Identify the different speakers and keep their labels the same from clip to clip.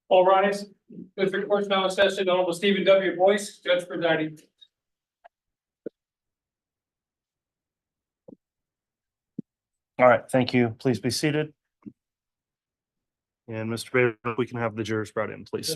Speaker 1: All rise. District Court now in session. Honorable Stephen W. Boyce, Judge presiding.
Speaker 2: All right, thank you. Please be seated. And Mr. Bader, if we can have the jurors brought in, please.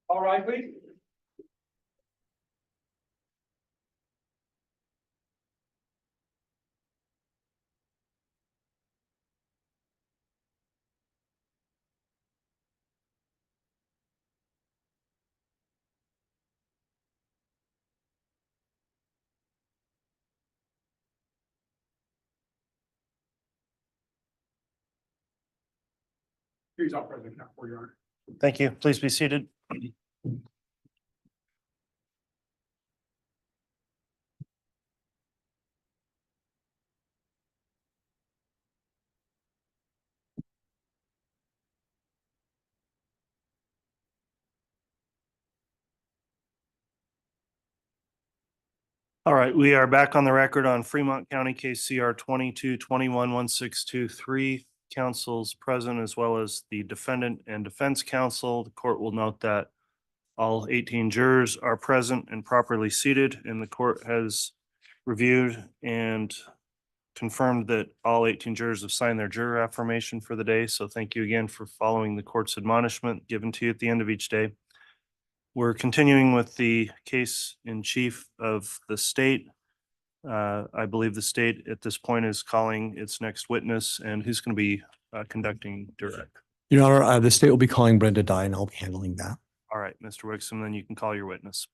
Speaker 1: All right, please. He's all present now for your honor.
Speaker 2: Thank you. Please be seated. All right, we are back on the record on Fremont County case CR 22-21-1623. Council's present as well as the defendant and defense counsel. The court will note that all 18 jurors are present and properly seated, and the court has reviewed and confirmed that all 18 jurors have signed their juror affirmation for the day. So thank you again for following the court's admonishment given to you at the end of each day. We're continuing with the case in chief of the state. I believe the state at this point is calling its next witness, and who's going to be conducting direct.
Speaker 3: Your Honor, the state will be calling Brenda Dye and I'll be handling that.
Speaker 2: All right, Mr. Wixom, then you can call your witness.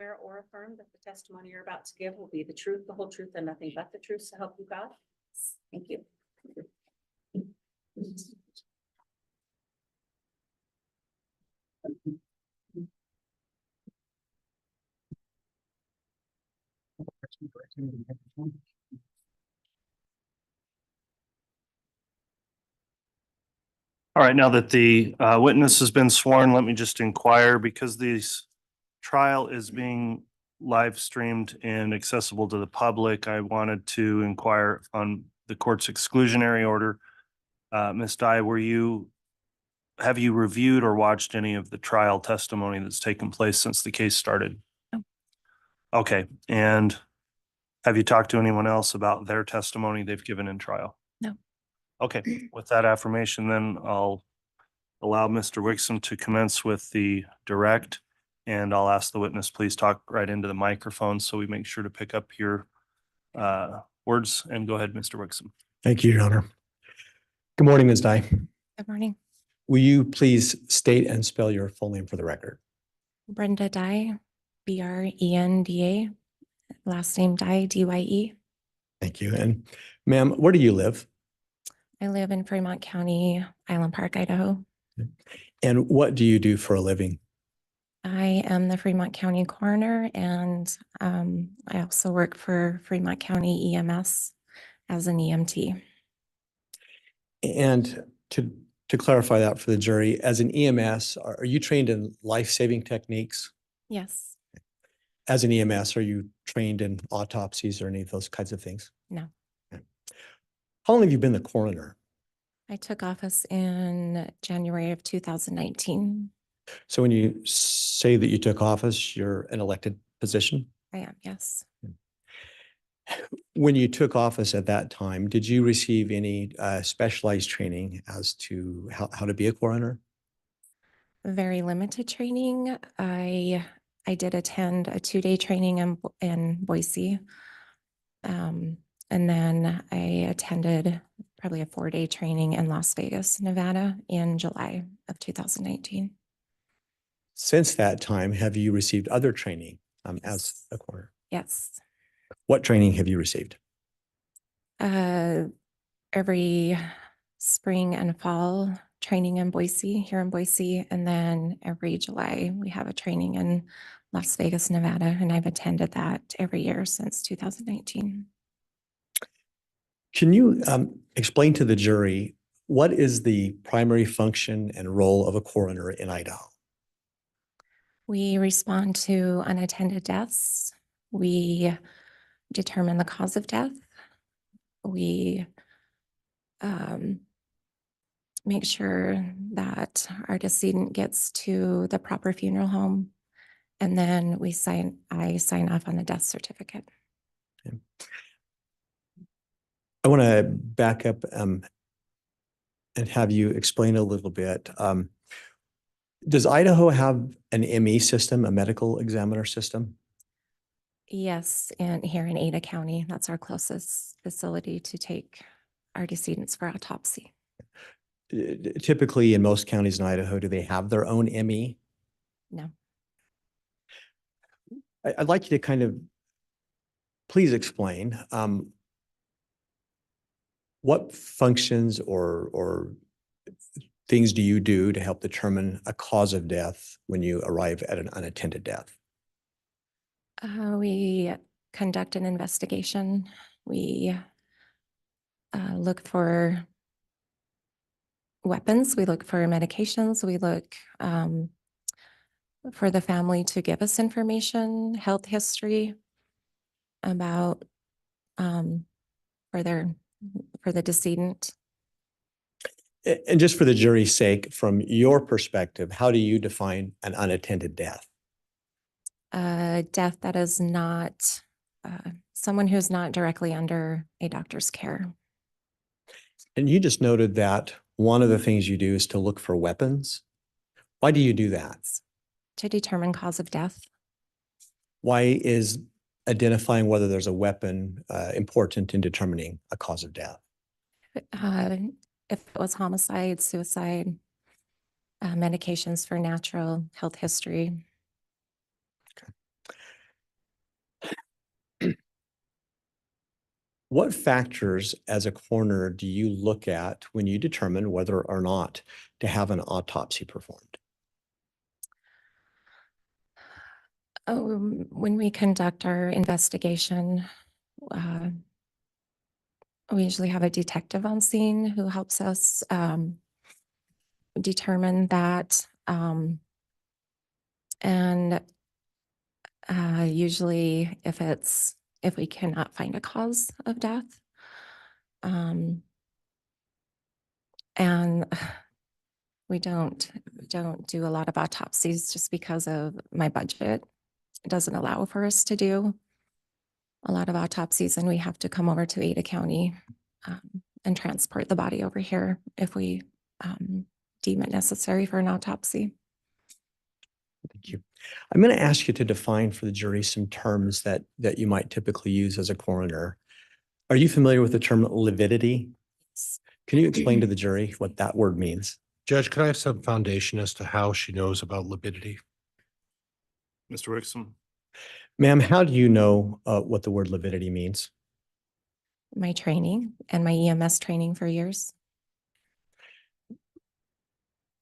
Speaker 4: Swear or affirm that the testimony you're about to give will be the truth, the whole truth, and nothing but the truth, so help you God? Thank you.
Speaker 2: All right, now that the witness has been sworn, let me just inquire, because this trial is being live streamed and accessible to the public. I wanted to inquire on the court's exclusionary order. Ms. Dye, have you reviewed or watched any of the trial testimony that's taken place since the case started?
Speaker 5: No.
Speaker 2: Okay, and have you talked to anyone else about their testimony they've given in trial?
Speaker 5: No.
Speaker 2: Okay, with that affirmation, then I'll allow Mr. Wixom to commence with the direct, and I'll ask the witness, please talk right into the microphone so we make sure to pick up your words, and go ahead, Mr. Wixom.
Speaker 3: Thank you, Your Honor. Good morning, Ms. Dye.
Speaker 5: Good morning.
Speaker 3: Will you please state and spell your full name for the record?
Speaker 5: Brenda Dye, Brenda. Last name Dye, Dye.
Speaker 3: Thank you. And ma'am, where do you live?
Speaker 5: I live in Fremont County, Island Park, Idaho.
Speaker 3: And what do you do for a living?
Speaker 5: I am the Fremont County coroner, and I also work for Fremont County EMS as an EMT.
Speaker 3: And to clarify that for the jury, as an EMS, are you trained in life-saving techniques?
Speaker 5: Yes,
Speaker 3: As an EMS, are you trained in autopsies or any of those kinds of things?
Speaker 5: no.
Speaker 3: How long have you been the coroner?
Speaker 5: I took office in January of 2019.
Speaker 3: So when you say that you took office, you're an elected position?
Speaker 5: I am, yes.
Speaker 3: When you took office at that time, did you receive any specialized training as to how to be a coroner?
Speaker 5: Very limited training. I did attend a 2-day training in Boise. And then I attended probably a 4-day training in Las Vegas, Nevada in July of 2019.
Speaker 3: Since that time, have you received other training as
Speaker 5: Yes.
Speaker 3: a coroner?
Speaker 5: Yes.
Speaker 3: What training have you received?
Speaker 5: Every spring and fall training in Boise, here in Boise. And then every July, we have a training in Las Vegas, Nevada. And I've attended that every year since 2019.
Speaker 3: Can you explain to the jury what is the primary function and role of a coroner in Idaho?
Speaker 5: We respond to unattended deaths. We determine the cause of death. We make sure that our decedent gets to the proper funeral home. And then I sign off on the death certificate.
Speaker 3: I want to back up and have you explain a little bit. Does Idaho have an ME system, a medical examiner system?
Speaker 5: Yes, and here in Ada County, that's our closest facility to take our decedents for autopsy.
Speaker 3: Typically, in most counties in Idaho, do they have their own ME?
Speaker 5: No.
Speaker 3: I'd like you to kind of please explain what functions or things do you do to help determine a cause of death when you arrive at an unattended death?
Speaker 5: We conduct an investigation. We look for weapons. We look for medications. We look for the family to give us information, health history about for the decedent.
Speaker 3: And just for the jury's sake, from your perspective, how do you define an unattended death?
Speaker 5: Death that is not someone who's not directly under a doctor's care.
Speaker 3: And you just noted that one of the things you do is to look for weapons. Why do you do that?
Speaker 5: To determine cause of death.
Speaker 3: Why is identifying whether there's a weapon important in determining a cause of death?
Speaker 5: If it was homicide, suicide, medications for natural health history.
Speaker 3: What factors as a coroner do you look at when you determine whether or not to have an autopsy performed?
Speaker 5: When we conduct our investigation, we usually have a detective on scene who helps us determine that. And usually if we cannot find a cause of death, and we don't do a lot of autopsies just because of my budget. It doesn't allow for us to do a lot of autopsies, and we have to come over to Ada County and transport the body over here if we deem it necessary for an autopsy.
Speaker 3: Thank you. I'm going to ask you to define for the jury some terms that you might typically use as a coroner. Are you familiar with the term lividity? Can you explain to the jury what that word means?
Speaker 6: Judge, could I have some foundation as to how she knows about libidity?
Speaker 2: Mr. Wixom?
Speaker 3: Ma'am, how do you know what the word lividity means?
Speaker 5: My training and my EMS training for years.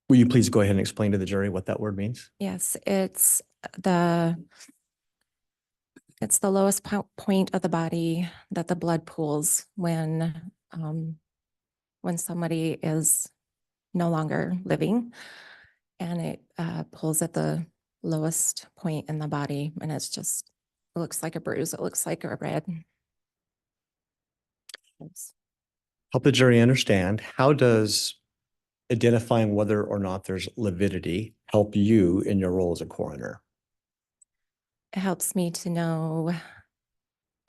Speaker 3: Will you please go ahead and explain to the jury what that word means?
Speaker 5: Yes, it's the It's the lowest point of the body that the blood pools when somebody is no longer living. And it pulls at the lowest point in the body, and it looks like a bruise. It looks like a red. Oops.
Speaker 3: Help the jury understand, how does identifying whether or not there's lividity help you in your role as a coroner?
Speaker 5: It helps me to know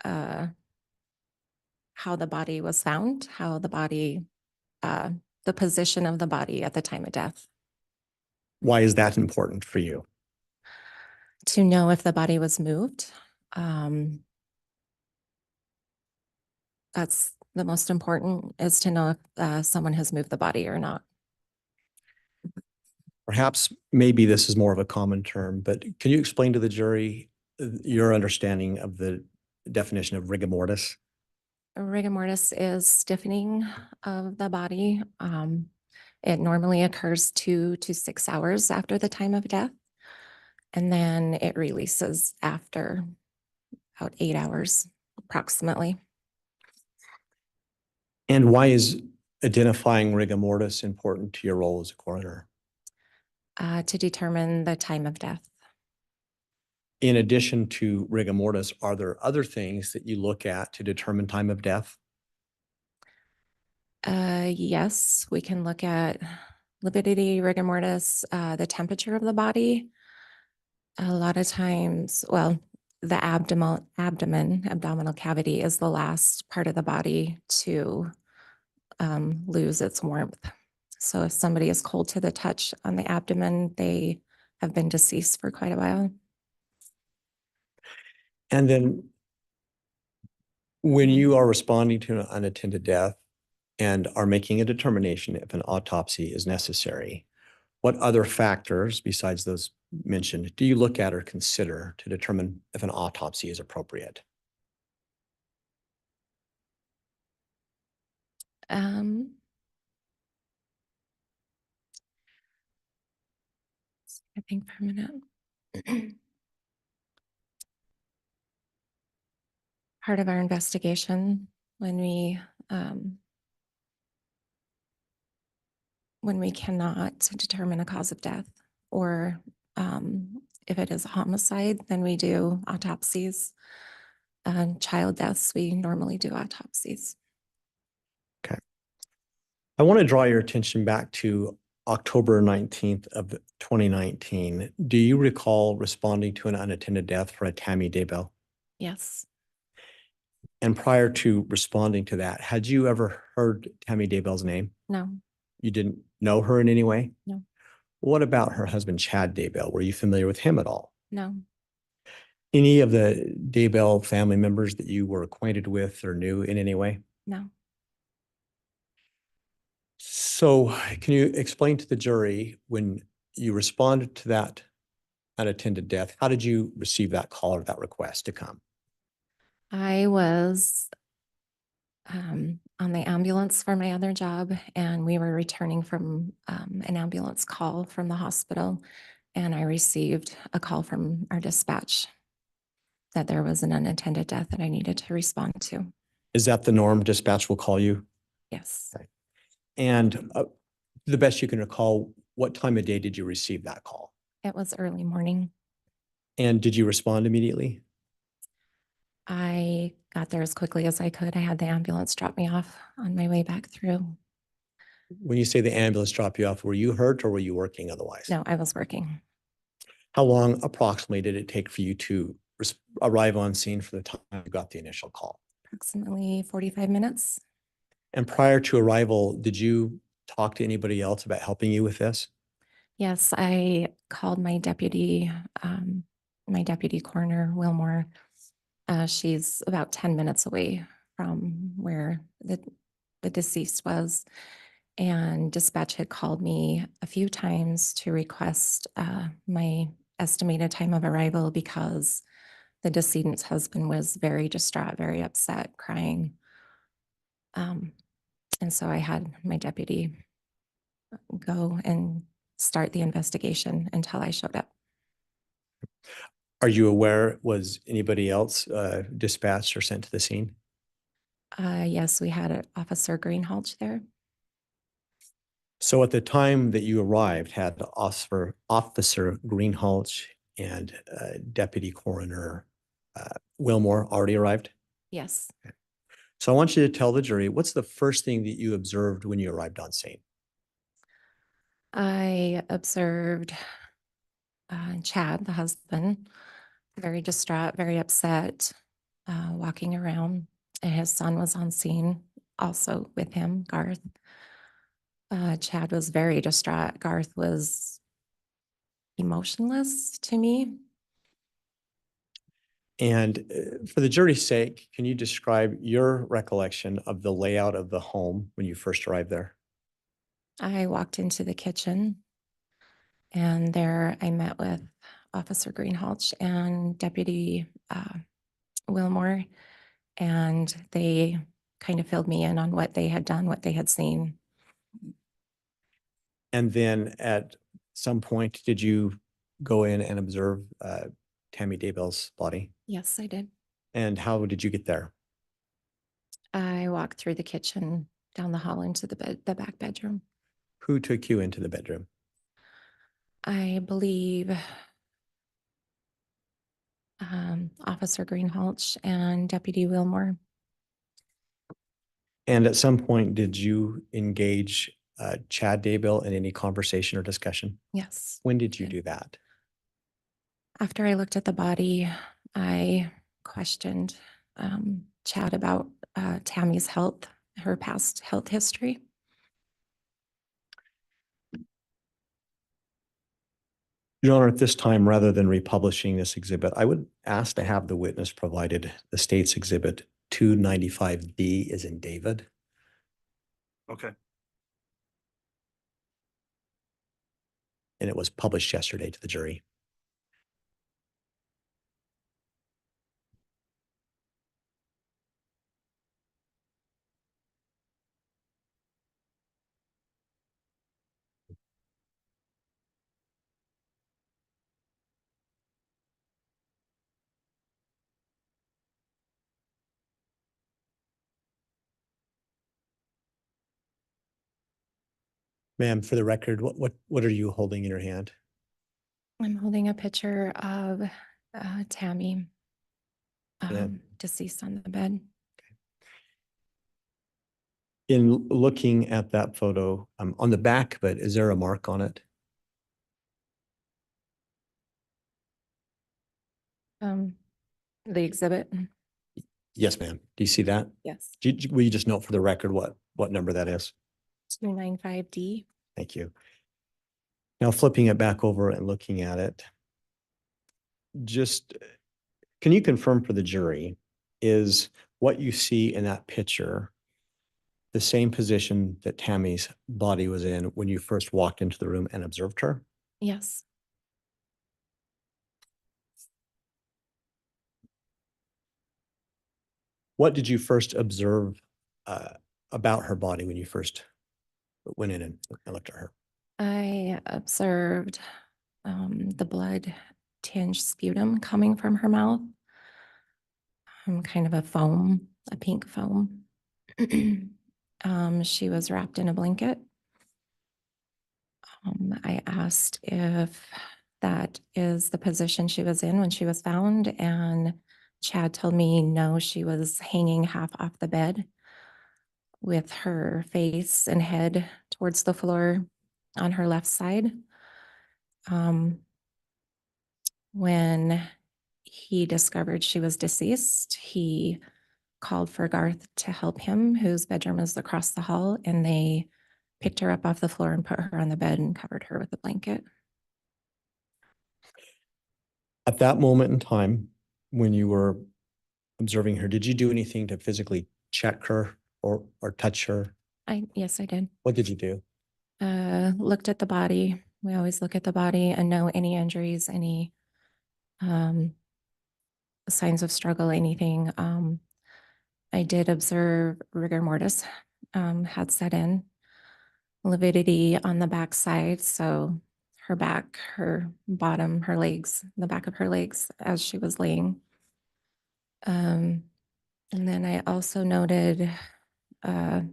Speaker 5: how the body was found, the position of the body at the time of death.
Speaker 3: Why is that important for you?
Speaker 5: To know if the body was moved. That's the most important, is to know if someone has moved the body or not.
Speaker 3: Perhaps maybe this is more of a common term, but can you explain to the jury your understanding of the definition of rigor mortis?
Speaker 5: Rigor mortis is stiffening of the body. It normally occurs 2 to 6 hours after the time of death, and then it releases after about 8 hours approximately.
Speaker 3: And why is identifying rigor mortis important to your role as a coroner?
Speaker 5: To determine the time of death.
Speaker 3: In addition to rigor mortis, are there other things that you look at to determine time of death?
Speaker 5: Yes, we can look at lividity, rigor mortis, the temperature of the body. A lot of times, well, the abdominal cavity is the last part of the body to lose its warmth. So if somebody is cold to the touch on the abdomen, they have been deceased for quite a while.
Speaker 3: And then when you are responding to an unattended death and are making a determination if an autopsy is necessary, what other factors besides those mentioned do you look at or consider to determine if an autopsy is appropriate?
Speaker 5: I think for a minute. Part of our investigation when we cannot determine a cause of death, or if it is a homicide, then we do autopsies. Child deaths, we normally do autopsies.
Speaker 3: Okay. I want to draw your attention back to October 19th of 2019. Do you recall responding to an unattended death for a Tammy Daybell?
Speaker 5: Yes,
Speaker 3: And prior to responding to that, had you ever heard Tammy Daybell's name?
Speaker 5: no,
Speaker 3: You didn't know her in any way?
Speaker 5: No.
Speaker 3: What about her husband, Chad Daybell? Were you familiar with him at all?
Speaker 5: no,
Speaker 3: Any of the Daybell family members that you were acquainted with or knew in any way?
Speaker 5: no.
Speaker 3: So can you explain to the jury, when you responded to that unattended death, how did you receive that call or that request to come?
Speaker 5: I was on the ambulance for my other job, and we were returning from an ambulance call from the hospital, and I received a call from our dispatch that there was an unattended death that I needed to respond to.
Speaker 3: Is that the norm? Dispatch will call you?
Speaker 5: Yes,
Speaker 3: And to the best you can recall, what time of day did you receive that call?
Speaker 5: it was early morning.
Speaker 3: And did you respond immediately?
Speaker 5: I got there as quickly as I could. I had the ambulance drop me off on my way back through.
Speaker 3: When you say the ambulance dropped you off, were you hurt or were you working otherwise?
Speaker 5: No, I was working.
Speaker 3: How long approximately did it take for you to arrive on scene for the time you got the initial call?
Speaker 5: Approximately 45 minutes.
Speaker 3: And prior to arrival, did you talk to anybody else about helping you with this?
Speaker 5: Yes, I called my deputy coroner, Wilmore. She's about 10 minutes away from where the deceased was. And dispatch had called me a few times to request my estimated time of arrival, because the decedent's husband was very distraught, very upset, crying. And so I had my deputy go and start the investigation until I showed up.
Speaker 3: Are you aware, was anybody else dispatched or sent to the scene?
Speaker 5: Yes, we had Officer Greenhalgh there.
Speaker 3: So at the time that you arrived, had Officer Greenhalgh and Deputy Coroner Wilmore already arrived?
Speaker 5: Yes.
Speaker 3: So I want you to tell the jury, what's the first thing that you observed when you arrived on scene?
Speaker 5: I observed Chad, the husband, very distraught, very upset, walking around. And his son was on scene also with him, Garth. Chad was very distraught. Garth was emotionless to me.
Speaker 3: And for the jury's sake, can you describe your recollection of the layout of the home when you first arrived there?
Speaker 5: I walked into the kitchen and there I met with Officer Greenhalgh and Deputy Wilmore, and they kind of filled me in on what they had done, what they had seen.
Speaker 3: And then at some point, did you go in and observe Tammy Daybell's body?
Speaker 5: Yes, I did.
Speaker 3: And how did you get there?
Speaker 5: I walked through the kitchen, down the hall into the back bedroom.
Speaker 3: Who took you into the bedroom?
Speaker 5: I believe Officer Greenhalgh and Deputy Wilmore.
Speaker 3: And at some point, did you engage Chad Daybell in any conversation or discussion?
Speaker 5: Yes.
Speaker 3: When did you
Speaker 5: Okay.
Speaker 3: do that?
Speaker 5: After I looked at the body, I questioned Chad about Tammy's health, her past health history.
Speaker 3: Your Honor, at this time, rather than republishing this exhibit, I would ask to have the witness provided the state's exhibit 295B is in David.
Speaker 2: Okay.
Speaker 3: And it was published yesterday to the jury. Ma'am, for the record, what are you holding in your hand?
Speaker 5: I'm holding a picture of Tammy,
Speaker 3: Yeah.
Speaker 5: deceased on the bed.
Speaker 3: In looking at that photo, on the back, but is there a mark on it?
Speaker 5: The exhibit.
Speaker 3: Yes, ma'am. Do you see that?
Speaker 5: Yes.
Speaker 3: Will you just note for the record what number that is?
Speaker 5: 295D.
Speaker 3: Thank you. Now flipping it back over and looking at it, just can you confirm for the jury, is what you see in that picture the same position that Tammy's body was in when you first walked into the room and observed her?
Speaker 5: Yes.
Speaker 3: What did you first observe about her body when you first went in and looked at her?
Speaker 5: I observed the blood tinged sputum coming from her mouth. Kind of a foam, a pink foam. She was wrapped in a blanket. I asked if that is the position she was in when she was found, and Chad told me no, she was hanging half off the bed with her face and head towards the floor on her left side. When he discovered she was deceased, he called for Garth to help him, whose bedroom is across the hall, and they picked her up off the floor and put her on the bed and covered her with a blanket.
Speaker 3: At that moment in time, when you were observing her, did you do anything to physically check her or touch her?
Speaker 5: Yes, I did.
Speaker 3: What did you do?
Speaker 5: Looked at the body. We always look at the body and know any injuries, any signs of struggle, anything. I did observe rigor mortis had set in, lividity on the backside. So her back, her bottom, her legs, the back of her legs as she was laying. And then I also noted that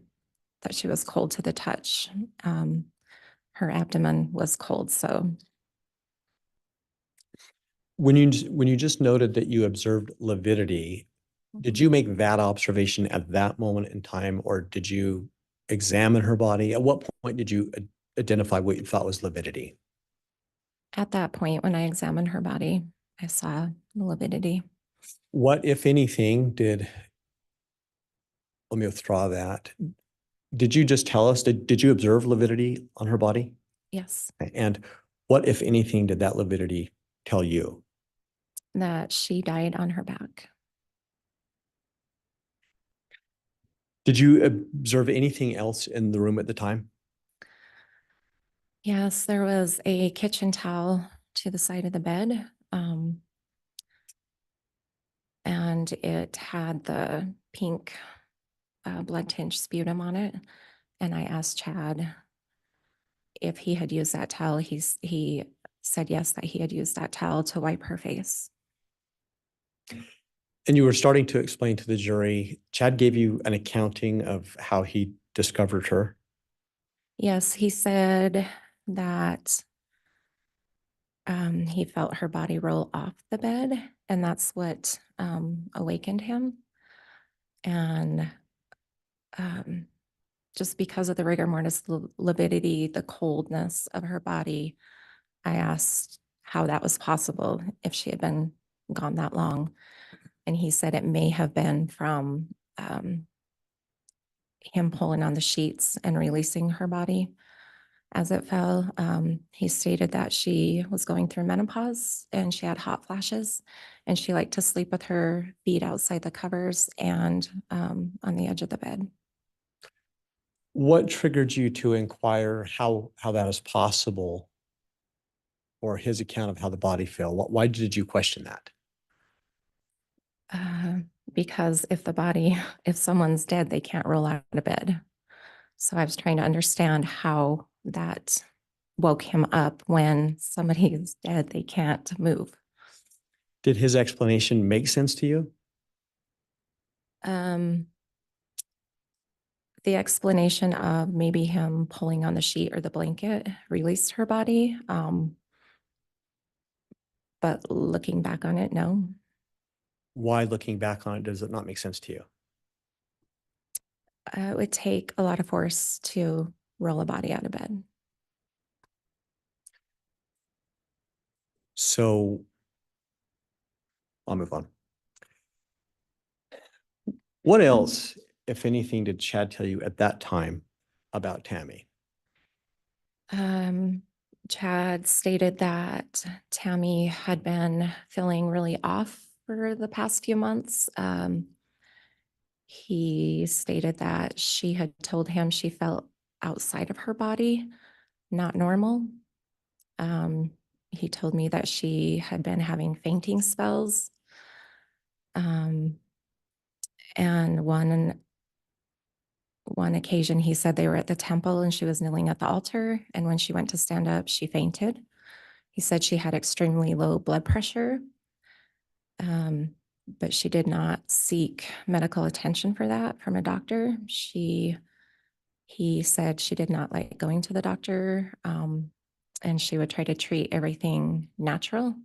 Speaker 5: she was cold to the touch. Her abdomen was cold, so
Speaker 3: When you just noted that you observed lividity, did you make that observation at that moment in time, or did you examine her body? At what point did you identify what you thought was lividity?
Speaker 5: at that point, when I examined her body, I saw the lividity.
Speaker 3: What, if anything, let me withdraw that. Did you just tell us, did you observe lividity on her body?
Speaker 5: Yes,
Speaker 3: And what, if anything, did that lividity tell you?
Speaker 5: that she died on her back.
Speaker 3: Did you observe anything else in the room at the time?
Speaker 5: Yes, there was a kitchen towel to the side of the bed. And it had the pink blood tinge sputum on it. And I asked Chad if he had used that towel. He said yes, that he had used that towel to wipe her face.
Speaker 3: And you were starting to explain to the jury, Chad gave you an accounting of how he discovered her.
Speaker 5: Yes, he said that he felt her body roll off the bed, and that's what awakened him. And just because of the rigor mortis, lividity, the coldness of her body, I asked how that was possible if she had been gone that long. And he said it may have been from him pulling on the sheets and releasing her body as it fell. He stated that she was going through menopause and she had hot flashes, and she liked to sleep with her feet outside the covers and on the edge of the bed.
Speaker 3: What triggered you to inquire how that is possible, or his account of how the body fell? Why did you question that?
Speaker 5: Because if someone's dead, they can't roll out of bed. So I was trying to understand how that woke him up when somebody is dead, they can't move.
Speaker 3: Did his explanation make sense to you?
Speaker 5: The explanation of maybe him pulling on the sheet or the blanket released her body. But looking back on it, no.
Speaker 3: Why, looking back on it, does it not make sense to you?
Speaker 5: It would take a lot of force to roll a body out of bed.
Speaker 3: So I'll move on. What else, if anything, did Chad tell you at that time about Tammy?
Speaker 5: Chad stated that Tammy had been feeling really off for the past few months. He stated that she had told him she felt outside of her body, not normal. He told me that she had been having fainting spells. And one occasion he said they were at the temple and she was kneeling at the altar. And when she went to stand up, she fainted. He said she had extremely low blood pressure, but she did not seek medical attention for that from a doctor. He said she did not like going to the doctor, and she would try to treat everything natural.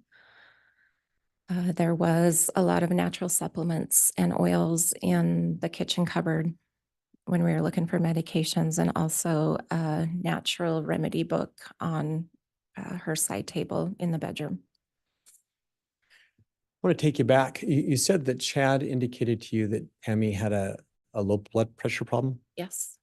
Speaker 5: There was a lot of natural supplements and oils in the kitchen cupboard when we were looking for medications, and also a natural remedy book on her side table in the bedroom.
Speaker 3: I want to take you back. You said that Chad indicated to you that Tammy had a low blood pressure problem,
Speaker 5: Yes.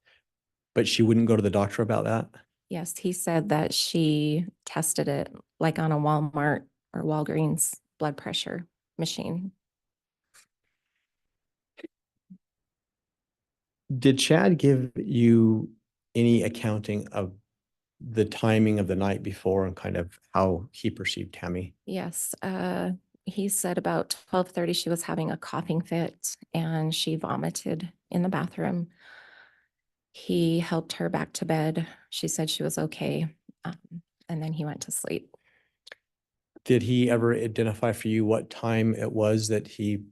Speaker 3: but she wouldn't go to the doctor about that.
Speaker 5: Yes, he said that she tested it like on a Walmart or Walgreens blood pressure machine.
Speaker 3: Did Chad give you any accounting of the timing of the night before and kind of how he perceived Tammy?
Speaker 5: Yes, he said about 12:30 she was having a coughing fit and she vomited in the bathroom. He helped her back to bed. She said she was okay. and then he went to sleep.
Speaker 3: Did he ever identify for you what time it was that he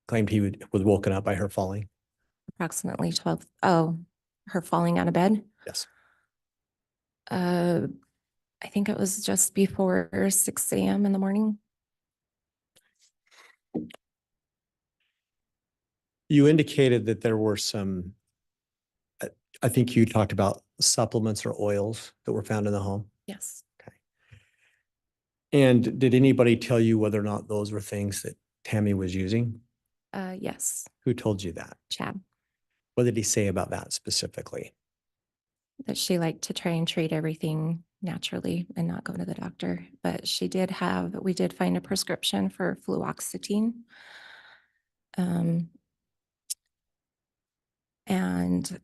Speaker 3: claimed he was woken up by her falling?
Speaker 5: Approximately 12. Oh, her falling out of bed.
Speaker 3: Yes.
Speaker 5: I think it was just before 6 a.m. in the morning.
Speaker 3: You indicated that there were some, I think you talked about supplements or oils that were found in the home.
Speaker 5: Yes.
Speaker 3: And did anybody tell you whether or not those were things that Tammy was using?
Speaker 5: Yes.
Speaker 3: Who told you that?
Speaker 5: Chad,
Speaker 3: What did he say about that specifically?
Speaker 5: that she liked to try and treat everything naturally and not go to the doctor. But we did find a prescription for fluoxetine. And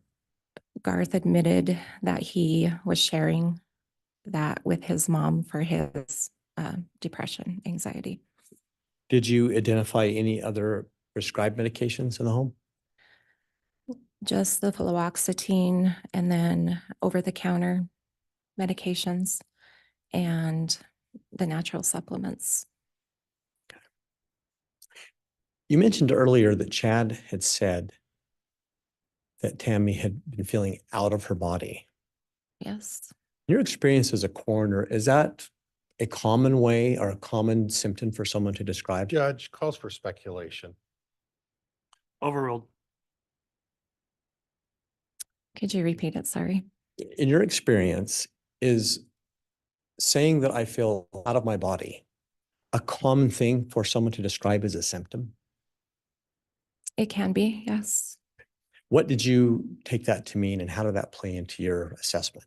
Speaker 5: Garth admitted that he was sharing that with his mom for his depression, anxiety.
Speaker 3: Did you identify any other prescribed medications in the home?
Speaker 5: Just the fluoxetine and then over-the-counter medications and the natural supplements.
Speaker 3: You mentioned earlier that Chad had said that Tammy had been feeling out of her body.
Speaker 5: Yes.
Speaker 3: Your experience as a coroner, is that a common way or a common symptom for someone to describe?
Speaker 6: Judge calls for speculation.
Speaker 2: Overruled.
Speaker 5: Could you repeat it? Sorry.
Speaker 3: In your experience, is saying that I feel out of my body a common thing for someone to describe as a symptom?
Speaker 5: It can be, yes.
Speaker 3: What did you take that to mean and how did that play into your assessment?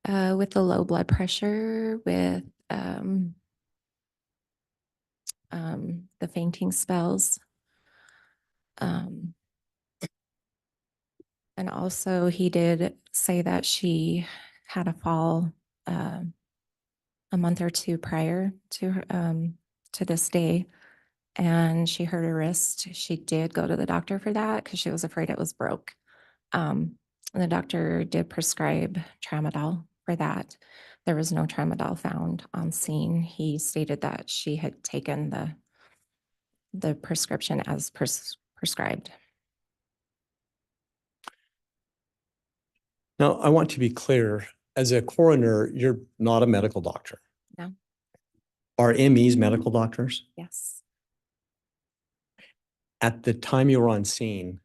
Speaker 5: With the low blood pressure, with the fainting spells. And also he did say that she had a fall a month or two prior to this day, and she hurt her wrist. She did go to the doctor for that because she was afraid it was broke. And the doctor did prescribe tramadol for that. There was no tramadol found on scene. He stated that she had taken the prescription as prescribed.
Speaker 3: Now, I want to be clear, as a coroner, you're not a medical doctor.
Speaker 5: No.
Speaker 3: Are MEs medical doctors?
Speaker 5: Yes.
Speaker 3: At the time you were on scene,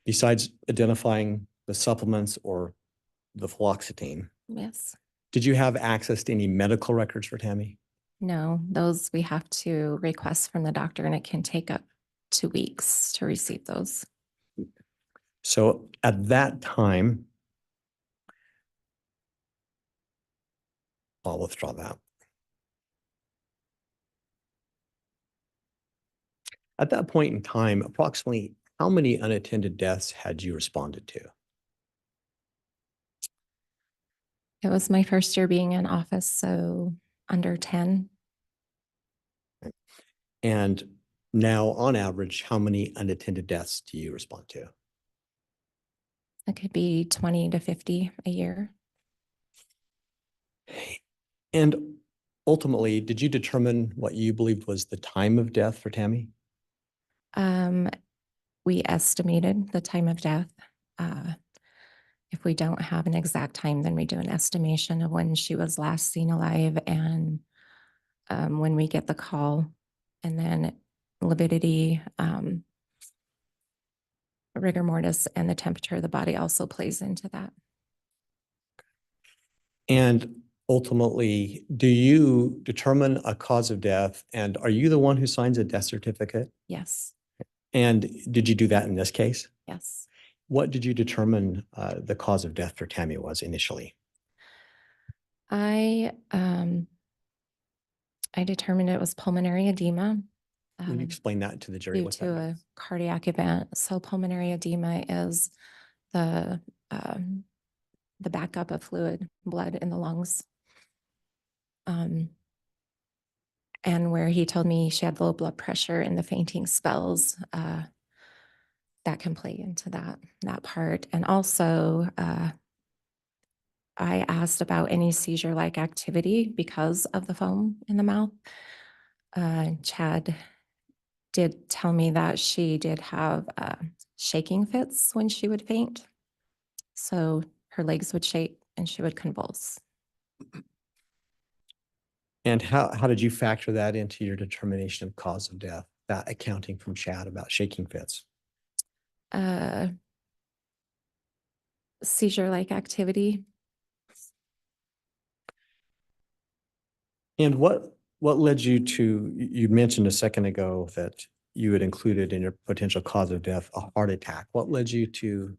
Speaker 3: besides identifying the supplements or the fluoxetine,
Speaker 5: Yes.
Speaker 3: did you have access to any medical records for Tammy?
Speaker 5: No, those we have to request from the doctor, and it can take up to weeks to receive those.
Speaker 3: So at that time, I'll withdraw that. At that point in time, approximately how many unattended deaths had you responded to?
Speaker 5: It was my first year being in office, so under 10.
Speaker 3: And now, on average, how many unattended deaths do you respond to?
Speaker 5: It could be 20 to 50 a year.
Speaker 3: And ultimately, did you determine what you believed was the time of death for Tammy?
Speaker 5: We estimated the time of death. If we don't have an exact time, then we do an estimation of when she was last seen alive and when we get the call, and then lividity, rigor mortis, and the temperature of the body also plays into that.
Speaker 3: And ultimately, do you determine a cause of death? And are you the one who signs a death certificate?
Speaker 5: Yes.
Speaker 3: And did you do that in this case?
Speaker 5: Yes.
Speaker 3: What did you determine the cause of death for Tammy was initially?
Speaker 5: I determined it was pulmonary edema.
Speaker 3: Can you explain that to the jury?
Speaker 5: Due
Speaker 3: What
Speaker 5: to
Speaker 3: that
Speaker 5: a
Speaker 3: means?
Speaker 5: cardiac event. So pulmonary edema is the backup of fluid, blood in the lungs. And where he told me she had low blood pressure and the fainting spells, that can play into that part. And also I asked about any seizure-like activity because of the foam in the mouth. Chad did tell me that she did have shaking fits when she would faint. So her legs would shake and she would convulse.
Speaker 3: And how did you factor that into your determination of cause of death, that accounting from Chad about shaking fits?
Speaker 5: Uh, Seizure-like activity.
Speaker 3: And what led you to, you mentioned a second ago that you had included in your potential cause of death a heart attack. What led you to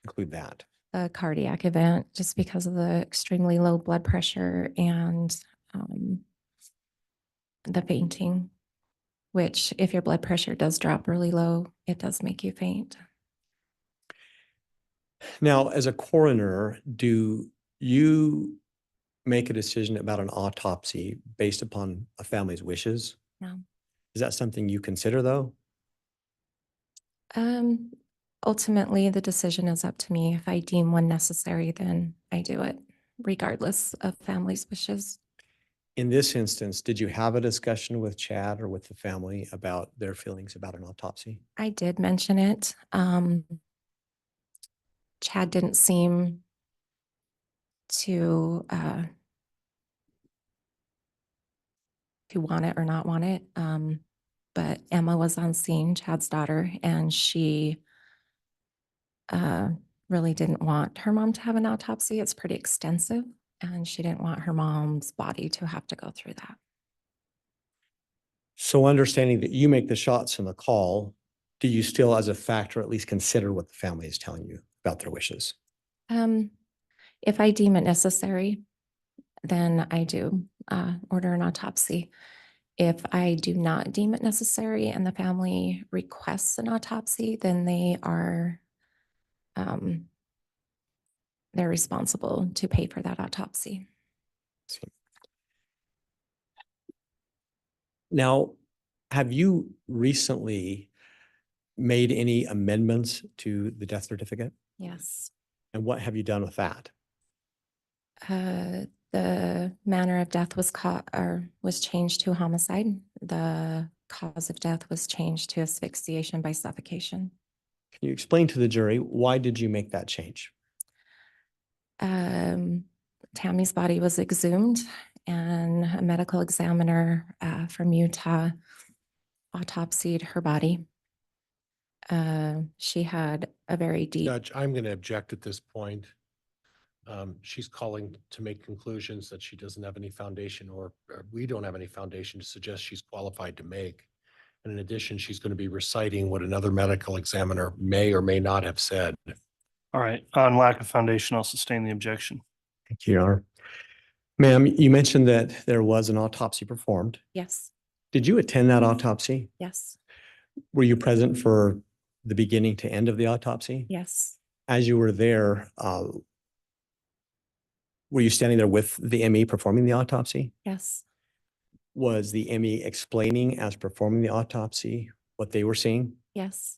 Speaker 3: include that?
Speaker 5: A cardiac event just because of the extremely low blood pressure and the fainting, which if your blood pressure does drop really low, it does make you faint.
Speaker 3: Now, as a coroner, do you make a decision about an autopsy based upon a family's wishes?
Speaker 5: No.
Speaker 3: Is that something you consider though?
Speaker 5: Ultimately, the decision is up to me. If I deem one necessary, then I do it, regardless of family's wishes.
Speaker 3: In this instance, did you have a discussion with Chad or with the family about their feelings about an autopsy?
Speaker 5: I did mention it. Chad didn't seem to want it or not want it. But Emma was on scene, Chad's daughter, and she really didn't want her mom to have an autopsy. It's pretty extensive, and she didn't want her mom's body to have to go through that.
Speaker 3: So understanding that you make the shots in the call, do you still as a factor at least consider what the family is telling you about their wishes?
Speaker 5: If I deem it necessary, then I do order an autopsy. If I do not deem it necessary and the family requests an autopsy, then they're responsible to pay for that autopsy.
Speaker 3: Now, have you recently made any amendments to the death certificate?
Speaker 5: Yes.
Speaker 3: And what have you done with that?
Speaker 5: The manner of death was changed to homicide. The cause of death was changed to asphyxiation by suffocation.
Speaker 3: Can you explain to the jury, why did you make that change?
Speaker 5: Tammy's body was exhumed and a medical examiner from Utah autopsied her body. She had a very deep,
Speaker 6: Judge, I'm going to object at this point. She's calling to make conclusions that she doesn't have any foundation or we don't have any foundation to suggest she's qualified to make. And in addition, she's going to be reciting what another medical examiner may or may not have said.
Speaker 2: All right, on lack of foundation, I'll sustain the objection.
Speaker 3: Thank you, Your Honor. Ma'am, you mentioned that there was an autopsy performed.
Speaker 5: yes,
Speaker 3: Did you attend that autopsy?
Speaker 5: yes,
Speaker 3: Were you present for the beginning to end of the autopsy?
Speaker 5: yes,
Speaker 3: As you were there, were you standing there with the ME performing the autopsy?
Speaker 5: yes,
Speaker 3: Was the ME explaining as performing the autopsy what they were seeing?
Speaker 5: yes,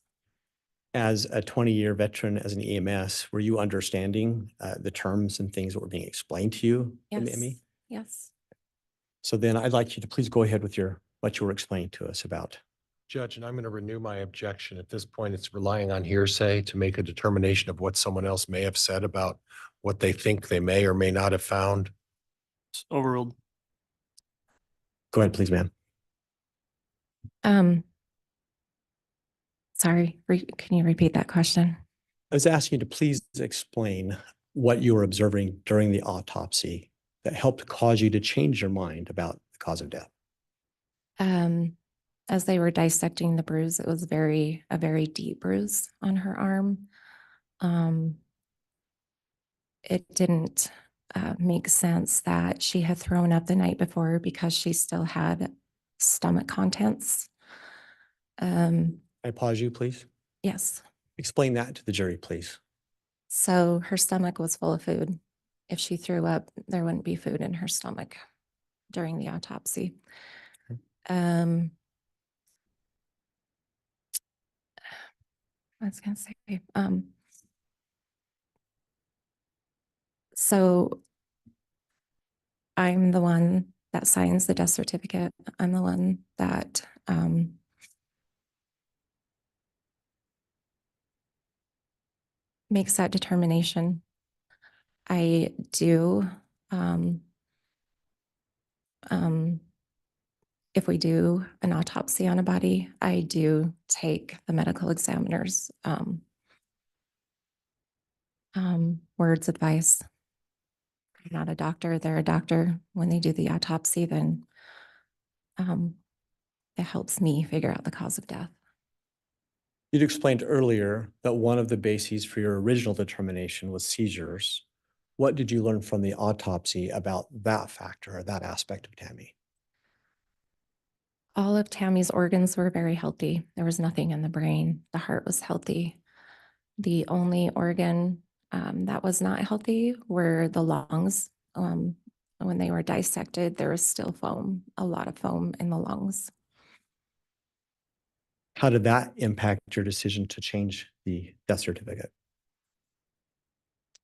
Speaker 3: As a 20-year veteran as an EMS, were you understanding the terms and things that were being explained to you in the
Speaker 5: yes,
Speaker 3: ME?
Speaker 5: yes.
Speaker 3: So then I'd like you to please go ahead with what you were explaining to us about.
Speaker 6: Judge, and I'm going to renew my objection. At this point, it's relying on hearsay to make a determination of what someone else may have said about what they think they may or may not have found.
Speaker 2: It's overruled.
Speaker 3: Go ahead, please, ma'am.
Speaker 5: Sorry, can you repeat that question?
Speaker 3: I was asking you to please explain what you were observing during the autopsy that helped cause you to change your mind about the cause of death.
Speaker 5: As they were dissecting the bruise, it was a very deep bruise on her arm. It didn't make sense that she had thrown up the night before because she still had stomach contents.
Speaker 3: I pause you, please.
Speaker 5: Yes.
Speaker 3: Explain that to the jury, please.
Speaker 5: So her stomach was full of food. If she threw up, there wouldn't be food in her stomach during the autopsy. I was going to say, So I'm the one that signs the death certificate. I'm the one that makes that determination. I do, if we do an autopsy on a body, I do take the medical examiner's words advice. I'm not a doctor, they're a doctor. When they do the autopsy, then it helps me figure out the cause of death.
Speaker 3: You'd explained earlier that one of the bases for your original determination was seizures. What did you learn from the autopsy about that factor or that aspect of Tammy?
Speaker 5: All of Tammy's organs were very healthy. There was nothing in the brain. The heart was healthy. The only organ that was not healthy were the lungs. When they were dissected, there was still foam, a lot of foam in the lungs.
Speaker 3: How did that impact your decision to change the death certificate?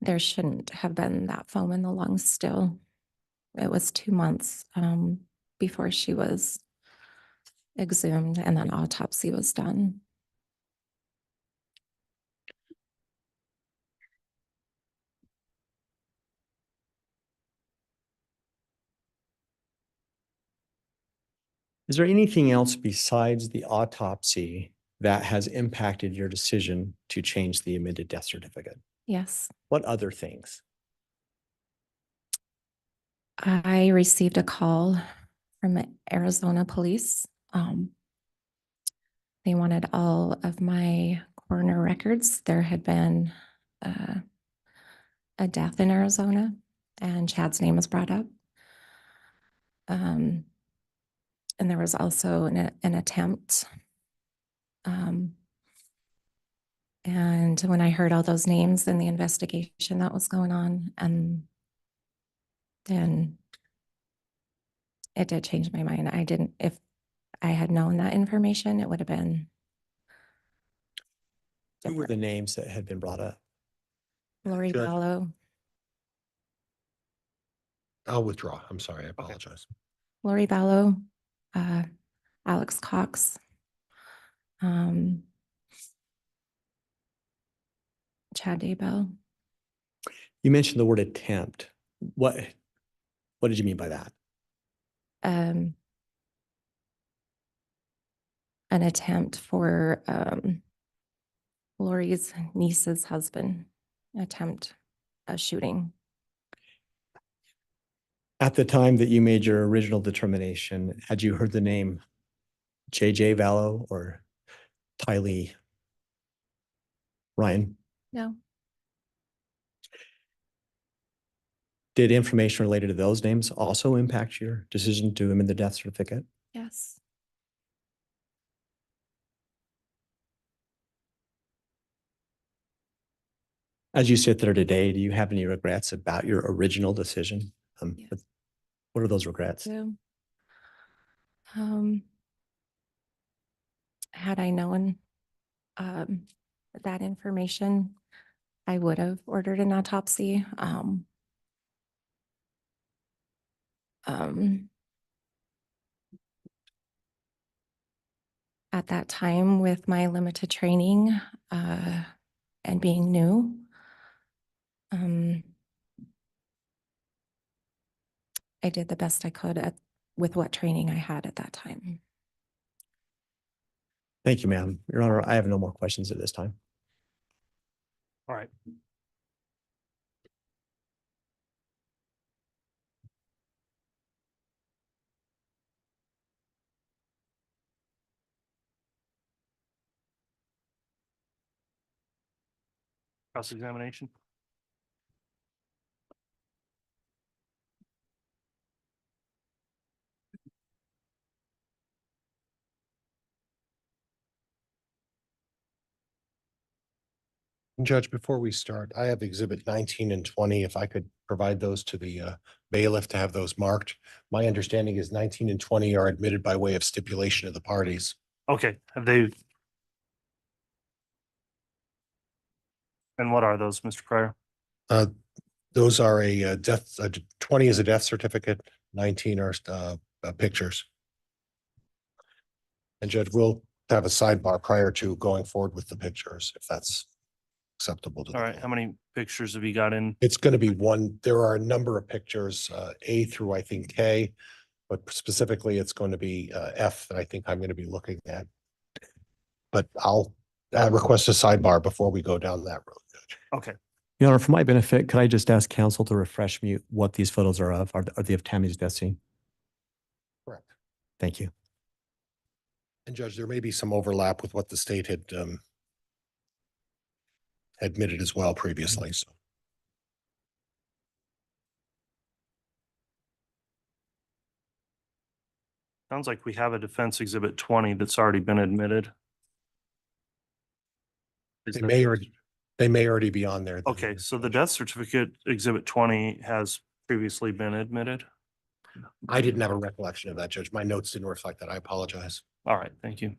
Speaker 5: There shouldn't have been that foam in the lungs still. It was 2 months before she was exhumed and then autopsy was done.
Speaker 3: Is there anything else besides the autopsy that has impacted your decision to change the amended death certificate?
Speaker 5: Yes.
Speaker 3: What other things?
Speaker 5: I received a call from Arizona police. They wanted all of my coroner records. There had been a death in Arizona, and Chad's name was brought up. And there was also an attempt. And when I heard all those names and the investigation that was going on, and then it did change my mind. I didn't, if I had known that information, it would have been
Speaker 3: Who were
Speaker 5: different.
Speaker 3: the names that had been brought up?
Speaker 5: Lori
Speaker 6: Judge.
Speaker 5: Ballo,
Speaker 6: I'll withdraw. I'm sorry. I apologize.
Speaker 5: Lori Ballo, Alex Cox, Chad Daybell.
Speaker 3: You mentioned the word attempt. What did you mean by that?
Speaker 5: An attempt for Lori's niece's husband, attempt a shooting.
Speaker 3: At the time that you made your original determination, had you heard the name J.J. Vallow or Tylee Ryan?
Speaker 5: No,
Speaker 3: Did information related to those names also impact your decision to amend the death certificate?
Speaker 5: yes.
Speaker 3: As you sit there today, do you have any regrets about your original decision?
Speaker 5: Yes.
Speaker 3: What are those regrets?
Speaker 5: So, had I known that information, I would have ordered an autopsy. At that time, with my limited training and being new, I did the best I could with what training I had at that time.
Speaker 3: Thank you, ma'am. Your Honor, I have no more questions at this time.
Speaker 2: All right. Cross-examination?
Speaker 6: Judge, before we start, I have exhibit 19 and 20. If I could provide those to the bailiff to have those marked. My understanding is 19 and 20 are admitted by way of stipulation of the parties.
Speaker 2: Okay, have they? And what are those, Mr. Pryor?
Speaker 6: Those are a death, 20 is a death certificate, 19 are pictures. And Judge, we'll have a sidebar prior to going forward with the pictures, if that's acceptable to the
Speaker 2: All right,
Speaker 6: board.
Speaker 2: how many pictures have you got in?
Speaker 6: It's going to be one, there are a number of pictures, A through I think K, but specifically it's going to be F that I think I'm going to be looking at. But I'll request a sidebar before we go down that road, Judge.
Speaker 2: Okay,
Speaker 3: Your Honor, for my benefit, could I just ask counsel to refresh me what these photos are of? Are they of Tammy's death scene?
Speaker 6: Correct.
Speaker 3: Thank you.
Speaker 6: And Judge, there may be some overlap with what the state had admitted as well previously, so.
Speaker 2: sounds like we have a defense exhibit 20 that's already been admitted. Is
Speaker 6: They
Speaker 2: that-
Speaker 6: may already be on there. then.
Speaker 2: Okay, so the death certificate exhibit 20 has previously been admitted.
Speaker 6: I didn't have a recollection of that, Judge. My notes didn't reflect that. I apologize.
Speaker 2: All right, thank you.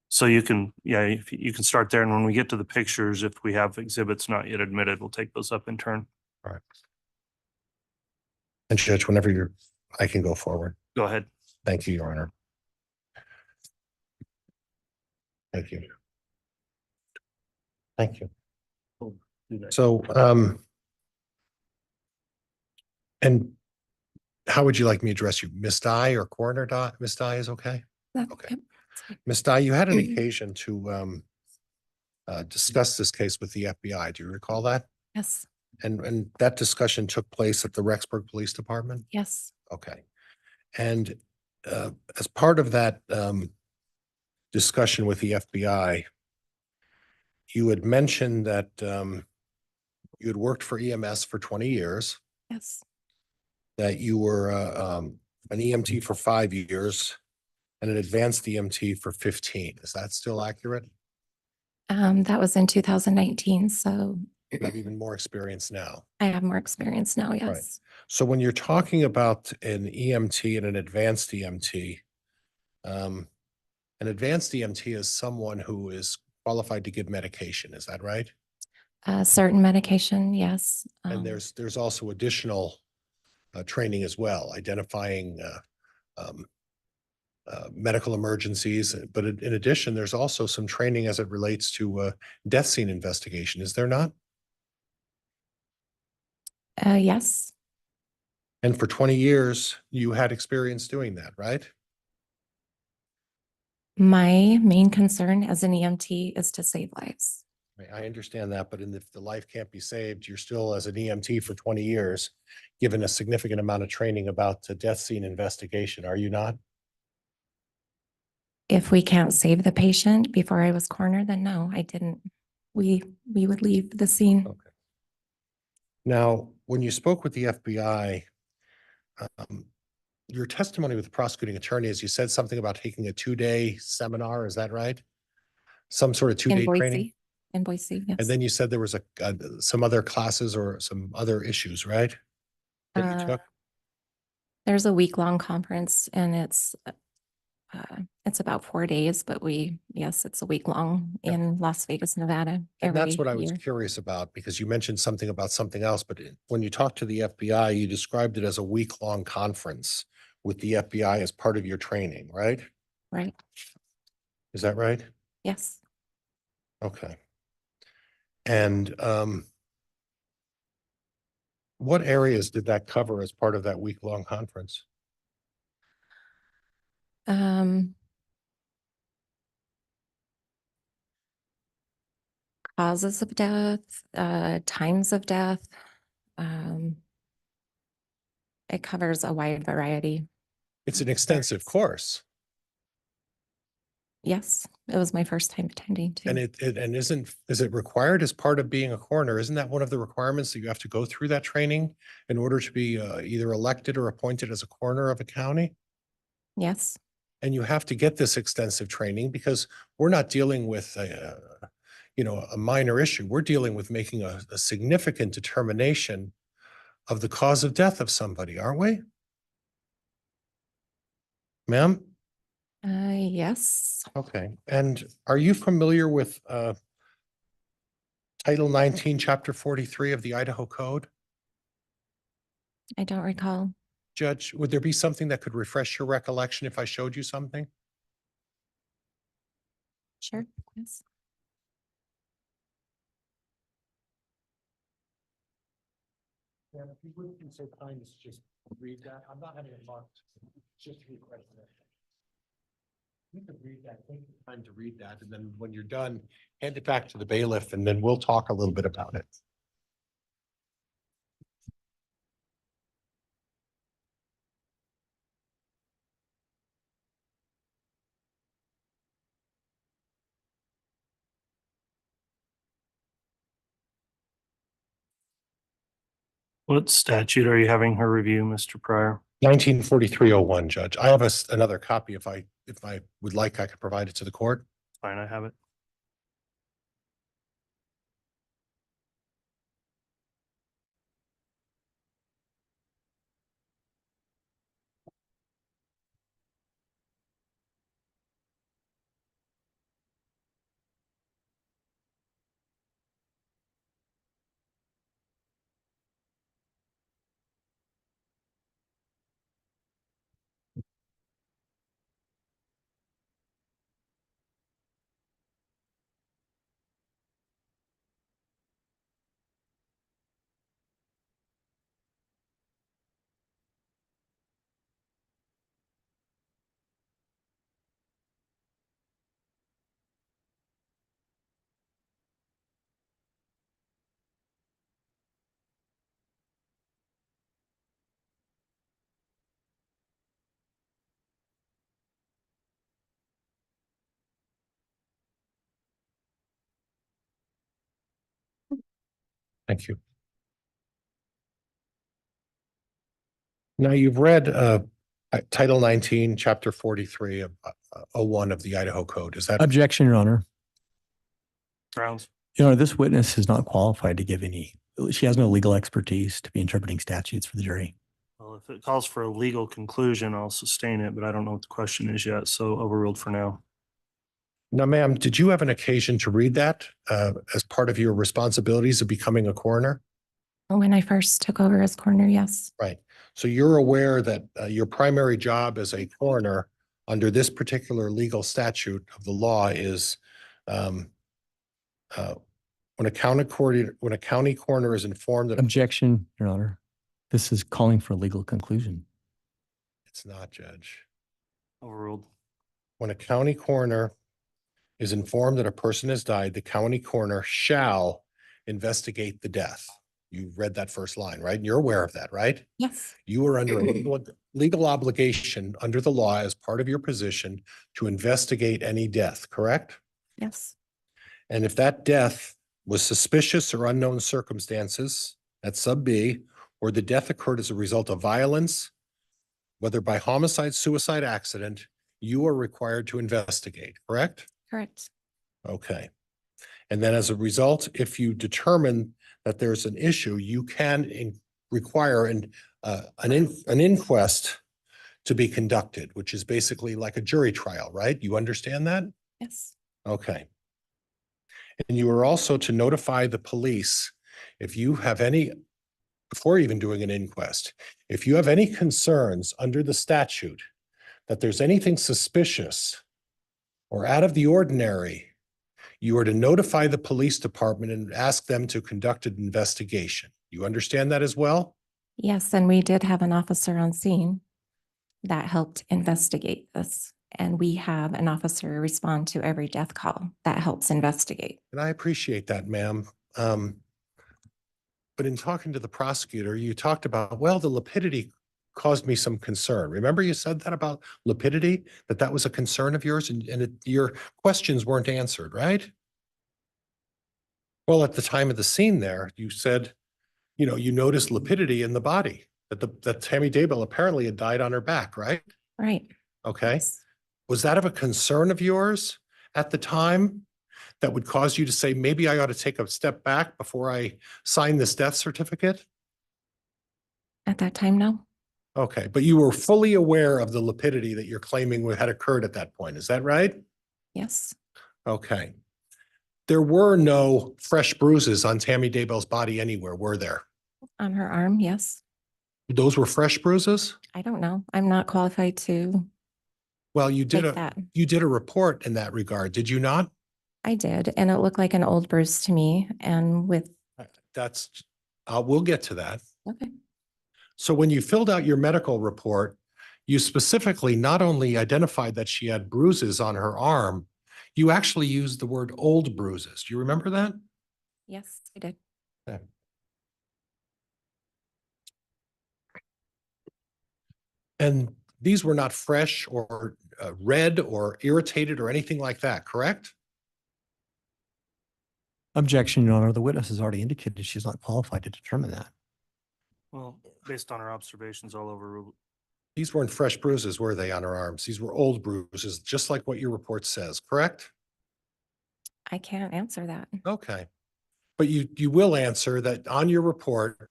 Speaker 2: So you can, yeah, if you can start there, and when we get to the pictures, if we have exhibits not yet admitted, we'll take those up in turn.
Speaker 6: All right. And Judge, whenever I can go forward.
Speaker 2: Go ahead.
Speaker 6: Thank you, Your Honor. Thank you. Thank you.
Speaker 2: Do that.
Speaker 6: So, and how would you like me to address you? Miss Dye or Coroner Dye? Miss Dye is okay? Okay.
Speaker 5: Yep.
Speaker 6: Miss Dye, you had an occasion to discuss this case with the FBI. Do you recall that?
Speaker 5: Yes,
Speaker 6: And that discussion took place at the Rexburg Police Department?
Speaker 5: yes,
Speaker 6: Okay. And as part of that discussion with the FBI, you had mentioned that you had worked for EMS for 20 years,
Speaker 5: yes.
Speaker 6: that you were an EMT for 5 years and an advanced EMT for 15. Is that still accurate?
Speaker 5: That was in 2019, so
Speaker 6: You have even more experience now.
Speaker 5: I have more experience now, yes.
Speaker 6: So when you're talking about an EMT and an advanced EMT, an advanced EMT is someone who is qualified to give medication. Is that right?
Speaker 5: Certain medication, yes.
Speaker 6: And there's also additional training as well, identifying medical emergencies. But in addition, there's also some training as it relates to death scene investigation. Is there not?
Speaker 5: Yes,
Speaker 6: And for 20 years, you had experience doing that, right?
Speaker 5: my main concern as an EMT is to save lives.
Speaker 6: I understand that, but if the life can't be saved, you're still as an EMT for 20 years, given a significant amount of training about the death scene investigation, are you not?
Speaker 5: If we can't save the patient before I was coroner, then no, I didn't. We would leave the scene.
Speaker 6: Okay. Now, when you spoke with the FBI, your testimony with the prosecuting attorney is you said something about taking a 2-day seminar. Is that right? Some sort of
Speaker 5: In
Speaker 6: 2-day training?
Speaker 5: Boise, in Boise, yes.
Speaker 6: And then you said there was some other classes or some other issues, right? That you took?
Speaker 5: There's a week-long conference and it's about 4 days, but yes, it's a week long
Speaker 6: Yeah.
Speaker 5: in Las Vegas, Nevada.
Speaker 6: And that's
Speaker 5: every
Speaker 6: what I was
Speaker 5: year.
Speaker 6: curious about, because you mentioned something about something else, but when you talked to the FBI, you described it as a week-long conference with the FBI as part of your training, right?
Speaker 5: Right,
Speaker 6: Is that right?
Speaker 5: yes.
Speaker 6: Okay. And what areas did that cover as part of that week-long conference?
Speaker 5: Causes of death, times of death. It covers a wide variety.
Speaker 6: It's an extensive course,
Speaker 5: Yes, it was my first time attending too.
Speaker 6: and is it required as part of being a coroner? Isn't that one of the requirements that you have to go through that training in order to be either elected or appointed as a coroner of a county?
Speaker 5: Yes,
Speaker 6: And you have to get this extensive training because we're not dealing with a minor issue. We're dealing with making a significant determination of the cause of death of somebody, aren't we? Ma'am?
Speaker 5: yes,
Speaker 6: Okay. And are you familiar with Title 19, Chapter 43 of the Idaho Code?
Speaker 5: I don't recall.
Speaker 6: Judge, would there be something that could refresh your recollection if I showed you something?
Speaker 5: Sure. Yes.
Speaker 6: Yeah, if you wouldn't be so kind as to just read that, I'm not having it marked, just refresh it. You could read that, take the time to read that, and then when you're done, hand it back to the bailiff, and then we'll talk a little bit about it.
Speaker 2: What statute are you having her review, Mr. Pryor?
Speaker 6: 1943-01, Judge. I have another copy. If I would like, I could provide it to the court.
Speaker 2: Fine, I have it.
Speaker 6: Thank you. Now you've read Title 19, Chapter 43 of 01 of the Idaho Code. Is that
Speaker 3: Objection, Your Honor.
Speaker 2: Grounds?
Speaker 3: Your Honor, this witness is not qualified to give any, she has no legal expertise to be interpreting statutes for the jury.
Speaker 2: Well, if it calls for a legal conclusion, I'll sustain it, but I don't know what the question is yet, so overruled for now.
Speaker 6: now, ma'am? Did you have an occasion to read that as part of your responsibilities of becoming a coroner?
Speaker 5: When I first took over as coroner, yes.
Speaker 6: Right. So you're aware that your primary job as a coroner under this particular legal statute of the law is when a county coroner is informed that
Speaker 3: Objection, Your Honor. This is calling for a legal conclusion.
Speaker 6: it's not, Judge.
Speaker 2: Overruled.
Speaker 6: When a county coroner is informed that a person has died, the county coroner shall investigate the death. You read that first line, right? And you're aware of that, right?
Speaker 5: Yes.
Speaker 6: You are under a legal obligation under the law as part of your position to investigate any death, correct?
Speaker 5: Yes.
Speaker 6: And if that death was suspicious or unknown circumstances, that's sub B, or the death occurred as a result of violence, whether by homicide, suicide, accident, you are required to investigate, correct?
Speaker 5: Correct.
Speaker 6: Okay. And then as a result, if you determine that there's an issue, you can require an inquest to be conducted, which is basically like a jury trial, right? You understand that?
Speaker 5: Yes.
Speaker 6: Okay. And you are also to notify the police if you have any, before even doing an inquest, if you have any concerns under the statute that there's anything suspicious or out of the ordinary, you are to notify the police department and ask them to conduct an investigation. You understand that as well?
Speaker 5: Yes, and we did have an officer on scene that helped investigate this. And we have an officer respond to every death call that helps investigate.
Speaker 6: And I appreciate that, ma'am. But in talking to the prosecutor, you talked about, well, the lapidity caused me some concern. Remember you said that about lapidity, that was a concern of yours and your questions weren't answered, right? Well, at the time of the scene there, you said, you noticed lapidity in the body, that Tammy Daybell apparently had died on her back, right?
Speaker 5: Right.
Speaker 6: Okay.
Speaker 5: Yes.
Speaker 6: Was that of a concern of yours at the time that would cause you to say, maybe I ought to take a step back before I sign this death certificate?
Speaker 5: At that time, no.
Speaker 6: Okay, but you were fully aware of the lapidity that you're claiming had occurred at that point. Is that right?
Speaker 5: Yes.
Speaker 6: Okay. There were no fresh bruises on Tammy Daybell's body anywhere, were there?
Speaker 5: On her arm, yes.
Speaker 6: Those were fresh bruises?
Speaker 5: I don't know. I'm not qualified to
Speaker 6: Well, you did
Speaker 5: take
Speaker 6: a,
Speaker 5: that.
Speaker 6: you did a report in that regard, did you not?
Speaker 5: I did, and it looked like an old bruise to me and with,
Speaker 6: That's, we'll get to that.
Speaker 5: okay,
Speaker 6: So when you filled out your medical report, you specifically not only identified that she had bruises on her arm, you actually used the word old bruises. Do you remember that?
Speaker 5: yes, I did.
Speaker 6: And these were not fresh or red or irritated or anything like that, correct?
Speaker 3: Objection, Your Honor. The witness has already indicated she's not qualified to determine that.
Speaker 2: Well, based on our observations all over,
Speaker 6: These weren't fresh bruises, were they, on her arms? These were old bruises, just like what your report says, correct?
Speaker 5: I can't answer that.
Speaker 6: Okay. But you will answer that on your report,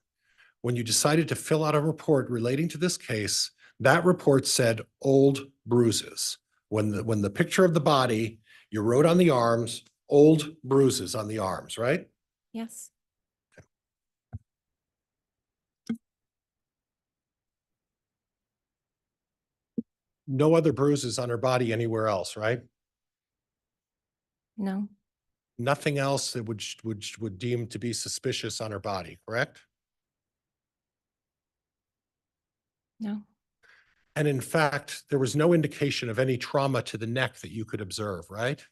Speaker 6: when you decided to fill out a report relating to this case, that report said old bruises. When the picture of the body, you wrote on the arms, old bruises on the arms, right?
Speaker 5: Yes,
Speaker 6: No other bruises on her body anywhere else, right?
Speaker 5: no,
Speaker 6: Nothing else that would deem to be suspicious on her body, correct?
Speaker 5: no,
Speaker 6: And in fact, there was no indication of any trauma to the neck that you could observe, right?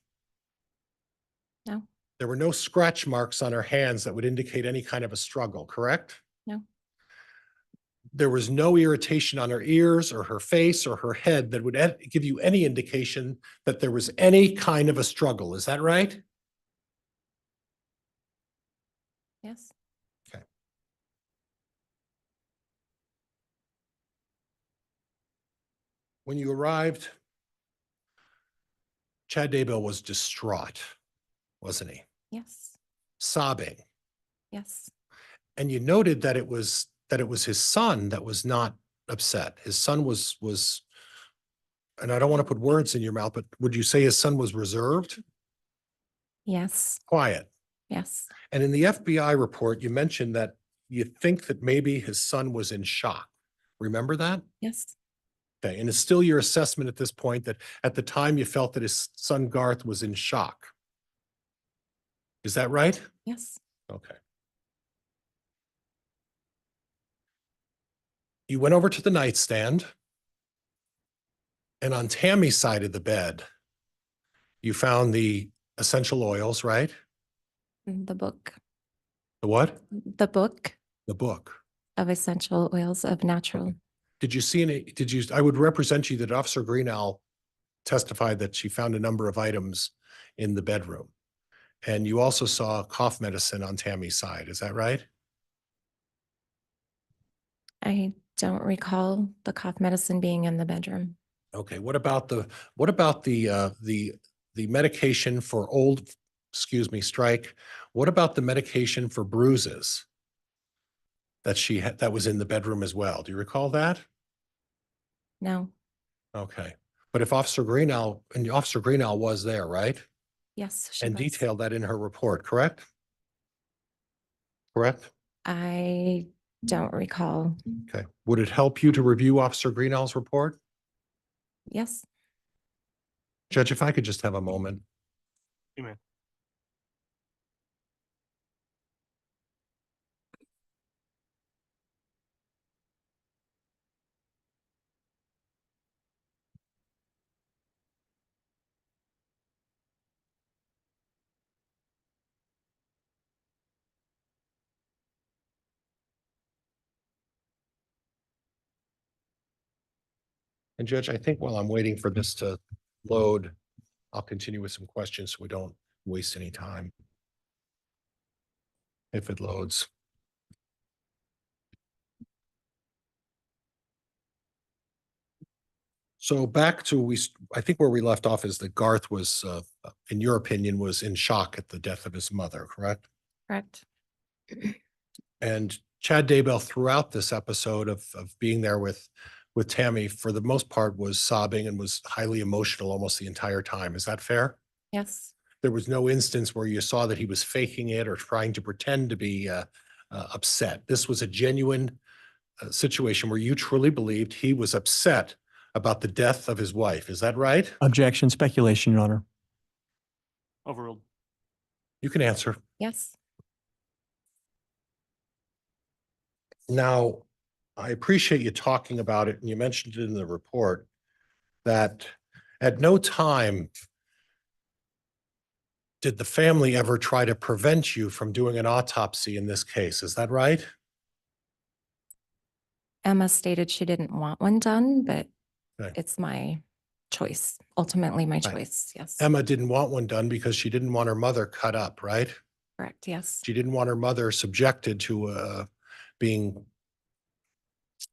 Speaker 5: no,
Speaker 6: There were no scratch marks on her hands that would indicate any kind of a struggle, correct?
Speaker 5: no,
Speaker 6: There was no irritation on her ears or her face or her head that would give you any indication that there was any kind of a struggle. Is that right?
Speaker 5: yes,
Speaker 6: When you arrived, Chad Daybell was distraught, wasn't he?
Speaker 5: yes,
Speaker 6: Sobbing.
Speaker 5: yes,
Speaker 6: And you noted that it was his son that was not upset. His son was, and I don't want to put words in your mouth, but would you say his son was reserved,
Speaker 5: yes,
Speaker 6: quiet?
Speaker 5: yes,
Speaker 6: And in the FBI report, you mentioned that you think that maybe his son was in shock. Remember that?
Speaker 5: yes,
Speaker 6: Okay, and it's still your assessment at this point that at the time you felt that his son Garth was in shock. Is that right?
Speaker 5: yes,
Speaker 6: Okay. You went over to the nightstand, and on Tammy's side of the bed, you found the essential oils, right?
Speaker 5: the book,
Speaker 6: The what?
Speaker 5: the book
Speaker 6: The book.
Speaker 5: of essential oils of natural.
Speaker 6: Did you see any, I would represent you that Officer Greenell testified that she found a number of items in the bedroom. And you also saw cough medicine on Tammy's side. Is that right?
Speaker 5: I don't recall the cough medicine being in the bedroom.
Speaker 6: Okay, what about the medication for strike? What about the medication for bruises that she had, that was in the bedroom as well? Do you recall that?
Speaker 5: No,
Speaker 6: Okay, but if Officer Greenell, and Officer Greenell was there, right?
Speaker 5: yes, she
Speaker 6: And
Speaker 5: was.
Speaker 6: detailed that in her report, correct? Correct?
Speaker 5: I don't recall.
Speaker 6: Okay, would it help you to review Officer Greenell's report?
Speaker 5: Yes,
Speaker 6: Judge, if I could just have a moment.
Speaker 2: you may.
Speaker 6: And Judge, I think while I'm waiting for this to load, I'll continue with some questions so we don't waste any time. If it loads. So back to, I think where we left off is that Garth was, in your opinion, was in shock at the death of his mother, correct?
Speaker 5: correct.
Speaker 6: And Chad Daybell throughout this episode of being there with Tammy, for the most part, was sobbing and was highly emotional almost the entire time. Is that fair?
Speaker 5: Yes,
Speaker 6: There was no instance where you saw that he was faking it or trying to pretend to be upset. This was a genuine situation where you truly believed he was upset about the death of his wife. Is that right?
Speaker 3: Objection, speculation, Your Honor.
Speaker 2: Overruled.
Speaker 6: You can answer.
Speaker 5: Yes.
Speaker 6: Now, I appreciate you talking about it, and you mentioned it in the report that at no time did the family ever try to prevent you from doing an autopsy in this case. Is that right?
Speaker 5: Emma stated she didn't want one done, but
Speaker 6: Okay.
Speaker 5: it's my choice, ultimately my
Speaker 6: Right.
Speaker 5: choice. Yes.
Speaker 6: Emma didn't want one done because she didn't want her mother cut up, right?
Speaker 5: Correct. Yes.
Speaker 6: She didn't want her mother subjected to being,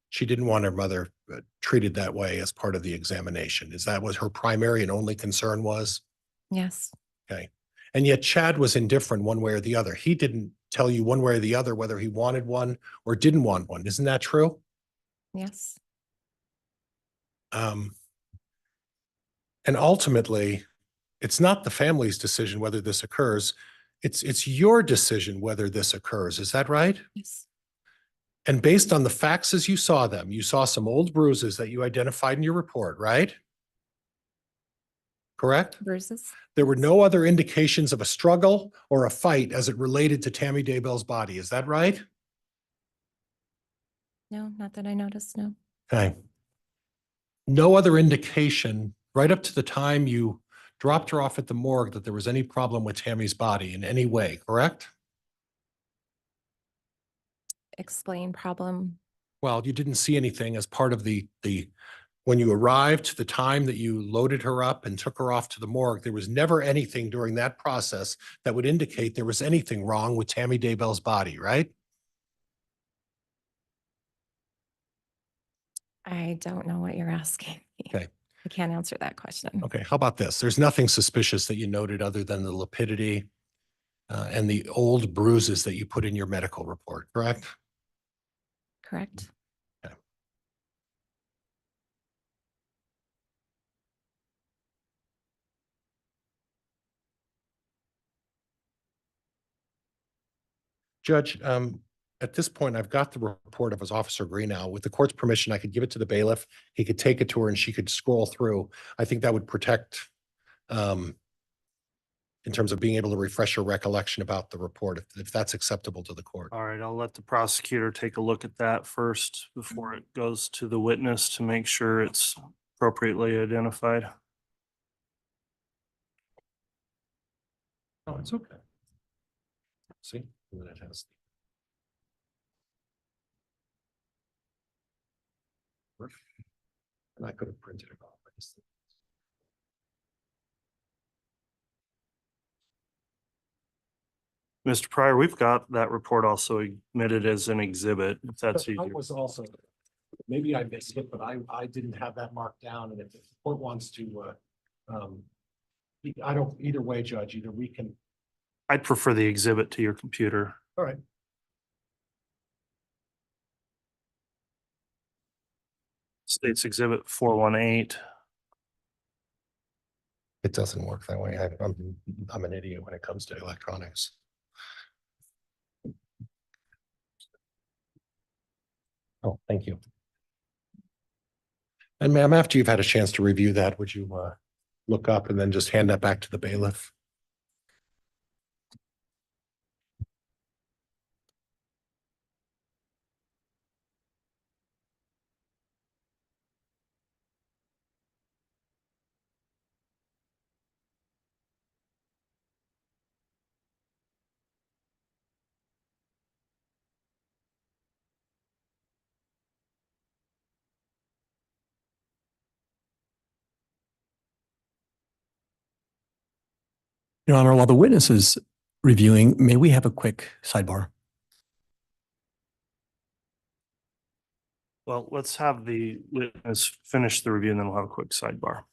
Speaker 6: she didn't want her mother treated that way as part of the examination. Is that what her primary and only concern was?
Speaker 5: Yes.
Speaker 6: Okay. And yet Chad was indifferent one way or the other. He didn't tell you one way or the other whether he wanted one or didn't want one. Isn't that true?
Speaker 5: Yes.
Speaker 6: And ultimately, it's not the family's decision whether this occurs. It's your decision whether this occurs. Is that right?
Speaker 5: Yes.
Speaker 6: And based on the facts as you saw them, you saw some old bruises that you identified in your report, right? Correct?
Speaker 5: Bruises.
Speaker 6: There were no other indications of a struggle or a fight as it related to Tammy Daybell's body. Is that right?
Speaker 5: No, not that I noticed. No.
Speaker 6: Okay. No other indication right up to the time you dropped her off at the morgue that there was any problem with Tammy's body in any way, correct?
Speaker 5: Explain problem.
Speaker 6: Well, you didn't see anything as part of when you arrived to the time that you loaded her up and took her off to the morgue, there was never anything during that process that would indicate there was anything wrong with Tammy Daybell's body, right?
Speaker 5: I don't know what you're asking me.
Speaker 6: Okay.
Speaker 5: I can't answer that question.
Speaker 6: Okay, how about this? There's nothing suspicious that you noted other than the lapidity and the old bruises that you put in your medical report, correct?
Speaker 5: Correct.
Speaker 6: Judge, at this point, I've got the report of his Officer Greenow. With the court's permission, I could give it to the bailiff. He could take it to her and she could scroll through. I think that would protect in terms of being able to refresh her recollection about the report, if that's acceptable to the court.
Speaker 2: All right, I'll let the prosecutor take a look at that first before it goes to the witness to make sure it's appropriately identified.
Speaker 6: Oh, it's okay. See, and then it has. And I could have printed it off. I just-
Speaker 2: Mr. Pryor, we've got that report also admitted as an exhibit, if that's
Speaker 6: But I
Speaker 2: easier.
Speaker 6: was also, maybe I missed it, but I didn't have that marked down, and if the court wants to, I don't, either way, Judge, either we can,
Speaker 2: I'd prefer the exhibit to your computer.
Speaker 6: all right.
Speaker 2: States Exhibit 418.
Speaker 6: It doesn't work that way. I'm an idiot when it comes to electronics. Oh, thank you. And ma'am, after you've had a chance to review that, would you look up and then just hand that back to the bailiff?
Speaker 3: Your Honor, while the witness is reviewing, may we have a quick sidebar?
Speaker 2: Well, let's have the witness finish the review and then we'll have a quick sidebar.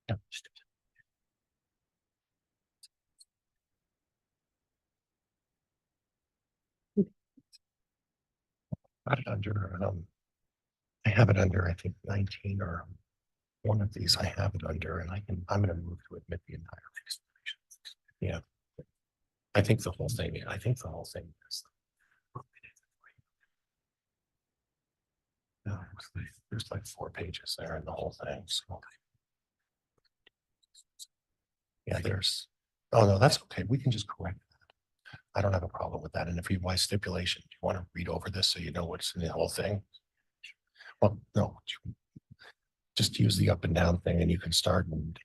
Speaker 6: Got it under, I have it under, I think 19 or one of these I have it under, and I'm gonna move to admit the entire explanation. Yeah. I think the whole thing is. No, there's like 4 pages there in the whole thing, so. Yeah, oh no, that's okay. We can just correct that. I don't have a problem with that. And if you by stipulation, do you want to read over this so you know what's in the whole thing? Well, no, just use the up and down thing and you can start and.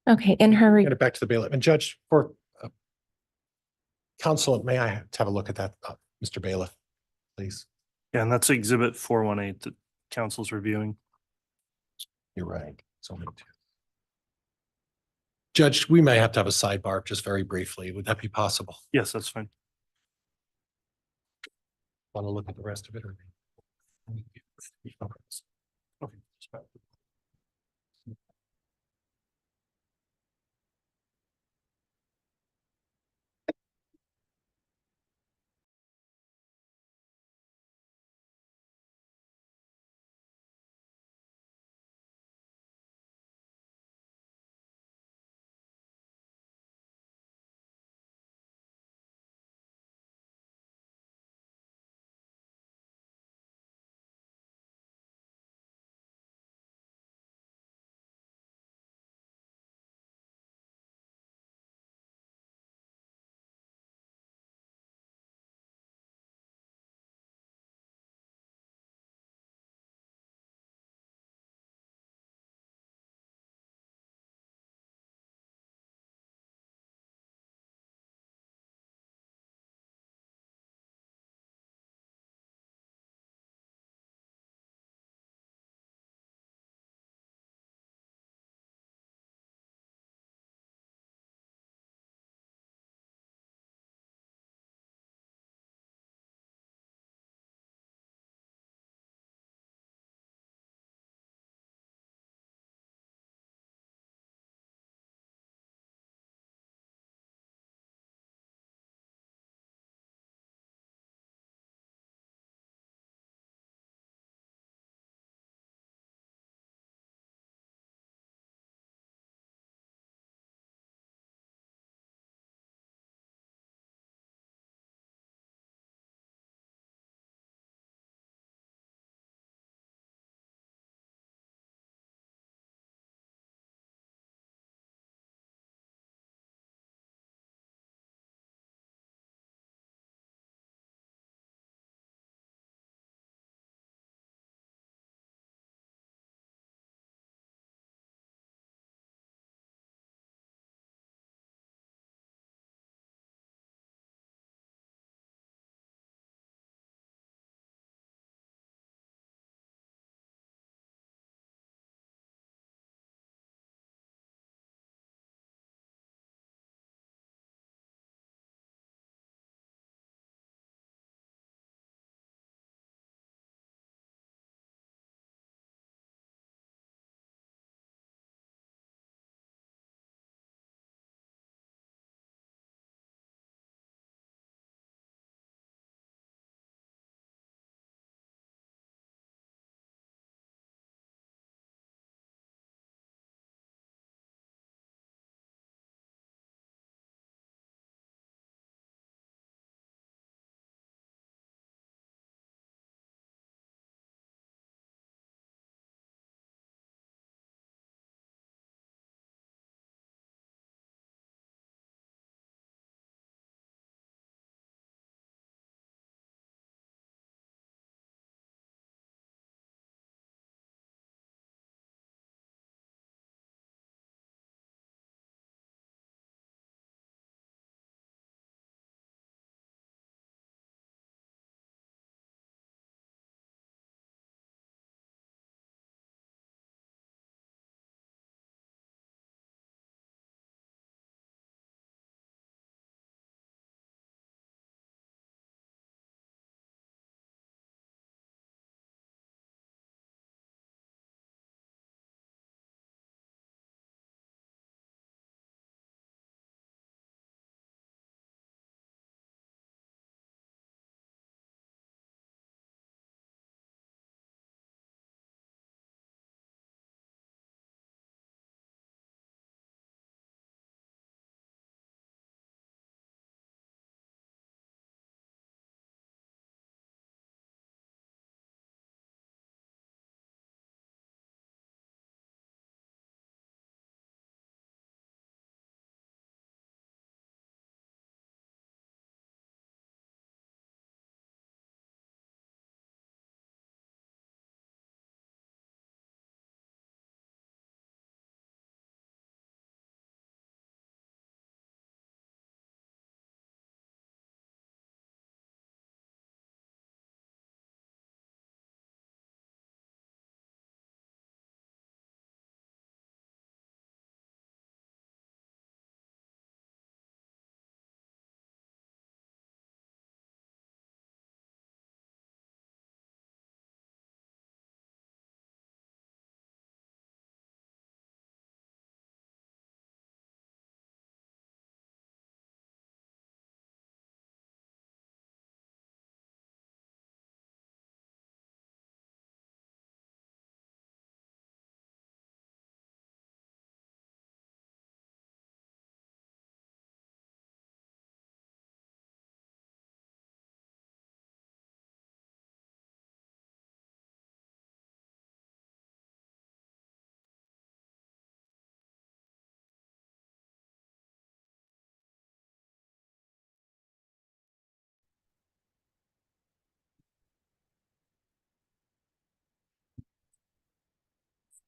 Speaker 5: Okay, in her,
Speaker 6: Get it back to the bailiff and judge for. Counsel, may I have a look at that, Mr. Bailiff, please?
Speaker 2: Yeah, and that's exhibit 418 that council's reviewing.
Speaker 6: You're right. It's only 2. Judge, we may have to have a sidebar just very briefly. Would that be possible?
Speaker 2: Yes, that's fine.
Speaker 6: Want to look at the rest of it or?
Speaker 2: Okay.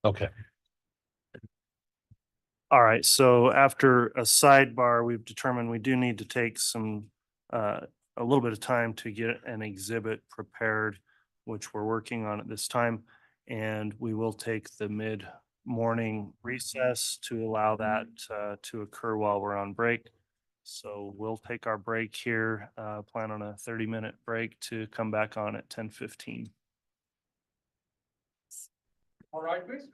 Speaker 6: Okay.
Speaker 2: All right, so after a sidebar, we've determined we do need to take some, a little bit of time to get an exhibit prepared, which we're working on at this time. And we will take the mid-morning recess to allow that to occur while we're on break. So we'll take our break here, plan on a 30-minute break to come back on at 10:15.
Speaker 1: All right, please.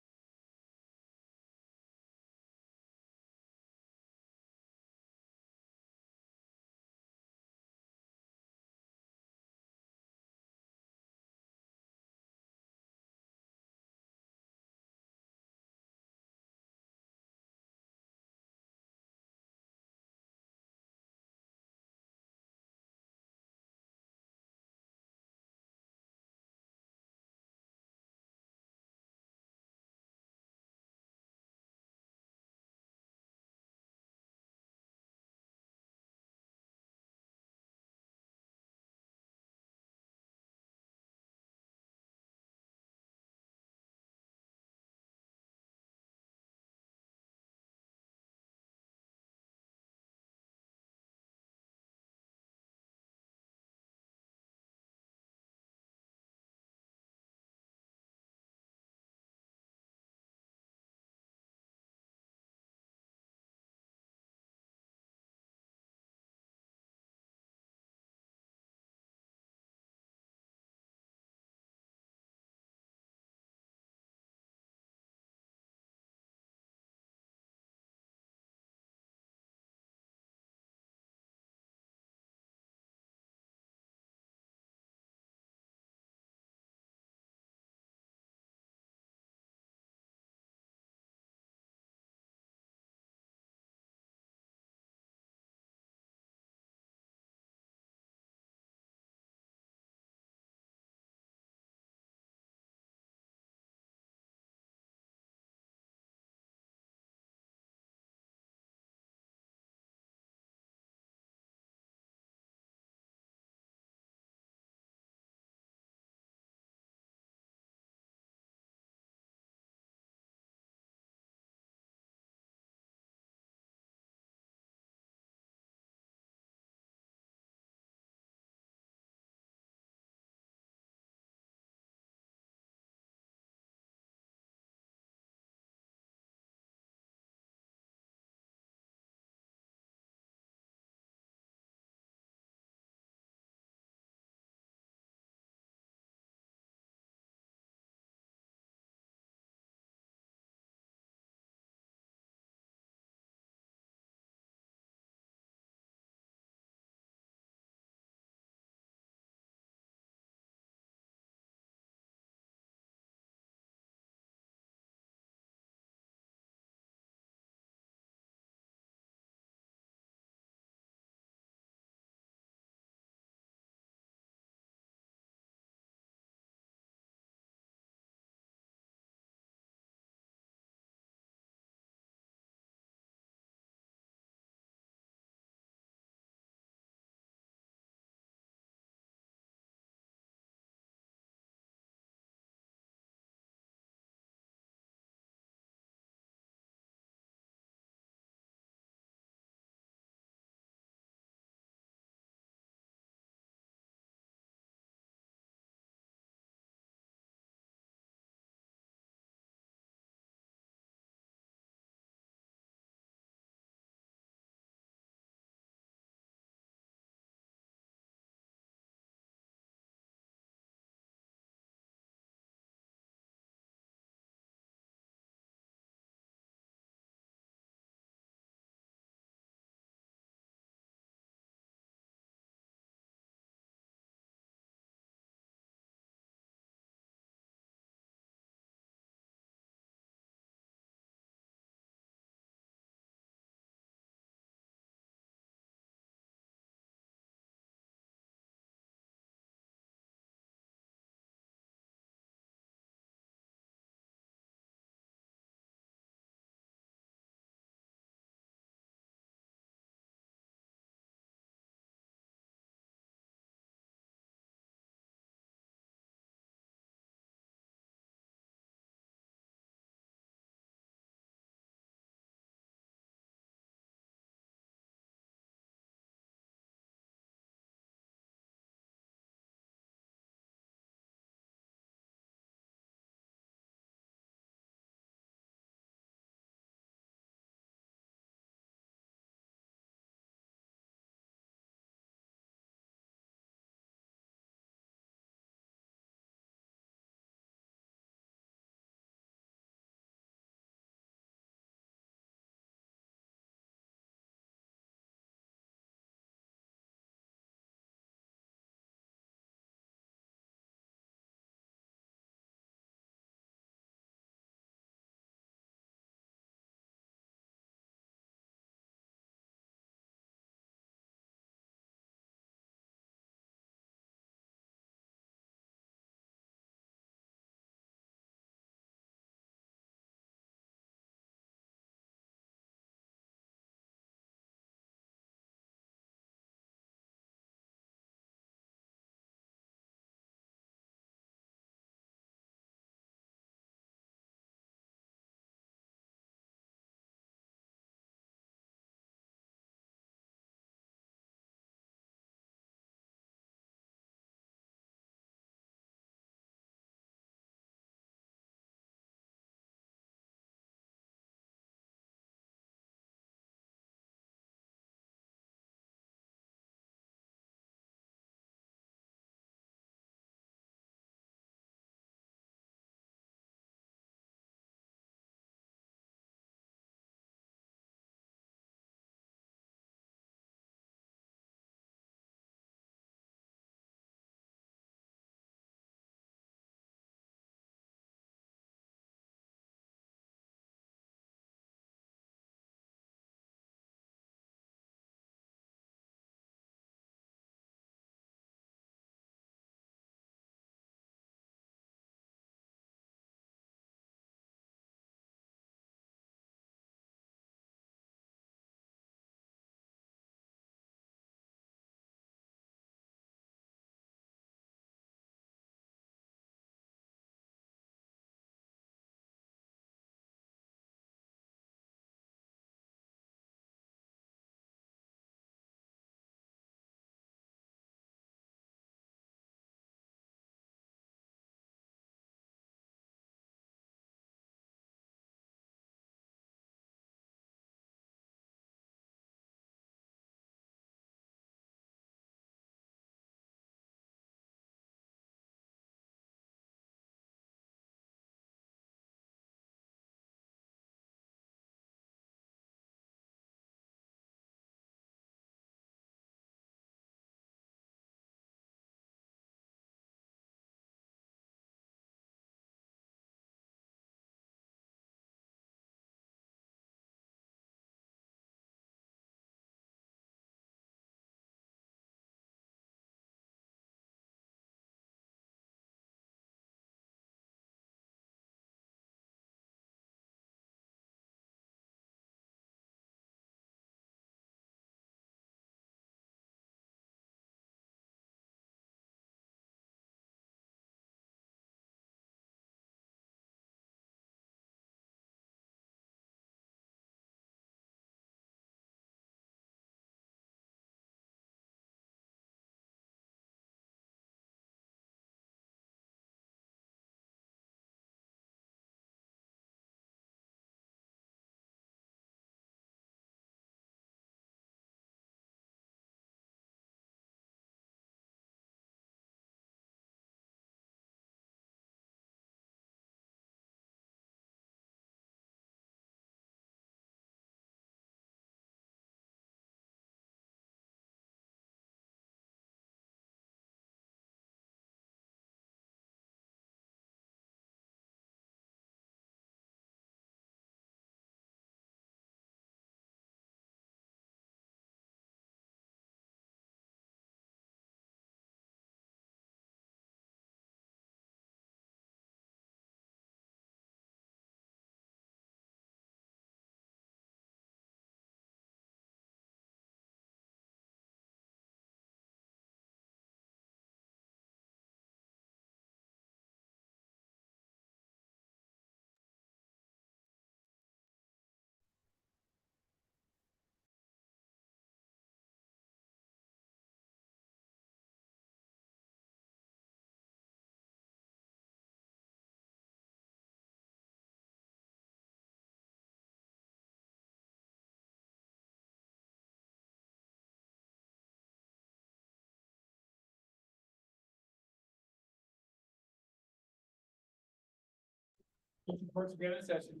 Speaker 1: Court's again in session.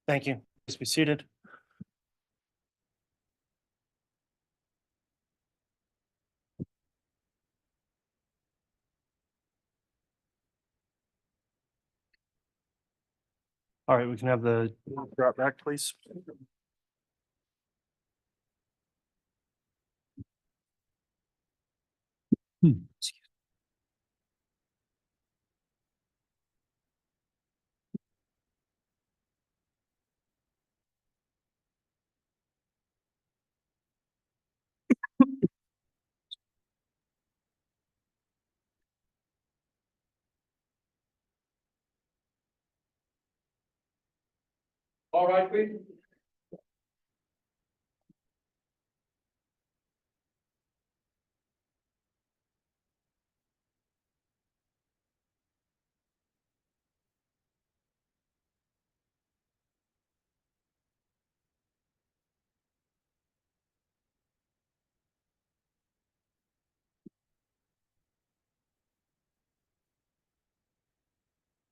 Speaker 2: Thank you. Please be seated. All right, we can have the drop back, please.
Speaker 1: All right, please.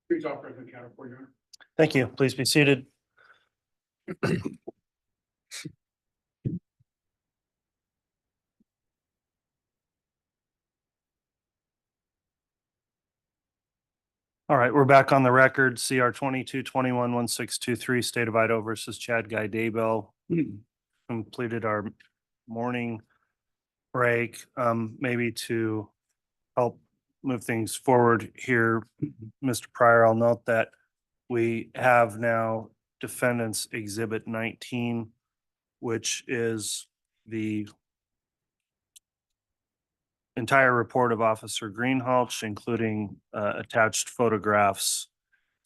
Speaker 1: Please offer the counter for you.
Speaker 2: Thank you. Please be seated. All right, we're back on the record. CR 22-21-1623, State of Idaho versus Chad Guy Daybell. Completed our morning break. Maybe to help move things forward here, Mr. Pryor, I'll note that we have now Defendant's Exhibit 19, which is the entire report of Officer Greenhalgh, including attached photographs.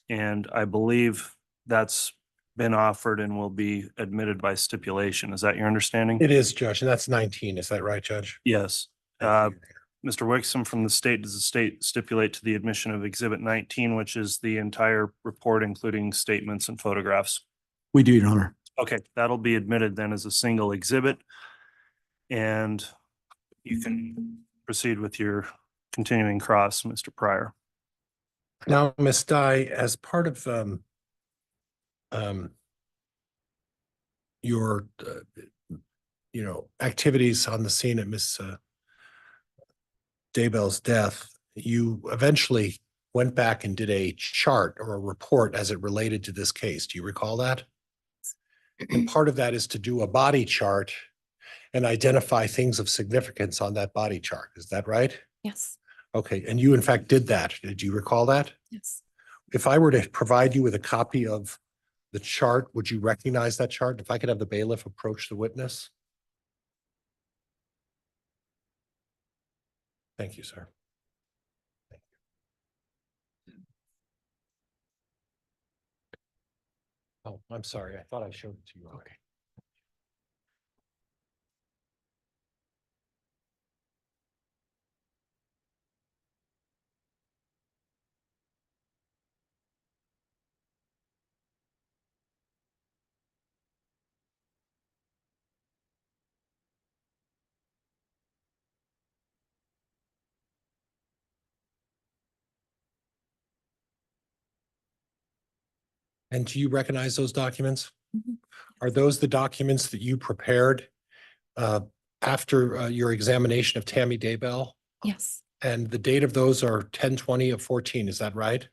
Speaker 2: And I believe that's been offered and will be admitted by stipulation. Is that your understanding?
Speaker 6: It is, Judge, and that's 19. Is that right, Judge?
Speaker 2: Yes.
Speaker 6: Thank you.
Speaker 2: Mr. Wixom from the state, does the state stipulate to the admission of Exhibit 19, which is the entire report, including statements and photographs?
Speaker 3: We do, Your Honor.
Speaker 2: Okay, that'll be admitted then as a single exhibit. And you can proceed with your continuing cross, Mr. Pryor.
Speaker 6: Now, Ms. Dye, as part of your activities on the scene at Miss Daybell's death, you eventually went back and did a chart or a report as it related to this case. Do you recall that? And part of that is to do a body chart and identify things of significance on that body chart. Is that right?
Speaker 5: Yes,
Speaker 6: Okay, and you in fact did that. Did you recall that?
Speaker 5: yes.
Speaker 6: If I were to provide you with a copy of the chart, would you recognize that chart? If I could have the bailiff approach the witness? Thank you, sir. Thank you. Oh, I'm sorry. I thought I showed it to you. Okay. And do you recognize those documents?
Speaker 5: Mhm.
Speaker 6: Are those the documents that you prepared after your examination of Tammy Daybell?
Speaker 5: Yes,
Speaker 6: And the date of those are 10/20/14, is that right?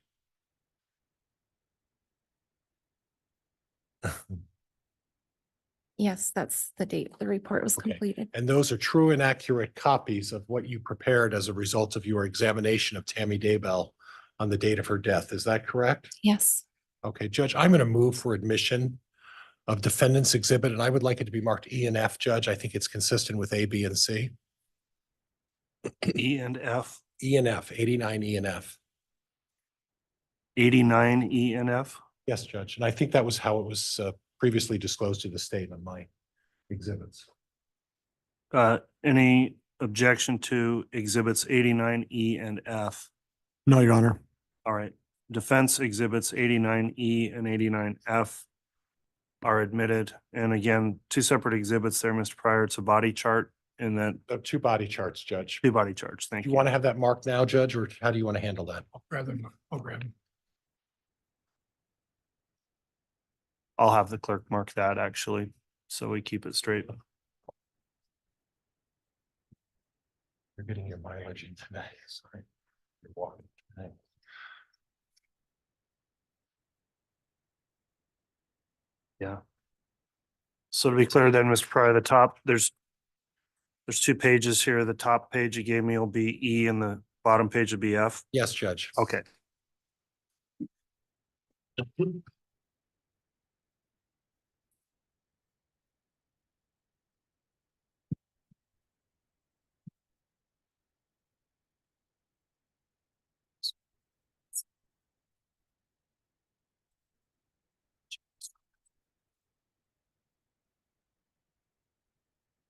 Speaker 5: yes, that's the date the report was
Speaker 6: Okay.
Speaker 5: completed.
Speaker 6: And those are true and accurate copies of what you prepared as a result of your examination of Tammy Daybell on the date of her death. Is that correct?
Speaker 5: Yes,
Speaker 6: Okay, Judge, I'm going to move for admission of defendant's exhibit, and I would like it to be marked E and F, Judge. I think it's consistent with A, B, and C.
Speaker 2: E and F,
Speaker 6: E and F, 89 E and F.
Speaker 2: 89 E and F.
Speaker 6: Yes, Judge. And I think that was how it was previously disclosed to the state on my exhibits.
Speaker 2: Any objection to exhibits 89 E and F?
Speaker 3: No, Your Honor.
Speaker 2: All right. Defense exhibits 89 E and 89 F are admitted. And again, two separate exhibits there, Mr. Pryor. It's a body chart in that
Speaker 6: Two body charts, Judge.
Speaker 2: two body charts. Thank
Speaker 6: Do
Speaker 2: you.
Speaker 6: you want to have that marked now, Judge, or how do you want to handle that?
Speaker 1: I'll grab them.
Speaker 2: I'll have the clerk mark that actually, so we keep it straight.
Speaker 6: You're getting your mileage in today. Sorry. You're walking today.
Speaker 2: Yeah. So to be clear then, Mr. Pryor, the top, there's two pages here. The top page you gave me will be E and the bottom page will be F.
Speaker 6: Yes, Judge.
Speaker 2: Okay.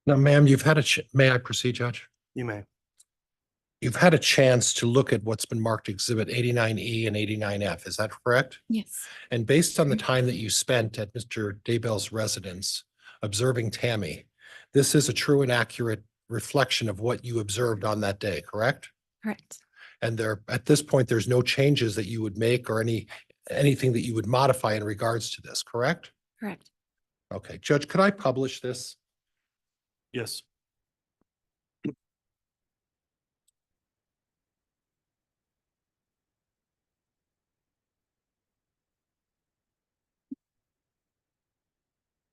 Speaker 6: Now, ma'am, you've had may I proceed, Judge?
Speaker 2: You may.
Speaker 6: You've had a chance to look at what's been marked Exhibit 89E and 89F. Is that correct?
Speaker 5: Yes.
Speaker 6: And based on the time that you spent at Mr. Daybell's residence observing Tammy, this is a true and accurate reflection of what you observed on that day, correct?
Speaker 5: Correct.
Speaker 6: And there, at this point, there's no changes that you would make or anything that you would modify in regards to this, correct?
Speaker 5: Correct.
Speaker 6: Okay, Judge, could I publish this?
Speaker 2: Yes.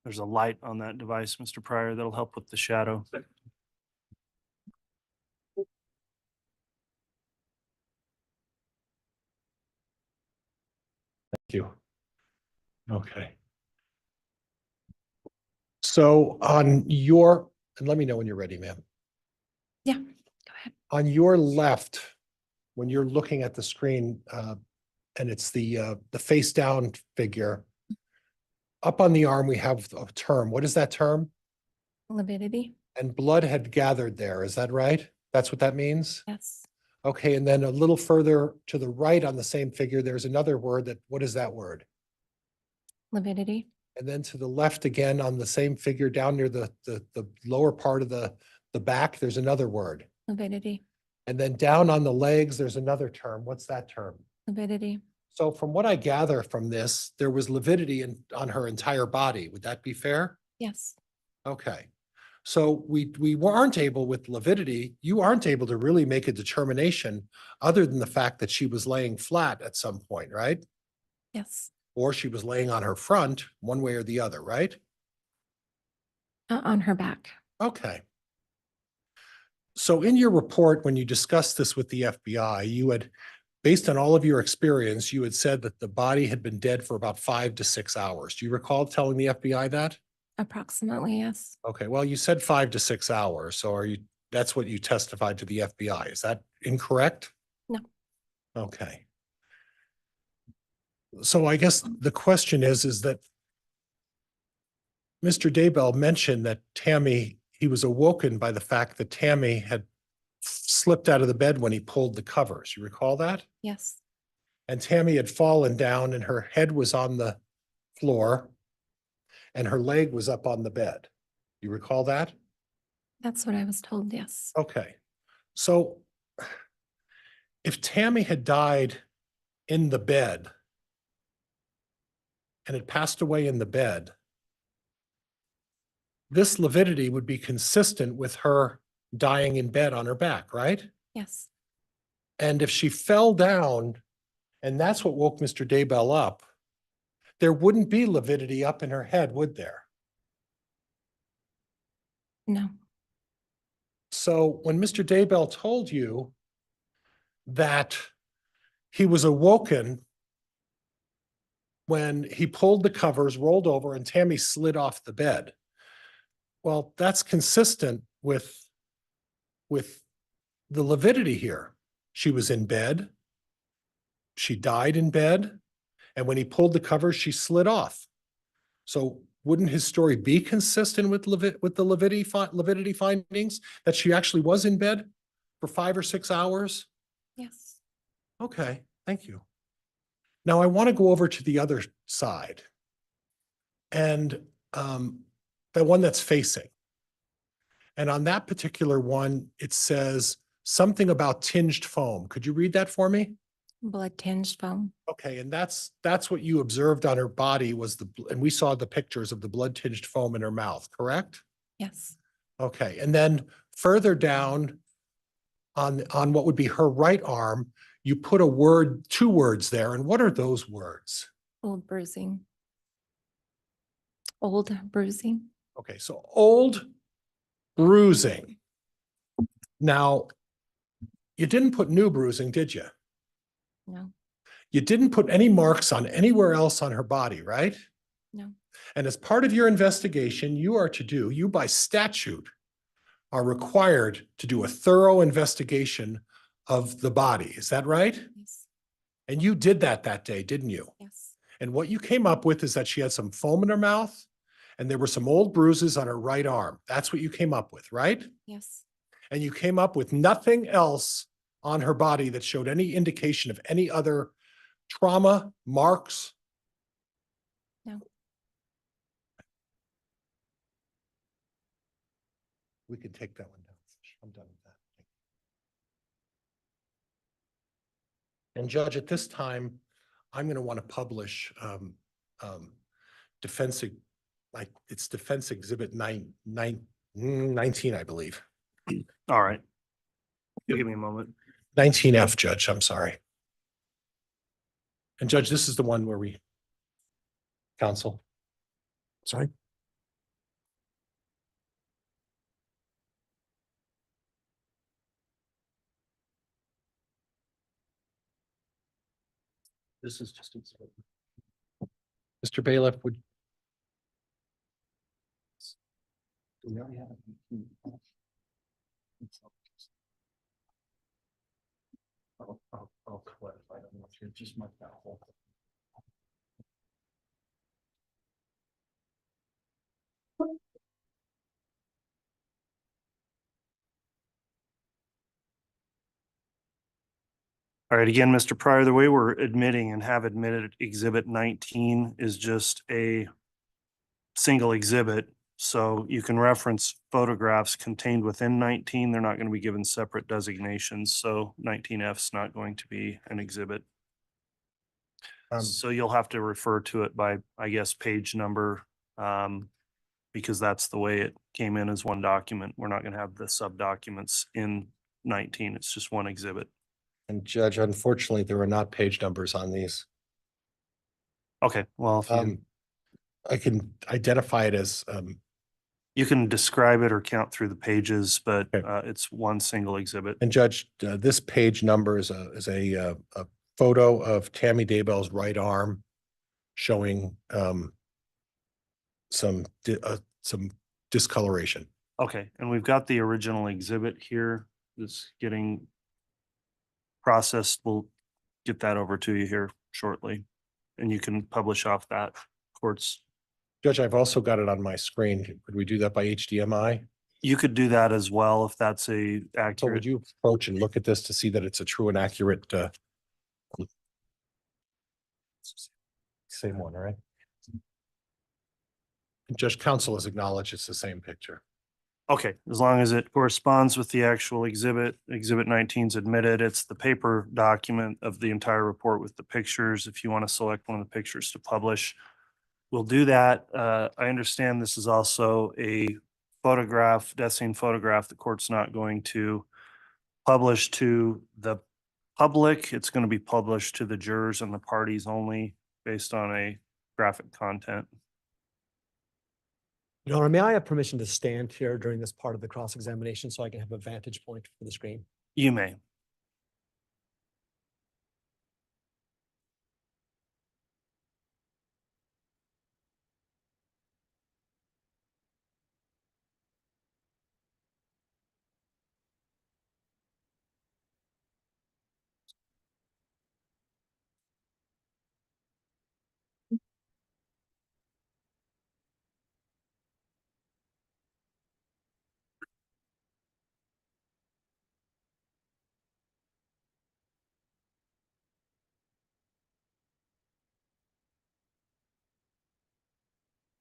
Speaker 2: There's a light on that device, Mr. Pryor, that'll help with the shadow.
Speaker 6: Thank you. Okay. So on your, and let me know when you're ready, ma'am.
Speaker 5: Yeah, go ahead.
Speaker 6: On your left, when you're looking at the screen, and it's the face down figure, up on the arm, we have a term. What is that term?
Speaker 5: Lividity.
Speaker 6: And blood had gathered there. Is that right? That's what that means?
Speaker 5: Yes.
Speaker 6: Okay, and then a little further to the right on the same figure, there's another word that, what is that word?
Speaker 5: Lividity.
Speaker 6: And then to the left again on the same figure down near the lower part of the back, there's another word.
Speaker 5: Lividity.
Speaker 6: And then down on the legs, there's another term. What's that term?
Speaker 5: Lividity.
Speaker 6: So from what I gather from this, there was lividity on her entire body. Would that be fair?
Speaker 5: Yes.
Speaker 6: Okay. So we weren't able with lividity, you aren't able to really make a determination other than the fact that she was laying flat at some point, right?
Speaker 5: Yes.
Speaker 6: Or she was laying on her front, one way or the other, right?
Speaker 5: On her back.
Speaker 6: Okay. So in your report, when you discussed this with the FBI, you had, based on all of your experience, you had said that the body had been dead for about 5 to 6 hours. Do you recall telling the FBI that?
Speaker 5: Approximately, yes.
Speaker 6: Okay, well, you said 5 to 6 hours. So that's what you testified to the FBI. Is that incorrect?
Speaker 5: No.
Speaker 6: Okay. So I guess the question is that Mr. Daybell mentioned that he was awoken by the fact that Tammy had slipped out of the bed when he pulled the covers. You recall that?
Speaker 5: Yes.
Speaker 6: And Tammy had fallen down and her head was on the floor and her leg was up on the bed. You recall that?
Speaker 5: That's what I was told. Yes.
Speaker 6: Okay. So if Tammy had died in the bed and had passed away in the bed, this lividity would be consistent with her dying in bed on her back, right?
Speaker 5: Yes.
Speaker 6: And if she fell down and that's what woke Mr. Daybell up, there wouldn't be lividity up in her head, would there?
Speaker 5: No.
Speaker 6: So when Mr. Daybell told you that he was awoken when he pulled the covers, rolled over, and Tammy slid off the bed, well, that's consistent with the lividity here. She was in bed. She died in bed. And when he pulled the covers, she slid off. So wouldn't his story be consistent with the lividity findings that she actually was in bed for 5 or 6 hours?
Speaker 5: Yes.
Speaker 6: Okay, thank you. Now I want to go over to the other side and the one that's facing. And on that particular one, it says something about tinged foam. Could you read that for me?
Speaker 5: Blood tinged foam.
Speaker 6: Okay, and that's what you observed on her body was and we saw the pictures of the blood tinged foam in her mouth, correct?
Speaker 5: Yes.
Speaker 6: Okay, and then further down on what would be her right arm, you put two words there. And what are those words?
Speaker 5: Old bruising. Old bruising.
Speaker 6: Okay, so old bruising. Now, you didn't put new bruising, did you?
Speaker 5: No,
Speaker 6: You didn't put any marks on anywhere else on her body, right?
Speaker 5: no.
Speaker 6: And as part of your investigation, you by statute are required to do a thorough investigation of the body. Is that right?
Speaker 5: Yes.
Speaker 6: And you did that day, didn't you?
Speaker 5: Yes.
Speaker 6: And what you came up with is that she had some foam in her mouth and there were some old bruises on her right arm. That's what you came up with, right?
Speaker 5: Yes.
Speaker 6: And you came up with nothing else on her body that showed any indication of any other trauma, marks?
Speaker 5: No.
Speaker 6: We can take that one down. I'm done with that. And Judge, at this time, I'm going to want to publish defense, it's Defense Exhibit 19, I believe.
Speaker 2: All right. Give me a moment.
Speaker 6: 19F, Judge, I'm sorry. And Judge, this is the one where we counsel. Sorry.
Speaker 2: This is just.
Speaker 6: Mr. Bailiff, would,
Speaker 2: I'll clarify. I don't know if you're just mark that whole. All right, again, Mr. Pryor, the way we're admitting and have admitted Exhibit 19 is just a single exhibit. So you can reference photographs contained within 19. They're not going to be given separate designations. So 19F is not going to be an exhibit. So you'll have to refer to it by, I guess, page number, because that's the way it came in as one document. We're not going to have the sub documents in 19. It's just one exhibit.
Speaker 6: and Judge, unfortunately, there are not page numbers on these.
Speaker 2: Okay, well, if you,
Speaker 6: I can identify it as,
Speaker 2: you can describe it or count through the pages, but
Speaker 6: Okay.
Speaker 2: it's one single exhibit.
Speaker 6: and Judge, this page number is a photo of Tammy Daybell's right arm showing some discoloration.
Speaker 2: Okay, and we've got the original exhibit here that's getting processed. We'll get that over to you here shortly. And you can publish off that court's.
Speaker 6: Judge, I've also got it on my screen. Could we do that by HDMI?
Speaker 2: You could do that as well if that's a
Speaker 6: So
Speaker 2: accurate.
Speaker 6: would you approach and look at this to see that it's a true and accurate same one, right? Judge, counsel has acknowledged it's the same picture.
Speaker 2: Okay, as long as it corresponds with the actual exhibit, Exhibit 19 is admitted. It's the paper document of the entire report with the pictures. If you want to select one of the pictures to publish, we'll do that. I understand this is also a photograph, death scene photograph. The court's not going to publish to the public. It's going to be published to the jurors and the parties only based on a graphic content.
Speaker 3: Your Honor, may I have permission to stand here during this part of the cross-examination so I can have a vantage point for the screen?
Speaker 2: You may.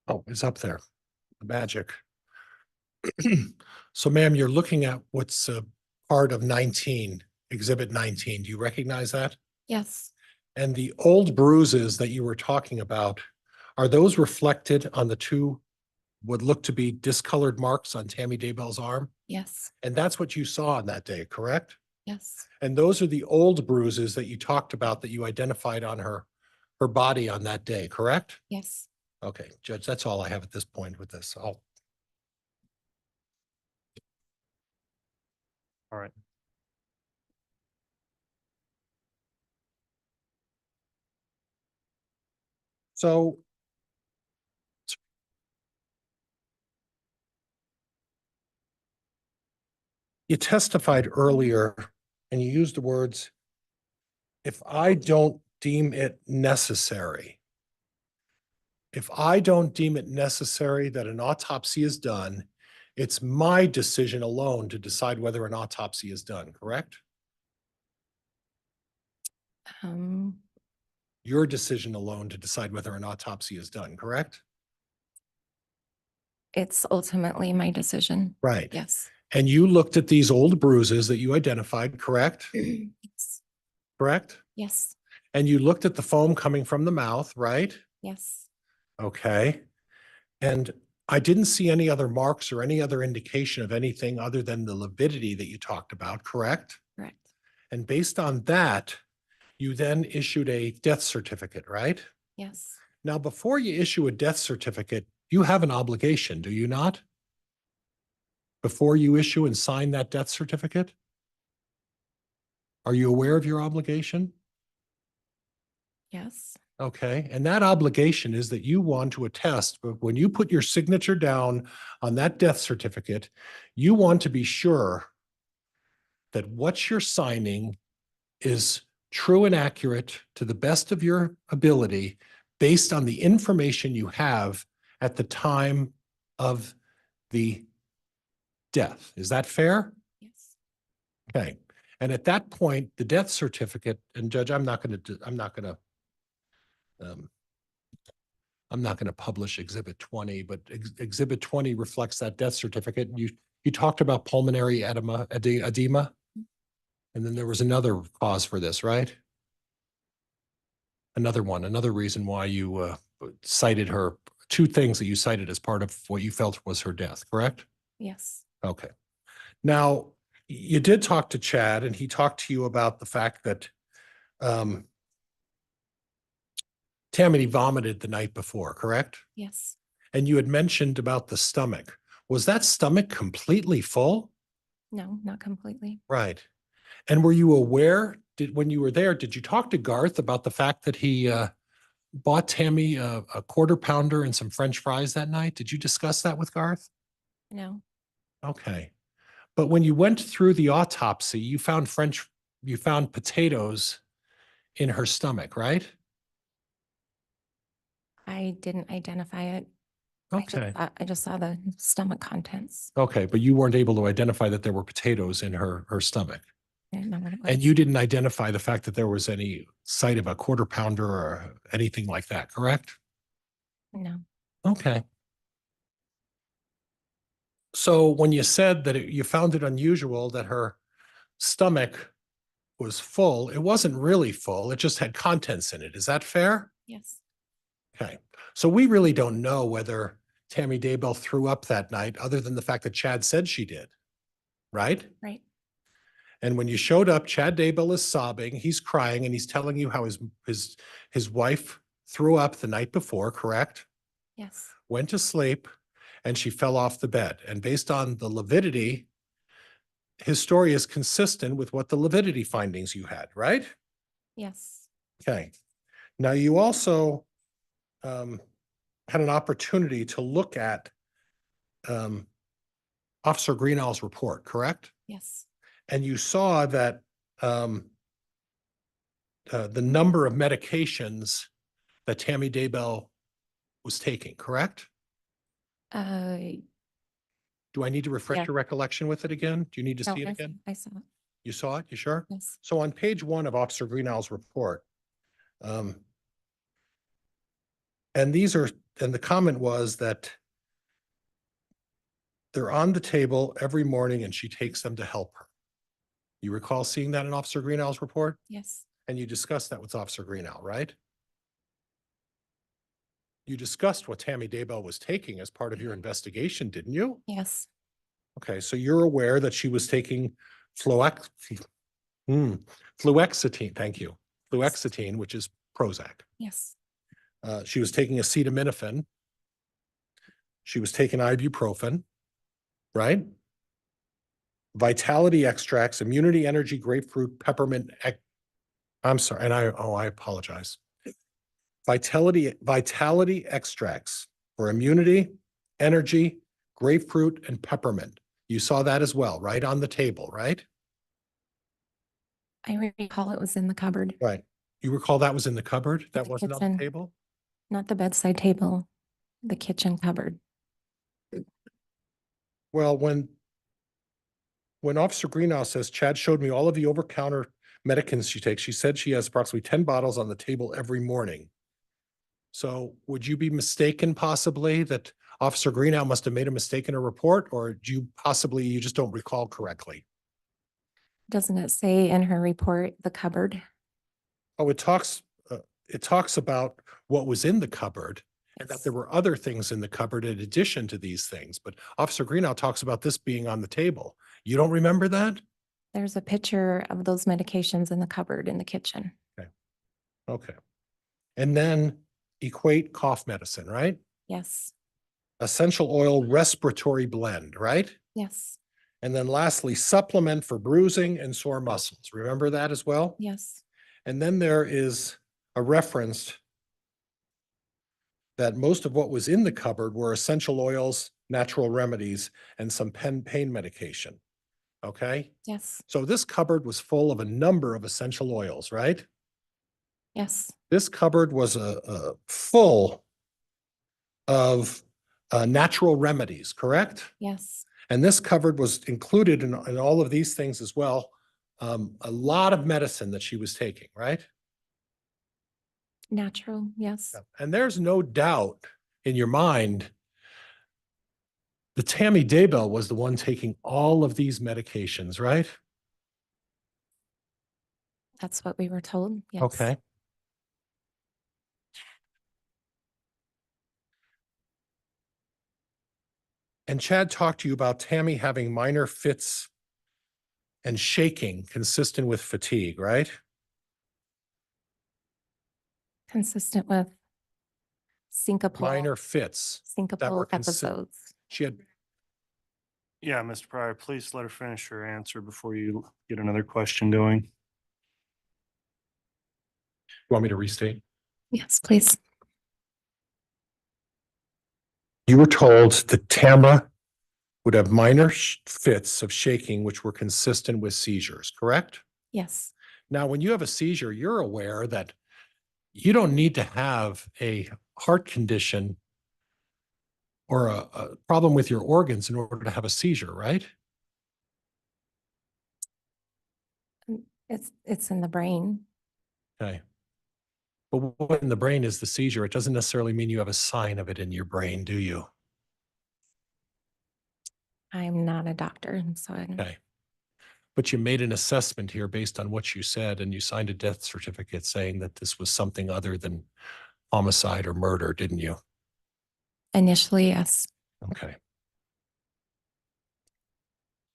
Speaker 6: Oh, it's up there. The magic. So ma'am, you're looking at what's part of 19, Exhibit 19. Do you recognize that?
Speaker 5: Yes,
Speaker 6: And the old bruises that you were talking about, are those reflected on the two what look to be discolored marks on Tammy Daybell's arm?
Speaker 5: yes,
Speaker 6: And that's what you saw on that day, correct?
Speaker 5: yes,
Speaker 6: And those are the old bruises that you talked about that you identified on her body on that day, correct?
Speaker 5: yes.
Speaker 6: Okay, Judge, that's all I have at this point with this. I'll
Speaker 2: All right.
Speaker 6: So you testified earlier and you used the words, if I don't deem it necessary. If I don't deem it necessary that an autopsy is done, it's my decision alone to decide whether an autopsy is done, correct?
Speaker 5: Um,
Speaker 6: Your decision alone to decide whether an autopsy is done, correct?
Speaker 5: it's ultimately my decision.
Speaker 6: Right.
Speaker 5: Yes.
Speaker 6: And you looked at these old bruises that you identified, correct?
Speaker 5: Yes,
Speaker 6: Correct?
Speaker 5: yes,
Speaker 6: And you looked at the foam coming from the mouth, right?
Speaker 5: yes,
Speaker 6: Okay. And I didn't see any other marks or any other indication of anything other than the lividity that you talked about, correct?
Speaker 5: correct.
Speaker 6: And based on that, you then issued a death certificate, right?
Speaker 5: Yes,
Speaker 6: Now, before you issue a death certificate, you have an obligation, do you not? Before you issue and sign that death certificate? Are you aware of your obligation?
Speaker 5: yes,
Speaker 6: Okay, and that obligation is that you want to attest, but when you put your signature down on that death certificate, you want to be sure that what you're signing is true and accurate to the best of your ability based on the information you have at the time of the death. Is that fair?
Speaker 5: yes,
Speaker 6: Okay. And at that point, the death certificate, and Judge, I'm not going to publish Exhibit 20, but Exhibit 20 reflects that death certificate. You talked about pulmonary edema, and then there was another cause for this, right? Another reason why you cited her, two things that you cited as part of what you felt was her death, correct?
Speaker 5: yes,
Speaker 6: Okay. Now, you did talk to Chad, and he talked to you about the fact that Tammany vomited the night before, correct?
Speaker 5: yes.
Speaker 6: And you had mentioned about the stomach. Was that stomach completely full?
Speaker 5: No, not completely.
Speaker 6: Right. And were you aware, when you were there, did you talk to Garth about the fact that he bought Tammy a quarter pounder and some French fries that night? Did you discuss that with Garth?
Speaker 5: No,
Speaker 6: Okay. But when you went through the autopsy, you found potatoes in her stomach, right?
Speaker 5: I didn't identify it.
Speaker 6: Okay.
Speaker 5: I just saw the stomach contents.
Speaker 6: Okay, but you weren't able to identify that there were potatoes in her stomach.
Speaker 5: I didn't know what it was.
Speaker 6: And you didn't identify the fact that there was any sight of a quarter pounder or anything like that, correct?
Speaker 5: No,
Speaker 6: Okay. So when you said that you found it unusual that her stomach was full, it wasn't really full. It just had contents in it. Is that fair?
Speaker 5: yes,
Speaker 6: Okay. So we really don't know whether Tammy Daybell threw up that night, other than the fact that Chad said she did, right?
Speaker 5: right,
Speaker 6: And when you showed up, Chad Daybell is sobbing, he's crying, and he's telling you how his wife threw up the night before, correct?
Speaker 5: yes,
Speaker 6: Went to sleep, and she fell off the bed. And based on the lividity, his story is consistent with what the lividity findings you had, right?
Speaker 5: yes,
Speaker 6: Okay. Now you also had an opportunity to look at Officer Greenall's report, correct?
Speaker 5: yes,
Speaker 6: And you saw that the number of medications that Tammy Daybell was taking, correct?
Speaker 5: uh,
Speaker 6: Do I need to refresh
Speaker 5: Yeah.
Speaker 6: your recollection with it again? Do you need to
Speaker 5: no,
Speaker 6: see it again?
Speaker 5: I saw it,
Speaker 6: You saw it? You sure?
Speaker 5: yes,
Speaker 6: So on page 1 of Officer Greenall's report, and the comment was that they're on the table every morning and she takes them to help her. You recall seeing that in Officer Greenow's report?
Speaker 5: Yes,
Speaker 6: And you discussed that with Officer Greenow, right? You discussed what Tammy Daybell was taking as part of your investigation, didn't you?
Speaker 5: yes,
Speaker 6: Okay, so you're aware that she was taking fluoxetine, thank you. Fluoxetine, which is Prozac.
Speaker 5: yes,
Speaker 6: She was taking acetaminophen. She was taking ibuprofen, right? Vitality extracts, immunity energy, grapefruit, peppermint. I'm sorry, and I apologize. Vitality extracts for immunity, energy, grapefruit, and peppermint. You saw that as well, right? On the table, right?
Speaker 5: I recall it was in the cupboard,
Speaker 6: Right. You recall that was in the cupboard? That
Speaker 5: the
Speaker 6: wasn't on the
Speaker 5: kitchen.
Speaker 6: table?
Speaker 5: not the bedside table, the kitchen cupboard.
Speaker 6: Well, when Officer Greenow says Chad showed me all of the over-counter medicines she takes, she said she has approximately 10 bottles on the table every morning. So would you be mistaken possibly that Officer Greenow must have made a mistake in her report, or do you possibly, you just don't recall correctly?
Speaker 5: Doesn't it say in her report, the cupboard?
Speaker 6: Oh, it talks about what was in the cupboard and that
Speaker 5: Yes.
Speaker 6: there were other things in the cupboard in addition to these things. But Officer Greenow talks about this being on the table. You don't remember that?
Speaker 5: There's a picture of those medications in the cupboard in the kitchen.
Speaker 6: Okay. And then equate cough medicine, right?
Speaker 5: Yes,
Speaker 6: Essential oil respiratory blend, right?
Speaker 5: yes,
Speaker 6: And then lastly, supplement for bruising and sore muscles. Remember that as well?
Speaker 5: yes,
Speaker 6: And then there is a reference that most of what was in the cupboard were essential oils, natural remedies, and some pain medication. Okay?
Speaker 5: yes,
Speaker 6: So this cupboard was full of a number of essential oils, right?
Speaker 5: yes,
Speaker 6: This cupboard was full of natural remedies, correct?
Speaker 5: yes,
Speaker 6: And this cupboard was included in all of these things as well. A lot of medicine that she was taking, right?
Speaker 5: natural, yes,
Speaker 6: And there's no doubt in your mind that Tammy Daybell was the one taking all of these medications, right?
Speaker 5: that's what we were told, yes.
Speaker 6: Okay. And Chad talked to you about Tammy having minor fits and shaking consistent with fatigue, right?
Speaker 5: Consistent with
Speaker 6: Minor fits. that were
Speaker 5: syncopal
Speaker 6: consi-
Speaker 5: episodes.
Speaker 6: She had,
Speaker 2: Yeah, Mr. Pryor, please let her finish her answer before you get another question going.
Speaker 6: you want me to restate?
Speaker 5: Yes, please.
Speaker 6: You were told that Tamra would have minor fits of shaking, which were consistent with seizures, correct?
Speaker 5: Yes,
Speaker 6: Now, when you have a seizure, you're aware that you don't need to have a heart condition or a problem with your organs in order to have a seizure, right?
Speaker 5: it's in the brain.
Speaker 6: Okay. But what in the brain is the seizure? It doesn't necessarily mean you have a sign of it in your brain, do you?
Speaker 5: I'm not a doctor, so I don't.
Speaker 6: Okay. But you made an assessment here based on what you said, and you signed a death certificate saying that this was something other than homicide or murder, didn't you?
Speaker 5: Initially, yes,
Speaker 6: Okay.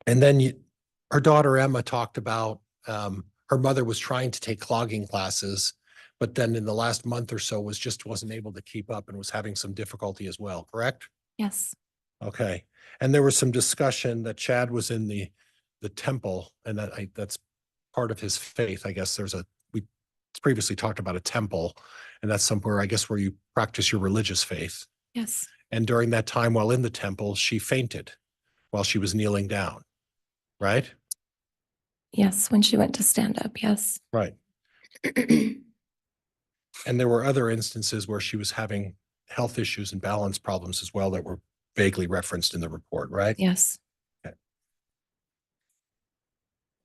Speaker 6: And then her daughter Emma talked about her mother was trying to take clogging classes, but then in the last month or so wasn't able to keep up and was having some difficulty as well, correct?
Speaker 5: yes,
Speaker 6: Okay. And there was some discussion that Chad was in the temple, and that's part of his faith. I guess we previously talked about a temple, and that's somewhere, I guess, where you practice your religious faith.
Speaker 5: yes,
Speaker 6: And during that time while in the temple, she fainted while she was kneeling down, right?
Speaker 5: yes, when she went to stand up, yes.
Speaker 6: Right. And there were other instances where she was having health issues and balance problems as well that were vaguely referenced in the report, right?
Speaker 5: Yes,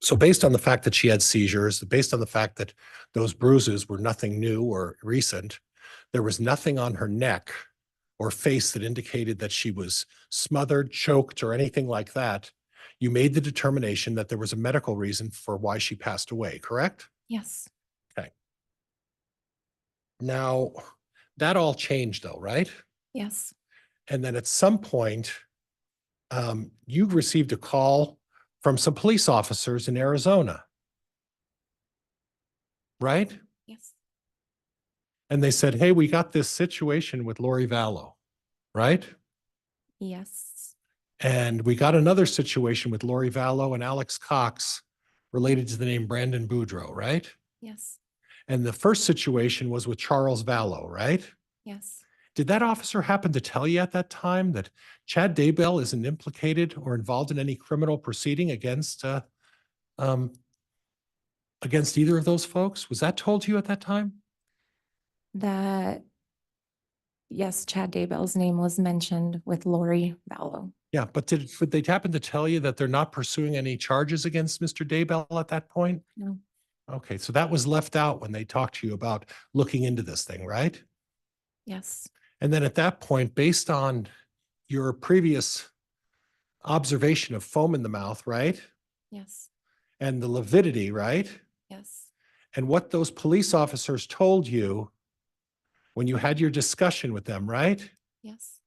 Speaker 6: So based on the fact that she had seizures, based on the fact that those bruises were nothing new or recent, there was nothing on her neck or face that indicated that she was smothered, choked, or anything like that, you made the determination that there was a medical reason for why she passed away, correct?
Speaker 5: Yes,
Speaker 6: Now, that all changed though, right?
Speaker 5: yes,
Speaker 6: And then at some point, you received a call from some police officers in Arizona, right?
Speaker 5: yes,
Speaker 6: And they said, hey, we got this situation with Lori Vallow, right?
Speaker 5: yes,
Speaker 6: And we got another situation with Lori Vallow and Alex Cox related to the name Brandon Boudreaux, right?
Speaker 5: yes,
Speaker 6: And the first situation was with Charles Vallow, right?
Speaker 5: yes.
Speaker 6: Did that officer happen to tell you at that time that Chad Daybell isn't implicated or involved in any criminal proceeding um, against either of those folks? Was that told to you at that time?
Speaker 5: That, yes, Chad Daybell's name was mentioned with Lori Vallow.
Speaker 6: Yeah, but would they happen to tell you that they're not pursuing any charges against Mr. Daybell at that point?
Speaker 5: No,
Speaker 6: Okay, so that was left out when they talked to you about looking into this thing, right?
Speaker 5: yes,
Speaker 6: And then at that point, based on your previous observation of foam in the mouth, right?
Speaker 5: yes,
Speaker 6: And the lividity, right?
Speaker 5: yes,
Speaker 6: And what those police officers told you when you had your discussion with them, right?
Speaker 5: yes,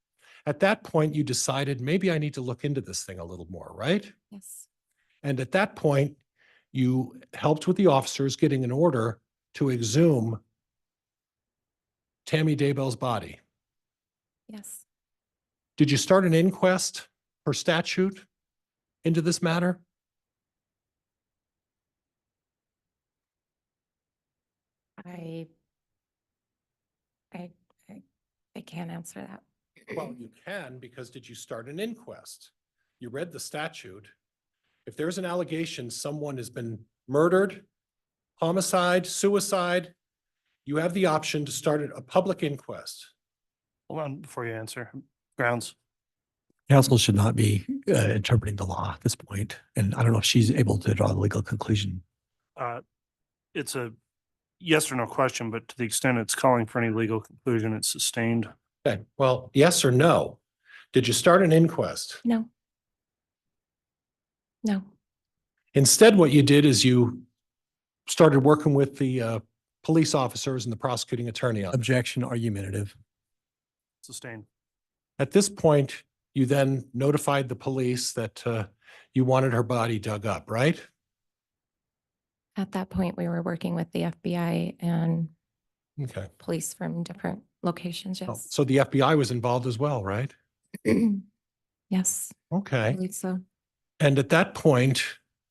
Speaker 6: At that point, you decided maybe I need to look into this thing a little more, right?
Speaker 5: yes,
Speaker 6: And at that point, you helped with the officers getting an order to exhume Tammy Daybell's body.
Speaker 5: yes.
Speaker 6: Did you start an inquest per statute into this matter?
Speaker 5: I, I, I, I can't answer that.
Speaker 6: Well, you can, because did you start an inquest? You read the statute. If there's an allegation someone has been murdered, homicide, suicide, you have the option to start a public inquest.
Speaker 2: Hold on before you answer. Grounds.
Speaker 3: Council should not be interpreting the law at this point, and I don't know if she's able to draw the legal conclusion.
Speaker 2: It's a yes or no question, but to the extent it's calling for any legal conclusion, it's sustained.
Speaker 6: Okay, well, yes or no? Did you start an inquest?
Speaker 5: No. No,
Speaker 6: Instead, what you did is you started working with the police officers and the prosecuting attorney on it.
Speaker 3: Objection argumentative.
Speaker 2: Sustained.
Speaker 6: At this point, you then notified the police that you wanted her body dug up, right?
Speaker 5: at that point, we were working with the FBI and
Speaker 6: Okay.
Speaker 5: police from different locations,
Speaker 6: Oh,
Speaker 5: yes.
Speaker 6: so the FBI was involved as well, right?
Speaker 5: Yes, I
Speaker 6: Okay.
Speaker 5: believe so.
Speaker 6: And at that point,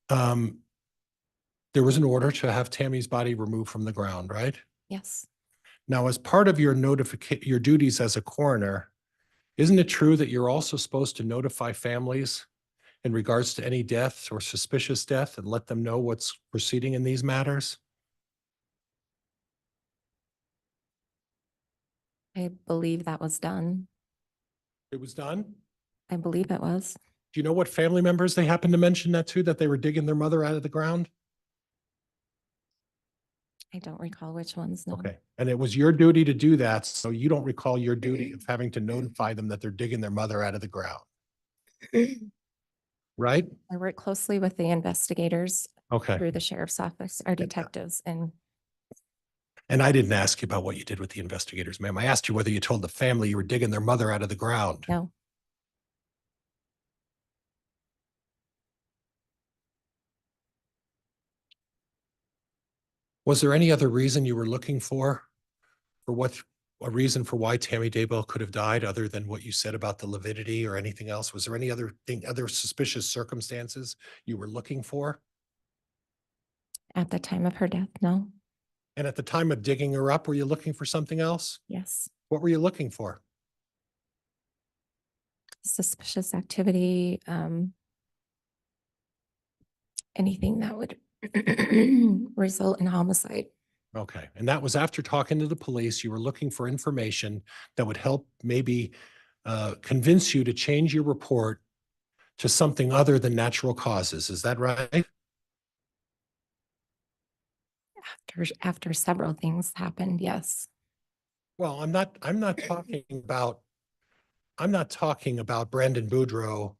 Speaker 6: there was an order to have Tammy's body removed from the ground, right?
Speaker 5: Yes,
Speaker 6: Now, as part of your your duties as a coroner, isn't it true that you're also supposed to notify families in regards to any death or suspicious death and let them know what's proceeding in these matters?
Speaker 5: I believe that was done.
Speaker 6: It was done?
Speaker 5: I believe it was.
Speaker 6: Do you know what family members they happened to mention that to, that they were digging their mother out of the ground?
Speaker 5: I don't recall which ones, no.
Speaker 6: Okay. And it was your duty to do that, so you don't recall your duty of having to notify them that they're digging their mother out of the ground, right?
Speaker 5: I work closely with the investigators
Speaker 6: Okay.
Speaker 5: through the sheriff's office, our detectives, and
Speaker 6: And I didn't ask you about what you did with the investigators, ma'am. I asked you whether you told the family you were digging their mother out of the ground.
Speaker 5: no,
Speaker 6: Was there any other reason you were looking for what, a reason for why Tammy Daybell could have died other than what you said about the lividity or anything else? Was there any other thing, other suspicious circumstances you were looking for?
Speaker 5: at the time of her death, no,
Speaker 6: And at the time of digging her up, were you looking for something else?
Speaker 5: yes.
Speaker 6: What were you looking for?
Speaker 5: Suspicious activity, anything that would result in homicide.
Speaker 6: Okay. And that was after talking to the police, you were looking for information that would help maybe convince you to change your report to something other than natural causes. Is that right?
Speaker 5: After several things happened, yes.
Speaker 6: Well, I'm not talking about I'm not talking about Brandon Boudreaux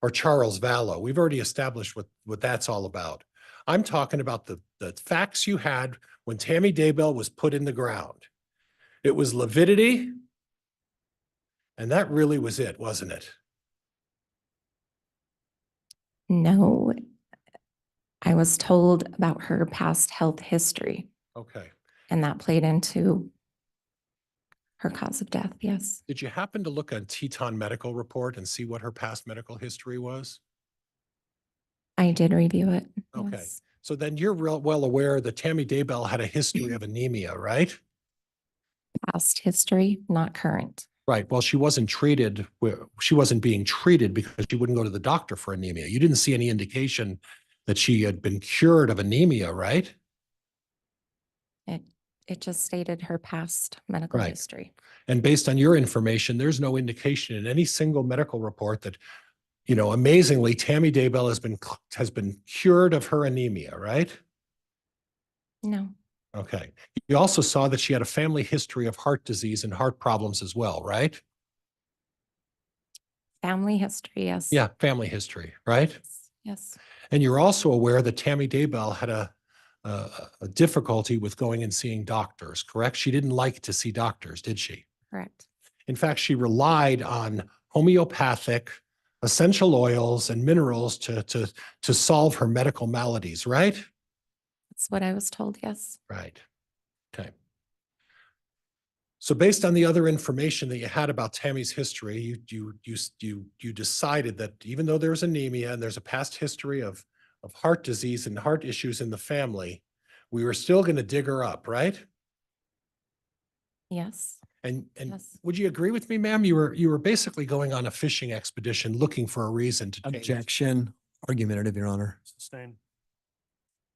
Speaker 6: or Charles Vallow. We've already established what that's all about. I'm talking about the facts you had when Tammy Daybell was put in the ground. It was lividity, and that really was it, wasn't it?
Speaker 5: No, I was told about her past health history,
Speaker 6: Okay.
Speaker 5: and that played into her cause of death, yes.
Speaker 6: Did you happen to look at Teton Medical Report and see what her past medical history was?
Speaker 5: I did review it.
Speaker 6: Okay.
Speaker 5: yes.
Speaker 6: So then you're real well aware that Tammy Daybell had a history of anemia, right?
Speaker 5: Past history, not current.
Speaker 6: Right. Well, she wasn't being treated because she wouldn't go to the doctor for anemia. You didn't see any indication that she had been cured of anemia, right?
Speaker 5: It just stated her past medical
Speaker 6: Right.
Speaker 5: history.
Speaker 6: And based on your information, there's no indication in any single medical report that, amazingly, Tammy Daybell has been cured of her anemia, right?
Speaker 5: No,
Speaker 6: Okay. You also saw that she had a family history of heart disease and heart problems as well, right?
Speaker 5: family history, yes.
Speaker 6: Yeah, family history, right?
Speaker 5: Yes,
Speaker 6: And you're also aware that Tammy Daybell had a difficulty with going and seeing doctors, correct? She didn't like to see doctors, did she?
Speaker 5: correct.
Speaker 6: In fact, she relied on homeopathic essential oils and minerals to solve her medical maladies, right?
Speaker 5: That's what I was told, yes.
Speaker 6: Right. Okay. So based on the other information that you had about Tammy's history, you decided that even though there's anemia and there's a past history of heart disease and heart issues in the family, we were still going to dig her up, right?
Speaker 5: Yes,
Speaker 6: And
Speaker 5: Yes.
Speaker 6: would you agree with me, ma'am? You were basically going on a fishing expedition looking for a reason to change.
Speaker 3: Objection, argumentative, Your Honor.
Speaker 2: Sustained.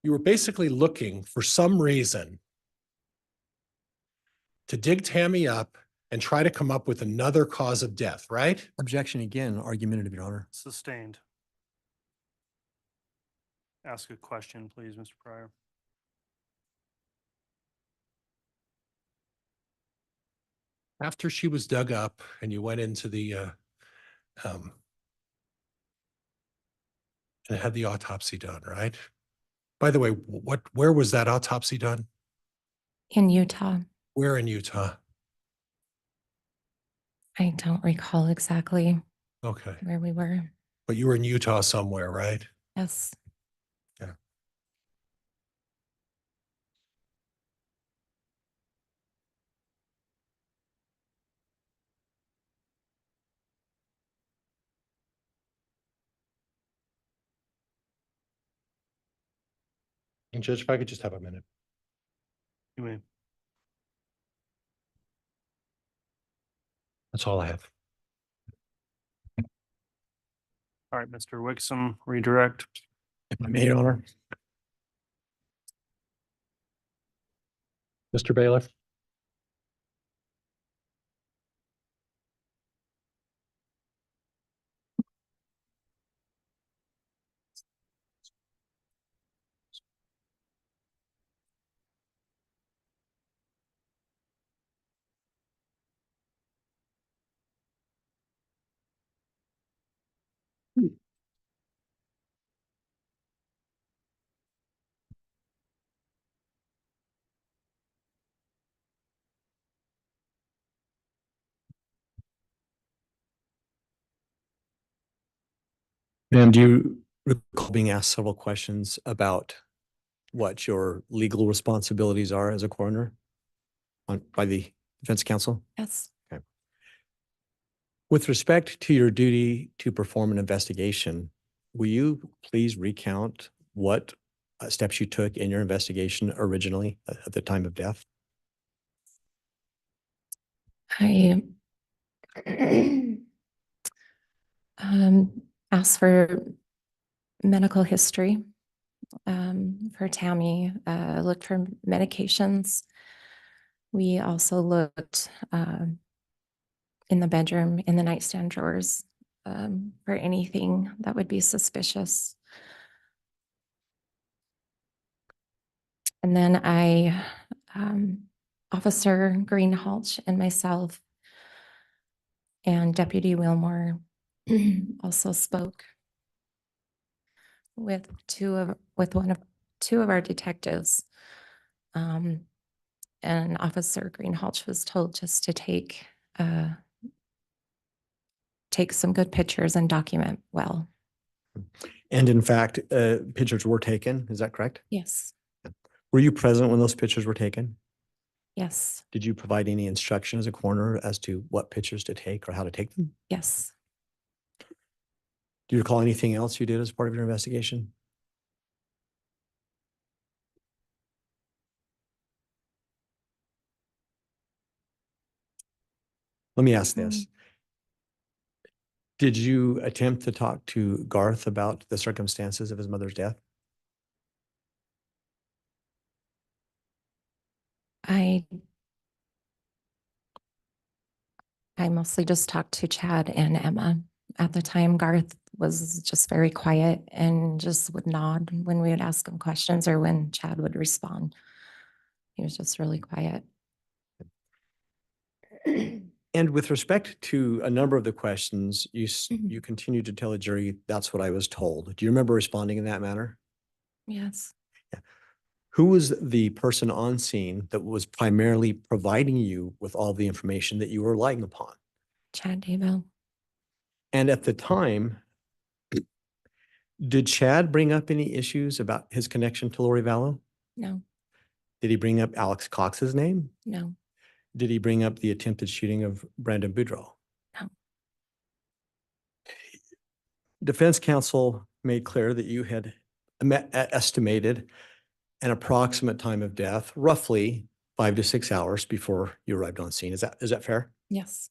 Speaker 6: You were basically looking for some reason to dig Tammy up and try to come up with another cause of death, right?
Speaker 3: Objection again, argumentative, Your Honor.
Speaker 2: Sustained. Ask a question, please, Mr. Pryor.
Speaker 6: After she was dug up and you went into the and had the autopsy done, right? By the way, where was that autopsy done?
Speaker 5: in Utah.
Speaker 6: Where in Utah?
Speaker 5: I don't recall exactly
Speaker 6: Okay.
Speaker 5: where we were.
Speaker 6: But you were in Utah somewhere, right?
Speaker 5: Yes,
Speaker 6: And Judge, if I could just have a minute.
Speaker 2: You may.
Speaker 6: That's all I have.
Speaker 2: All right, Mr. Wixom, redirect.
Speaker 3: If I may, Your Honor.
Speaker 6: Mr. Bailiff?
Speaker 3: Ma'am, do you recall being asked several questions about what your legal responsibilities are as a coroner by the defense counsel?
Speaker 5: yes.
Speaker 3: With respect to your duty to perform an investigation, will you please recount what steps you took in your investigation originally at the time of death?
Speaker 5: I asked for medical history for Tammy, looked for medications. We also looked in the bedroom, in the nightstand drawers, for anything that would be suspicious. And then Officer Greenhalgh and myself And Deputy Wilmore also spoke with two of our detectives. And Officer Greenhalgh was told just to take some good pictures and document well.
Speaker 3: And in fact, pictures were taken. Is that correct?
Speaker 5: Yes,
Speaker 3: Were you present when those pictures were taken?
Speaker 5: yes,
Speaker 3: Did you provide any instruction as a coroner as to what pictures to take or how to take them?
Speaker 5: yes.
Speaker 3: Do you recall anything else you did as part of your investigation? Let me ask this. Did you attempt to talk to Garth about the circumstances of his mother's death?
Speaker 5: I mostly just talked to Chad and Emma. At the time, Garth was just very quiet and just would nod when we would ask him questions or when Chad would respond. He was just really quiet.
Speaker 3: And with respect to a number of the questions, you
Speaker 5: Mhm.
Speaker 3: continued to tell the jury, that's what I was told. Do you remember responding in that manner?
Speaker 5: Yes,
Speaker 3: Who was the person on scene that was primarily providing you with all the information that you were relying upon?
Speaker 5: Chad Daybell.
Speaker 3: And at the time, did Chad bring up any issues about his connection to Lori Vallow?
Speaker 5: No,
Speaker 3: Did he bring up Alex Cox's name?
Speaker 5: no,
Speaker 3: Did he bring up the attempted shooting of Brandon Boudreaux?
Speaker 5: no.
Speaker 3: Defense counsel made clear that you had estimated an approximate time of death, roughly 5 to 6 hours before you arrived on scene. Is that fair?
Speaker 5: Yes,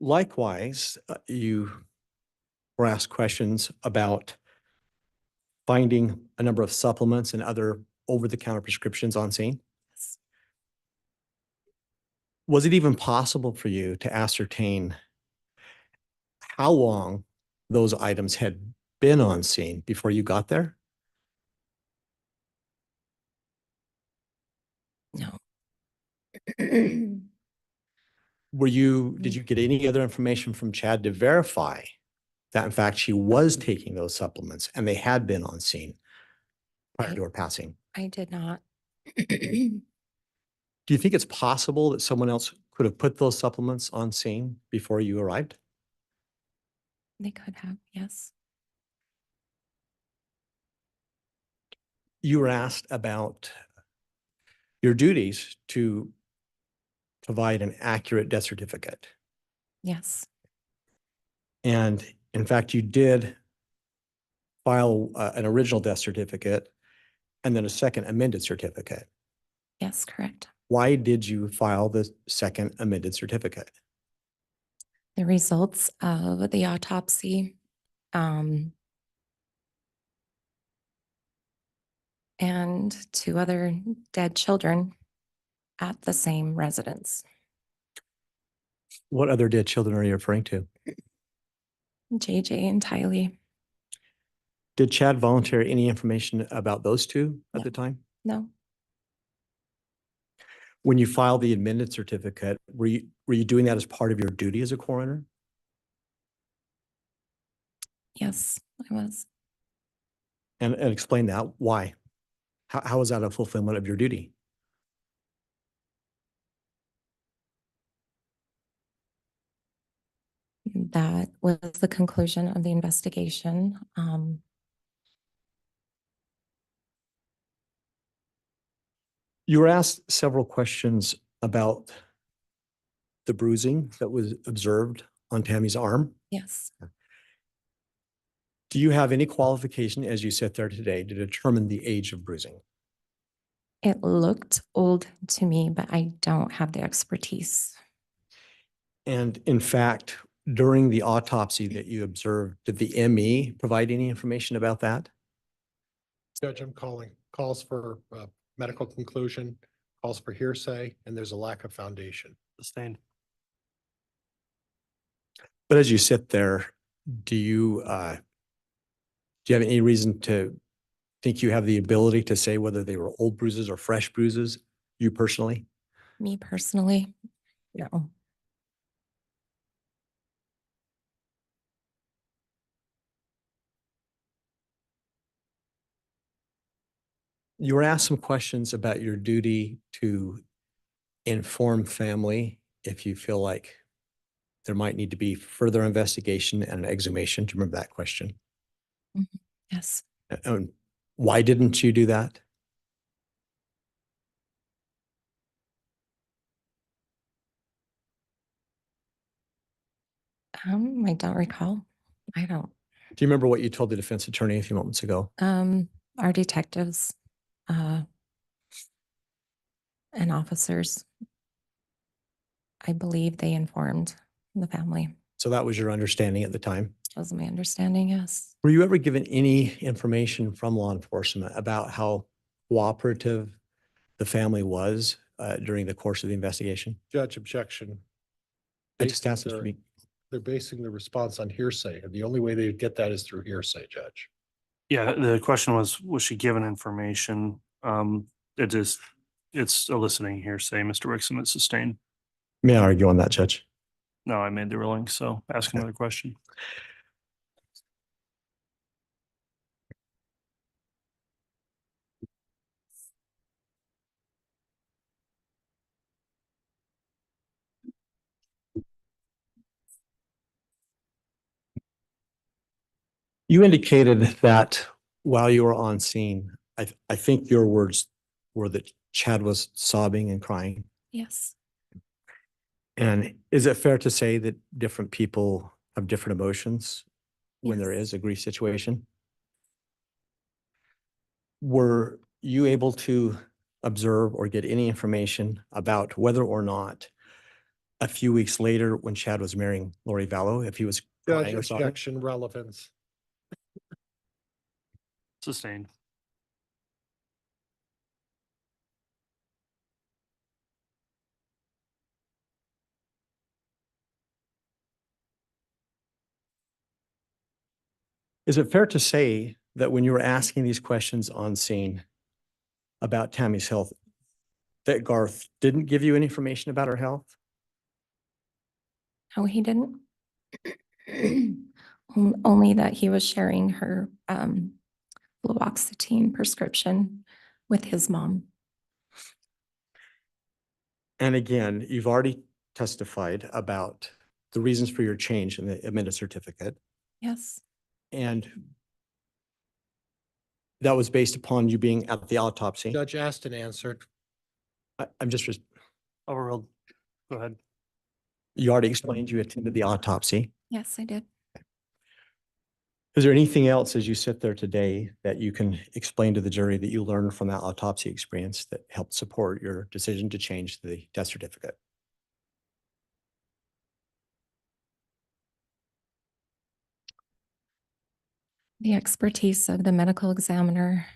Speaker 3: Likewise, you were asked questions about finding a number of supplements and other over-the-counter prescriptions on scene.
Speaker 5: yes.
Speaker 3: Was it even possible for you to ascertain how long those items had been on scene before you got there?
Speaker 5: No.
Speaker 3: Did you get any other information from Chad to verify that in fact she was taking those supplements and they had been on scene prior to her passing?
Speaker 5: I did not.
Speaker 3: Do you think it's possible that someone else could have put those supplements on scene before you arrived?
Speaker 5: They could have, yes.
Speaker 3: You were asked about your duties to provide an accurate death certificate.
Speaker 5: Yes,
Speaker 3: And in fact, you did file an original death certificate and then a second amended certificate.
Speaker 5: yes, correct.
Speaker 3: Why did you file the second amended certificate?
Speaker 5: The results of the autopsy and 2 other dead children at the same residence.
Speaker 3: What other dead children are you referring to?
Speaker 5: JJ and Tylee.
Speaker 3: Did Chad volunteer any information about those two at
Speaker 5: No.
Speaker 3: the time?
Speaker 5: No,
Speaker 3: When you filed the amended certificate, were you doing that as part of your duty as a coroner?
Speaker 5: yes, I was.
Speaker 3: And explain that. Why? How is that a fulfillment of your duty?
Speaker 5: That was the conclusion of the investigation.
Speaker 3: You were asked several questions about the bruising that was observed on Tammy's arm.
Speaker 5: Yes,
Speaker 3: Do you have any qualification as you sit there today to determine the age of bruising?
Speaker 5: it looked old to me, but I don't have the expertise.
Speaker 3: And in fact, during the autopsy that you observed, did the ME provide any information about that?
Speaker 6: Judge, I'm calls for medical conclusion, calls for hearsay, and there's a lack of foundation.
Speaker 2: Sustained.
Speaker 3: But as you sit there, do you have any reason to think you have the ability to say whether they were old bruises or fresh bruises, you personally?
Speaker 5: Me personally, no.
Speaker 3: You were asked some questions about your duty to inform family if you feel like there might need to be further investigation and an exhumation. Do you remember that question?
Speaker 5: Yes.
Speaker 3: And why didn't you do that?
Speaker 5: I don't recall. I don't.
Speaker 3: Do you remember what you told the defense attorney a few moments ago?
Speaker 5: Our detectives, and officers, I believe they informed the family.
Speaker 3: So that was your understanding at the time.
Speaker 5: That was my understanding, yes.
Speaker 3: Were you ever given any information from law enforcement about how cooperative the family was during the course of the investigation?
Speaker 6: Judge, objection.
Speaker 3: I just asked it to
Speaker 6: They're-
Speaker 3: be.
Speaker 6: They're basing the response on hearsay, and the only way they get that is through hearsay, Judge.
Speaker 2: Yeah, the question was she given information? It is, it's eliciting hearsay, Mr. Wixom, it's sustained.
Speaker 3: May I argue on that, Judge?
Speaker 2: No, I made the ruling, so ask another question.
Speaker 3: You indicated that while you were on scene, I think your words were that Chad was sobbing and crying.
Speaker 5: Yes.
Speaker 3: And is it fair to say that different people have different emotions when there
Speaker 5: Yes.
Speaker 3: is a grief situation? Were you able to observe or get any information about whether or not a few weeks later when Chad was marrying Lori Vallow, if he was
Speaker 6: Judge,
Speaker 3: crying or sobbing?
Speaker 6: objection, relevance.
Speaker 2: Sustained.
Speaker 3: Is it fair to say that when you were asking these questions on scene about Tammy's health, that Garth didn't give you any information about her health?
Speaker 5: No, he didn't. Only that he was sharing her fluoxetine prescription with his mom.
Speaker 3: And again, you've already testified about the reasons for your change in the admitted certificate.
Speaker 5: Yes.
Speaker 3: And that was based upon you being at the autopsy.
Speaker 6: Judge asked and answered.
Speaker 3: I'm just,
Speaker 2: Overruled. Go ahead.
Speaker 3: you already explained you attended the autopsy.
Speaker 5: Yes, I did.
Speaker 3: Is there anything else as you sit there today that you can explain to the jury that you learned from that autopsy experience that helped support your decision to change the death certificate?
Speaker 5: The expertise of the medical examiner.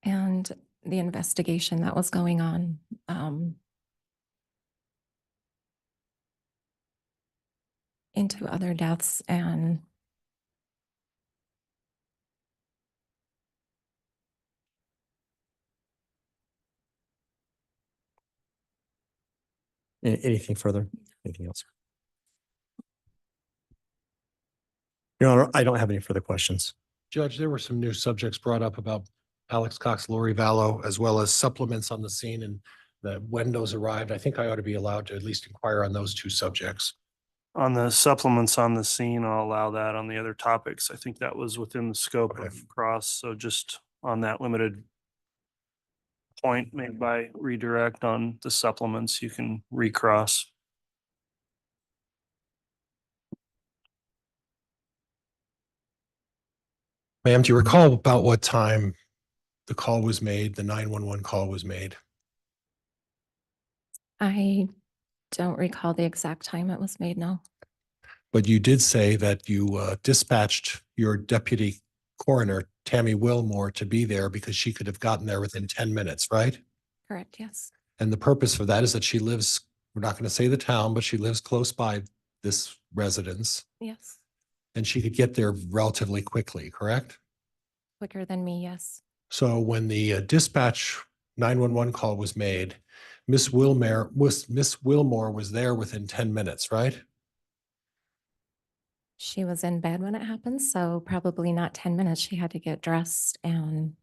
Speaker 5: And the investigation that was going on. Into other deaths and
Speaker 3: Anything further? Anything else? Your Honor, I don't have any further questions.
Speaker 6: Judge, there were some new subjects brought up about Alex Cox, Lori Vallow, as well as supplements on the scene and the windows arrived. I think I ought to be allowed to at least inquire on those two subjects.
Speaker 2: On the supplements on the scene, I'll allow that. On the other topics, I think that was within the scope
Speaker 6: Okay.
Speaker 2: of cross, so just on that limited point made by redirect on the supplements, you can recross.
Speaker 6: Ma'am, do you recall about what time the call was made, the 911 call was made?
Speaker 5: I don't recall the exact time it was made, no.
Speaker 6: But you did say that you dispatched your deputy coroner, Tammy Wilmore, to be there because she could have gotten there within 10 minutes, right?
Speaker 5: Correct, yes.
Speaker 6: And the purpose for that is that she lives, we're not going to say the town, but she lives close by this residence
Speaker 5: Yes.
Speaker 6: and she could get there relatively quickly, correct?
Speaker 5: Quicker than me, yes.
Speaker 6: So when the dispatch 911 call was made, Miss Wilmore was there within 10 minutes, right?
Speaker 5: She was in bed when it happened, so probably not 10 minutes. She had to get dressed and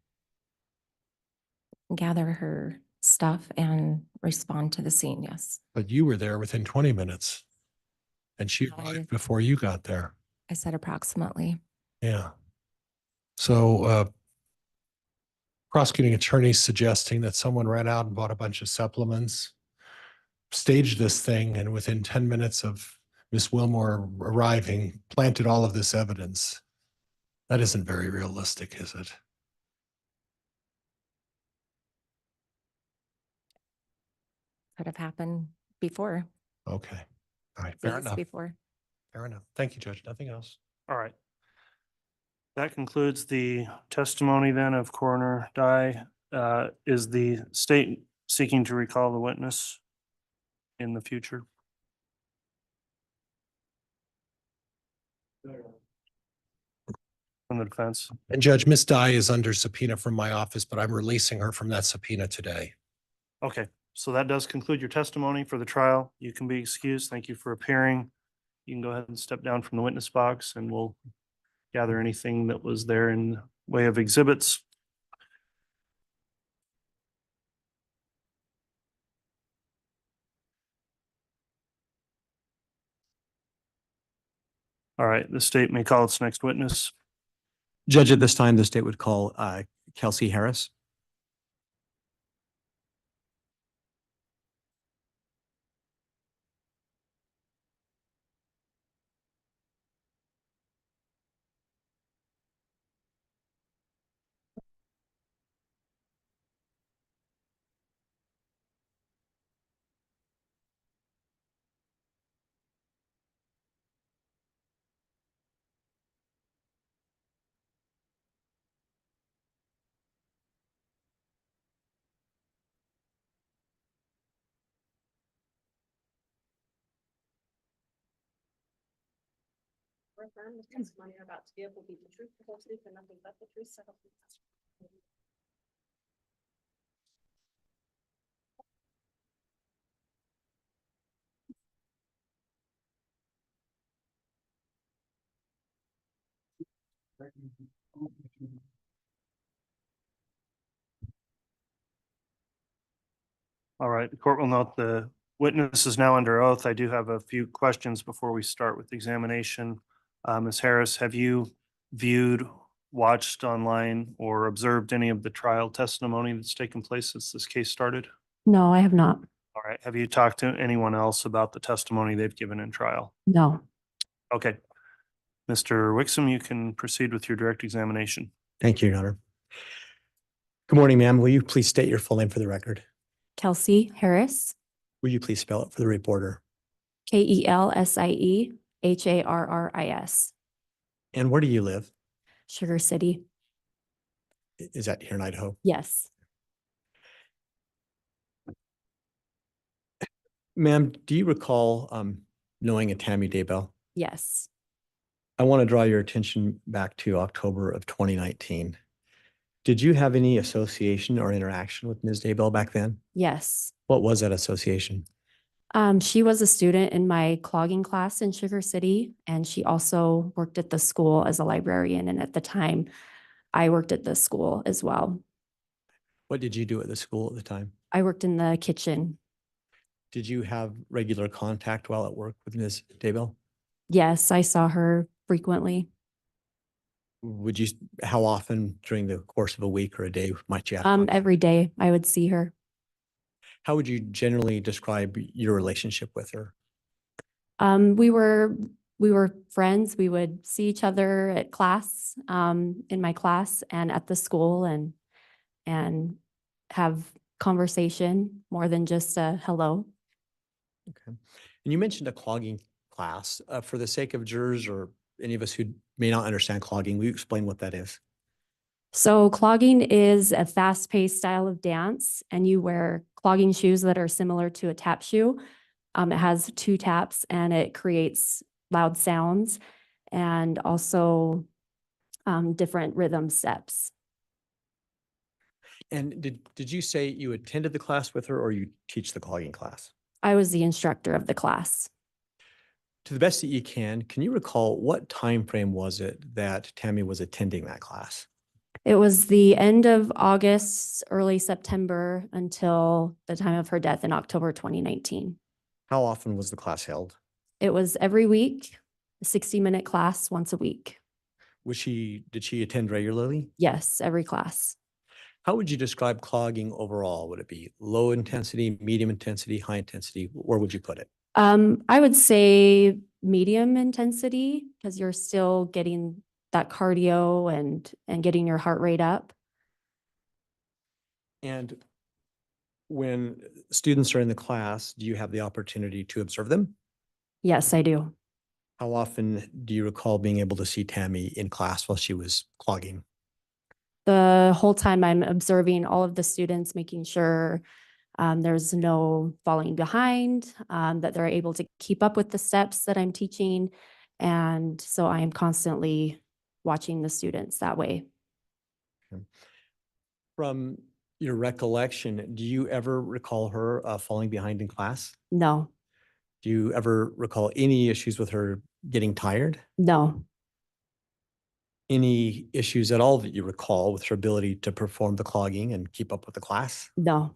Speaker 5: gather her stuff and respond to the scene, yes.
Speaker 6: But you were there within 20 minutes. And she
Speaker 5: No,
Speaker 6: arrived before you got there.
Speaker 5: I said approximately.
Speaker 6: Yeah. So prosecuting attorneys suggesting that someone ran out and bought a bunch of supplements, staged this thing, and within 10 minutes of Miss Wilmore arriving, planted all of this evidence. That isn't very realistic, is it?
Speaker 5: Could have happened before,
Speaker 6: Okay. All right. Fair
Speaker 5: days
Speaker 6: enough.
Speaker 5: before.
Speaker 6: Fair enough. Thank you, Judge. Nothing else.
Speaker 2: All right. That concludes the testimony then of Coroner Dye. Is the state seeking to recall the witness in the future? From the defense?
Speaker 6: And Judge, Miss Dye is under subpoena from my office, but I'm releasing her from that subpoena today.
Speaker 2: Okay, so that does conclude your testimony for the trial. You can be excused. Thank you for appearing. You can go ahead and step down from the witness box and we'll gather anything that was there in way of exhibits. All right, the state may call its next witness.
Speaker 3: Judge, at this time, the state would call Kelsey Harris.
Speaker 4: Or affirm the testimony you're about to give will be the truth, the whole truth, and nothing but the truth, so help you God.
Speaker 2: All right, the court will note the witness is now under oath. I do have a few questions before we start with the examination. Ms. Harris, have you viewed, watched online, or observed any of the trial testimony that's taken place since this case started?
Speaker 7: No, I have not.
Speaker 2: All right, have you talked to anyone else about the testimony they've given in trial?
Speaker 7: No.
Speaker 2: Okay. Mr. Wixom, you can proceed with your direct examination.
Speaker 3: Thank you, Your Honor. Good morning, ma'am. Will you please state your full name for the record?
Speaker 7: Kelsey Harris,
Speaker 3: Will you please spell it for the reporter?
Speaker 7: Kelsie Harris,
Speaker 3: And where do you live?
Speaker 7: Sugar City.
Speaker 3: Is that here in Idaho?
Speaker 7: Yes.
Speaker 3: Ma'am, do you recall knowing a Tammy Daybell?
Speaker 7: Yes.
Speaker 3: I want to draw your attention back to October of 2019. Did you have any association or interaction with Ms. Daybell back then?
Speaker 7: Yes.
Speaker 3: What was that association?
Speaker 7: She was a student in my clogging class in Sugar City, and she also worked at the school as a librarian. And at the time, I worked at the school as well.
Speaker 3: What did you do at the school at the time?
Speaker 7: I worked in the kitchen.
Speaker 3: Did you have regular contact while at work with Ms. Daybell?
Speaker 7: Yes, I saw her frequently.
Speaker 3: Would you, how often during the course of a week or a day might you have? contact?
Speaker 7: Every day I would see her.
Speaker 3: How would you generally describe your relationship with her?
Speaker 7: We were friends. We would see each other at class, in my class and at the school and have conversation more than just a hello.
Speaker 3: Okay. And you mentioned a clogging class. For the sake of jurors or any of us who may not understand clogging, will you explain what that is?
Speaker 7: So clogging is a fast-paced style of dance, and you wear clogging shoes that are similar to a tap shoe. It has 2 taps and it creates loud sounds and also different rhythm steps.
Speaker 3: And did you say you attended the class with her or you teach the clogging class?
Speaker 7: I was the instructor of the class.
Speaker 3: To the best that you can you recall what time frame was it that Tammy was attending that class?
Speaker 7: It was the end of August, early September until the time of her death in October 2019.
Speaker 3: How often was the class held?
Speaker 7: It was every week, a 60-minute class once a week.
Speaker 3: Did she attend regularly?
Speaker 7: Yes, every class.
Speaker 3: How would you describe clogging overall? Would it be low intensity, medium intensity, high intensity? Where would you put it?
Speaker 7: I would say medium intensity because you're still getting that cardio and getting your heart rate up.
Speaker 3: And when students are in the class, do you have the opportunity to observe them?
Speaker 7: Yes, I do.
Speaker 3: How often do you recall being able to see Tammy in class while she was clogging?
Speaker 7: The whole time I'm observing all of the students, making sure there's no falling behind, that they're able to keep up with the steps that I'm teaching. And so I am constantly watching the students that way.
Speaker 3: From your recollection, do you ever recall her falling behind in class?
Speaker 7: No,
Speaker 3: Do you ever recall any issues with her getting tired?
Speaker 7: no,
Speaker 3: Any issues at all that you recall with her ability to perform the clogging and keep up with the class?
Speaker 7: no.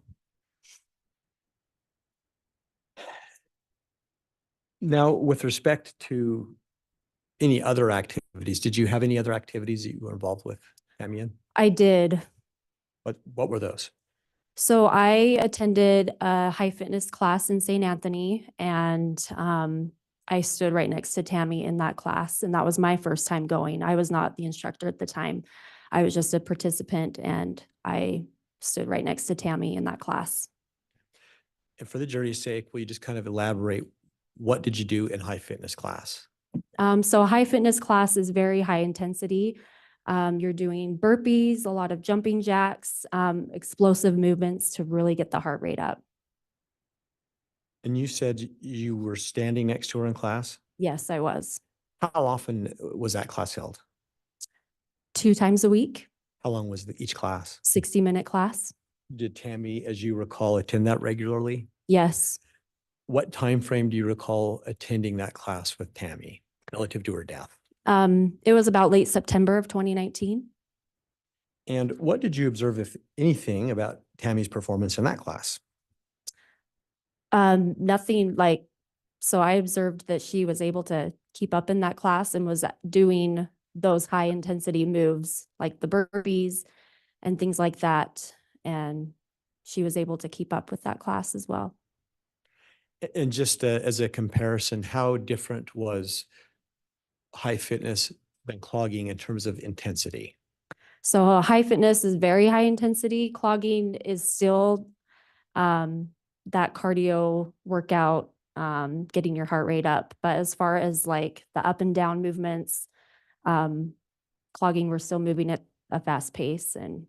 Speaker 3: Now, with respect to any other activities, did you have any other activities that you were involved with, Tammy? In?
Speaker 7: I did.
Speaker 3: What were those?
Speaker 7: So I attended a high fitness class in St. Anthony, and I stood right next to Tammy in that class, and that was my first time going. I was not the instructor at the time. I was just a participant, and I stood right next to Tammy in that class.
Speaker 3: And for the jury's sake, will you just kind of elaborate, what did you do in high fitness class?
Speaker 7: So a high fitness class is very high intensity. You're doing burpees, a lot of jumping jacks, explosive movements to really get the heart rate up.
Speaker 3: And you said you were standing next to her in class?
Speaker 7: Yes, I was.
Speaker 3: How often was that class held?
Speaker 7: 2 times a week,
Speaker 3: How long was each class?
Speaker 7: 60-minute class.
Speaker 3: Did Tammy, as you recall, attend that regularly?
Speaker 7: Yes.
Speaker 3: What time frame do you recall attending that class with Tammy relative to her death?
Speaker 7: It was about late September of 2019.
Speaker 3: And what did you observe, if anything, about Tammy's performance in that class?
Speaker 7: Nothing like, so I observed that she was able to keep up in that class and was doing those high intensity moves like the burpees and things like that. And she was able to keep up with that class as well.
Speaker 3: And just as a comparison, how different was high fitness than clogging in terms of intensity?
Speaker 7: So high fitness is very high intensity. Clogging is still that cardio workout, getting your heart rate up. But as far as like the up and down movements, clogging, we're still moving at a fast pace. And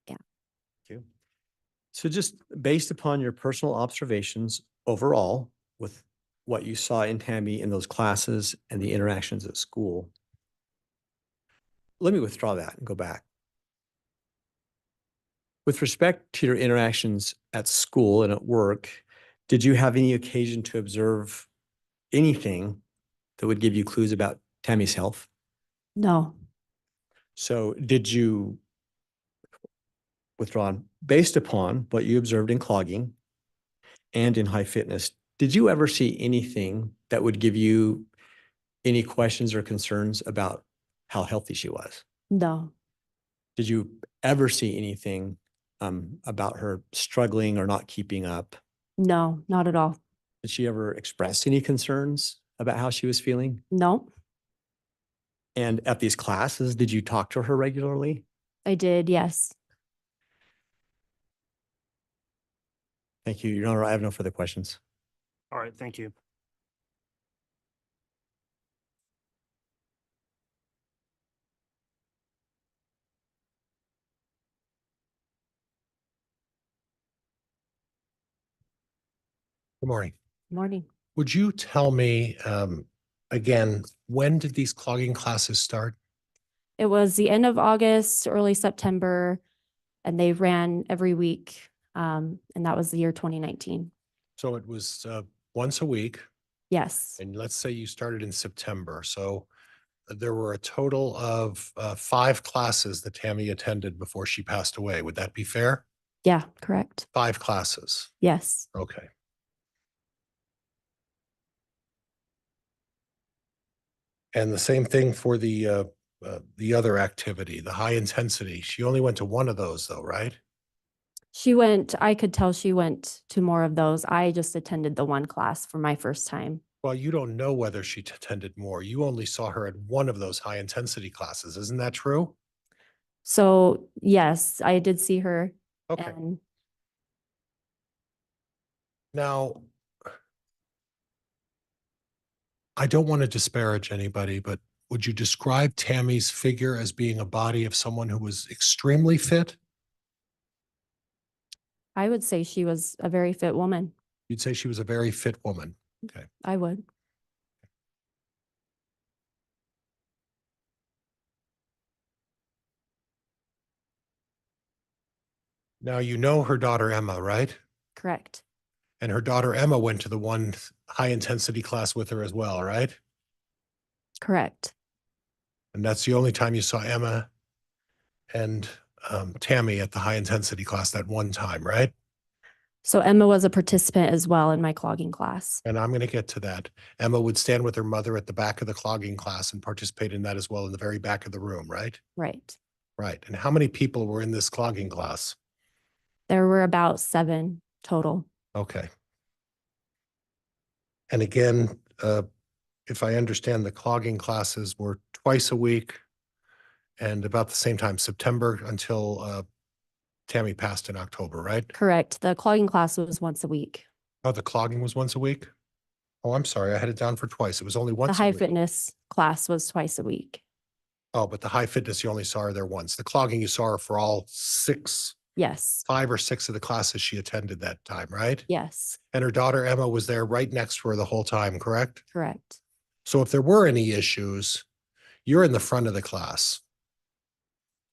Speaker 3: Thank you. So just based upon your personal observations overall with what you saw in Tammy in those classes and the interactions at school, let me withdraw that and go back. With respect to your interactions at school and at work, did you have any occasion to observe anything that would give you clues about Tammy's health?
Speaker 7: no,
Speaker 3: So did you withdraw based upon what you observed in clogging and in high fitness? Did you ever see anything that would give you any questions or concerns about how healthy she was?
Speaker 7: no,
Speaker 3: Did you ever see anything about her struggling or not keeping up?
Speaker 7: no, not at all.
Speaker 3: Did she ever express any concerns about how she was feeling?
Speaker 7: No,
Speaker 3: And at these classes, did you talk to her regularly?
Speaker 7: I did. Yes.
Speaker 3: Thank you. Your Honor, I have no further questions.
Speaker 2: All right, thank you.
Speaker 6: Good morning.
Speaker 7: Morning.
Speaker 6: Would you tell me, again, when did these clogging classes start?
Speaker 7: It was the end of August, early September, and they ran every week. And that was the year 2019.
Speaker 6: So it was once a week
Speaker 7: Yes,
Speaker 6: And let's say you started in September, so there were a total of 5 classes that Tammy attended before she passed away. Would that be fair?
Speaker 7: yeah, correct.
Speaker 6: 5 classes.
Speaker 7: Yes.
Speaker 6: Okay. And the same thing for the other activity, the high intensity. She only went to one of those though, right?
Speaker 7: I could tell she went to more of those. I just attended the one class for my first time.
Speaker 6: Well, you don't know whether she attended more. You only saw her at one of those high intensity classes. Isn't that true?
Speaker 7: So yes, I did see her.
Speaker 6: Okay.
Speaker 7: And
Speaker 6: Now, I don't want to disparage anybody, but would you describe Tammy's figure as being a body of someone who was extremely fit?
Speaker 7: I would say she was a very fit woman.
Speaker 6: You'd say she was a very fit woman. Okay.
Speaker 7: I would.
Speaker 6: Now, you know her daughter Emma, right?
Speaker 7: Correct.
Speaker 6: And her daughter Emma went to the one high intensity class with her as well, right?
Speaker 7: Correct.
Speaker 6: And that's the only time you saw Emma and Tammy at the high intensity class that one time, right?
Speaker 7: So Emma was a participant as well in my clogging class.
Speaker 6: And I'm going to get to that. Emma would stand with her mother at the back of the clogging class and participate in that as well in the very back of the room, right?
Speaker 7: Right.
Speaker 6: Right. And how many people were in this clogging class?
Speaker 7: There were about 7 total.
Speaker 6: Okay. And again, if I understand, the clogging classes were twice a week and about the same time, September until Tammy passed in October, right?
Speaker 7: Correct. The clogging class was once a week.
Speaker 6: Oh, the clogging was once a week? Oh, I'm sorry. I had it down for twice. It was only
Speaker 7: The
Speaker 6: once a
Speaker 7: high
Speaker 6: week.
Speaker 7: fitness class was twice a week.
Speaker 6: Oh, but the high fitness, you only saw her there once. The clogging, you saw her for all
Speaker 7: Yes.
Speaker 6: 5 or 6 of the classes she attended that time, right?
Speaker 7: Yes.
Speaker 6: And her daughter Emma was there right next to her the whole time, correct?
Speaker 7: Correct.
Speaker 6: So if there were any issues, you're in the front of the class.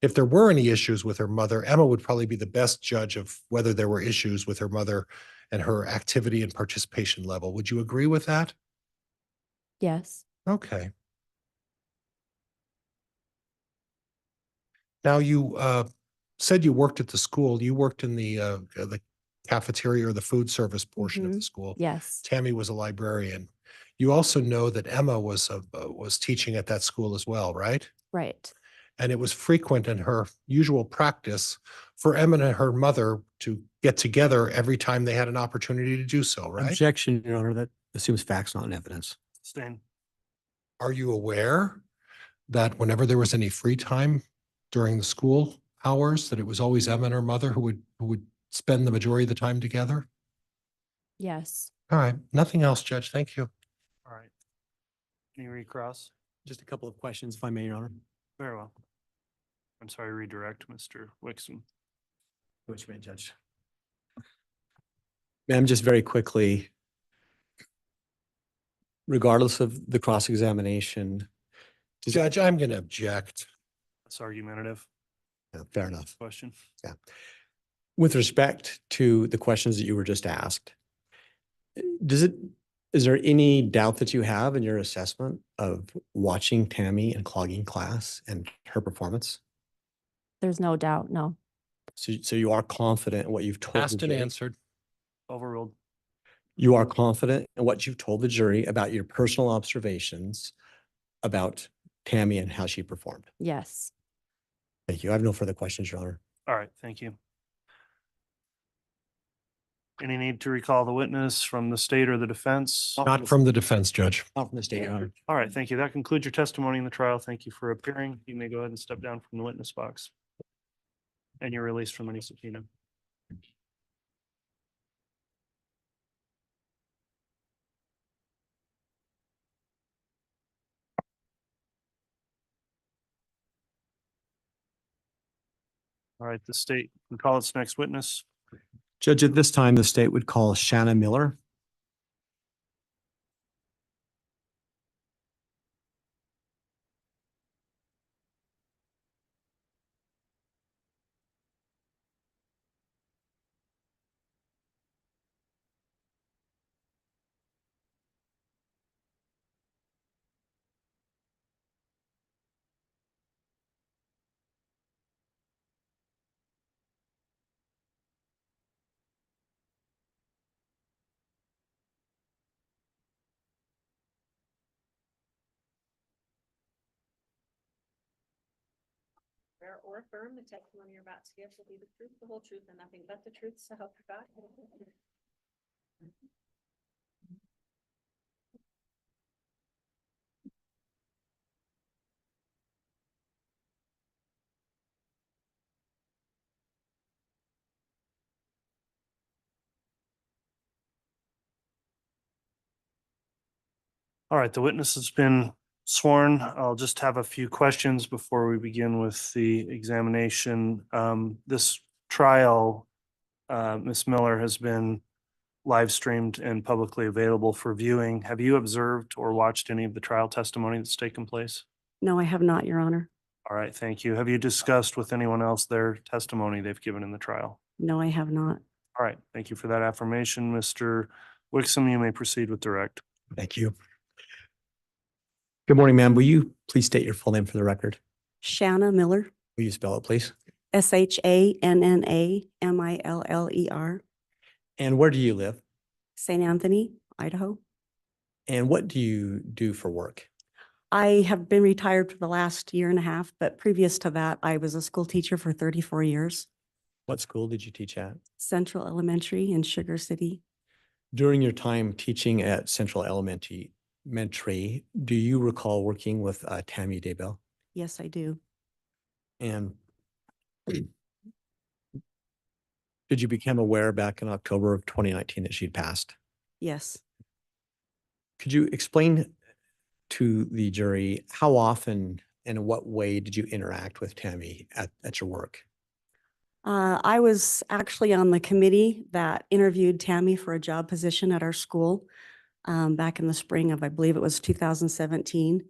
Speaker 6: If there were any issues with her mother, Emma would probably be the best judge of whether there were issues with her mother and her activity and participation level. Would you agree with that?
Speaker 7: Yes.
Speaker 6: Okay. Now you said you worked at the school. You worked in the cafeteria or the food service portion of the
Speaker 7: Mhm.
Speaker 6: school.
Speaker 7: Yes.
Speaker 6: Tammy was a librarian. You also know that Emma was teaching at that school as well, right?
Speaker 7: Right.
Speaker 6: And it was frequent in her usual practice for Emma and her mother to get together every time they had an opportunity to do so, right?
Speaker 3: Objection, Your Honor, that assumes facts, not evidence.
Speaker 2: Sustain.
Speaker 6: Are you aware that whenever there was any free time during the school hours, that it was always Emma and her mother who would spend the majority of the time together?
Speaker 7: Yes.
Speaker 6: All right, nothing else, Judge. Thank you.
Speaker 2: All right. Any recross?
Speaker 3: Just a couple of questions, if I may, Your Honor.
Speaker 2: Very well. I'm sorry, redirect, Mr. Wixom.
Speaker 3: Which may, Judge. Ma'am, just very quickly, regardless of the cross-examination.
Speaker 6: Judge, I'm going to object.
Speaker 2: That's argumentative
Speaker 3: Fair enough.
Speaker 2: question.
Speaker 3: With respect to the questions that you were just asked, is there any doubt that you have in your assessment of watching Tammy in clogging class and her performance?
Speaker 7: There's no doubt. No.
Speaker 3: So you are confident in what you've told the
Speaker 6: Asked and
Speaker 3: jury?
Speaker 6: answered.
Speaker 2: Overruled.
Speaker 3: You are confident in what you've told the jury about your personal observations about Tammy and how she performed?
Speaker 7: Yes.
Speaker 3: Thank you. I have no further questions, Your Honor.
Speaker 2: All right, thank you. Any need to recall the witness from the state or the defense?
Speaker 6: Not from the defense, Judge.
Speaker 3: Not from the state, Your Honor.
Speaker 2: All right, thank you. That concludes your testimony in the trial. Thank you for appearing. You may go ahead and step down from the witness box. And you're released from any subpoena. All right, the state can call its next witness.
Speaker 3: Judge, at this time, the state would call Shanna Miller.
Speaker 4: swear or affirm the testimony you're about to give will be the truth, the whole truth, and nothing but the truth, so help you God?
Speaker 2: All right, the witness has been sworn. I'll just have a few questions before we begin with the examination. This trial, Ms. Miller, has been live streamed and publicly available for viewing. Have you observed or watched any of the trial testimony that's taken place?
Speaker 8: No, I have not, Your Honor.
Speaker 2: All right, thank you. Have you discussed with anyone else their testimony they've given in the trial?
Speaker 8: No, I have not.
Speaker 2: All right, thank you for that affirmation. Mr. Wixom, you may proceed with direct.
Speaker 3: Thank you. Good morning, ma'am. Will you please state your full name for the record?
Speaker 8: Shanna Miller,
Speaker 3: Will you spell it, please?
Speaker 8: SHANNAMILLER,
Speaker 3: And where do you live?
Speaker 8: St. Anthony, Idaho.
Speaker 3: And what do you do for work?
Speaker 8: I have been retired for the last year and a half, but previous to that, I was a school teacher for 34 years,
Speaker 3: What school did you teach at?
Speaker 8: Central Elementary in Sugar City.
Speaker 3: During your time teaching at Central Elementary, do you recall working with Tammy Daybell?
Speaker 8: Yes, I do.
Speaker 3: And did you become aware back in October of 2019 that she'd passed?
Speaker 8: Yes.
Speaker 3: Could you explain to the jury how often and in what way did you interact with Tammy at your work?
Speaker 8: I was actually on the committee that interviewed Tammy for a job position at our school back in the spring of, I believe it was 2017.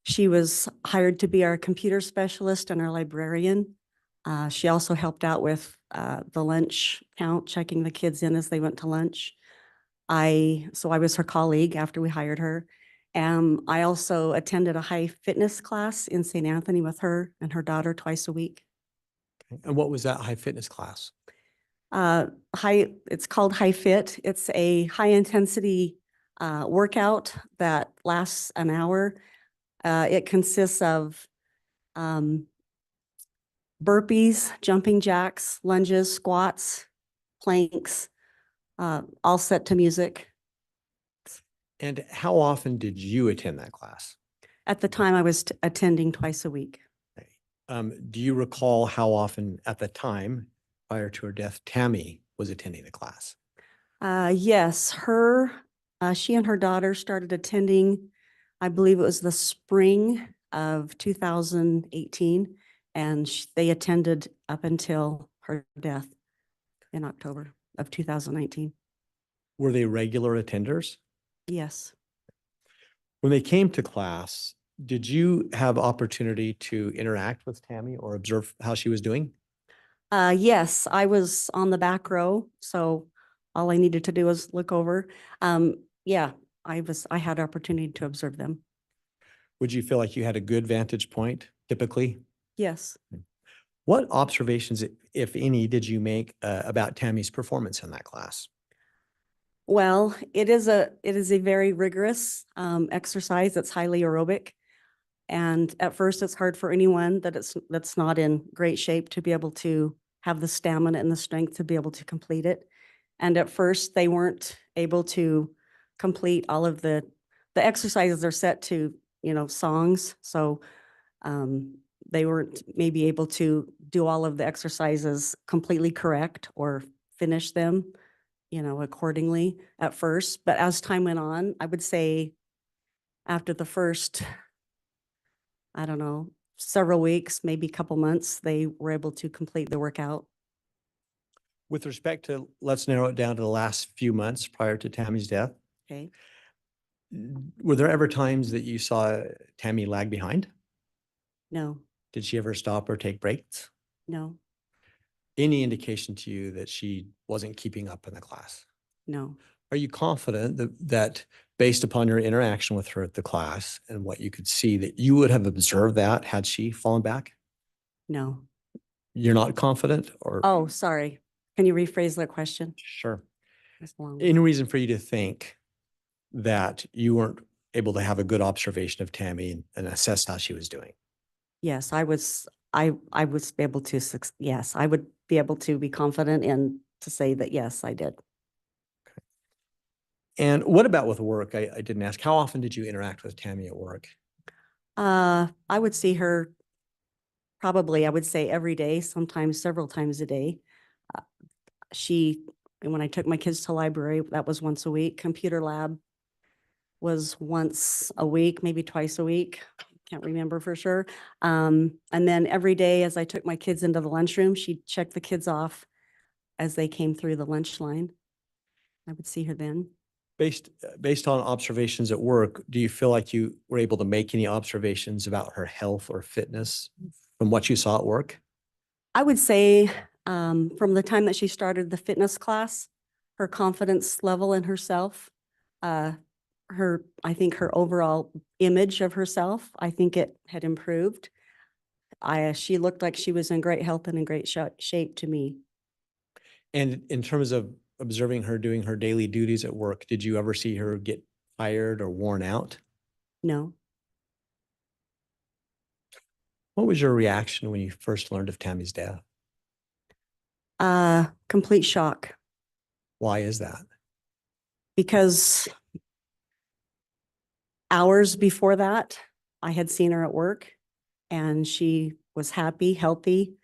Speaker 8: She was hired to be our computer specialist and our librarian. She also helped out with the lunch count, checking the kids in as they went to lunch. So I was her colleague after we hired her. I also attended a high fitness class in St. Anthony with her and her daughter twice a week.
Speaker 3: And what was that high fitness class?
Speaker 8: It's called High Fit. It's a high intensity workout that lasts an hour. It consists of burpees, jumping jacks, lunges, squats, planks, all set to music.
Speaker 3: And how often did you attend that class?
Speaker 8: At the time, I was attending twice a week.
Speaker 3: Do you recall how often at the time, prior to her death, Tammy was attending the class?
Speaker 8: Yes, she and her daughter started attending, I believe it was the spring of 2018, and they attended up until her death in October of 2019.
Speaker 3: Were they regular attenders?
Speaker 8: Yes,
Speaker 3: When they came to class, did you have opportunity to interact with Tammy or observe how she was doing?
Speaker 8: yes, I was on the back row, so all I needed to do was look over. Yeah, I had opportunity to observe them.
Speaker 3: Would you feel like you had a good vantage point typically?
Speaker 8: Yes.
Speaker 3: What observations, if any, did you make about Tammy's performance in that class?
Speaker 8: Well, it is a very rigorous exercise that's highly aerobic. And at first, it's hard for anyone that's not in great shape to be able to have the stamina and the strength to be able to complete it. And at first, they weren't able to complete all of the exercises are set to, songs. So they weren't maybe able to do all of the exercises completely correct or finish them, accordingly at first. But as time went on, I would say after the first, I don't know, several weeks, maybe a couple months, they were able to complete the workout.
Speaker 3: With respect to, let's narrow it down to the last few months prior to Tammy's death,
Speaker 8: Okay.
Speaker 3: were there ever times that you saw Tammy lag behind?
Speaker 8: No,
Speaker 3: Did she ever stop or take breaks?
Speaker 8: no,
Speaker 3: Any indication to you that she wasn't keeping up in the class?
Speaker 8: no,
Speaker 3: Are you confident that based upon your interaction with her at the class and what you could see, that you would have observed that had she fallen back?
Speaker 8: no.
Speaker 3: You're not confident or?
Speaker 8: Oh, sorry. Can you rephrase that question?
Speaker 3: Sure.
Speaker 8: That's a long one.
Speaker 3: Any reason for you to think that you weren't able to have a good observation of Tammy and assess how she was doing?
Speaker 8: Yes, I was able to, yes, I would be able to be confident and to say that, yes, I did.
Speaker 3: And what about with work? I didn't ask. How often did you interact with Tammy at work?
Speaker 8: I would see her probably, I would say every day, sometimes several times a day. Uh, and when I took my kids to library, that was once a week. Computer lab was once a week, maybe twice a week. Can't remember for sure. And then every day as I took my kids into the lunchroom, she'd check the kids off as they came through the lunch line. I would see her then.
Speaker 3: Based on observations at work, do you feel like you were able to make any observations about her health or fitness from what you saw at work?
Speaker 8: I would say from the time that she started the fitness class, her confidence level in herself, I think her overall image of herself, I think it had improved. She looked like she was in great health and in great shape to me.
Speaker 3: And in terms of observing her doing her daily duties at work, did you ever see her get tired or worn out?
Speaker 8: No,
Speaker 3: What was your reaction when you first learned of Tammy's death?
Speaker 8: complete shock,
Speaker 3: Why is that?
Speaker 8: because hours before that, I had seen her at work and she was happy, healthy,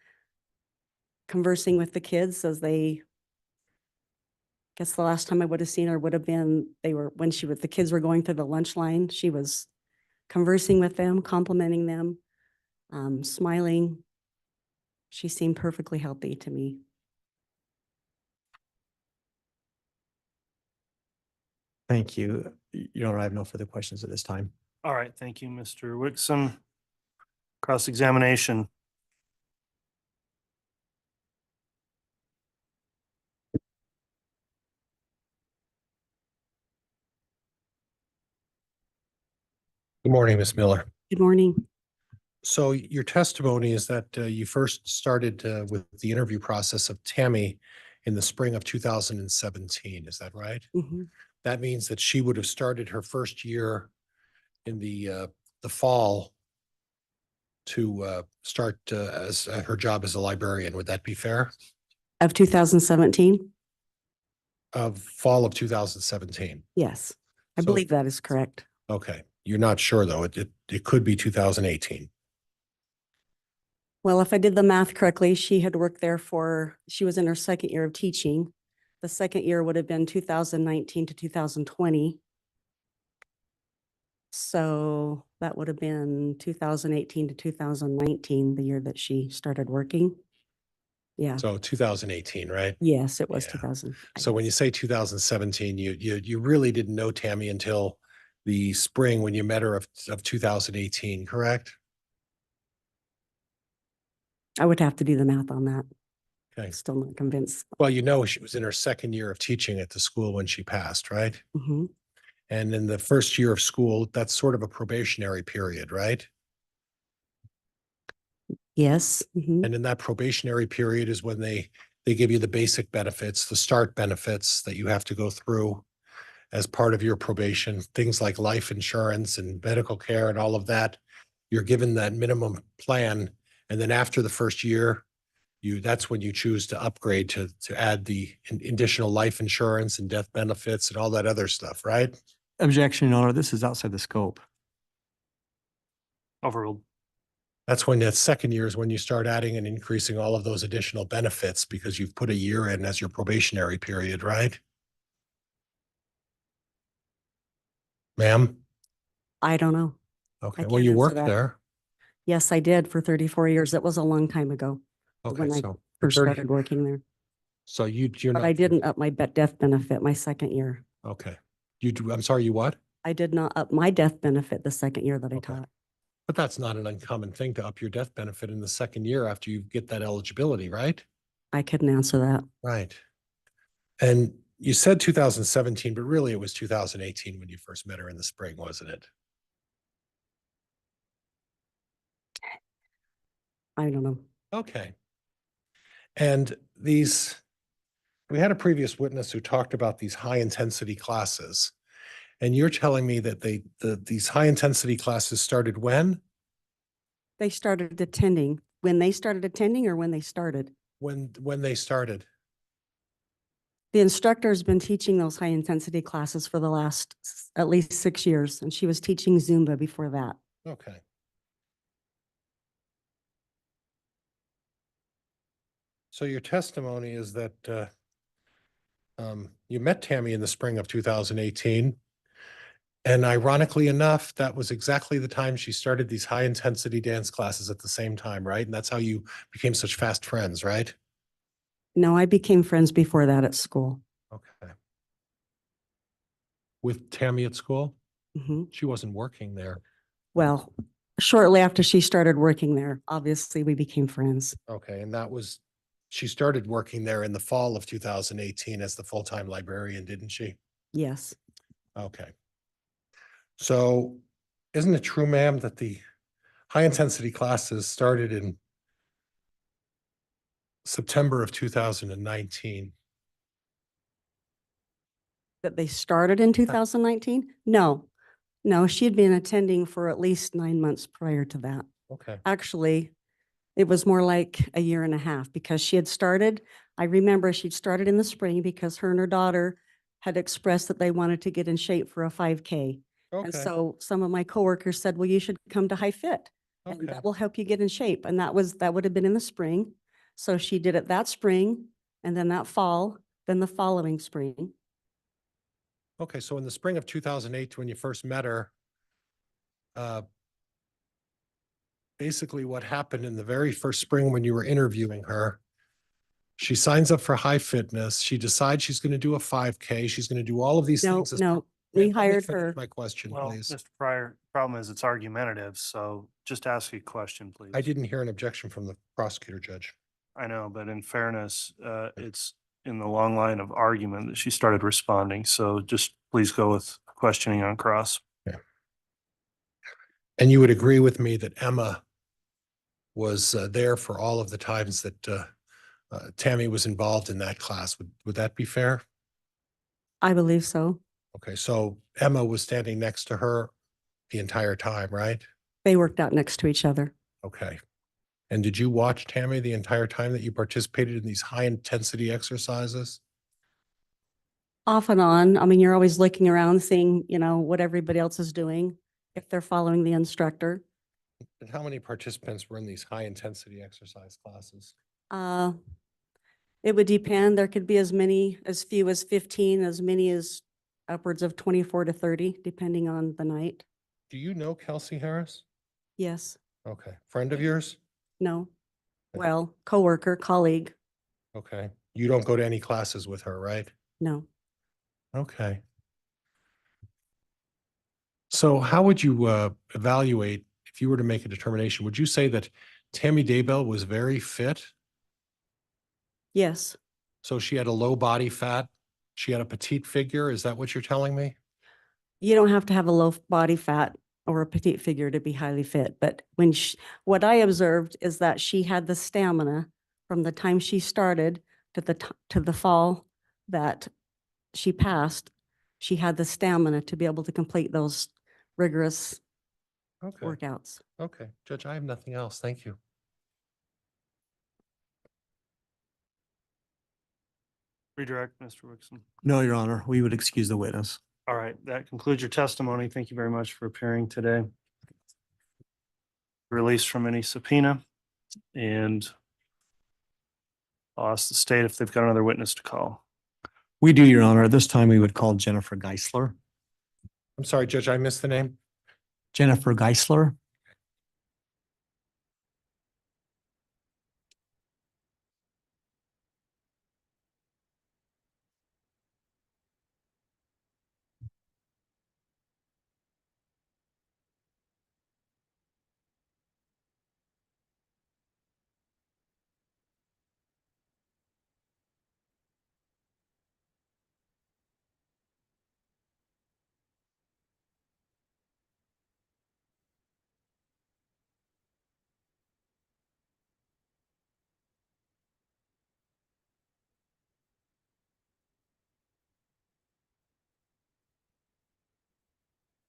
Speaker 8: conversing with the kids as they, guess the last time I would have seen her would have been, the kids were going through the lunch line. She was conversing with them, complimenting them, smiling. She seemed perfectly healthy to me.
Speaker 3: Thank you. Your Honor, I have no further questions at this time.
Speaker 2: All right, thank you, Mr. Wixom. Cross-examination.
Speaker 6: Good morning, Ms. Miller.
Speaker 8: Good morning.
Speaker 6: So your testimony is that you first started with the interview process of Tammy in the spring of 2017. Is that right?
Speaker 8: Mhm.
Speaker 6: That means that she would have started her first year in the fall to start as her job as a librarian. Would that be fair?
Speaker 8: Of 2017?
Speaker 6: Of fall of 2017.
Speaker 8: Yes, I
Speaker 6: So-
Speaker 8: believe that is correct.
Speaker 6: Okay. You're not sure though. It could be 2018.
Speaker 8: Well, if I did the math correctly, she had worked there she was in her second year of teaching. The second year would have been 2019 to 2020. So that would have been 2018 to 2019, the year that she started working. Yeah,
Speaker 6: So 2018, right?
Speaker 8: yes, it was
Speaker 6: Yeah.
Speaker 8: 2000.
Speaker 6: So when you say 2017, you really didn't know Tammy until the spring when you met her of 2018, correct?
Speaker 8: I would have to do the math on that.
Speaker 6: Okay.
Speaker 8: Still not convinced.
Speaker 6: Well, you know, she was in her second year of teaching at the school when she passed, right?
Speaker 8: Mhm.
Speaker 6: And in the first year of school, that's sort of a probationary period, right?
Speaker 8: Yes. Mhm.
Speaker 6: And in that probationary period is when they give you the basic benefits, the start benefits that you have to go through as part of your probation, things like life insurance and medical care and all of that. You're given that minimum plan. And then after the first year, that's when you choose to upgrade to add the additional life insurance and death benefits and all that other stuff, right?
Speaker 3: Objection, Your Honor, this is outside the scope.
Speaker 2: Overruled.
Speaker 6: That's when that second year is when you start adding and increasing all of those additional benefits because you've put a year in as your probationary period, right? Ma'am?
Speaker 8: I don't know.
Speaker 6: Okay,
Speaker 8: I
Speaker 6: well,
Speaker 8: can't
Speaker 6: you
Speaker 8: answer
Speaker 6: worked
Speaker 8: that.
Speaker 6: there.
Speaker 8: Yes, I did for 34 years. That was a long time ago
Speaker 6: Okay,
Speaker 8: when I
Speaker 6: so for
Speaker 8: first
Speaker 6: 30
Speaker 8: started working there.
Speaker 6: So you're
Speaker 8: But
Speaker 6: not.
Speaker 8: I didn't up my death benefit my second year.
Speaker 6: Okay. You do, I'm sorry, you what?
Speaker 8: I did not up my death benefit the second year that I
Speaker 6: Okay.
Speaker 8: taught.
Speaker 6: But that's not an uncommon thing to up your death benefit in the second year after you get that eligibility, right?
Speaker 8: I couldn't answer that.
Speaker 6: Right. And you said 2017, but really it was 2018 when you first met her in the spring, wasn't it?
Speaker 8: I don't know.
Speaker 6: Okay. And we had a previous witness who talked about these high intensity classes. And you're telling me that these high intensity classes started when?
Speaker 8: They started attending when they started attending or when they started?
Speaker 6: When they started?
Speaker 8: The instructor's been teaching those high intensity classes for the last at least 6 years, and she was teaching Zumba before that.
Speaker 6: Okay. So your testimony is that you met Tammy in the spring of 2018. And ironically enough, that was exactly the time she started these high intensity dance classes at the same time, right? And that's how you became such fast friends, right?
Speaker 8: No, I became friends before that at school.
Speaker 6: Okay. With Tammy at school?
Speaker 8: Mhm.
Speaker 6: She wasn't working there.
Speaker 8: Well, shortly after she started working there, obviously we became friends.
Speaker 6: Okay, and she started working there in the fall of 2018 as the full-time librarian, didn't she?
Speaker 8: Yes.
Speaker 6: Okay. So isn't it true, ma'am, that the high intensity classes started in September of 2019?
Speaker 8: That they started in 2019? No, no, she had been attending for at least 9 months prior to that.
Speaker 6: Okay,
Speaker 8: Actually, it was more like a year and a half because she had started, I remember she'd started in the spring because her and her daughter had expressed that they wanted to get in shape for a 5K. And
Speaker 6: okay,
Speaker 8: so some of my coworkers said, well, you should come to High Fit and
Speaker 6: okay,
Speaker 8: that will help you get in shape. And that would have been in the spring. So she did it that spring and then that fall, then the following spring.
Speaker 6: okay. So in the spring of 2008, when you first met her, uh, basically what happened in the very first spring when you were interviewing her, she signs up for high fitness. She decides she's going to do a 5K. She's going to do all of these
Speaker 8: No,
Speaker 6: things.
Speaker 8: no,
Speaker 6: Ma'am,
Speaker 8: we
Speaker 6: let me
Speaker 8: hired
Speaker 6: finish
Speaker 8: her.
Speaker 6: My question,
Speaker 2: Well,
Speaker 6: please.
Speaker 2: Mr. Pryor, problem is it's argumentative, so just ask a question, please.
Speaker 6: I didn't hear an objection from the prosecutor, Judge.
Speaker 2: I know, but in fairness, it's in the long line of argument that she started responding. So just please go with questioning on cross.
Speaker 6: And you would agree with me that Emma was there for all of the times that Tammy was involved in that class. Would that be fair?
Speaker 8: I believe so.
Speaker 6: Okay, so Emma was standing next to her the entire time, right?
Speaker 8: They worked out next to each other.
Speaker 6: Okay. And did you watch Tammy the entire time that you participated in these high intensity exercises?
Speaker 8: Off and on. I mean, you're always looking around, seeing, what everybody else is doing, if they're following the instructor.
Speaker 6: And how many participants were in these high intensity exercise classes?
Speaker 8: Uh, It would depend. There could be as few as 15, as many as upwards of 24 to 30, depending on the night.
Speaker 6: Do you know Kelsey Harris?
Speaker 8: Yes,
Speaker 6: Okay, friend of yours?
Speaker 8: no. Well, coworker, colleague,
Speaker 6: Okay, you don't go to any classes with her, right?
Speaker 8: no.
Speaker 6: Okay. So how would you evaluate, if you were to make a determination, would you say that Tammy Daybell was very fit?
Speaker 8: Yes,
Speaker 6: So she had a low body fat, she had a petite figure, is that what you're telling me?
Speaker 8: you don't have to have a low body fat or a petite figure to be highly fit, but what I observed is that she had the stamina from the time she started to the fall that she passed. She had the stamina to be able to complete those rigorous
Speaker 6: Okay,
Speaker 8: workouts.
Speaker 6: okay. Judge, I have nothing else. Thank you.
Speaker 2: Redirect, Mr. Wixon.
Speaker 3: No, Your Honor, we would excuse the witness.
Speaker 2: All right, that concludes your testimony. Thank you very much for appearing today. Release from any subpoena, and I'll ask the state if they've got another witness to call.
Speaker 3: We do, Your Honor. At this time, we would call Jennifer Geisler.
Speaker 6: I'm sorry, Judge, I missed the name.
Speaker 3: Jennifer Geisler.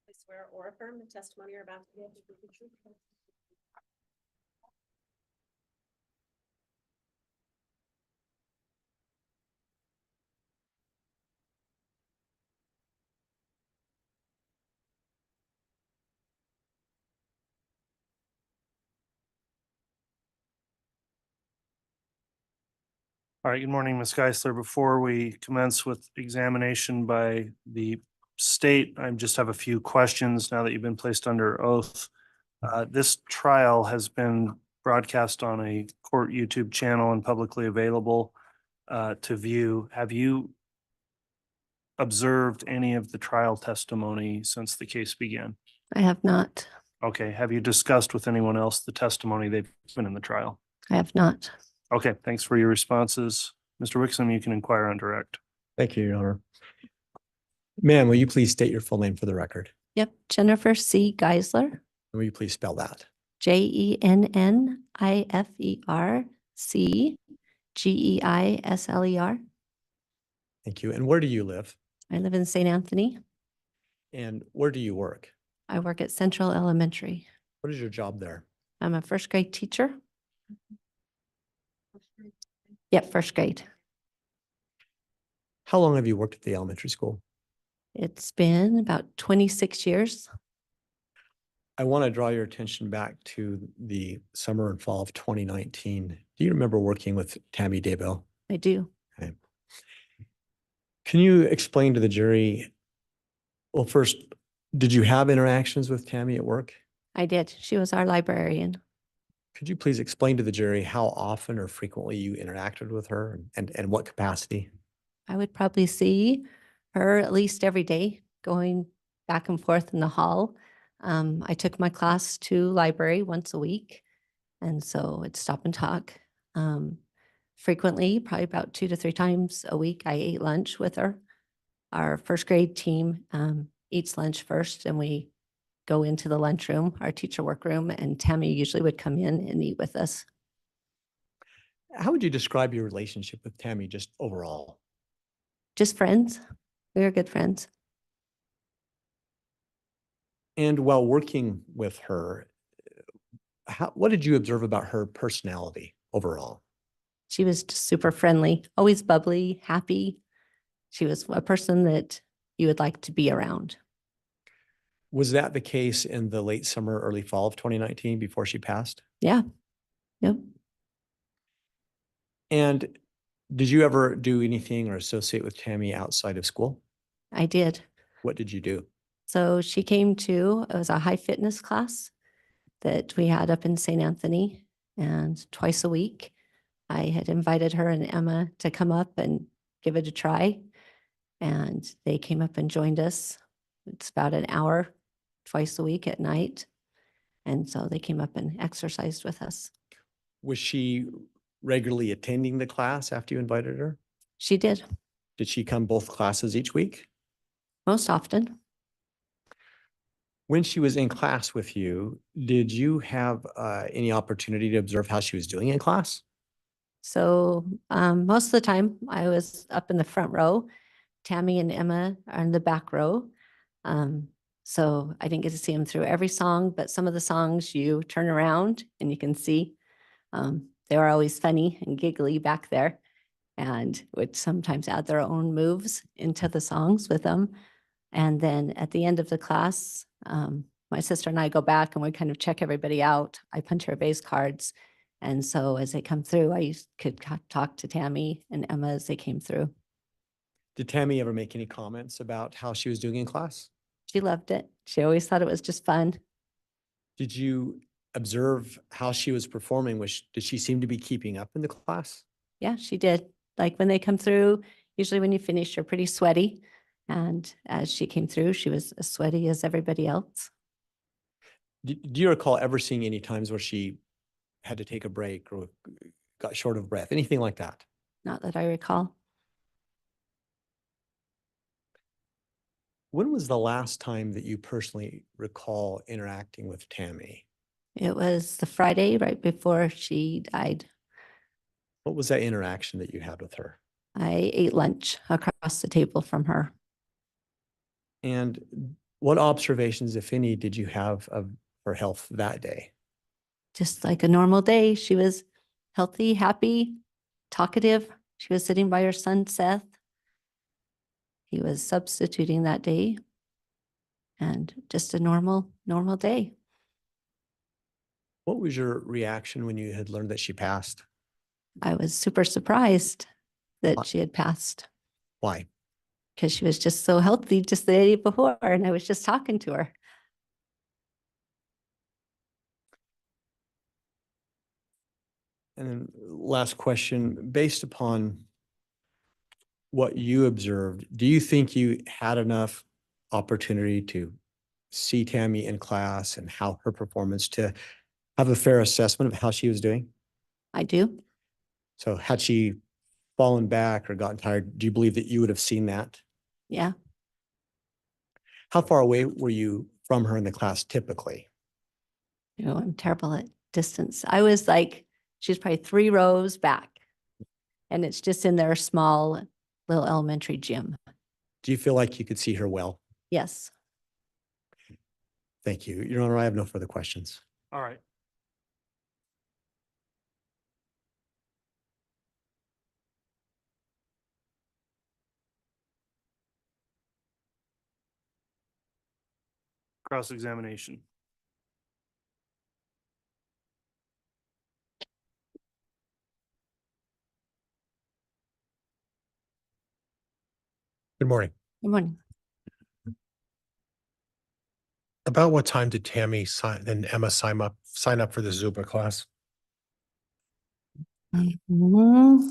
Speaker 4: I swear or affirm the testimony you're about to give will be the truth.
Speaker 2: All right, good morning, Ms. Geisler. Before we commence with examination by the state, I just have a few questions now that you've been placed under oath. This trial has been broadcast on a court YouTube channel and publicly available to view. Have you observed any of the trial testimony since the case began?
Speaker 7: I have not.
Speaker 2: Okay, have you discussed with anyone else the testimony they've been in the trial?
Speaker 7: I have not.
Speaker 2: Okay, thanks for your responses. Mr. Wixom, you can inquire on direct.
Speaker 3: Thank you, Your Honor. Ma'am, will you please state your full name for the record?
Speaker 7: Yep. Jennifer C. Geisler,
Speaker 3: And will you please spell that?
Speaker 7: JENNIFERCGEISLER.
Speaker 3: Thank you. And where do you live?
Speaker 7: I live in St. Anthony.
Speaker 3: And where do you work?
Speaker 7: I work at Central Elementary.
Speaker 3: What is your job there?
Speaker 7: I'm a first grade teacher. Yep, first grade.
Speaker 3: How long have you worked at the elementary school?
Speaker 7: It's been about 26 years.
Speaker 3: I want to draw your attention back to the summer and fall of 2019. Do you remember working with Tammy Daybell?
Speaker 7: I do.
Speaker 3: Can you explain to the jury, well, first, did you have interactions with Tammy at work?
Speaker 7: I did. She was our librarian.
Speaker 3: Could you please explain to the jury how often or frequently you interacted with her and what capacity?
Speaker 7: I would probably see her at least every day going back and forth in the hall. I took my class to library once a week. And so I'd stop and talk. Frequently, probably about 2 to 3 times a week, I ate lunch with her. Our first grade team eats lunch first and we go into the lunchroom, our teacher workroom, and Tammy usually would come in and eat with us.
Speaker 3: How would you describe your relationship with Tammy just overall?
Speaker 7: Just friends. We were good friends.
Speaker 3: And while working with her, what did you observe about her personality overall?
Speaker 7: She was just super friendly, always bubbly, happy. She was a person that you would like to be around.
Speaker 3: Was that the case in the late summer, early fall of 2019 before she passed?
Speaker 7: Yeah. Yep.
Speaker 3: And did you ever do anything or associate with Tammy outside of school?
Speaker 7: I did.
Speaker 3: What did you do?
Speaker 7: So she came to, it was a high fitness class that we had up in St. Anthony, and twice a week, I had invited her and Emma to come up and give it a try. And they came up and joined us. It's about an hour twice a week at night. And so they came up and exercised with us.
Speaker 3: Was she regularly attending the class after you invited her?
Speaker 7: She did,
Speaker 3: Did she come both classes each week?
Speaker 7: most often.
Speaker 3: When she was in class with you, did you have any opportunity to observe how she was doing in class?
Speaker 7: So most of the time I was up in the front row. Tammy and Emma are in the back row. So I didn't get to see them through every song, but some of the songs you turn around and you can see they were always funny and giggly back there, and would sometimes add their own moves into the songs with them. And then at the end of the class, my sister and I go back and we kind of check everybody out. I punch her base cards. And so as they come through, could talk to Tammy and Emma as they came through.
Speaker 3: Did Tammy ever make any comments about how she was doing in class?
Speaker 7: She loved it. She always thought it was just fun.
Speaker 3: Did you observe how she was performing? Did she seem to be keeping up in the class?
Speaker 7: Yeah, she did. Like when they come through, usually when you finish, you're pretty sweaty. And as she came through, she was as sweaty as everybody else.
Speaker 3: Do you recall ever seeing any times where she had to take a break or got short of breath, anything like that?
Speaker 7: Not that I recall.
Speaker 3: When was the last time that you personally recall interacting with Tammy?
Speaker 7: It was the Friday right before she died.
Speaker 3: What was that interaction that you had with her?
Speaker 7: I ate lunch across the table from her.
Speaker 3: And what observations, if any, did you have of her health that day?
Speaker 7: Just like a normal day. She was healthy, happy, talkative. She was sitting by her son, Seth. He was substituting that day, and just a normal day.
Speaker 3: What was your reaction when you had learned that she passed?
Speaker 7: I was super surprised.
Speaker 9: that she had passed
Speaker 3: Why?
Speaker 9: because she was just so healthy just the day before. And I was just talking to her.
Speaker 3: And then last question, based upon what you observed, do you think you had enough opportunity to see Tammy in class and how her performance to have a fair assessment of how she was doing?
Speaker 9: I do.
Speaker 3: So had she fallen back or gotten tired, do you believe that you would have seen that?
Speaker 9: Yeah.
Speaker 3: How far away were you from her in the class typically?
Speaker 9: You know, I'm terrible at distance. I was like, she's probably 3 rows back. And it's just in their small little elementary gym.
Speaker 3: Do you feel like you could see her well?
Speaker 9: Yes.
Speaker 3: Thank you. Your Honor, I have no further questions.
Speaker 2: All right. Cross-examination.
Speaker 6: Good morning.
Speaker 9: Good morning.
Speaker 6: About what time did Tammy and Emma sign up for the Zumba class?
Speaker 9: Mhm.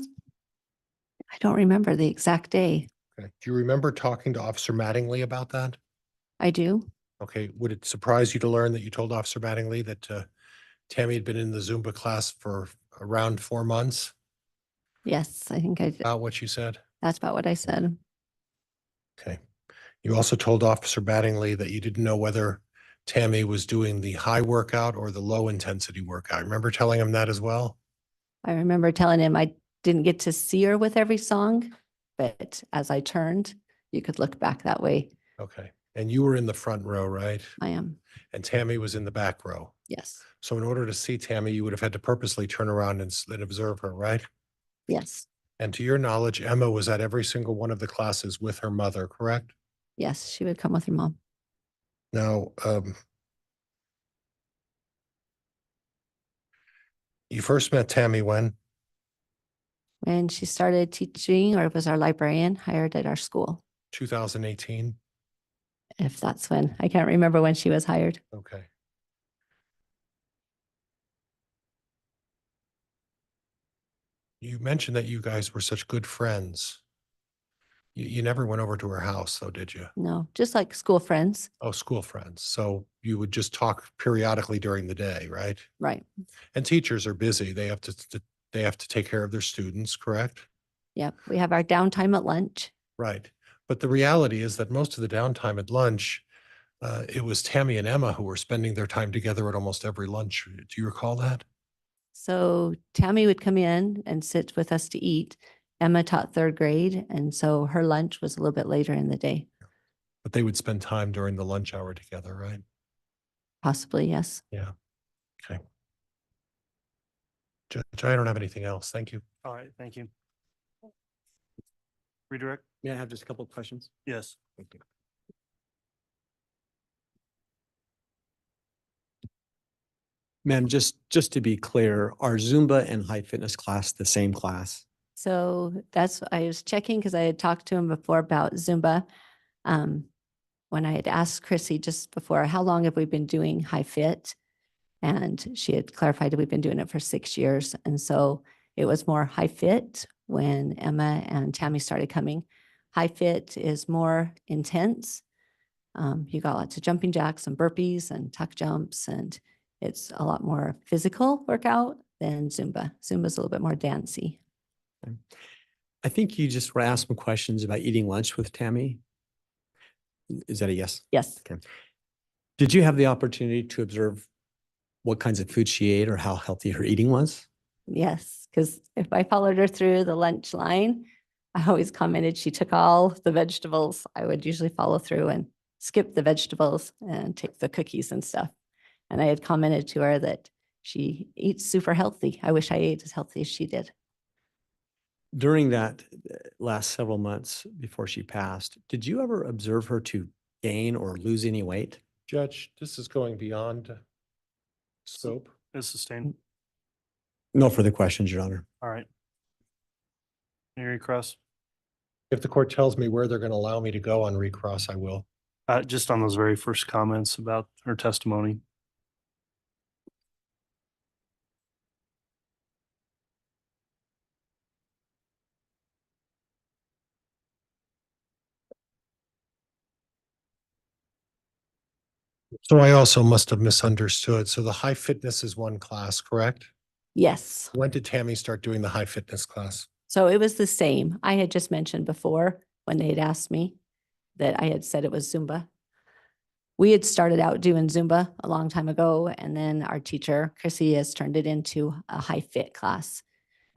Speaker 9: I don't remember the exact day.
Speaker 6: Okay. Do you remember talking to Officer Mattingly about that?
Speaker 9: I do.
Speaker 6: Okay. Would it surprise you to learn that you told Officer Mattingly that Tammy had been in the Zumba class for around 4 months?
Speaker 9: Yes, I think
Speaker 6: About what you said?
Speaker 9: that's about what I said.
Speaker 6: Okay. You also told Officer Mattingly that you didn't know whether Tammy was doing the high workout or the low intensity workout. Remember telling him that as well?
Speaker 9: I remember telling him I didn't get to see her with every song, but as I turned, you could look back that way.
Speaker 6: Okay. And you were in the front row, right?
Speaker 9: I am.
Speaker 6: And Tammy was in the back row.
Speaker 9: Yes.
Speaker 6: So in order to see Tammy, you would have had to purposely turn around and observe her, right?
Speaker 9: Yes.
Speaker 6: And to your knowledge, Emma was at every single one of the classes with her mother, correct?
Speaker 9: Yes. She would come with her mom.
Speaker 6: Now, you first met Tammy when?
Speaker 9: When she started teaching or was our librarian hired at our school.
Speaker 6: 2018?
Speaker 9: If that's when, I can't remember when she was hired.
Speaker 6: Okay. You mentioned that you guys were such good friends. You never went over to her house, though, did you?
Speaker 9: No, just like school friends.
Speaker 6: Oh, school friends. So you would just talk periodically during the day, right?
Speaker 9: Right.
Speaker 6: And teachers are busy. They have to take care of their students, correct?
Speaker 9: Yep. We have our downtime at lunch.
Speaker 6: Right. But the reality is that most of the downtime at lunch, it was Tammy and Emma who were spending their time together at almost every lunch. Do you recall that?
Speaker 9: So Tammy would come in and sit with us to eat. Emma taught 3rd grade, and so her lunch was a little bit later in the day.
Speaker 6: But they would spend time during the lunch hour together, right?
Speaker 9: Possibly, yes.
Speaker 6: Yeah. Okay. Judge, I don't have anything else. Thank you.
Speaker 2: All right, thank you. Redirect?
Speaker 3: May I have just a couple of questions?
Speaker 2: Yes.
Speaker 3: Thank you. Ma'am, just to be clear, are Zumba and high fitness class the same class?
Speaker 9: So that's, I was checking because I had talked to him before about Zumba. When I had asked Chrissy just before, how long have we been doing high fit? And she had clarified that we've been doing it for 6 years. And so it was more high fit when Emma and Tammy started coming. High fit is more intense. You got lots of jumping jacks and burpees and tuck jumps, and it's a lot more physical workout than Zumba. Zumba's a little bit more dancey.
Speaker 3: I think you just were asked some questions about eating lunch with Tammy. Is that a yes?
Speaker 9: Yes.
Speaker 3: Okay. Did you have the opportunity to observe what kinds of food she ate or how healthy her eating was?
Speaker 9: Yes, because if I followed her through the lunch line, I always commented she took all the vegetables. I would usually follow through and skip the vegetables and take the cookies and stuff. And I had commented to her that she eats super healthy. I wish I ate as healthy as she did.
Speaker 3: During that last several months before she passed, did you ever observe her to gain or lose any weight?
Speaker 6: Judge, this is going beyond scope.
Speaker 2: Is sustained.
Speaker 3: No further questions, Your Honor.
Speaker 2: All right. Any recross?
Speaker 6: If the court tells me where they're going to allow me to go on recross, I will.
Speaker 2: Just on those very first comments about her testimony.
Speaker 6: So I also must have misunderstood. So the high fitness is one class, correct?
Speaker 9: Yes.
Speaker 6: When did Tammy start doing the high fitness class?
Speaker 9: So it was the same. I had just mentioned before when they had asked me that I had said it was Zumba. We had started out doing Zumba a long time ago, and then our teacher, Chrissy, has turned it into a high fit class.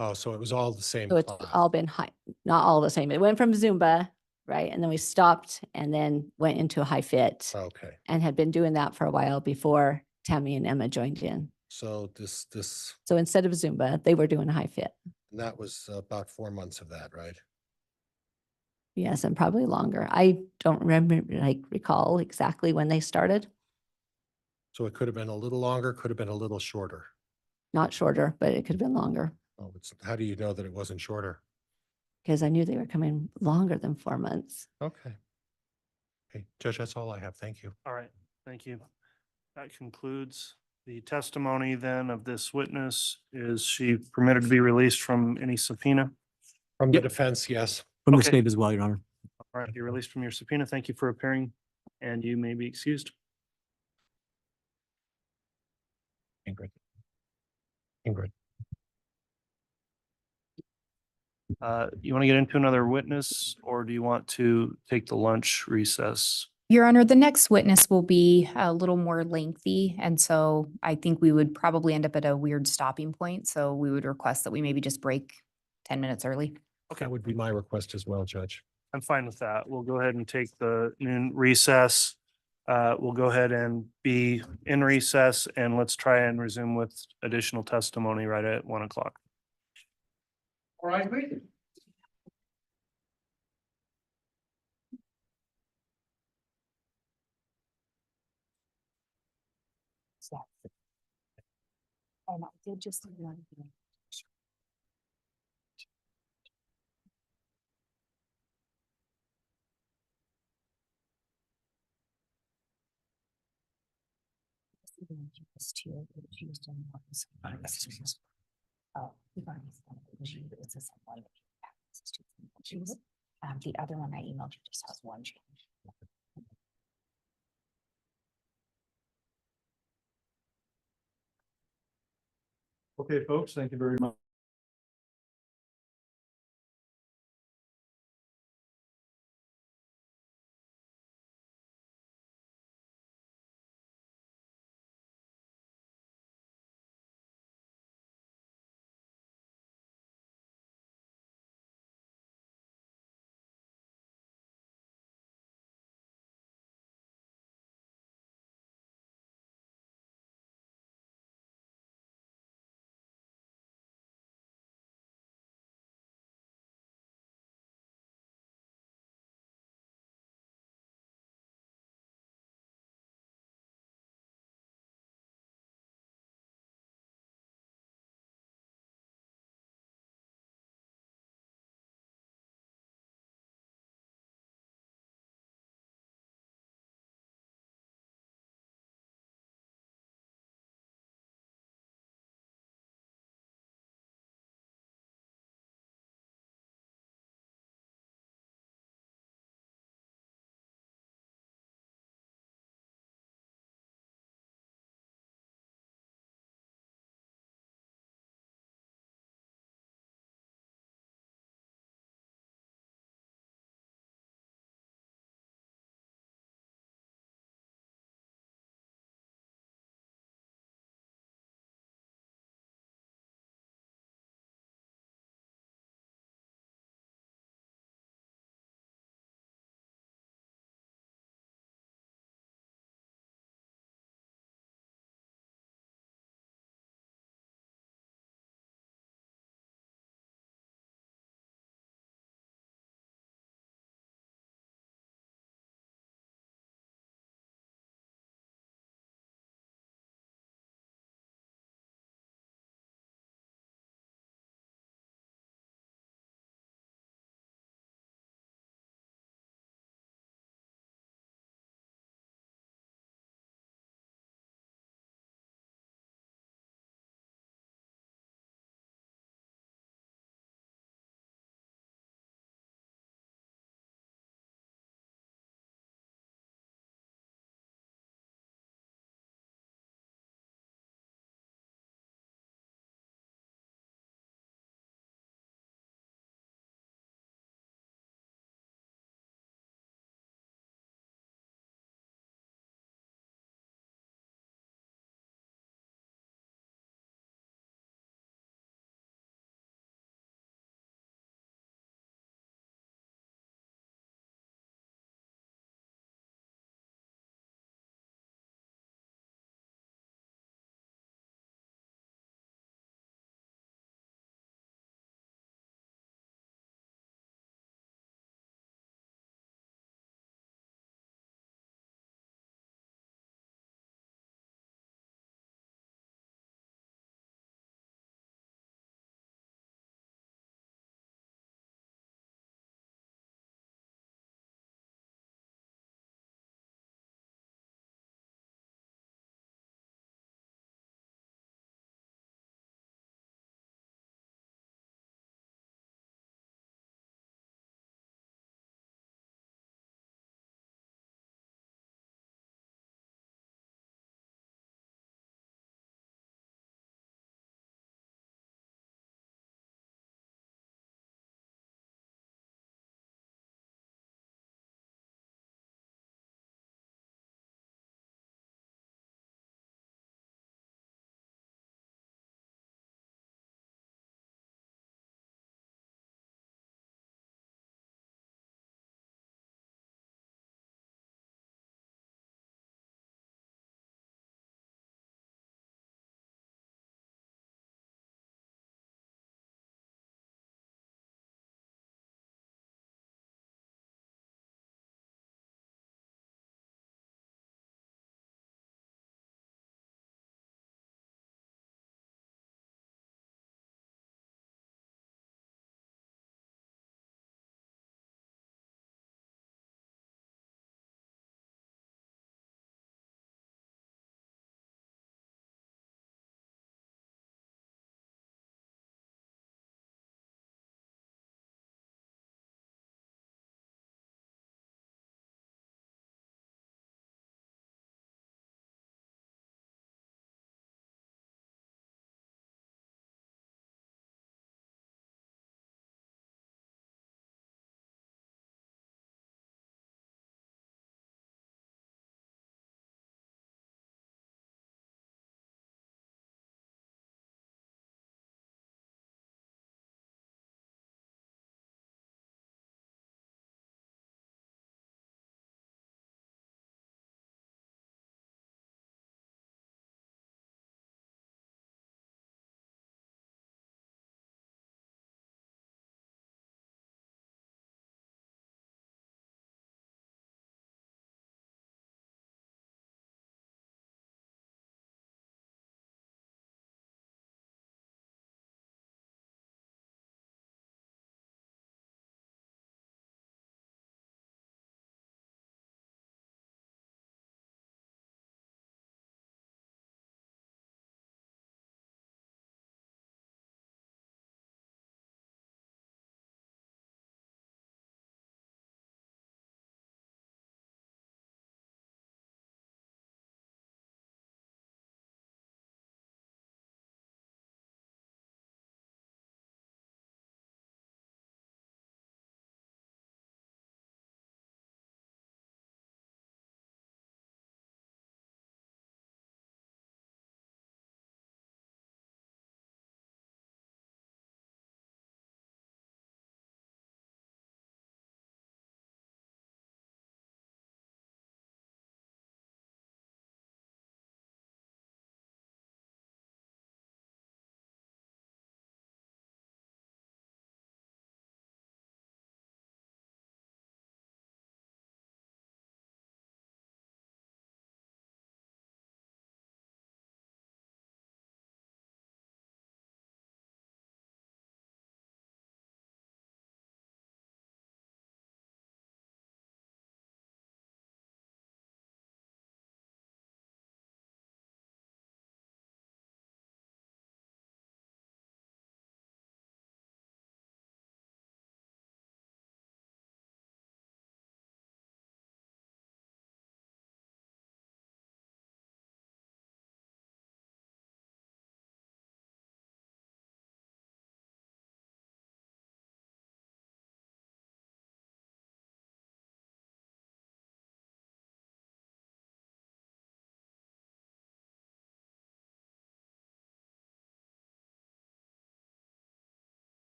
Speaker 6: Oh, so it was all the same
Speaker 9: So it's
Speaker 6: class.
Speaker 9: all been high, not all the same. It went from Zumba, right? And then we stopped and then went into a high fit
Speaker 6: Okay,
Speaker 9: and had been doing that for a while before Tammy and Emma joined in.
Speaker 6: so
Speaker 9: So instead of Zumba, they were doing a high fit.
Speaker 6: that was about 4 months of that, right?
Speaker 9: Yes, and probably longer. I don't remember, recall exactly when they started.
Speaker 6: So it could have been a little longer, could have been a little shorter.
Speaker 9: Not shorter, but it could have been longer
Speaker 6: Oh, how do you know that it wasn't shorter?
Speaker 9: because I knew they were coming longer than 4 months.
Speaker 6: Okay. Okay, Judge, that's all I have. Thank you.
Speaker 2: All right, thank you. That concludes the testimony then of this witness. Is she permitted to be released from any subpoena?
Speaker 6: From the
Speaker 3: Yep.
Speaker 6: defense, yes.
Speaker 3: From the
Speaker 2: Okay.
Speaker 3: state as well, Your Honor.
Speaker 2: All right, you're released from your subpoena. Thank you for appearing and you may be excused.
Speaker 6: Ingrid. Ingrid.
Speaker 2: You want to get into another witness or do you want to take the lunch recess?
Speaker 10: Your Honor, the next witness will be a little more lengthy, and so I think we would probably end up at a weird stopping point. So we would request that we maybe just break 10 minutes early.
Speaker 2: Okay,
Speaker 6: That would be my request as well, Judge.
Speaker 2: I'm fine with that. We'll go ahead and take the noon recess. We'll go ahead and be in recess and let's try and resume with additional testimony right at 1 o'clock.
Speaker 1: All right, wait.
Speaker 10: And I did just one thing. The other one I emailed you just has one change.
Speaker 2: Okay, folks, thank you very much.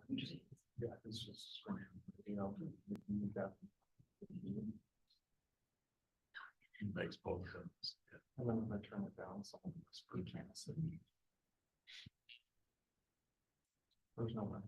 Speaker 2: Yeah, it's just, you know, you got. Makes both sense. And then when I turn it down, someone was pretty cancer. There's no one.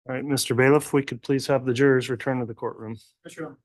Speaker 2: All right, Mr. Bailiff, we could please have the jurors return to the courtroom.
Speaker 1: For sure.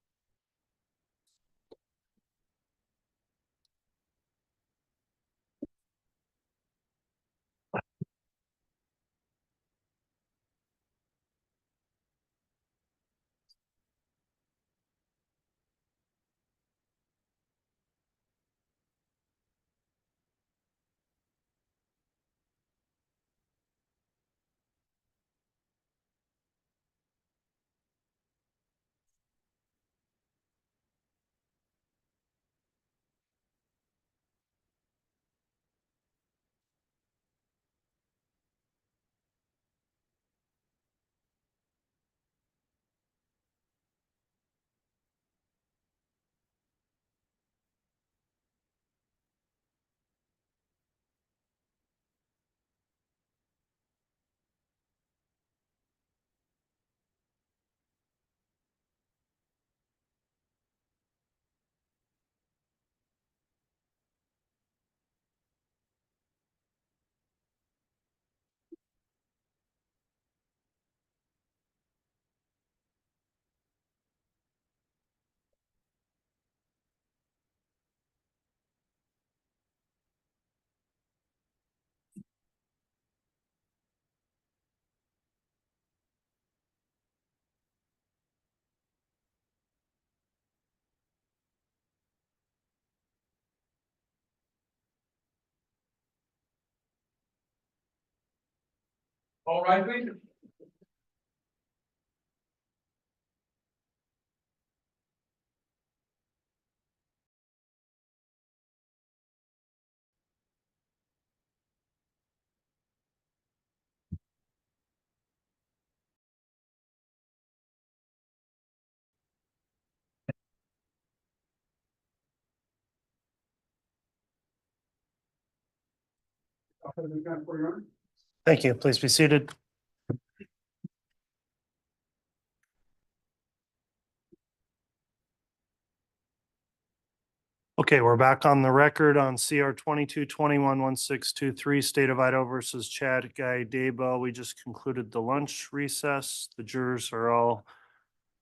Speaker 1: All right, please.
Speaker 2: Thank you. Please be seated. Okay, we're back on the record on CR 22211623, State of Idaho versus Chad Guy Daybell. We just concluded the lunch recess. The jurors are all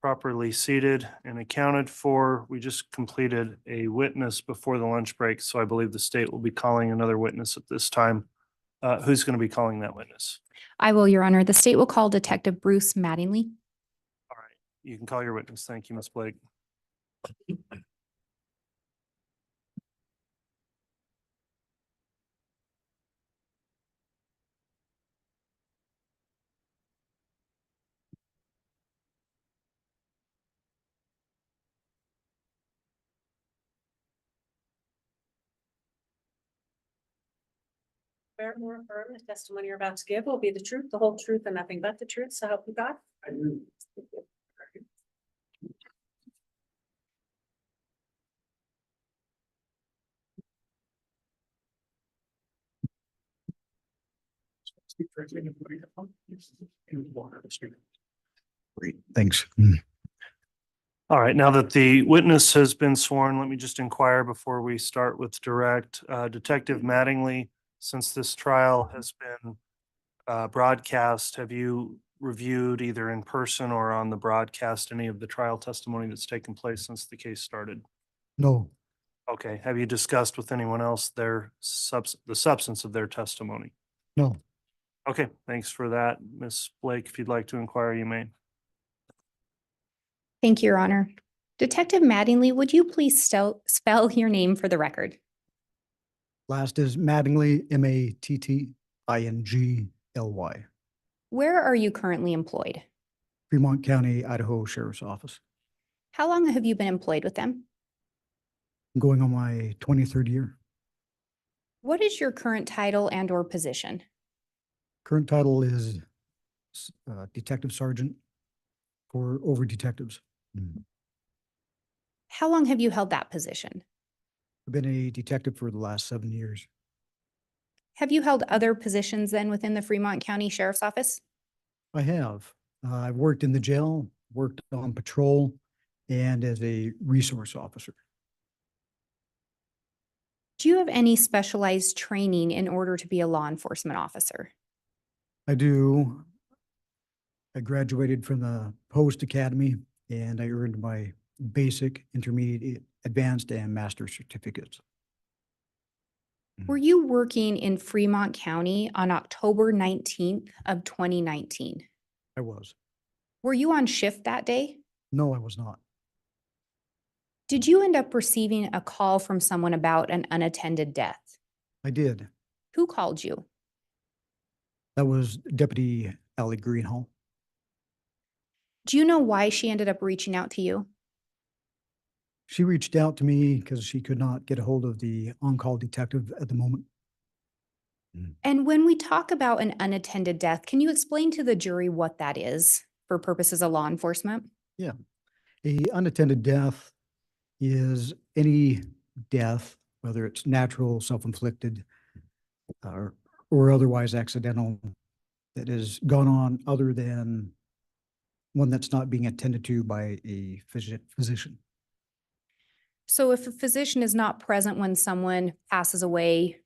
Speaker 2: properly seated and accounted for. We just completed a witness before the lunch break, so I believe the state will be calling another witness at this time. Who's going to be calling that witness?
Speaker 10: I will, Your Honor. The state will call Detective Bruce Mattingly.
Speaker 2: All right, you can call your witness. Thank you, Ms. Blake.
Speaker 4: Swear or affirm the testimony you're about to give will be the truth, the whole truth, and nothing but the truth, so help you God.
Speaker 1: I do.
Speaker 11: Great, thanks.
Speaker 2: All right, now that the witness has been sworn, let me just inquire before we start with direct. Detective Mattingly, since this trial has been broadcast, have you reviewed either in person or on the broadcast any of the trial testimony that's taken place since the case started?
Speaker 11: No,
Speaker 2: Okay, have you discussed with anyone else the substance of their testimony?
Speaker 11: No.
Speaker 2: Okay, thanks for that. Ms. Blake, if you'd like to inquire, you may.
Speaker 10: Thank you, Your Honor. Detective Mattingly, would you please spell your name for the record?
Speaker 11: Last is Mattingly, Mattingly.
Speaker 10: Where are you currently employed?
Speaker 11: Fremont County, Idaho Sheriff's Office.
Speaker 10: How long have you been employed with them?
Speaker 11: I'm going on my 23rd year.
Speaker 10: What is your current title and or position?
Speaker 11: Current title is Detective Sergeant for over detectives.
Speaker 10: How long have you held that position?
Speaker 11: I've been a detective for the last 7 years.
Speaker 10: Have you held other positions then within the Fremont County Sheriff's Office?
Speaker 11: I have. I've worked in the jail, worked on patrol, and as a resource officer.
Speaker 10: Do you have any specialized training in order to be a law enforcement officer?
Speaker 11: I do. I graduated from the Post Academy and I earned my basic, intermediate, advanced, and master certificates.
Speaker 10: Were you working in Fremont County on October 19th of 2019?
Speaker 11: I was.
Speaker 10: Were you on shift that day?
Speaker 11: No, I was not.
Speaker 10: Did you end up receiving a call from someone about an unattended death?
Speaker 11: I did.
Speaker 10: Who called you?
Speaker 11: That was Deputy Allie Greenhall.
Speaker 10: Do you know why she ended up reaching out to you?
Speaker 11: She reached out to me because she could not get a hold of the on-call detective at the moment.
Speaker 10: And when we talk about an unattended death, can you explain to the jury what that is for purposes of law enforcement?
Speaker 11: Yeah. A unattended death is any death, whether it's natural, self-inflicted, or otherwise accidental, that has gone on other than one that's not being attended to by a physician.
Speaker 10: So if a physician is not present when someone passes away,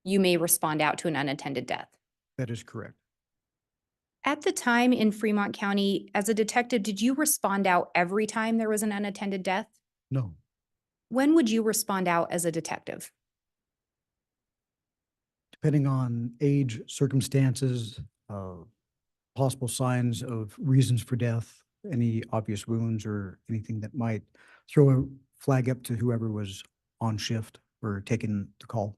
Speaker 10: you may respond out to an unattended death.
Speaker 11: That is correct.
Speaker 10: At the time in Fremont County, as a detective, did you respond out every time there was an unattended death?
Speaker 11: No.
Speaker 10: When would you respond out as a detective?
Speaker 11: Depending on age, circumstances, possible signs of reasons for death, any obvious wounds or anything that might throw a flag up to whoever was on shift or taking the call.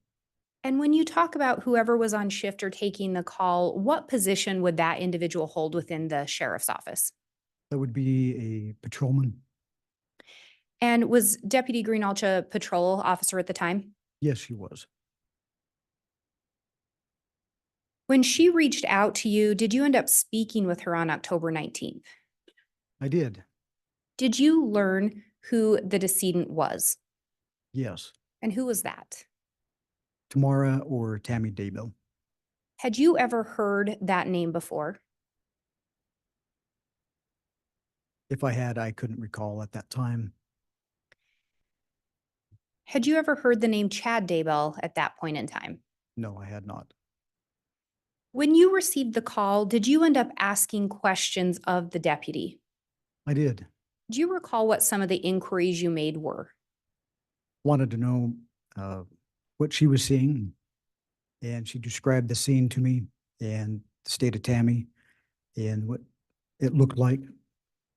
Speaker 10: And when you talk about whoever was on shift or taking the call, what position would that individual hold within the sheriff's office?
Speaker 11: That would be a patrolman.
Speaker 10: And was Deputy Greenalch a patrol officer at the time?
Speaker 11: Yes, she was.
Speaker 10: When she reached out to you, did you end up speaking with her on October 19th?
Speaker 11: I did.
Speaker 10: Did you learn who the decedent was?
Speaker 11: Yes.
Speaker 10: And who was that?
Speaker 11: Tamara or Tammy Daybell.
Speaker 10: Had you ever heard that name before?
Speaker 11: If I had, I couldn't recall at that time.
Speaker 10: Had you ever heard the name Chad Daybell at that point in time?
Speaker 11: No, I had not.
Speaker 10: When you received the call, did you end up asking questions of the deputy?
Speaker 11: I did.
Speaker 10: Do you recall what some of the inquiries you made were?
Speaker 11: Wanted to know what she was seeing. And she described the scene to me and the state of Tammy and what it looked like,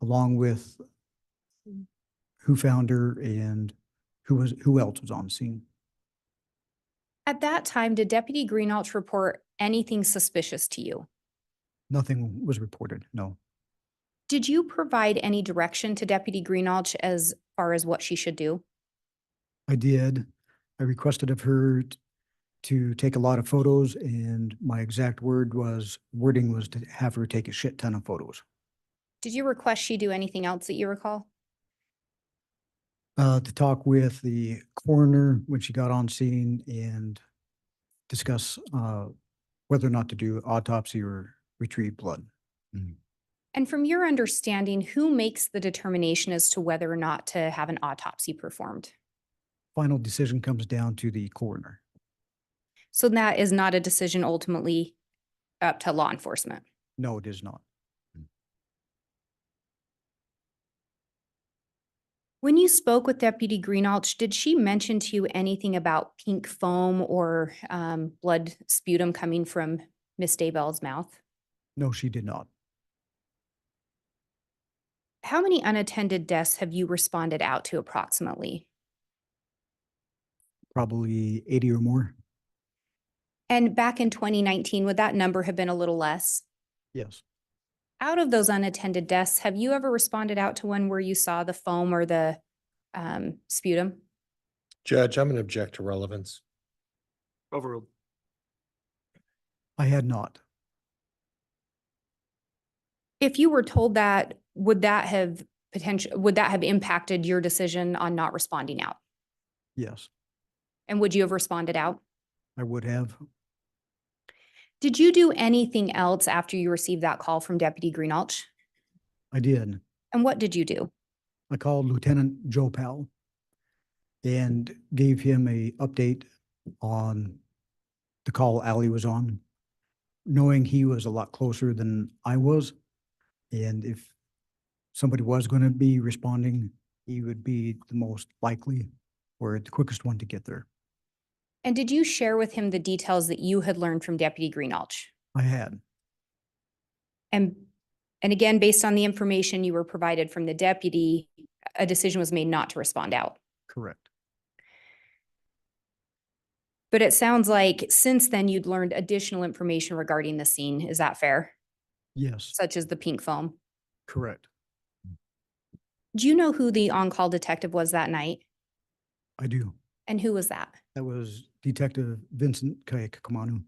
Speaker 11: along with who found her and who else was on the scene.
Speaker 10: At that time, did Deputy Greenalch report anything suspicious to you?
Speaker 11: Nothing was reported, no.
Speaker 10: Did you provide any direction to Deputy Greenalch as far as what she should do?
Speaker 11: I did. I requested of her to take a lot of photos, and my exact wording was to have her take a shit ton of photos.
Speaker 10: Did you request she do anything else that you recall?
Speaker 11: To talk with the coroner when she got on scene and discuss whether or not to do autopsy or retrieve blood.
Speaker 10: And from your understanding, who makes the determination as to whether or not to have an autopsy performed?
Speaker 11: Final decision comes down to the coroner.
Speaker 10: So that is not a decision ultimately up to law enforcement.
Speaker 11: No, it is not.
Speaker 10: When you spoke with Deputy Greenalch, did she mention to you anything about pink foam or blood sputum coming from Miss Daybell's mouth?
Speaker 11: No, she did not.
Speaker 10: How many unattended deaths have you responded out to approximately?
Speaker 11: Probably 80 or more.
Speaker 10: And back in 2019, would that number have been a little less?
Speaker 11: Yes.
Speaker 10: Out of those unattended deaths, have you ever responded out to one where you saw the foam or the sputum?
Speaker 6: Judge, I'm going to object to relevance.
Speaker 2: Overruled.
Speaker 11: I had not.
Speaker 10: If you were told that, would that have impacted your decision on not responding out?
Speaker 11: Yes,
Speaker 10: And would you have responded out?
Speaker 11: I would have.
Speaker 10: Did you do anything else after you received that call from Deputy Greenalch?
Speaker 11: I did.
Speaker 10: And what did you do?
Speaker 11: I called Lieutenant Joe Powell and gave him a update on the call Ally was on, knowing he was a lot closer than I was. And if somebody was going to be responding, he would be the most likely or the quickest one to get there.
Speaker 10: And did you share with him the details that you had learned from Deputy Greenalch?
Speaker 11: I had.
Speaker 10: And again, based on the information you were provided from the deputy, a decision was made not to respond out.
Speaker 11: Correct.
Speaker 10: But it sounds like since then you'd learned additional information regarding the scene. Is that fair?
Speaker 11: Yes,
Speaker 10: Such as the pink foam.
Speaker 11: correct.
Speaker 10: Do you know who the on-call detective was that night?
Speaker 11: I do.
Speaker 10: And who was that?
Speaker 11: That was Detective Vincent Kayakamanu.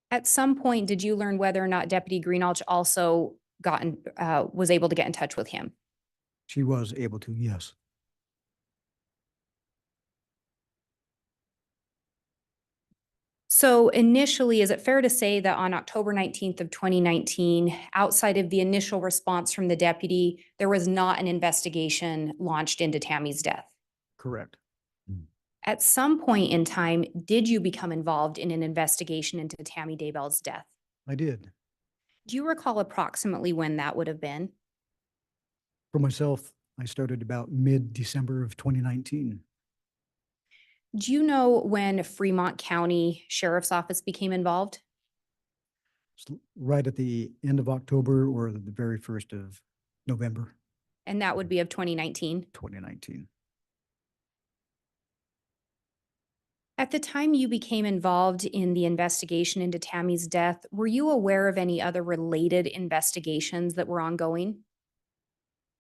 Speaker 10: At some point, did you learn whether or not Deputy Greenalch also was able to get in touch with him?
Speaker 11: She was able to, yes.
Speaker 10: So initially, is it fair to say that on October 19th of 2019, outside of the initial response from the deputy, there was not an investigation launched into Tammy's death?
Speaker 11: Correct.
Speaker 10: At some point in time, did you become involved in an investigation into Tammy Daybell's death?
Speaker 11: I did.
Speaker 10: Do you recall approximately when that would have been?
Speaker 11: For myself, I started about mid-December of 2019.
Speaker 10: Do you know when Fremont County Sheriff's Office became involved?
Speaker 11: Right at the end of October or the very first of November,
Speaker 10: And that would be of 2019?
Speaker 11: 2019.
Speaker 10: At the time you became involved in the investigation into Tammy's death, were you aware of any other related investigations that were ongoing?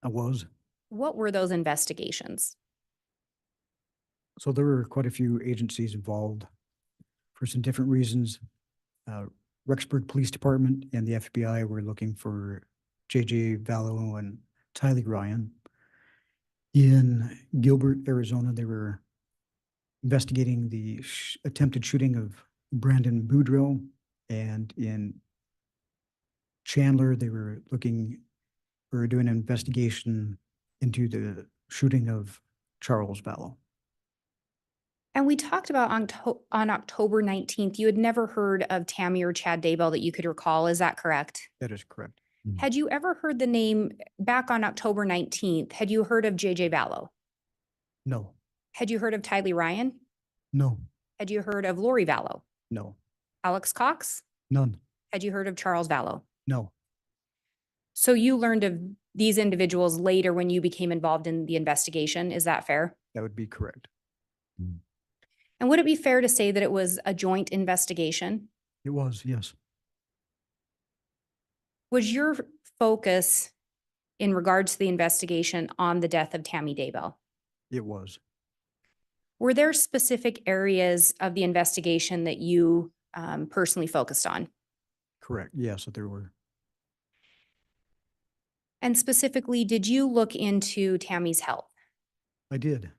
Speaker 11: I was.
Speaker 10: What were those investigations?
Speaker 11: So there were quite a few agencies involved for some different reasons. Rexburg Police Department and the FBI were looking for JJ Vallow and Tylee Ryan. In Gilbert, Arizona, they were investigating the attempted shooting of Brandon Boudreaux. And in Chandler, they were doing an investigation into the shooting of Charles Vallow.
Speaker 10: And we talked about on October 19th, you had never heard of Tammy or Chad Daybell that you could recall. Is that correct?
Speaker 11: That is correct.
Speaker 10: Had you ever heard the name back on October 19th? Had you heard of JJ Vallow?
Speaker 11: No,
Speaker 10: Had you heard of Tylee Ryan?
Speaker 11: no,
Speaker 10: Had you heard of Lori Vallow?
Speaker 11: no,
Speaker 10: Alex Cox?
Speaker 11: none,
Speaker 10: Had you heard of Charles Vallow?
Speaker 11: no.
Speaker 10: So you learned of these individuals later when you became involved in the investigation. Is that fair?
Speaker 11: That would be correct.
Speaker 10: And would it be fair to say that it was a joint investigation?
Speaker 11: It was, yes.
Speaker 10: Was your focus in regards to the investigation on the death of Tammy Daybell?
Speaker 11: It was.
Speaker 10: Were there specific areas of the investigation that you personally focused on?
Speaker 11: Correct. Yes, there were.
Speaker 10: And specifically, did you look into Tammy's health?
Speaker 11: I did.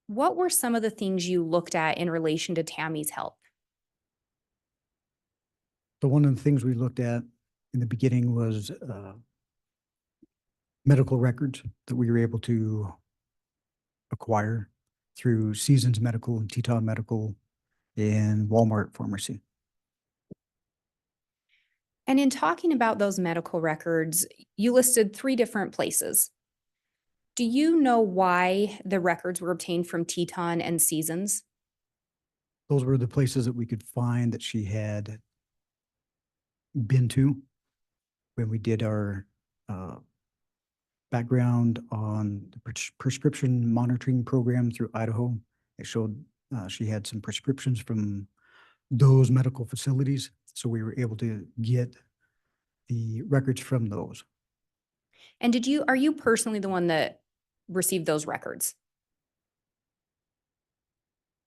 Speaker 10: What were some of the things you looked at in relation to Tammy's health?
Speaker 11: So one of the things we looked at in the beginning was medical records that we were able to acquire through Seasons Medical and Teton Medical and Walmart Pharmacy.
Speaker 10: And in talking about those medical records, you listed 3 different places. Do you know why the records were obtained from Teton and Seasons?
Speaker 11: Those were the places that we could find that she had been to when we did our background on the prescription monitoring program through Idaho. It showed she had some prescriptions from those medical facilities, so we were able to get the records from those.
Speaker 10: And are you personally the one that received those records?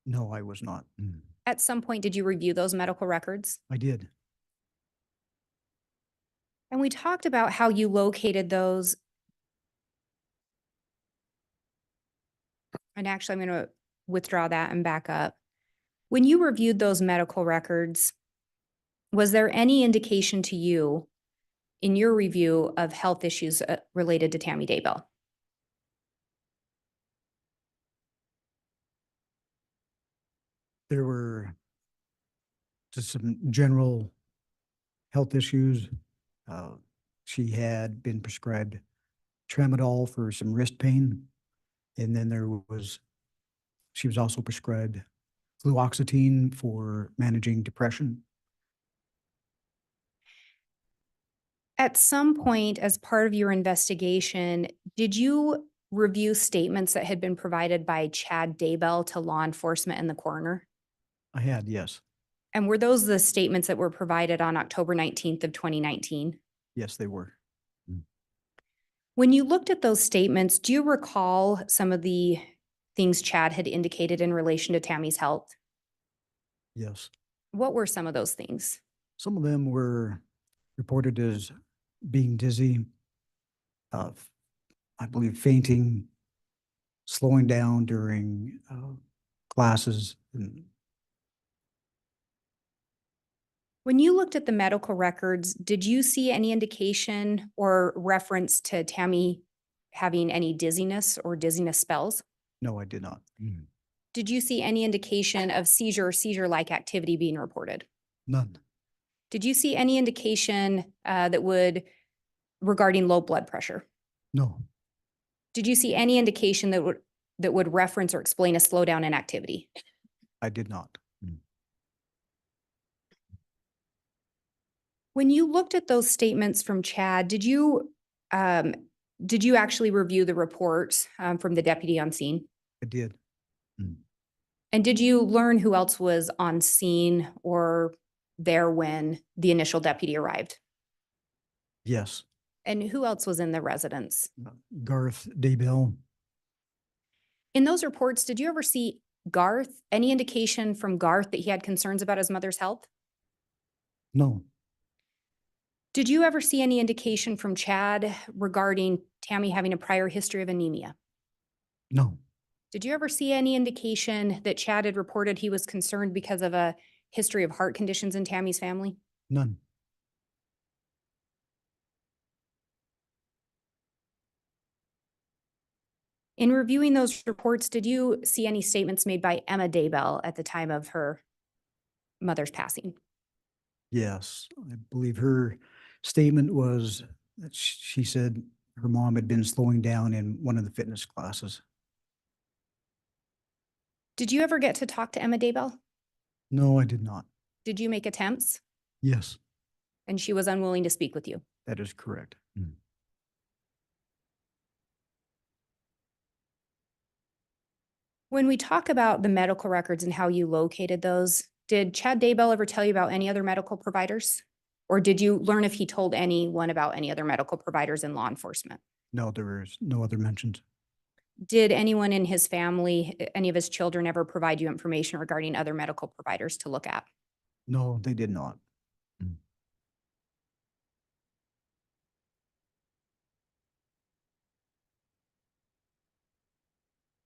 Speaker 11: No, I was not.
Speaker 10: At some point, did you review those medical records?
Speaker 11: I did.
Speaker 10: And we talked about how you located those. And actually, I'm going to withdraw that and back up. When you reviewed those medical records, was there any indication to you in your review of health issues related to Tammy Daybell?
Speaker 11: There were just some general health issues. She had been prescribed tramadol for some wrist pain. And then she was also prescribed fluoxetine for managing depression.
Speaker 10: At some point, as part of your investigation, did you review statements that had been provided by Chad Daybell to law enforcement and the coroner?
Speaker 11: I had, yes.
Speaker 10: And were those the statements that were provided on October 19th of 2019?
Speaker 11: Yes, they were.
Speaker 10: When you looked at those statements, do you recall some of the things Chad had indicated in relation to Tammy's health?
Speaker 11: Yes.
Speaker 10: What were some of those things?
Speaker 11: Some of them were reported as being dizzy, I believe fainting, slowing down during classes.
Speaker 10: When you looked at the medical records, did you see any indication or reference to Tammy having any dizziness or dizziness spells?
Speaker 11: No, I did not.
Speaker 10: Did you see any indication of seizure or seizure-like activity being reported?
Speaker 11: None.
Speaker 10: Did you see any indication regarding low blood pressure?
Speaker 11: No.
Speaker 10: Did you see any indication that would reference or explain a slowdown in activity?
Speaker 11: I did not.
Speaker 10: When you looked at those statements from Chad, did you actually review the report from the deputy on scene?
Speaker 11: I did.
Speaker 10: And did you learn who else was on scene or there when the initial deputy arrived?
Speaker 11: Yes.
Speaker 10: And who else was in the residence?
Speaker 11: Garth Daybell.
Speaker 10: In those reports, did you ever see Garth, any indication from Garth that he had concerns about his mother's health?
Speaker 11: No.
Speaker 10: Did you ever see any indication from Chad regarding Tammy having a prior history of anemia?
Speaker 11: No.
Speaker 10: Did you ever see any indication that Chad had reported he was concerned because of a history of heart conditions in Tammy's family?
Speaker 11: None.
Speaker 10: In reviewing those reports, did you see any statements made by Emma Daybell at the time of her mother's passing?
Speaker 11: Yes. I believe her statement was that she said her mom had been slowing down in one of the fitness classes.
Speaker 10: Did you ever get to talk to Emma Daybell?
Speaker 11: No, I did not.
Speaker 10: Did you make attempts?
Speaker 11: Yes,
Speaker 10: And she was unwilling to speak with you?
Speaker 11: that is correct.
Speaker 10: When we talk about the medical records and how you located those, did Chad Daybell ever tell you about any other medical providers? Or did you learn if he told anyone about any other medical providers in law enforcement?
Speaker 11: No, there was no other mentions.
Speaker 10: Did anyone in his family, any of his children ever provide you information regarding other medical providers to look at?
Speaker 11: No, they did not.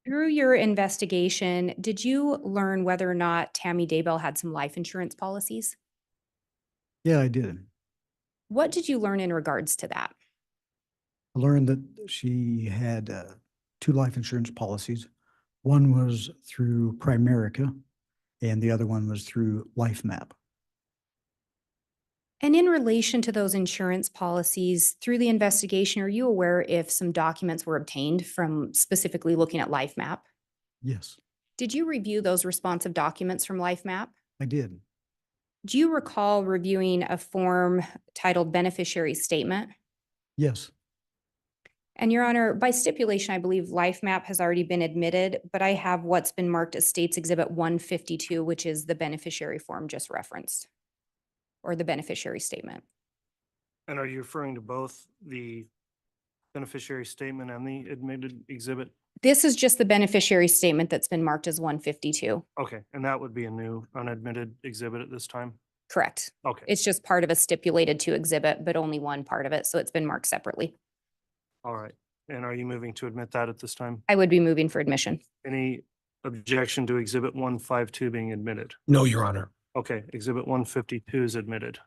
Speaker 10: Through your investigation, did you learn whether or not Tammy Daybell had some life insurance policies?
Speaker 11: Yeah, I did.
Speaker 10: What did you learn in regards to that?
Speaker 11: I learned that she had 2 life insurance policies. One was through Primerica and the other one was through LifeMap.
Speaker 10: And in relation to those insurance policies, through the investigation, are you aware if some documents were obtained from specifically looking at LifeMap?
Speaker 11: Yes,
Speaker 10: Did you review those responsive documents from LifeMap?
Speaker 11: I did.
Speaker 10: Do you recall reviewing a form titled Beneficiary Statement?
Speaker 11: Yes,
Speaker 10: And Your Honor, by stipulation, I believe LifeMap has already been admitted, but I have what's been marked as States Exhibit 152, which is the beneficiary form just referenced, or the beneficiary statement.
Speaker 2: And are you referring to both the beneficiary statement and the admitted exhibit?
Speaker 10: This is just the beneficiary statement that's been marked as 152.
Speaker 2: Okay, and that would be a new unadmitted exhibit at this time?
Speaker 10: Correct.
Speaker 2: Okay,
Speaker 10: It's just part of a stipulated to exhibit, but only one part of it, so it's been marked separately.
Speaker 2: all right. And are you moving to admit that at this time?
Speaker 10: I would be moving for admission.
Speaker 2: Any objection to exhibit 152 being admitted?
Speaker 6: No, Your Honor.
Speaker 2: Okay, exhibit 152 is admitted.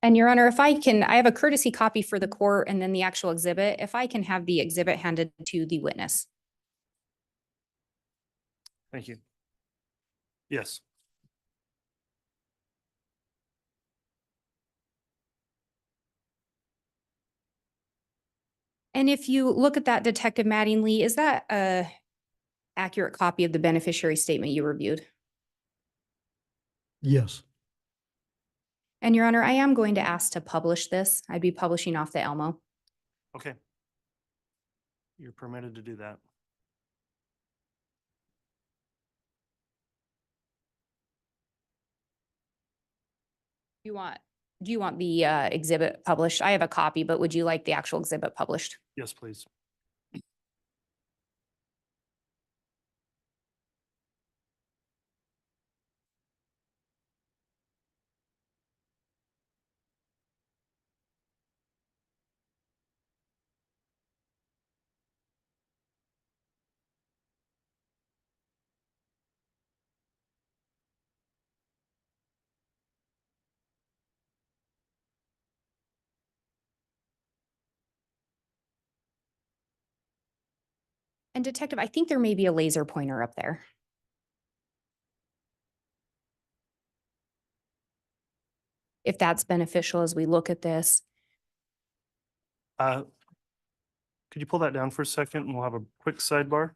Speaker 10: And Your Honor, if I can, I have a courtesy copy for the court and then the actual exhibit. If I can have the exhibit handed to the witness.
Speaker 2: Thank you. Yes.
Speaker 10: And if you look at that, Detective Mattingly, is that a accurate copy of the beneficiary statement you reviewed?
Speaker 11: yes,
Speaker 10: And Your Honor, I am going to ask to publish this. I'd be publishing off the Elmo.
Speaker 2: Okay. You're permitted to do that.
Speaker 10: Do you want the exhibit published? I have a copy, but would you like the actual exhibit published?
Speaker 2: Yes, please.
Speaker 10: And Detective, I think there may be a laser pointer up there. If that's beneficial as we look at this.
Speaker 2: Could you pull that down for a second and we'll have a quick sidebar?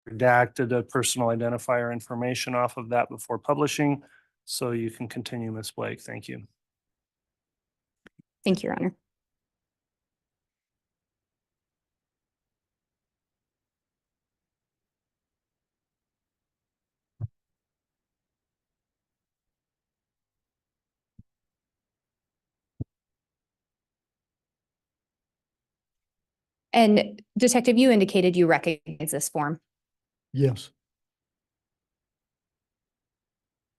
Speaker 2: Redacted a personal identifier information off of that before publishing. So you can continue, Ms. Blake. Thank you.
Speaker 10: Thank you, Your Honor. And Detective, you indicated you recognize this form.
Speaker 11: yes.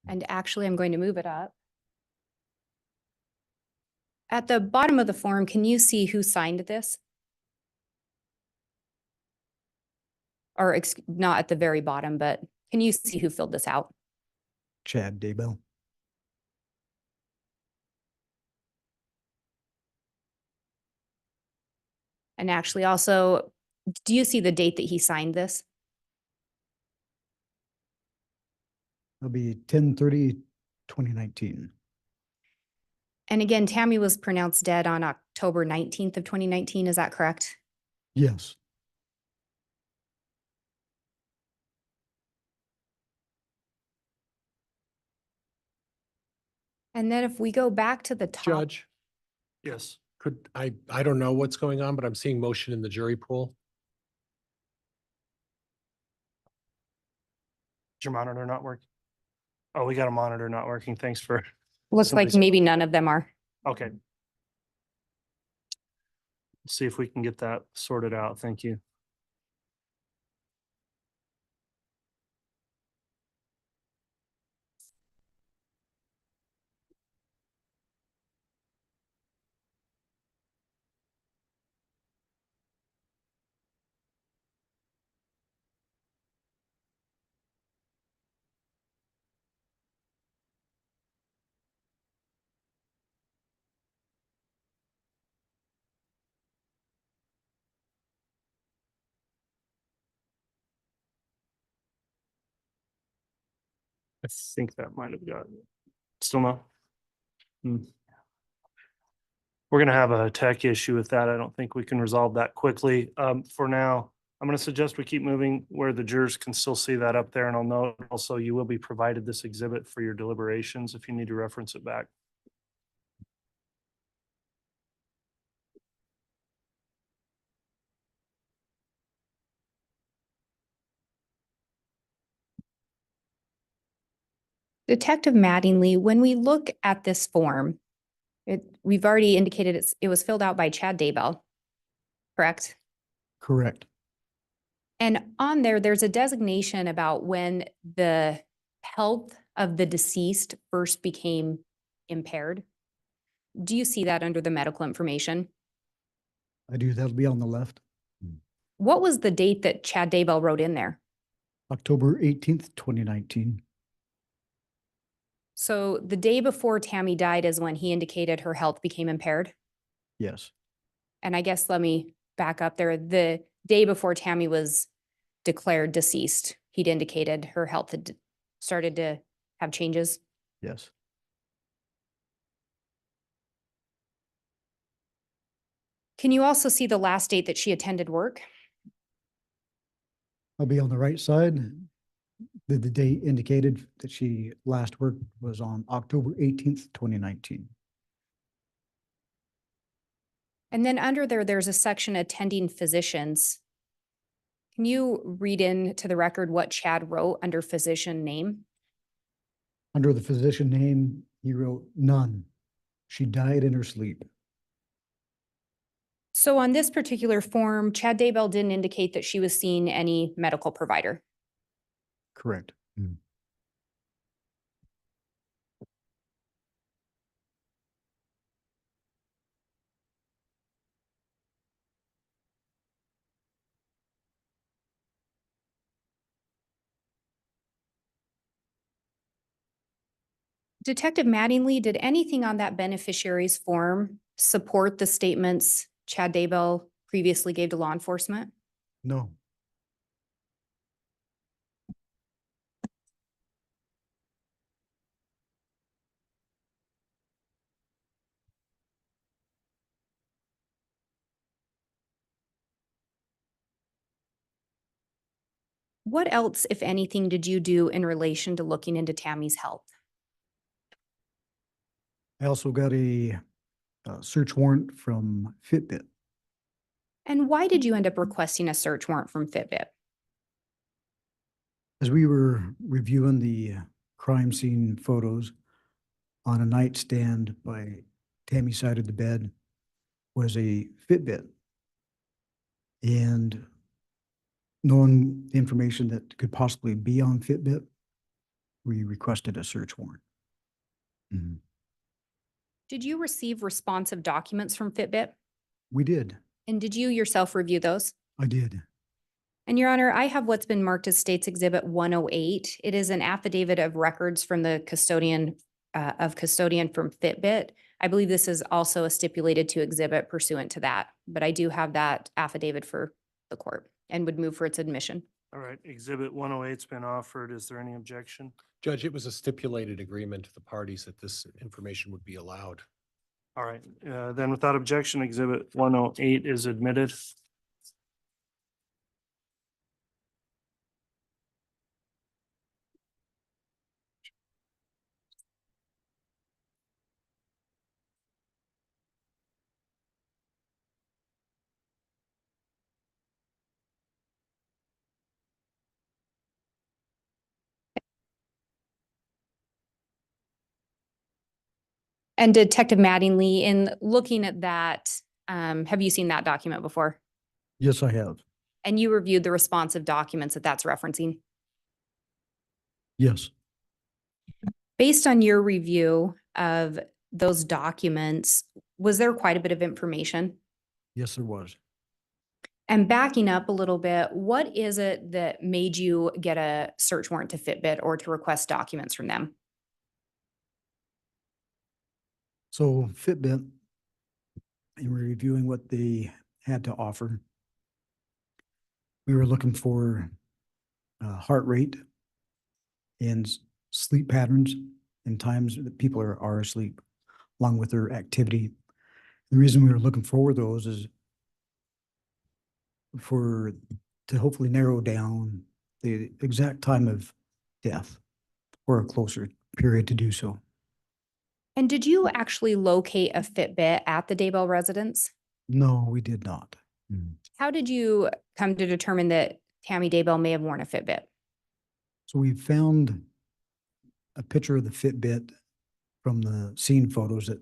Speaker 10: And actually, I'm going to move it up. At the bottom of the form, can you see who signed this? Or not at the very bottom, but can you see who filled this out?
Speaker 11: Chad Daybell.
Speaker 10: And actually also, do you see the date that he signed this?
Speaker 11: It'll be 10/30/2019.
Speaker 10: And again, Tammy was pronounced dead on October 19th of 2019. Is that correct?
Speaker 11: Yes,
Speaker 10: And then if we go back to the top.
Speaker 6: Judge,
Speaker 2: Yes.
Speaker 6: I don't know what's going on, but I'm seeing motion in the jury pool.
Speaker 2: Is your monitor not working? Oh, we got a monitor not working. Thanks for,
Speaker 10: Looks like
Speaker 2: Somebody's-
Speaker 10: maybe none of them are.
Speaker 2: okay. See if we can get that sorted out. Thank you. I think that might have got, still no? Hmm. We're gonna have a tech issue with that. I don't think we can resolve that quickly. For now, I'm gonna suggest we keep moving where the jurors can still see that up there, and I'll note also you will be provided this exhibit for your deliberations if you need to reference it back.
Speaker 10: Detective Mattingly, when we look at this form, we've already indicated it was filled out by Chad Daybell, correct?
Speaker 11: correct.
Speaker 10: And on there, there's a designation about when the health of the deceased first became impaired. Do you see that under the medical information?
Speaker 11: I do, that'll be on the left.
Speaker 10: What was the date that Chad Daybell wrote in there?
Speaker 11: October 18th, 2019.
Speaker 10: So the day before Tammy died is when he indicated her health became impaired?
Speaker 11: Yes,
Speaker 10: And I guess let me back up there. The day before Tammy was declared deceased, he'd indicated her health had started to have changes.
Speaker 11: yes.
Speaker 10: Can you also see the last date that she attended work?
Speaker 11: I'll be on the right side. The date indicated that she last worked was on October 18th, 2019.
Speaker 10: And then under there, there's a section attending physicians. Can you read into the record what Chad wrote under physician name?
Speaker 11: Under the physician name, he wrote none. She died in her sleep.
Speaker 10: So on this particular form, Chad Daybell didn't indicate that she was seeing any medical provider.
Speaker 11: Correct.
Speaker 10: Detective Mattingly, did anything on that beneficiaries form support the statements Chad Daybell previously gave to law enforcement?
Speaker 11: No,
Speaker 10: What else, if anything, did you do in relation to looking into Tammy's health?
Speaker 11: I also got a search warrant from Fitbit.
Speaker 10: And why did you end up requesting a search warrant from Fitbit?
Speaker 11: As we were reviewing the crime scene photos, on a nightstand by Tammy's side of the bed was a Fitbit. And knowing the information that could possibly be on Fitbit, we requested a search warrant. Mhm.
Speaker 10: Did you receive responsive documents from Fitbit?
Speaker 11: We did.
Speaker 10: And did you yourself review those?
Speaker 11: I did.
Speaker 10: And Your Honor, I have what's been marked as State's Exhibit 108. It is an affidavit of records from the custodian from Fitbit. I believe this is also a stipulated to exhibit pursuant to that, but I do have that affidavit for the court and would move for its admission.
Speaker 2: All right, exhibit 108's been offered. Is there any objection?
Speaker 6: Judge, it was a stipulated agreement to the parties that this information would be allowed.
Speaker 2: All right, then without objection, exhibit 108 is admitted.
Speaker 10: And Detective Mattingly, in looking at that, have you seen that document before?
Speaker 11: Yes, I have.
Speaker 10: And you reviewed the responsive documents that that's referencing?
Speaker 11: Yes.
Speaker 10: Based on your review of those documents, was there quite a bit of information?
Speaker 11: Yes, there was.
Speaker 10: And backing up a little bit, what is it that made you get a search warrant to Fitbit or to request documents from them?
Speaker 11: So Fitbit, in reviewing what they had to offer, we were looking for heart rate and sleep patterns and times that people are asleep, along with their activity. The reason we were looking for those is to hopefully narrow down the exact time of death or a closer period to do so.
Speaker 10: And did you actually locate a Fitbit at the Daybell residence?
Speaker 11: No, we did not.
Speaker 10: How did you come to determine that Tammy Daybell may have worn a Fitbit?
Speaker 11: So we found a picture of the Fitbit from the scene photos that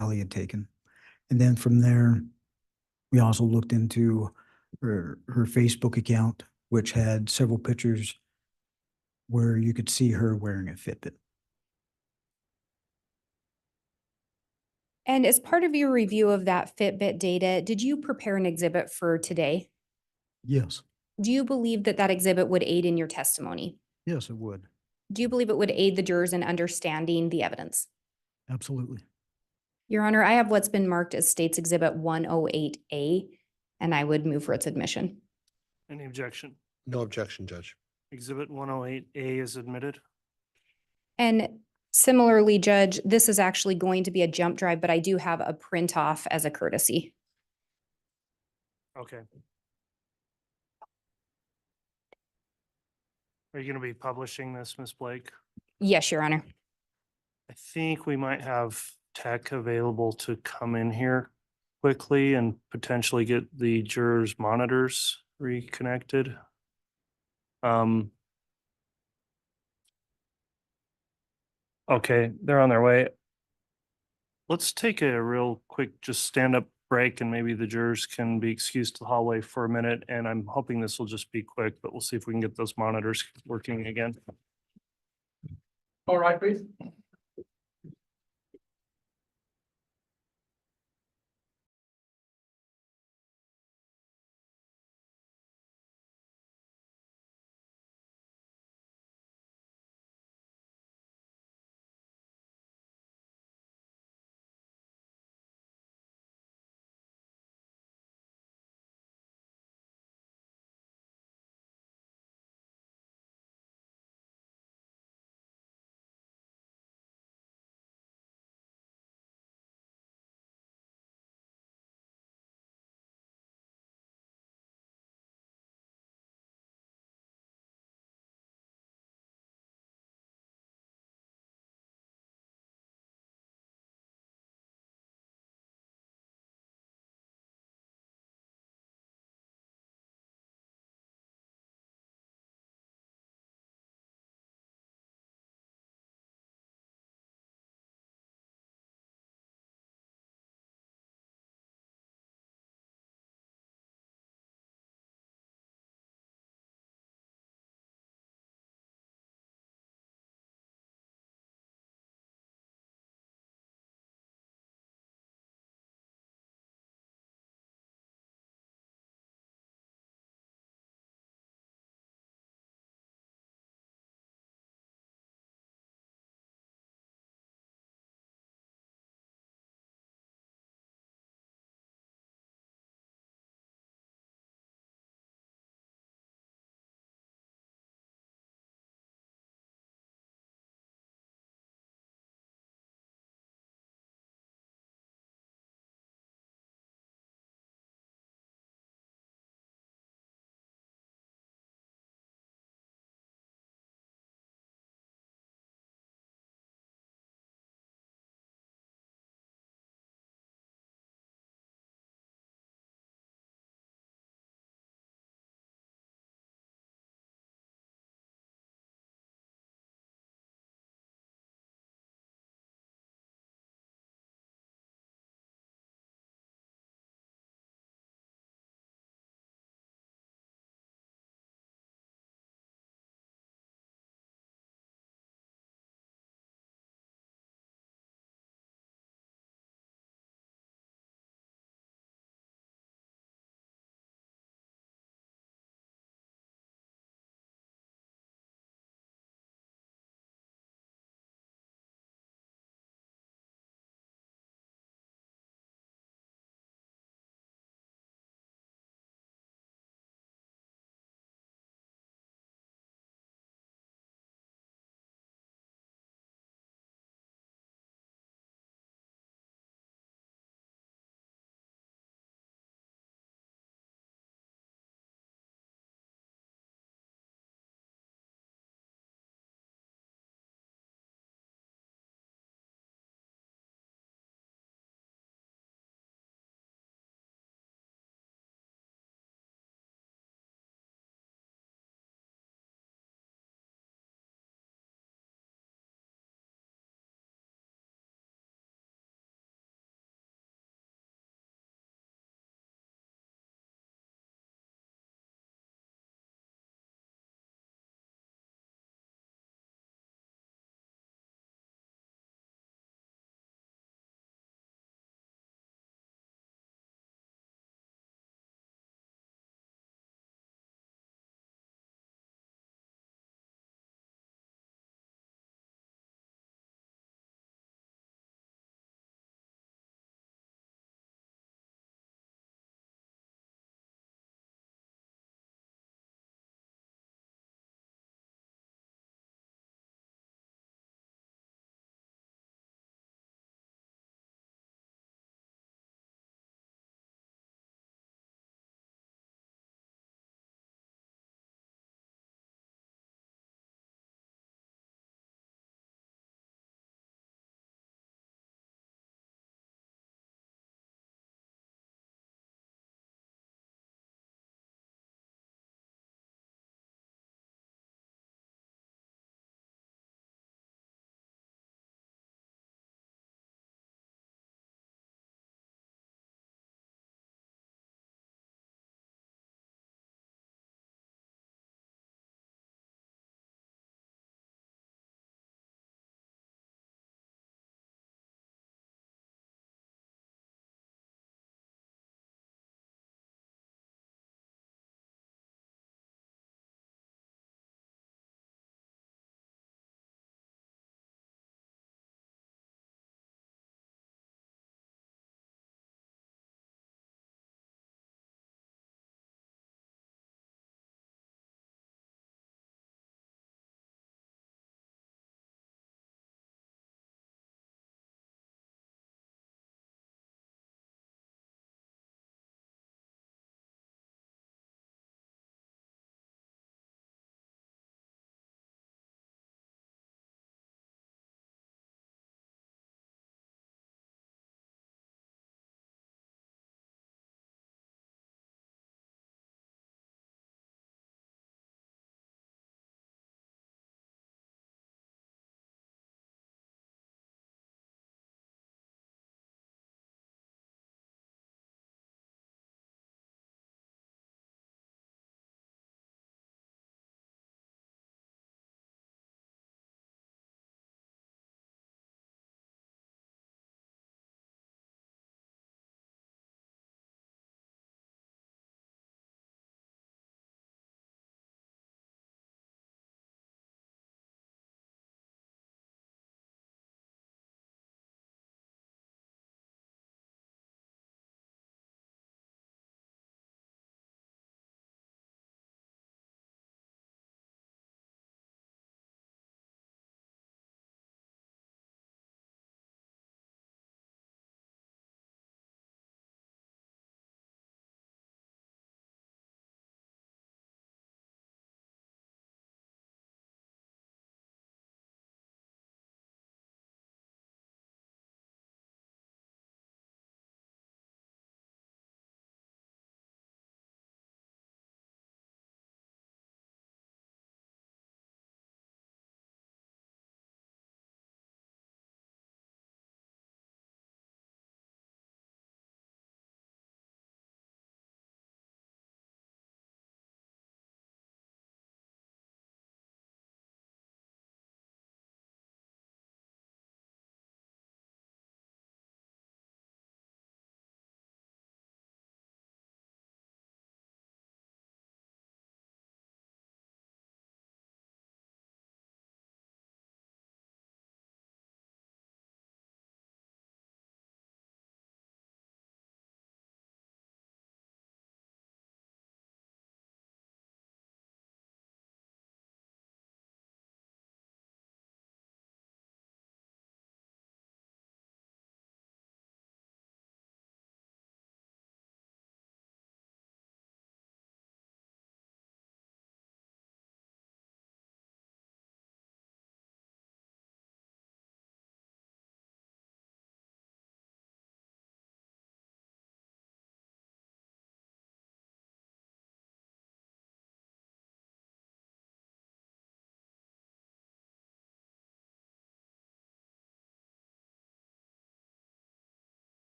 Speaker 11: Ally had taken. And then from there, we also looked into her Facebook account, which had several pictures where you could see her wearing a Fitbit.
Speaker 10: And as part of your review of that Fitbit data, did you prepare an exhibit for today?
Speaker 11: Yes,
Speaker 10: Do you believe that that exhibit would aid in your testimony?
Speaker 11: yes, it would.
Speaker 10: Do you believe it would aid the jurors in understanding the evidence?
Speaker 11: Absolutely.
Speaker 10: Your Honor, I have what's been marked as State's Exhibit 108A, and I would move for its admission.
Speaker 2: Any objection?
Speaker 6: No objection, Judge.
Speaker 2: Exhibit 108A is admitted.
Speaker 10: And similarly, Judge, this is actually going to be a jump drive, but I do have a print off as a courtesy.
Speaker 2: Okay. Are you going to be publishing this, Ms. Blake?
Speaker 10: Yes, Your Honor.
Speaker 2: I think we might have tech available to come in here quickly and potentially get the jurors' monitors reconnected. Okay, they're on their way. Let's take a real quick, just stand up break and maybe the jurors can be excused to the hallway for a minute. And I'm hoping this will just be quick, but we'll see if we can get those monitors working again.
Speaker 1: All right, please.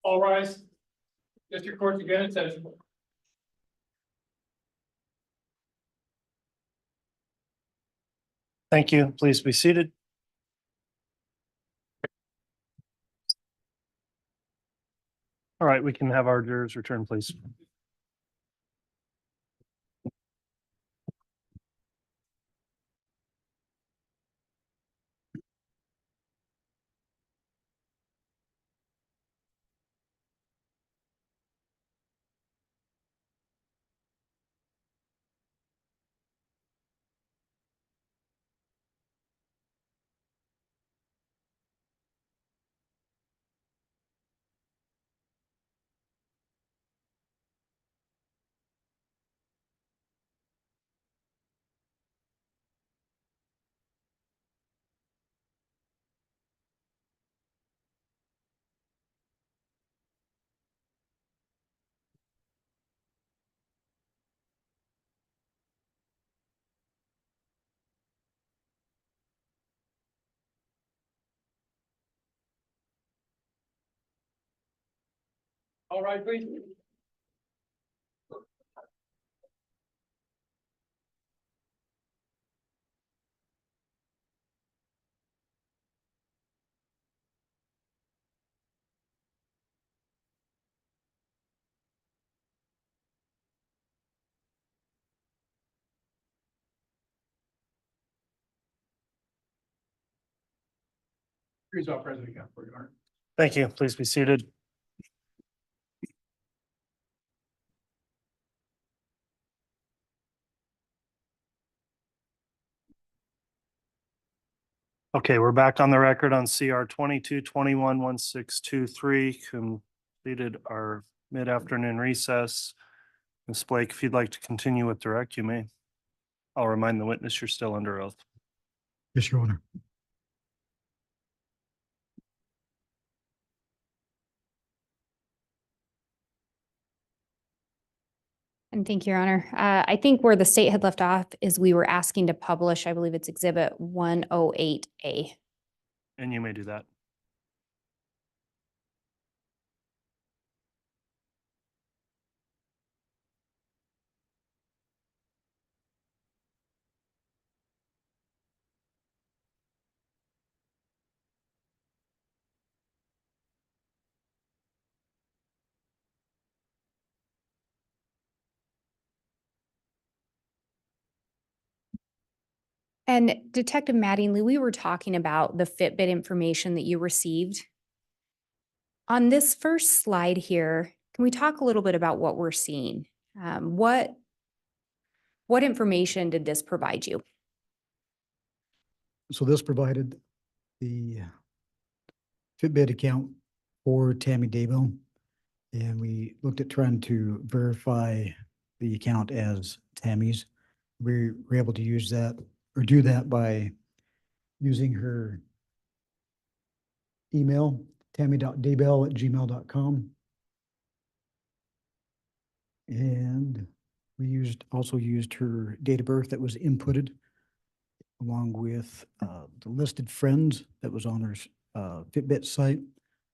Speaker 1: All rise. District Court again in session.
Speaker 2: Thank you. Please be seated. All right, we can have our jurors return, please.
Speaker 1: All right, please. Here's our president account for you, Art.
Speaker 2: Thank you. Please be seated. Okay, we're back on the record on CR 22-21-1623. Completed our mid-afternoon recess. Ms. Blake, if you'd like to continue with direct, you may. I'll remind the witness you're still under oath.
Speaker 11: Yes, Your Honor.
Speaker 10: And thank you, Your Honor. I think where the state had left off is we were asking to publish, I believe it's Exhibit 108A.
Speaker 2: And you may do that.
Speaker 10: And Detective Mattingly, we were talking about the Fitbit information that you received. On this first slide here, can we talk a little bit about what we're seeing? What information did this provide you?
Speaker 11: So this provided the Fitbit account for Tammy Daybell. And we looked at trying to verify the account as Tammy's. We were able to use that or do that by using her email, tammy.daybell@gmail.com. And we also used her date of birth that was inputted along with the listed friends that was on her Fitbit site,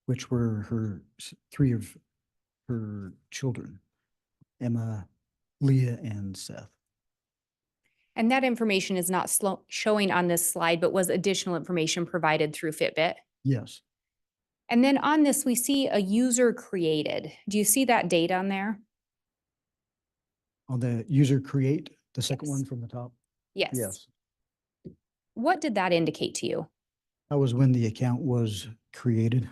Speaker 11: which were three of her children, Emma, Leah, and Seth.
Speaker 10: And that information is not showing on this slide, but was additional information provided through Fitbit.
Speaker 11: Yes.
Speaker 10: And then on this, we see a user created. Do you see that date on there?
Speaker 11: On the user create, the second
Speaker 10: Yes.
Speaker 11: one from the top?
Speaker 10: Yes.
Speaker 11: Yes.
Speaker 10: What did that indicate to you?
Speaker 11: That was when the account was created.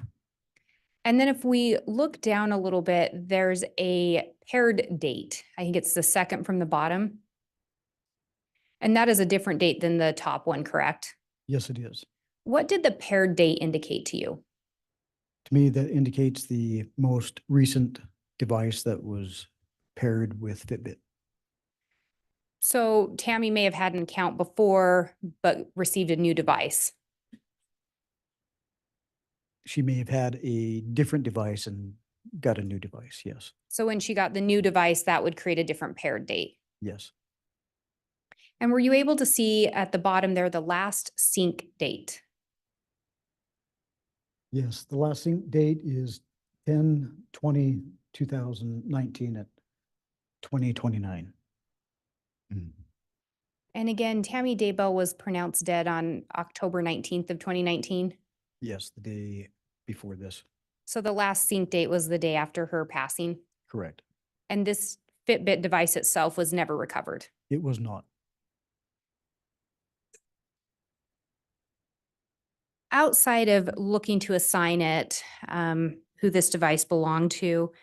Speaker 10: And then if we look down a little bit, there's a paired date. I think it's the second from the bottom. And that is a different date than the top one, correct?
Speaker 11: Yes, it is.
Speaker 10: What did the paired date indicate to you?
Speaker 11: To me, that indicates the most recent device that was paired with Fitbit.
Speaker 10: So Tammy may have had an account before, but received a new device.
Speaker 11: She may have had a different device and got a new device. Yes.
Speaker 10: So when she got the new device, that would create a different paired date.
Speaker 11: Yes.
Speaker 10: And were you able to see at the bottom there the last sync date?
Speaker 11: Yes. The last sync date is 10/20/2019 at 20:29.
Speaker 10: And again, Tammy Daybell was pronounced dead on October 19th of 2019.
Speaker 11: Yes, the day before this,
Speaker 10: So the last sync date was the day after her passing.
Speaker 11: correct.
Speaker 10: And this Fitbit device itself was never recovered.
Speaker 11: It was not.
Speaker 10: Outside of looking to assign it, who this device belonged to,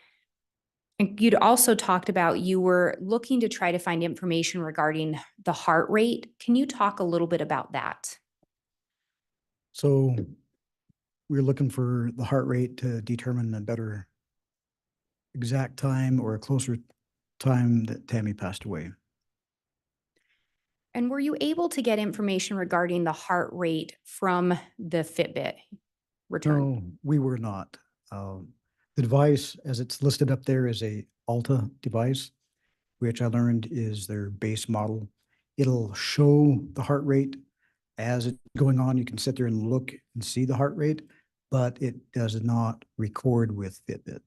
Speaker 10: and you'd also talked about you were looking to try to find information regarding the heart rate. Can you talk a little bit about that?
Speaker 11: So we're looking for the heart rate to determine a better exact time or a closer time that Tammy passed away.
Speaker 10: And were you able to get information regarding the heart rate from the Fitbit return?
Speaker 11: No, we were not. The device, as it's listed up there, is a Alta device, which I learned is their base model. It'll show the heart rate as it's going on. You can sit there and look and see the heart rate, but it does not record with Fitbit.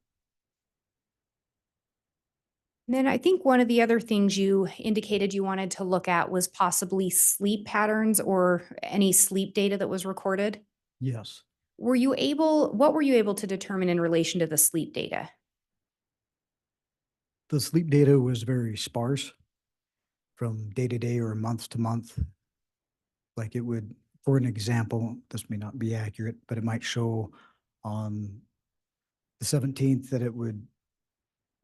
Speaker 10: Then I think one of the other things you indicated you wanted to look at was possibly sleep patterns or any sleep data that was recorded.
Speaker 11: Yes.
Speaker 10: What were you able to determine in relation to the sleep data?
Speaker 11: The sleep data was very sparse from day to day or month to month. Like it would, for an example, this may not be accurate, but it might show on the 17th that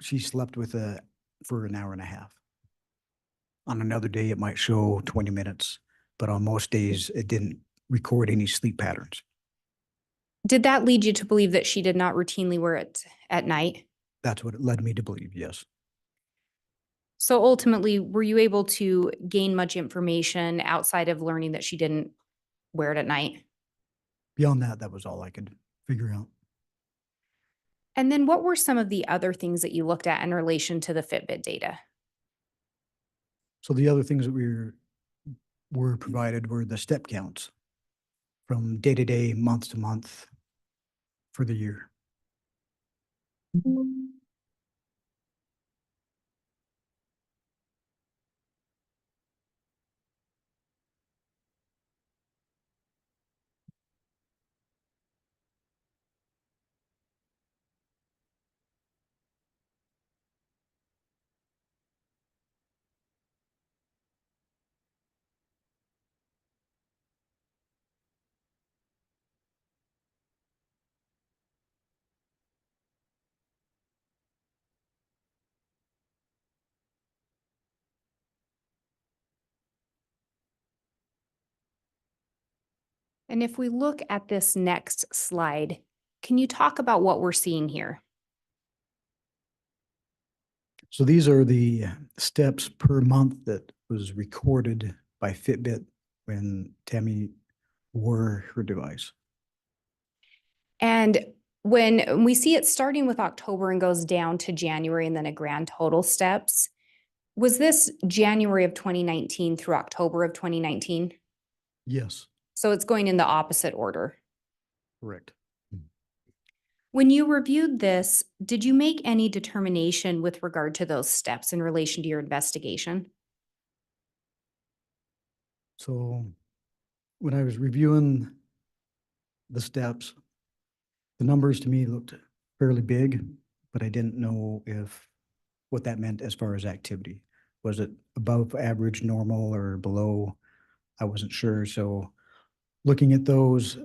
Speaker 11: she slept for an hour and a half. On another day, it might show 20 minutes, but on most days, it didn't record any sleep patterns.
Speaker 10: Did that lead you to believe that she did not routinely wear it at night?
Speaker 11: That's what it led me to believe, yes.
Speaker 10: So ultimately, were you able to gain much information outside of learning that she didn't wear it at night?
Speaker 11: Beyond that, that was all I could figure out.
Speaker 10: And then what were some of the other things that you looked at in relation to the Fitbit data?
Speaker 11: So the other things that were provided were the step counts from day to day, month to month for the year.
Speaker 10: And if we look at this next slide, can you talk about what we're seeing here?
Speaker 11: So these are the steps per month that was recorded by Fitbit when Tammy wore her device.
Speaker 10: And when we see it starting with October and goes down to January and then a grand total steps, was this January of 2019 through October of 2019?
Speaker 11: Yes,
Speaker 10: So it's going in the opposite order.
Speaker 11: correct.
Speaker 10: When you reviewed this, did you make any determination with regard to those steps in relation to your investigation?
Speaker 11: So when I was reviewing the steps, the numbers to me looked fairly big, but I didn't know what that meant as far as activity. Was it above average, normal, or below? I wasn't sure. So looking at those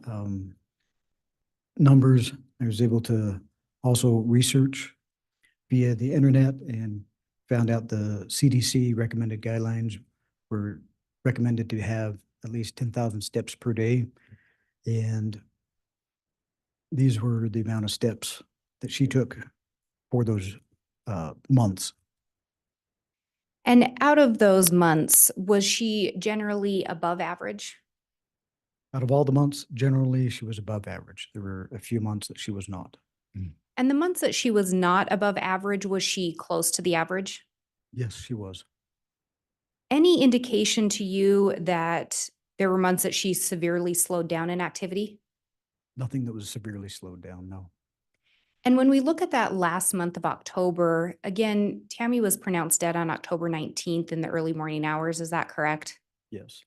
Speaker 11: numbers, I was able to also research via the internet and found out the CDC recommended guidelines were recommended to have at least 10,000 steps per day. And these were the amount of steps that she took for those months.
Speaker 10: And out of those months, was she generally above average?
Speaker 11: Out of all the months, generally she was above average. There were a few months that she was not.
Speaker 10: And the months that she was not above average, was she close to the average?
Speaker 11: Yes, she was.
Speaker 10: Any indication to you that there were months that she severely slowed down in activity?
Speaker 11: Nothing that was severely slowed down, no.
Speaker 10: And when we look at that last month of October, again, Tammy was pronounced dead on October 19th in the early morning hours. Is that correct?
Speaker 11: Yes,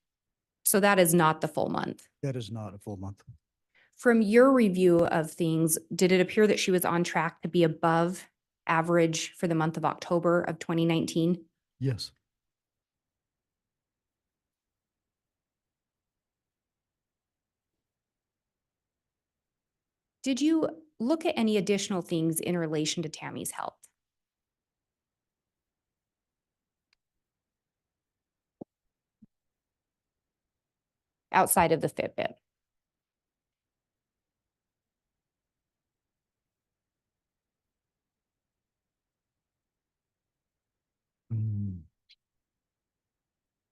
Speaker 10: So that is not the full month.
Speaker 11: that is not a full month.
Speaker 10: From your review of things, did it appear that she was on track to be above average for the month of October of 2019?
Speaker 11: Yes,
Speaker 10: Did you look at any additional things in relation to Tammy's health? Outside of the Fitbit?
Speaker 11: Mm,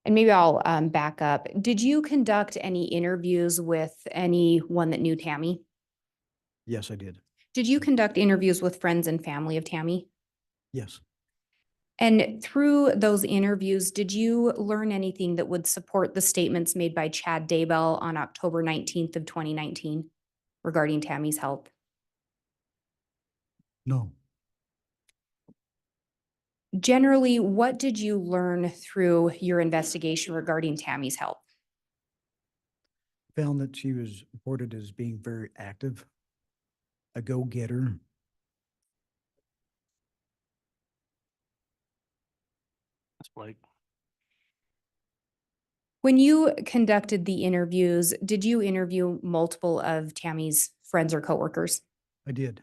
Speaker 10: And maybe I'll back up. Did you conduct any interviews with anyone that knew Tammy?
Speaker 11: yes, I did.
Speaker 10: Did you conduct interviews with friends and family of Tammy?
Speaker 11: Yes,
Speaker 10: And through those interviews, did you learn anything that would support the statements made by Chad Daybell on October 19th of 2019 regarding Tammy's health?
Speaker 11: no,
Speaker 10: Generally, what did you learn through your investigation regarding Tammy's health?
Speaker 11: found that she was reported as being very active, a go-getter.
Speaker 2: Ms. Blake.
Speaker 10: When you conducted the interviews, did you interview multiple of Tammy's friends or coworkers?
Speaker 11: I did.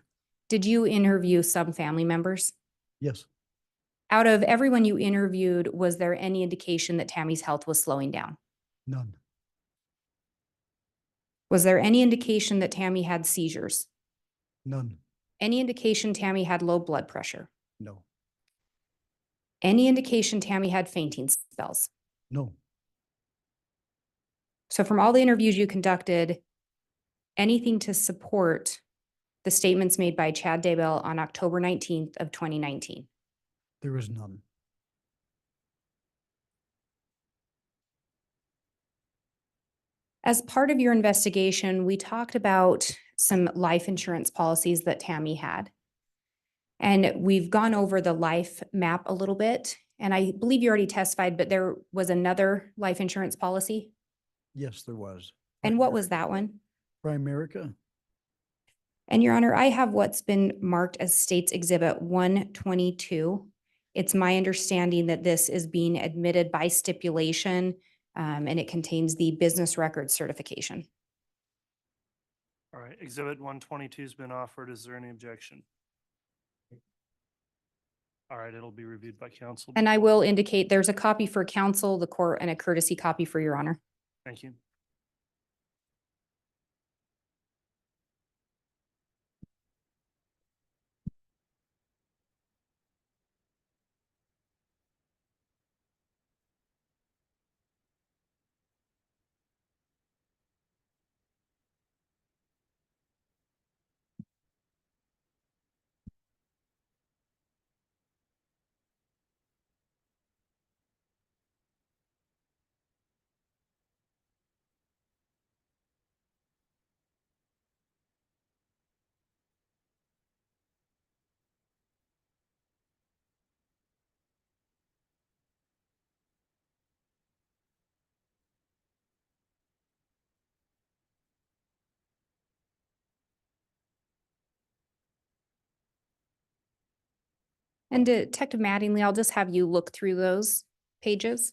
Speaker 10: Did you interview some family members?
Speaker 11: Yes,
Speaker 10: Out of everyone you interviewed, was there any indication that Tammy's health was slowing down?
Speaker 11: none,
Speaker 10: Was there any indication that Tammy had seizures?
Speaker 11: none,
Speaker 10: Any indication Tammy had low blood pressure?
Speaker 11: no,
Speaker 10: Any indication Tammy had fainting spells?
Speaker 11: no,
Speaker 10: So from all the interviews you conducted, anything to support the statements made by Chad Daybell on October 19th of 2019?
Speaker 11: there was none.
Speaker 10: As part of your investigation, we talked about some life insurance policies that Tammy had. And we've gone over the life map a little bit. And I believe you already testified, but there was another life insurance policy.
Speaker 11: Yes, there was.
Speaker 10: And what was that one?
Speaker 11: Primerica?
Speaker 10: And Your Honor, I have what's been marked as State's Exhibit 122. It's my understanding that this is being admitted by stipulation, and it contains the business record certification.
Speaker 2: All right, Exhibit 122 has been offered. Is there any objection? All right, it'll be reviewed by council.
Speaker 10: And I will indicate there's a copy for counsel, the court, and a courtesy copy for Your Honor.
Speaker 2: Thank you.
Speaker 10: And Detective Mattingly, I'll just have you look through those pages.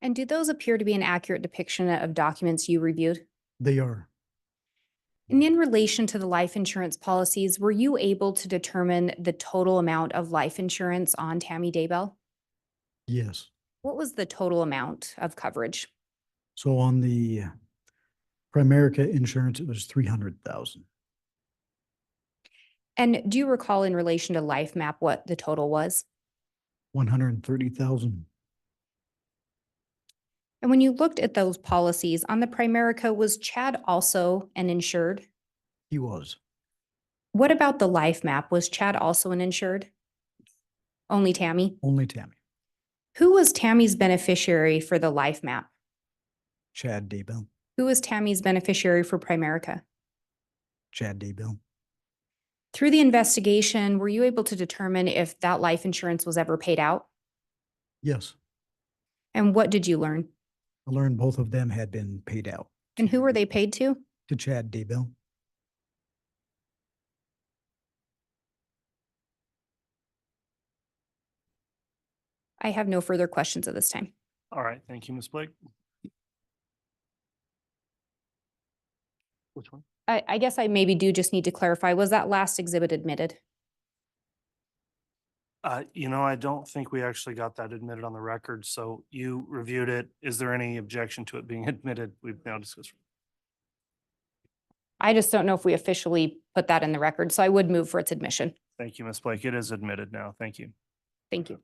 Speaker 10: And do those appear to be an accurate depiction of documents you reviewed?
Speaker 11: They are.
Speaker 10: And in relation to the life insurance policies, were you able to determine the total amount of life insurance on Tammy Daybell?
Speaker 11: Yes.
Speaker 10: What was the total amount of coverage?
Speaker 11: So on the Primerica insurance, it was 300,000.
Speaker 10: And do you recall in relation to Life Map what the total was?
Speaker 11: 130,000.
Speaker 10: And when you looked at those policies on the Primerica, was Chad also an insured?
Speaker 11: He was.
Speaker 10: What about the Life Map? Was Chad also an insured? Only Tammy?
Speaker 11: Only Tammy.
Speaker 10: Who was Tammy's beneficiary for the Life Map?
Speaker 11: Chad Daybell.
Speaker 10: Who was Tammy's beneficiary for Primerica?
Speaker 11: Chad Daybell.
Speaker 10: Through the investigation, were you able to determine if that life insurance was ever paid out?
Speaker 11: Yes.
Speaker 10: And what did you learn?
Speaker 11: I learned both of them had been paid out.
Speaker 10: And who were they paid to?
Speaker 11: To Chad Daybell.
Speaker 10: I have no further questions at this time.
Speaker 2: All right, thank you, Ms. Blake. Which one?
Speaker 10: I guess I maybe do just need to clarify, was that last exhibit admitted?
Speaker 2: I don't think we actually got that admitted on the record, so you reviewed it. Is there any objection to it being admitted? We've now discussed.
Speaker 10: I just don't know if we officially put that in the record, so I would move for its admission.
Speaker 2: Thank you, Ms. Blake. It is admitted now. Thank you.
Speaker 10: Thank you.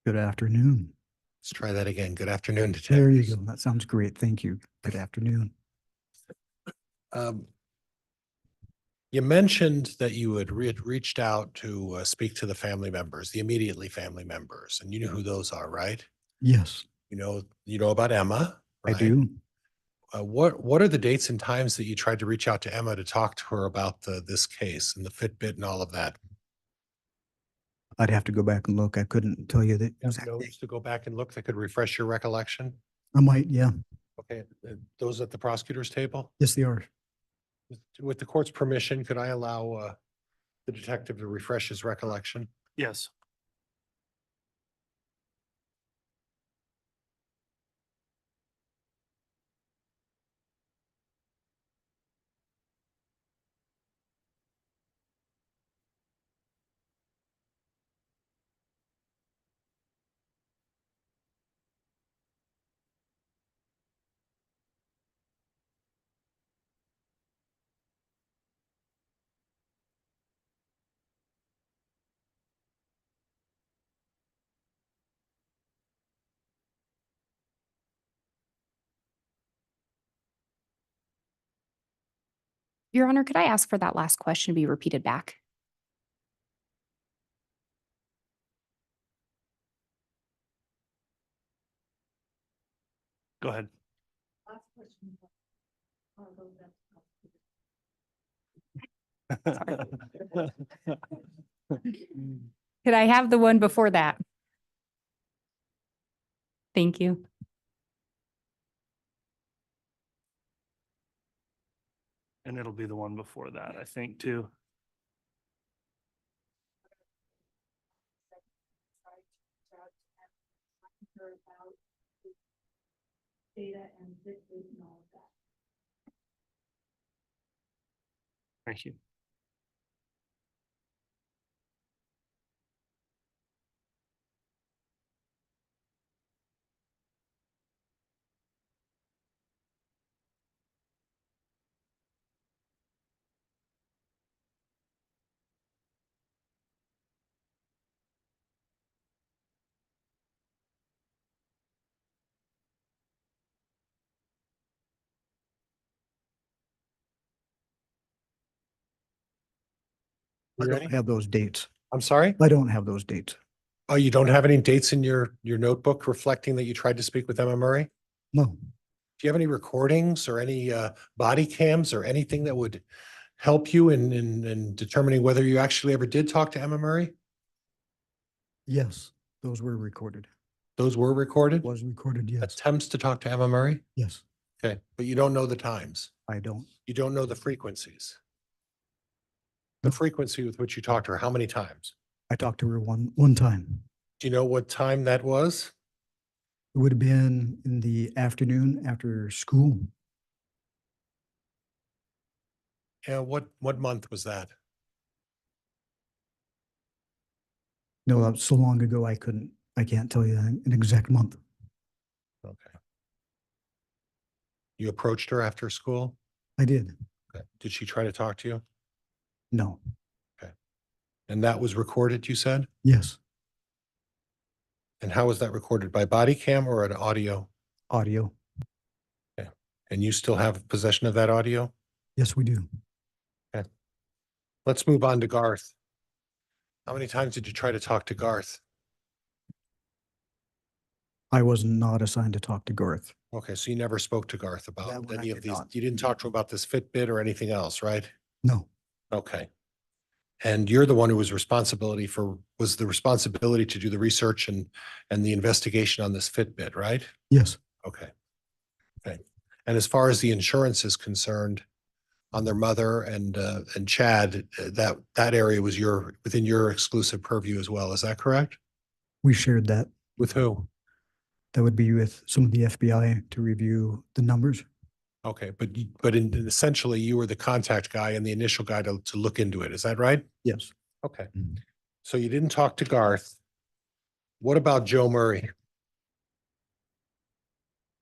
Speaker 11: Good afternoon.
Speaker 6: Let's try that again. Good afternoon,
Speaker 11: There you
Speaker 6: detectives.
Speaker 11: go. That sounds great. Thank you. Good afternoon.
Speaker 6: You mentioned that you had reached out to speak to the family members, the immediately family members, and you know who those are, right?
Speaker 11: Yes,
Speaker 6: You know about Emma,
Speaker 11: I
Speaker 6: right?
Speaker 11: do.
Speaker 6: What are the dates and times that you tried to reach out to Emma to talk to her about this case and the Fitbit and all of that?
Speaker 11: I'd have to go back and look. I couldn't tell you that.
Speaker 6: You have
Speaker 11: exactly.
Speaker 6: notes to go back and look that could refresh your recollection?
Speaker 11: I might, yeah.
Speaker 6: Okay, those at the prosecutor's table?
Speaker 11: Yes, they are.
Speaker 6: With the court's permission, could I allow the detective to refresh his recollection?
Speaker 2: Yes.
Speaker 10: Your Honor, could I ask for that last question to be repeated back?
Speaker 2: Go ahead.
Speaker 10: Could I have the one before that? Thank you.
Speaker 2: And it'll be the one before that, I think, too. Thank you.
Speaker 11: I
Speaker 6: You
Speaker 11: don't
Speaker 6: ready?
Speaker 11: have those dates.
Speaker 6: I'm sorry?
Speaker 11: I don't have those dates.
Speaker 6: Oh, you don't have any dates in your notebook reflecting that you tried to speak with Emma Murray?
Speaker 11: No,
Speaker 6: Do you have any recordings or any body cams or anything that would help you in determining whether you actually ever did talk to Emma Murray?
Speaker 11: yes, those were recorded.
Speaker 6: Those were recorded?
Speaker 11: Was recorded, yes,
Speaker 6: Attempts to talk to Emma Murray?
Speaker 11: yes,
Speaker 6: Okay, but you don't know the times.
Speaker 11: I don't.
Speaker 6: You don't know the frequencies. The frequency with which you talked to her, how many times?
Speaker 11: I talked to her one time.
Speaker 6: Do you know what time that was?
Speaker 11: It would have been in the afternoon after school.
Speaker 6: And what month was that?
Speaker 11: No, that was so long ago, I can't tell you an exact month.
Speaker 6: Okay. You approached her after school?
Speaker 11: I did.
Speaker 6: Okay. Did she try to talk to you?
Speaker 11: No,
Speaker 6: And that was recorded, you said?
Speaker 11: yes,
Speaker 6: And how was that recorded? By body cam or an audio?
Speaker 11: audio.
Speaker 6: And you still have possession of that audio?
Speaker 11: Yes, we do.
Speaker 6: Let's move on to Garth. How many times did you try to talk to Garth?
Speaker 11: I was not assigned to talk to Garth.
Speaker 6: Okay, so you never spoke to Garth
Speaker 11: That
Speaker 6: about
Speaker 11: one I
Speaker 6: any of
Speaker 11: did
Speaker 6: these.
Speaker 11: not.
Speaker 6: You didn't talk to him about this Fitbit or anything else, right?
Speaker 11: No,
Speaker 6: Okay. And you're the one who was the responsibility to do the research and the investigation on this Fitbit, right?
Speaker 11: yes,
Speaker 6: Okay. Okay. And as far as the insurance is concerned on their mother and Chad, that area was within your exclusive purview as well. Is that correct?
Speaker 11: we shared that.
Speaker 6: With who?
Speaker 11: That would be with some of the FBI to review the numbers.
Speaker 6: Okay, but essentially you were the contact guy and the initial guy to look into it. Is that right?
Speaker 11: Yes,
Speaker 6: Okay.
Speaker 11: Mhm.
Speaker 6: So you didn't talk to Garth. What about Joe Murray?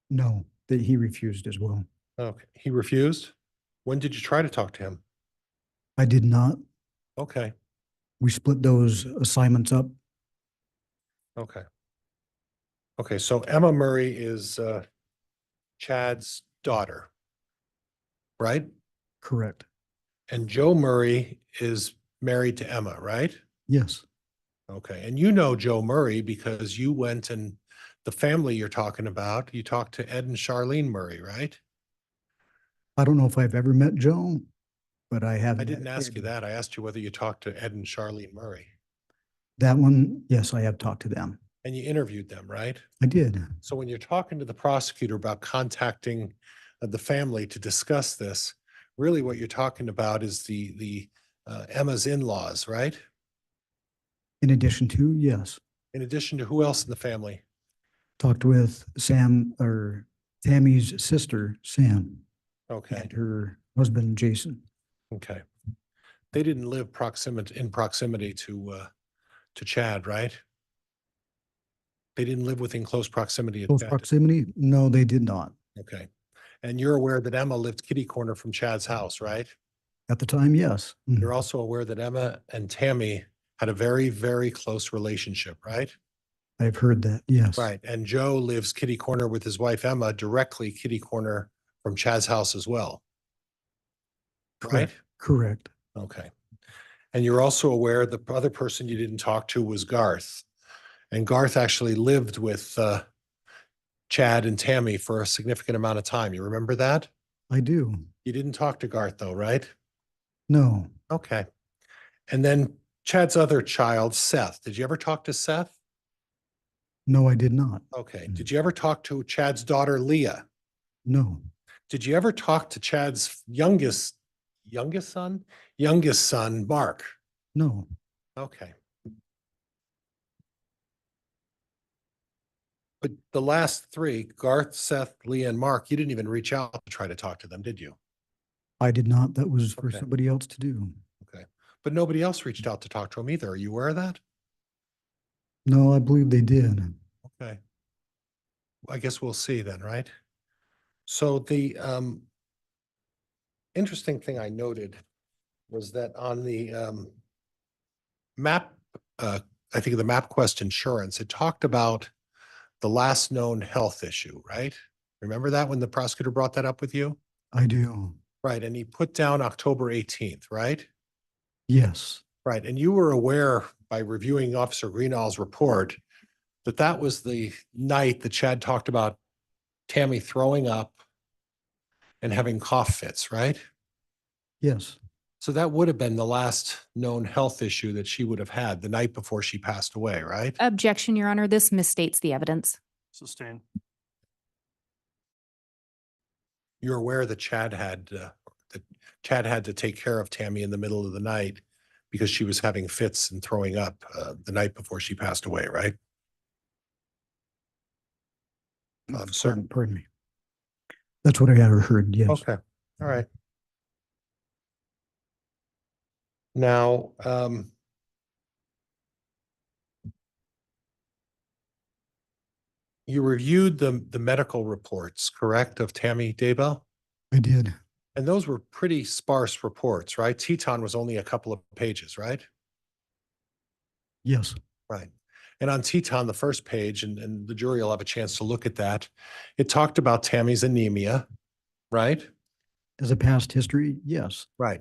Speaker 11: no, that he refused as well.
Speaker 6: Okay, he refused? When did you try to talk to him?
Speaker 11: I did not.
Speaker 6: Okay,
Speaker 11: We split those assignments up.
Speaker 6: okay. Okay, so Emma Murray is Chad's daughter, right?
Speaker 11: Correct.
Speaker 6: And Joe Murray is married to Emma, right?
Speaker 11: Yes,
Speaker 6: Okay, and you know Joe Murray because you went and the family you're talking about, you talked to Ed and Charlene Murray, right?
Speaker 11: I don't know if I've ever met Joe, but I have.
Speaker 6: I
Speaker 11: met
Speaker 6: didn't ask you
Speaker 11: Ed.
Speaker 6: that. I asked you whether you talked to Ed and Charlene Murray.
Speaker 11: That one, yes, I have talked to them.
Speaker 6: And you interviewed them, right?
Speaker 11: I did.
Speaker 6: So when you're talking to the prosecutor about contacting the family to discuss this, really what you're talking about is the Emma's in-laws, right?
Speaker 11: In addition to, yes,
Speaker 6: In addition to who else in the family?
Speaker 11: talked with Sam or Tammy's sister, Sam,
Speaker 6: Okay,
Speaker 11: and her husband, Jason.
Speaker 6: okay. They didn't live in proximity to Chad, right? They didn't live within close proximity of
Speaker 11: Close
Speaker 6: Chad.
Speaker 11: proximity? No, they did not.
Speaker 6: Okay. And you're aware that Emma lived kitty corner from Chad's house, right?
Speaker 11: At the time, yes. Mhm.
Speaker 6: You're also aware that Emma and Tammy had a very, very close relationship, right?
Speaker 11: I've heard that, yes.
Speaker 6: Right. And Joe lives kitty corner with his wife Emma, directly kitty corner from Chad's house as well. Right?
Speaker 11: Correct.
Speaker 6: Okay. And you're also aware the other person you didn't talk to was Garth. And Garth actually lived with Chad and Tammy for a significant amount of time. You remember that?
Speaker 11: I do.
Speaker 6: You didn't talk to Garth though, right?
Speaker 11: No,
Speaker 6: Okay. And then Chad's other child, Seth. Did you ever talk to Seth?
Speaker 11: no, I did not.
Speaker 6: Okay. Did you ever talk to Chad's daughter, Leah?
Speaker 11: No,
Speaker 6: Did you ever talk to Chad's youngest son, Mark?
Speaker 11: no,
Speaker 6: Okay. But the last three, Garth, Seth, Leah, and Mark, you didn't even reach out to try to talk to them, did you?
Speaker 11: I did not. That was for
Speaker 6: Okay.
Speaker 11: somebody else to do.
Speaker 6: Okay. But nobody else reached out to talk to him either. Are you aware of that?
Speaker 11: No, I believe they did.
Speaker 6: Okay. I guess we'll see then, right? So the interesting thing I noted was that on the map, I think of the MapQuest insurance, it talked about the last known health issue, right? Remember that when the prosecutor brought that up with you?
Speaker 11: I do.
Speaker 6: Right, and he put down October 18th, right?
Speaker 11: Yes,
Speaker 6: Right, and you were aware by reviewing Officer Greenall's report that that was the night that Chad talked about Tammy throwing up and having cough fits, right?
Speaker 11: yes,
Speaker 6: So that would have been the last known health issue that she would have had the night before she passed away, right?
Speaker 10: Objection, Your Honor, this misstates the evidence.
Speaker 2: Sustained.
Speaker 6: You're aware that Chad had to take care of Tammy in the middle of the night because she was having fits and throwing up the night before she passed away, right? Officer?
Speaker 11: Pardon me. That's what I had heard, yes.
Speaker 6: Okay, all right. Now, you reviewed the medical reports, correct, of Tammy Daybell?
Speaker 11: I did.
Speaker 6: And those were pretty sparse reports, right? Teton was only a couple of pages, right?
Speaker 11: Yes.
Speaker 6: Right. And on Teton, the first page, and the jury will have a chance to look at that, it talked about Tammy's anemia, right?
Speaker 11: As a past history, yes.
Speaker 6: Right.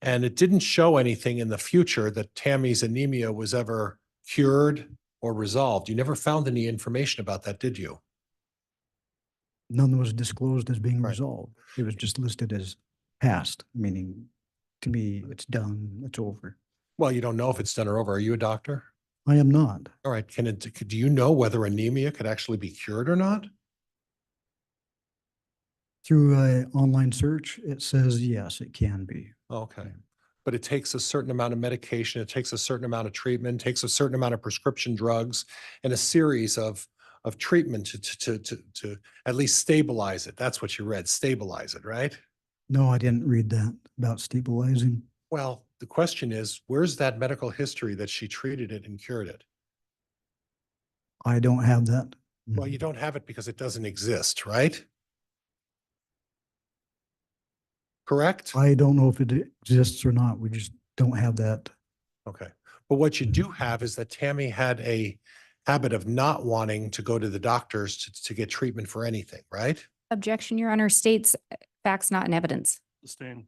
Speaker 6: And it didn't show anything in the future that Tammy's anemia was ever cured or resolved. You never found any information about that, did you?
Speaker 11: None was disclosed as being
Speaker 6: Right.
Speaker 11: resolved. It was just listed as past, meaning to me, it's done, it's over.
Speaker 6: Well, you don't know if it's done or over. Are you a doctor?
Speaker 11: I am not.
Speaker 6: All right. Do you know whether anemia could actually be cured or not?
Speaker 11: Through an online search, it says, yes, it can be.
Speaker 6: Okay. But it takes a certain amount of medication, it takes a certain amount of treatment, takes a certain amount of prescription drugs and a series of treatment to at least stabilize it. That's what you read, stabilize it, right?
Speaker 11: No, I didn't read that about stabilizing.
Speaker 6: Well, the question is, where's that medical history that she treated it and cured it?
Speaker 11: I don't have that.
Speaker 6: Well, you don't have it because it doesn't exist, right? Correct?
Speaker 11: I don't know if it exists or not. We just don't have that.
Speaker 6: Okay. But what you do have is that Tammy had a habit of not wanting to go to the doctors to get treatment for anything, right?
Speaker 10: Objection, Your Honor, states facts not in evidence.
Speaker 2: Sustained.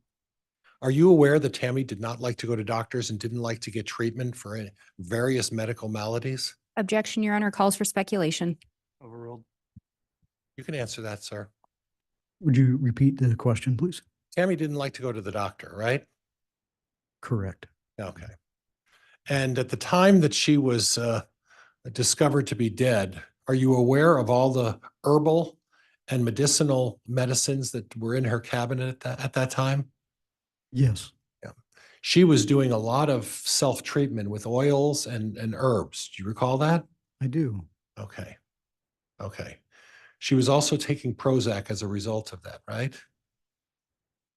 Speaker 6: Are you aware that Tammy did not like to go to doctors and didn't like to get treatment for various medical maladies?
Speaker 10: Objection, Your Honor, calls for speculation.
Speaker 2: Overruled.
Speaker 6: You can answer that, sir.
Speaker 11: Would you repeat the question, please?
Speaker 6: Tammy didn't like to go to the doctor, right?
Speaker 11: Correct.
Speaker 6: Okay. And at the time that she was discovered to be dead, are you aware of all the herbal and medicinal medicines that were in her cabinet at that time?
Speaker 11: Yes.
Speaker 6: She was doing a lot of self-treatment with oils and herbs. Do you recall that?
Speaker 11: I do.
Speaker 6: Okay. Okay. She was also taking Prozac as a result of that, right?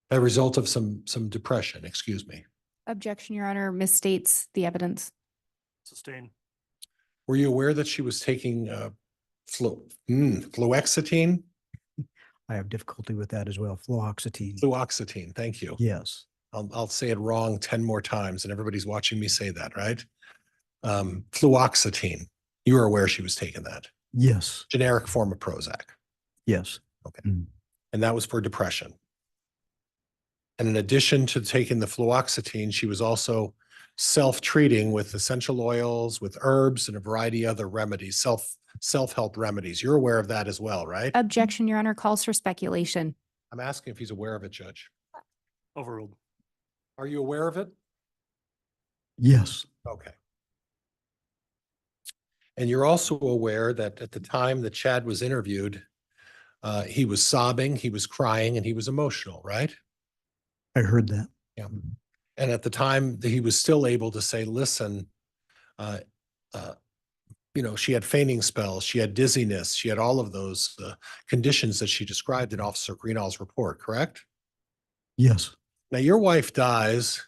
Speaker 6: A result of some depression, excuse me.
Speaker 10: Objection, Your Honor, misstates the evidence.
Speaker 2: Sustained.
Speaker 6: Were you aware that she was taking fluoxetine?
Speaker 11: I have difficulty with that as well. Fluoxetine.
Speaker 6: Fluoxetine, thank you.
Speaker 11: Yes.
Speaker 6: I'll say it wrong 10 more times and everybody's watching me say that, right? Fluoxetine. You were aware she was taking that.
Speaker 11: Yes.
Speaker 6: Generic form of Prozac.
Speaker 11: Yes.
Speaker 6: Okay.
Speaker 11: Mm.
Speaker 6: And that was for depression. And in addition to taking the fluoxetine, she was also self-treating with essential oils, with herbs and a variety of other remedies, self-help remedies. You're aware of that as well, right?
Speaker 10: Objection, Your Honor, calls for speculation.
Speaker 6: I'm asking if he's aware of it, Judge.
Speaker 2: Overruled.
Speaker 6: Are you aware of it?
Speaker 11: Yes.
Speaker 6: Okay. And you're also aware that at the time that Chad was interviewed, he was sobbing, he was crying, and he was emotional, right?
Speaker 11: I heard that.
Speaker 6: Yeah. And at the time that he was still able to say, listen, she had fainting spells, she had dizziness, she had all of those conditions that she described in Officer Greenall's report, correct?
Speaker 11: Yes.
Speaker 6: Now, your wife dies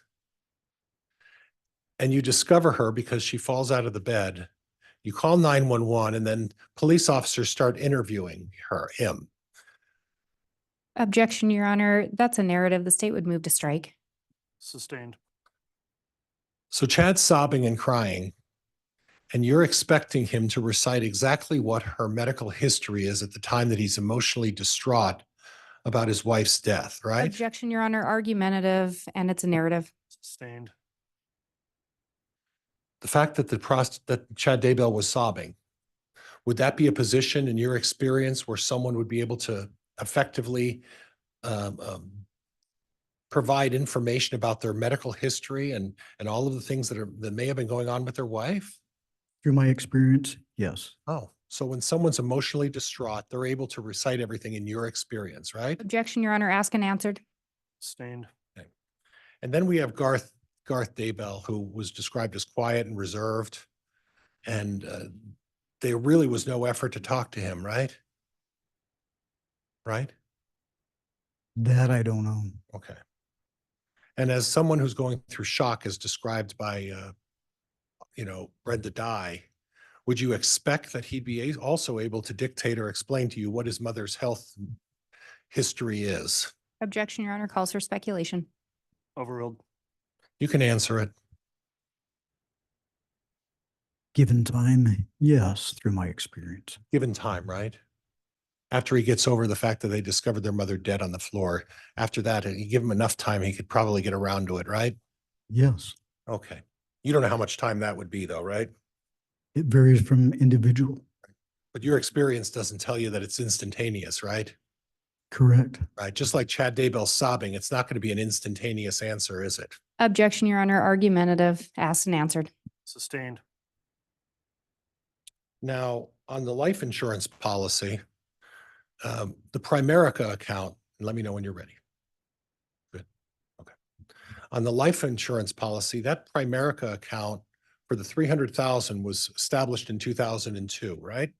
Speaker 6: and you discover her because she falls out of the bed. You call 911 and then police officers start interviewing him.
Speaker 10: Objection, Your Honor, that's a narrative the state would move to strike.
Speaker 2: Sustained.
Speaker 6: So Chad's sobbing and crying, and you're expecting him to recite exactly what her medical history is at the time that he's emotionally distraught about his wife's death, right?
Speaker 10: Objection, Your Honor, argumentative, and it's a narrative.
Speaker 2: Sustained.
Speaker 6: The fact that that Chad Daybell was sobbing, would that be a position in your experience where someone would be able to effectively provide information about their medical history and all of the things that may have been going on with their wife?
Speaker 11: Through my experience, yes.
Speaker 6: Oh, so when someone's emotionally distraught, they're able to recite everything in your experience, right?
Speaker 10: Objection, Your Honor, asked and answered.
Speaker 2: Sustained.
Speaker 6: And then we have Garth Daybell, who was described as quiet and reserved. And there really was no effort to talk to him, right? Right?
Speaker 11: That I don't know.
Speaker 6: Okay. And as someone who's going through shock as described by, Brenda Dye, would you expect that he'd be also able to dictate or explain to you what his mother's health history is?
Speaker 10: Objection, Your Honor, calls for speculation.
Speaker 2: Overruled.
Speaker 6: You can answer it.
Speaker 11: Given time, yes, through my experience.
Speaker 6: Given time, right? After he gets over the fact that they discovered their mother dead on the floor, after that, you give him enough time, he could probably get around to it, right?
Speaker 11: Yes,
Speaker 6: Okay. You don't know how much time that would be though, right?
Speaker 11: it varies from individual.
Speaker 6: But your experience doesn't tell you that it's instantaneous, right?
Speaker 11: Correct.
Speaker 6: Right. Just like Chad Daybell sobbing, it's not going to be an instantaneous answer, is it?
Speaker 10: Objection, Your Honor, argumentative, asked and answered.
Speaker 2: Sustained.
Speaker 6: Now, on the life insurance policy, the Primerica account, and let me know when you're ready. Good. Okay. On the life insurance policy, that Primerica account for the 300,000 was established in 2002, right?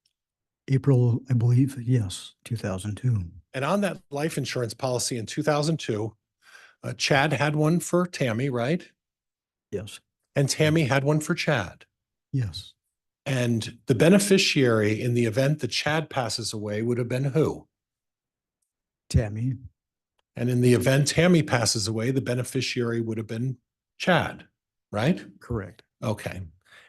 Speaker 11: April, I believe, yes, 2002.
Speaker 6: And on that life insurance policy in 2002, Chad had one for Tammy, right?
Speaker 11: Yes,
Speaker 6: And Tammy had one for Chad.
Speaker 11: yes.
Speaker 6: And the beneficiary in the event that Chad passes away would have been who?
Speaker 11: Tammy,
Speaker 6: And in the event Tammy passes away, the beneficiary would have been Chad, right?
Speaker 11: correct.
Speaker 6: Okay.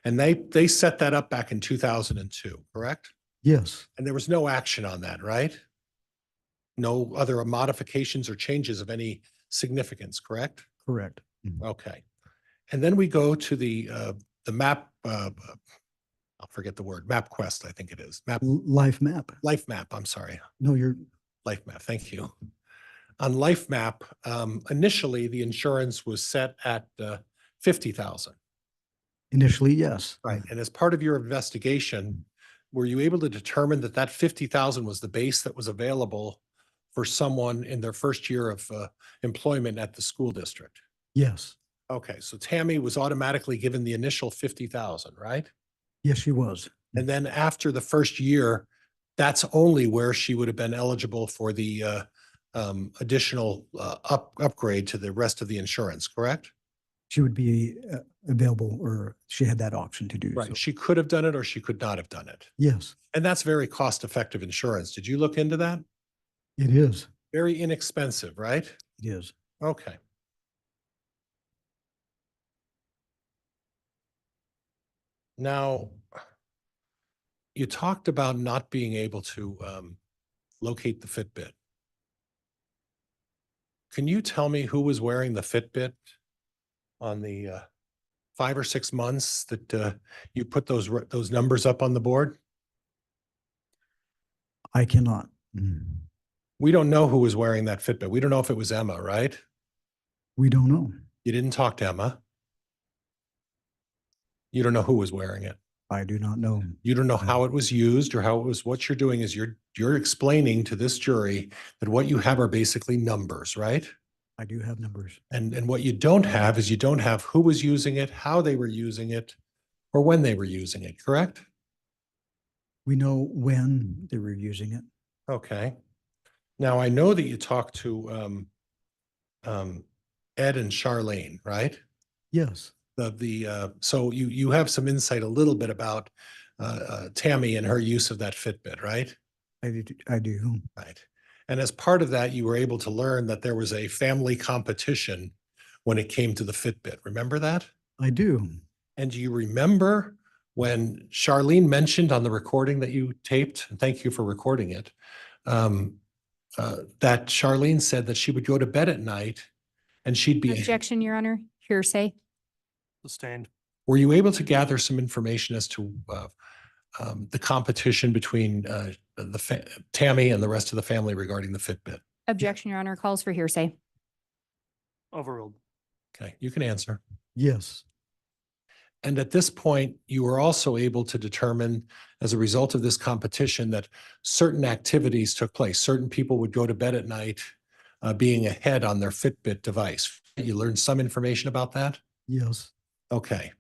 Speaker 6: And they set that up back in 2002, correct?
Speaker 11: Yes,
Speaker 6: And there was no action on that, right? No other modifications or changes of any significance, correct?
Speaker 11: correct.
Speaker 6: Okay. And then we go to the map, I'll forget the word, MapQuest, I think it is.
Speaker 11: Life map.
Speaker 6: Life map, I'm sorry.
Speaker 11: No, you're,
Speaker 6: Life map, thank you. On Life map, initially, the insurance was set at 50,000.
Speaker 11: initially, yes.
Speaker 6: Right. And as part of your investigation, were you able to determine that that 50,000 was the base that was available for someone in their first year of employment at the school district?
Speaker 11: Yes,
Speaker 6: Okay, so Tammy was automatically given the initial 50,000, right?
Speaker 11: yes, she was.
Speaker 6: And then after the first year, that's only where she would have been eligible for the additional upgrade to the rest of the insurance, correct?
Speaker 11: She would be available, or she had that option to do so.
Speaker 6: Right. She could have done it or she could not have done it.
Speaker 11: Yes,
Speaker 6: And that's very cost-effective insurance. Did you look into that?
Speaker 11: it is.
Speaker 6: Very inexpensive, right?
Speaker 11: It is.
Speaker 6: Okay. Now, you talked about not being able to locate the Fitbit. Can you tell me who was wearing the Fitbit on the 5 or 6 months that you put those numbers up on the board?
Speaker 11: I cannot.
Speaker 6: We don't know who was wearing that Fitbit. We don't know if it was Emma, right?
Speaker 11: We don't know.
Speaker 6: You didn't talk to Emma. You don't know who was wearing it.
Speaker 11: I do not know.
Speaker 6: You don't know how it was used or how it was. What you're doing is you're explaining to this jury that what you have are basically numbers, right?
Speaker 11: I do have numbers.
Speaker 6: And what you don't have is you don't have who was using it, how they were using it, or when they were using it, correct?
Speaker 11: We know when they were using it.
Speaker 6: Okay. Now, I know that you talked to Ed and Charlene, right?
Speaker 11: Yes,
Speaker 6: So you have some insight a little bit about Tammy and her use of that Fitbit, right?
Speaker 11: I do.
Speaker 6: Right. And as part of that, you were able to learn that there was a family competition when it came to the Fitbit. Remember that?
Speaker 11: I do.
Speaker 6: And do you remember when Charlene mentioned on the recording that you taped, and thank you for recording it, that Charlene said that she would go to bed at night and she'd be.
Speaker 10: Objection, Your Honor, hearsay.
Speaker 2: Sustained.
Speaker 6: Were you able to gather some information as to the competition between Tammy and the rest of the family regarding the Fitbit?
Speaker 10: Objection, Your Honor, calls for hearsay.
Speaker 2: Overruled.
Speaker 6: Okay, you can answer.
Speaker 11: Yes,
Speaker 6: And at this point, you were also able to determine, as a result of this competition, that certain activities took place. Certain people would go to bed at night being ahead on their Fitbit device. You learned some information about that?
Speaker 11: yes,
Speaker 6: Okay.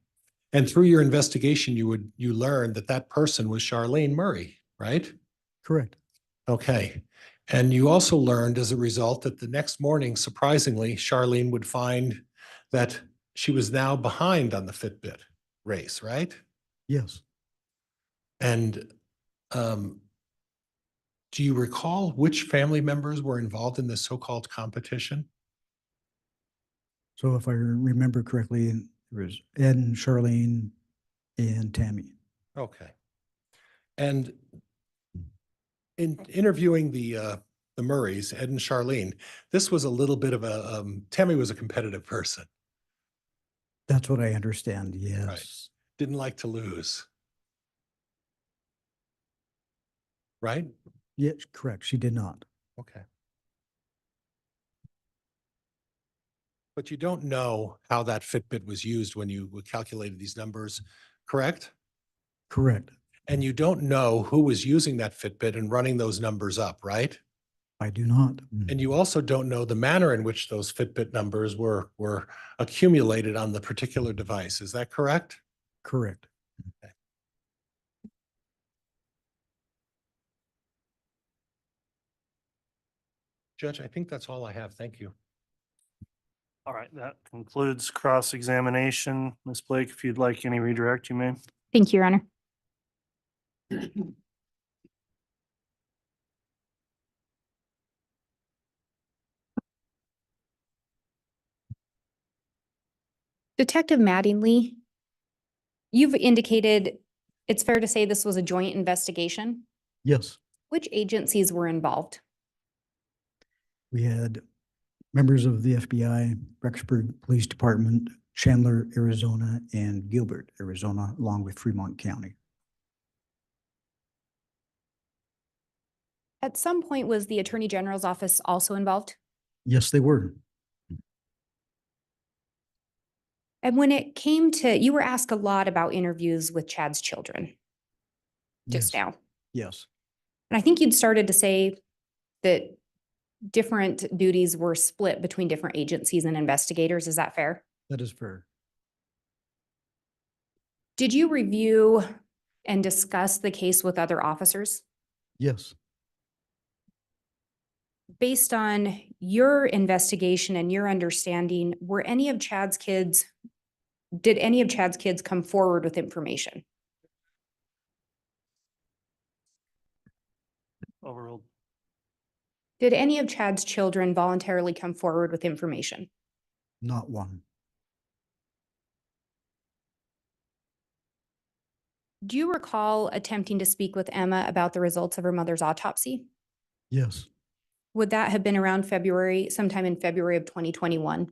Speaker 6: And through your investigation, you learned that that person was Charlene Murray, right?
Speaker 11: correct.
Speaker 6: Okay. And you also learned as a result that the next morning, surprisingly, Charlene would find that she was now behind on the Fitbit race, right?
Speaker 11: Yes.
Speaker 6: And do you recall which family members were involved in this so-called competition?
Speaker 11: So if I remember correctly, there was Ed and Charlene and Tammy.
Speaker 6: Okay. And in interviewing the Murrays, Ed and Charlene, this was a little bit of a, Tammy was a competitive person,
Speaker 11: That's what I understand. Yes.
Speaker 6: didn't like to lose. Right?
Speaker 11: Yes, correct. She did not.
Speaker 6: Okay. But you don't know how that Fitbit was used when you calculated these numbers, correct?
Speaker 11: Correct.
Speaker 6: And you don't know who was using that Fitbit and running those numbers up, right?
Speaker 11: I do not.
Speaker 6: And you also don't know the manner in which those Fitbit numbers were accumulated on the particular device. Is that correct?
Speaker 11: Correct.
Speaker 6: Judge, I think that's all I have. Thank you.
Speaker 2: All right, that concludes cross-examination. Ms. Blake, if you'd like any redirect, you may.
Speaker 10: Thank you, Your Honor. Detective Mattingly, you've indicated it's fair to say this was a joint investigation.
Speaker 11: Yes,
Speaker 10: Which agencies were involved?
Speaker 11: we had members of the FBI, Rexburg Police Department, Chandler, Arizona, and Gilbert, Arizona, along with Fremont County.
Speaker 10: At some point, was the Attorney General's office also involved?
Speaker 11: Yes, they were.
Speaker 10: And when it came to, you were asked a lot about interviews with Chad's children just
Speaker 11: Yes.
Speaker 10: now.
Speaker 11: Yes,
Speaker 10: And I think you'd started to say that different duties were split between different agencies and investigators. Is that fair?
Speaker 11: that is fair.
Speaker 10: Did you review and discuss the case with other officers?
Speaker 11: Yes,
Speaker 10: Based on your investigation and your understanding, were any of Chad's kids, did any of Chad's kids come forward with information?
Speaker 2: Overruled.
Speaker 10: Did any of Chad's children voluntarily come forward with information?
Speaker 11: not one.
Speaker 10: Do you recall attempting to speak with Emma about the results of her mother's autopsy?
Speaker 11: Yes,
Speaker 10: Would that have been around February, sometime in February of 2021,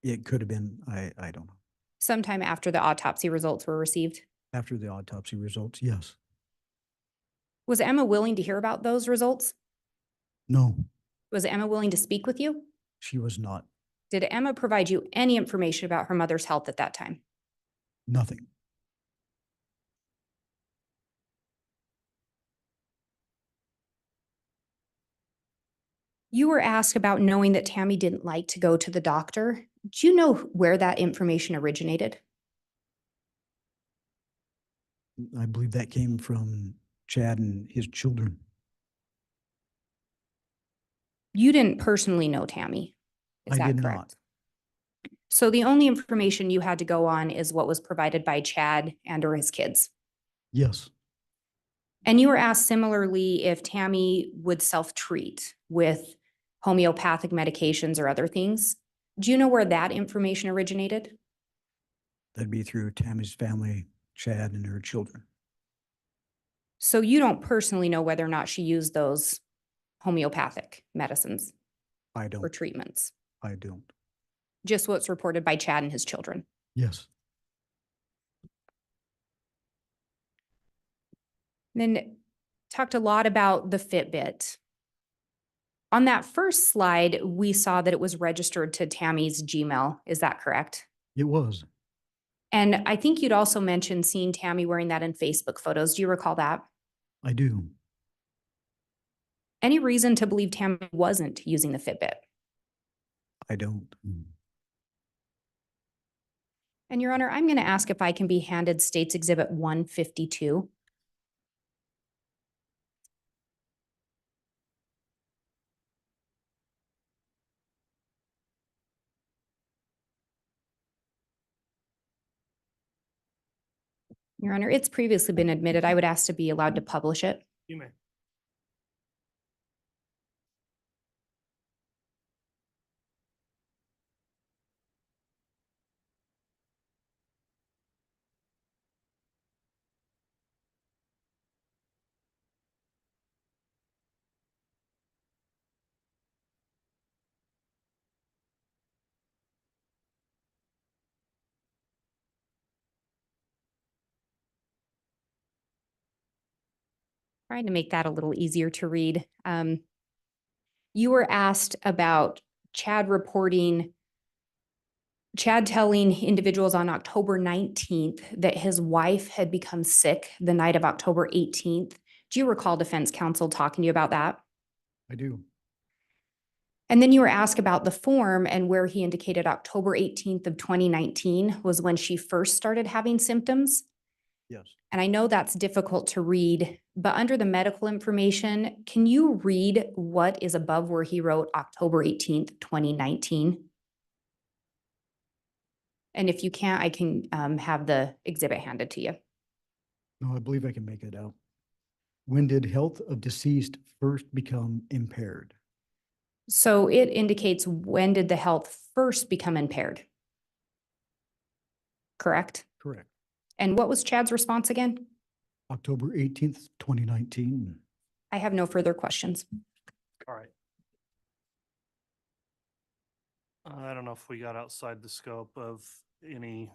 Speaker 11: it could have been, I don't know.
Speaker 10: sometime after the autopsy results were received?
Speaker 11: After the autopsy results, yes.
Speaker 10: Was Emma willing to hear about those results?
Speaker 11: No,
Speaker 10: Was Emma willing to speak with you?
Speaker 11: she was not.
Speaker 10: Did Emma provide you any information about her mother's health at that time?
Speaker 11: Nothing.
Speaker 10: You were asked about knowing that Tammy didn't like to go to the doctor. Do you know where that information originated?
Speaker 11: I believe that came from Chad and his children.
Speaker 10: You didn't personally know Tammy. Is
Speaker 11: I
Speaker 10: that
Speaker 11: did
Speaker 10: correct?
Speaker 11: not.
Speaker 10: So the only information you had to go on is what was provided by Chad and or his kids.
Speaker 11: Yes,
Speaker 10: And you were asked similarly if Tammy would self-treat with homeopathic medications or other things. Do you know where that information originated?
Speaker 11: that'd be through Tammy's family, Chad and her children.
Speaker 10: So you don't personally know whether or not she used those homeopathic medicines
Speaker 11: I
Speaker 10: or
Speaker 11: don't.
Speaker 10: treatments,
Speaker 11: I don't.
Speaker 10: just what's reported by Chad and his children.
Speaker 11: Yes,
Speaker 10: Then talked a lot about the Fitbit. On that first slide, we saw that it was registered to Tammy's Gmail. Is that correct?
Speaker 11: It was.
Speaker 10: And I think you'd also mentioned seeing Tammy wearing that in Facebook photos. Do you recall that?
Speaker 11: I do.
Speaker 10: Any reason to believe Tammy wasn't using the Fitbit?
Speaker 11: I don't.
Speaker 10: And Your Honor, I'm going to ask if I can be handed State's Exhibit 152. Your Honor, it's previously been admitted. I would ask to be allowed to publish it.
Speaker 2: You may.
Speaker 10: Trying to make that a little easier to read. You were asked about Chad telling individuals on October 19th that his wife had become sick the night of October 18th. Do you recall defense counsel talking to you about that?
Speaker 11: I do.
Speaker 10: And then you were asked about the form and where he indicated October 18th of 2019 was when she first started having symptoms.
Speaker 11: Yes.
Speaker 10: And I know that's difficult to read, but under the medical information, can you read what is above where he wrote October 18th, 2019? And if you can't, I can have the exhibit handed to you.
Speaker 11: No, I believe I can make it out. When did health of deceased first become impaired?
Speaker 10: So it indicates when did the health first become impaired? Correct?
Speaker 11: Correct.
Speaker 10: And what was Chad's response again?
Speaker 11: October 18th, 2019.
Speaker 10: I have no further questions.
Speaker 2: All right. I don't know if we got outside the scope of any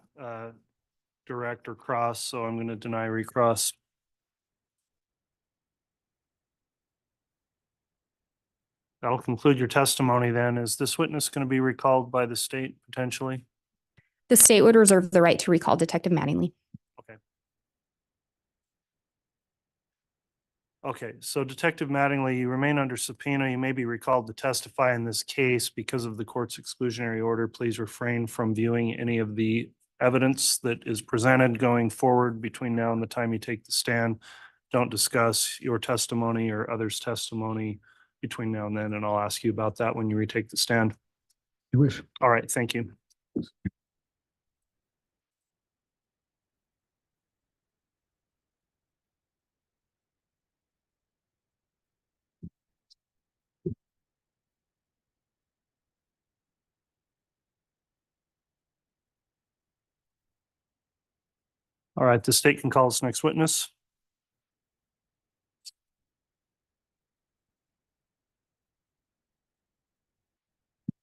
Speaker 2: direct or cross, so I'm going to deny recross. That'll conclude your testimony then. Is this witness going to be recalled by the state potentially?
Speaker 10: The state would reserve the right to recall Detective Mattingly.
Speaker 2: Okay, so Detective Mattingly, you remain under subpoena. You may be recalled to testify in this case because of the court's exclusionary order. Please refrain from viewing any of the evidence that is presented going forward between now and the time you take the stand. Don't discuss your testimony or others' testimony between now and then, and I'll ask you about that when you retake the stand.
Speaker 11: You wish.
Speaker 2: All right, thank you. All right, the state can call its next witness.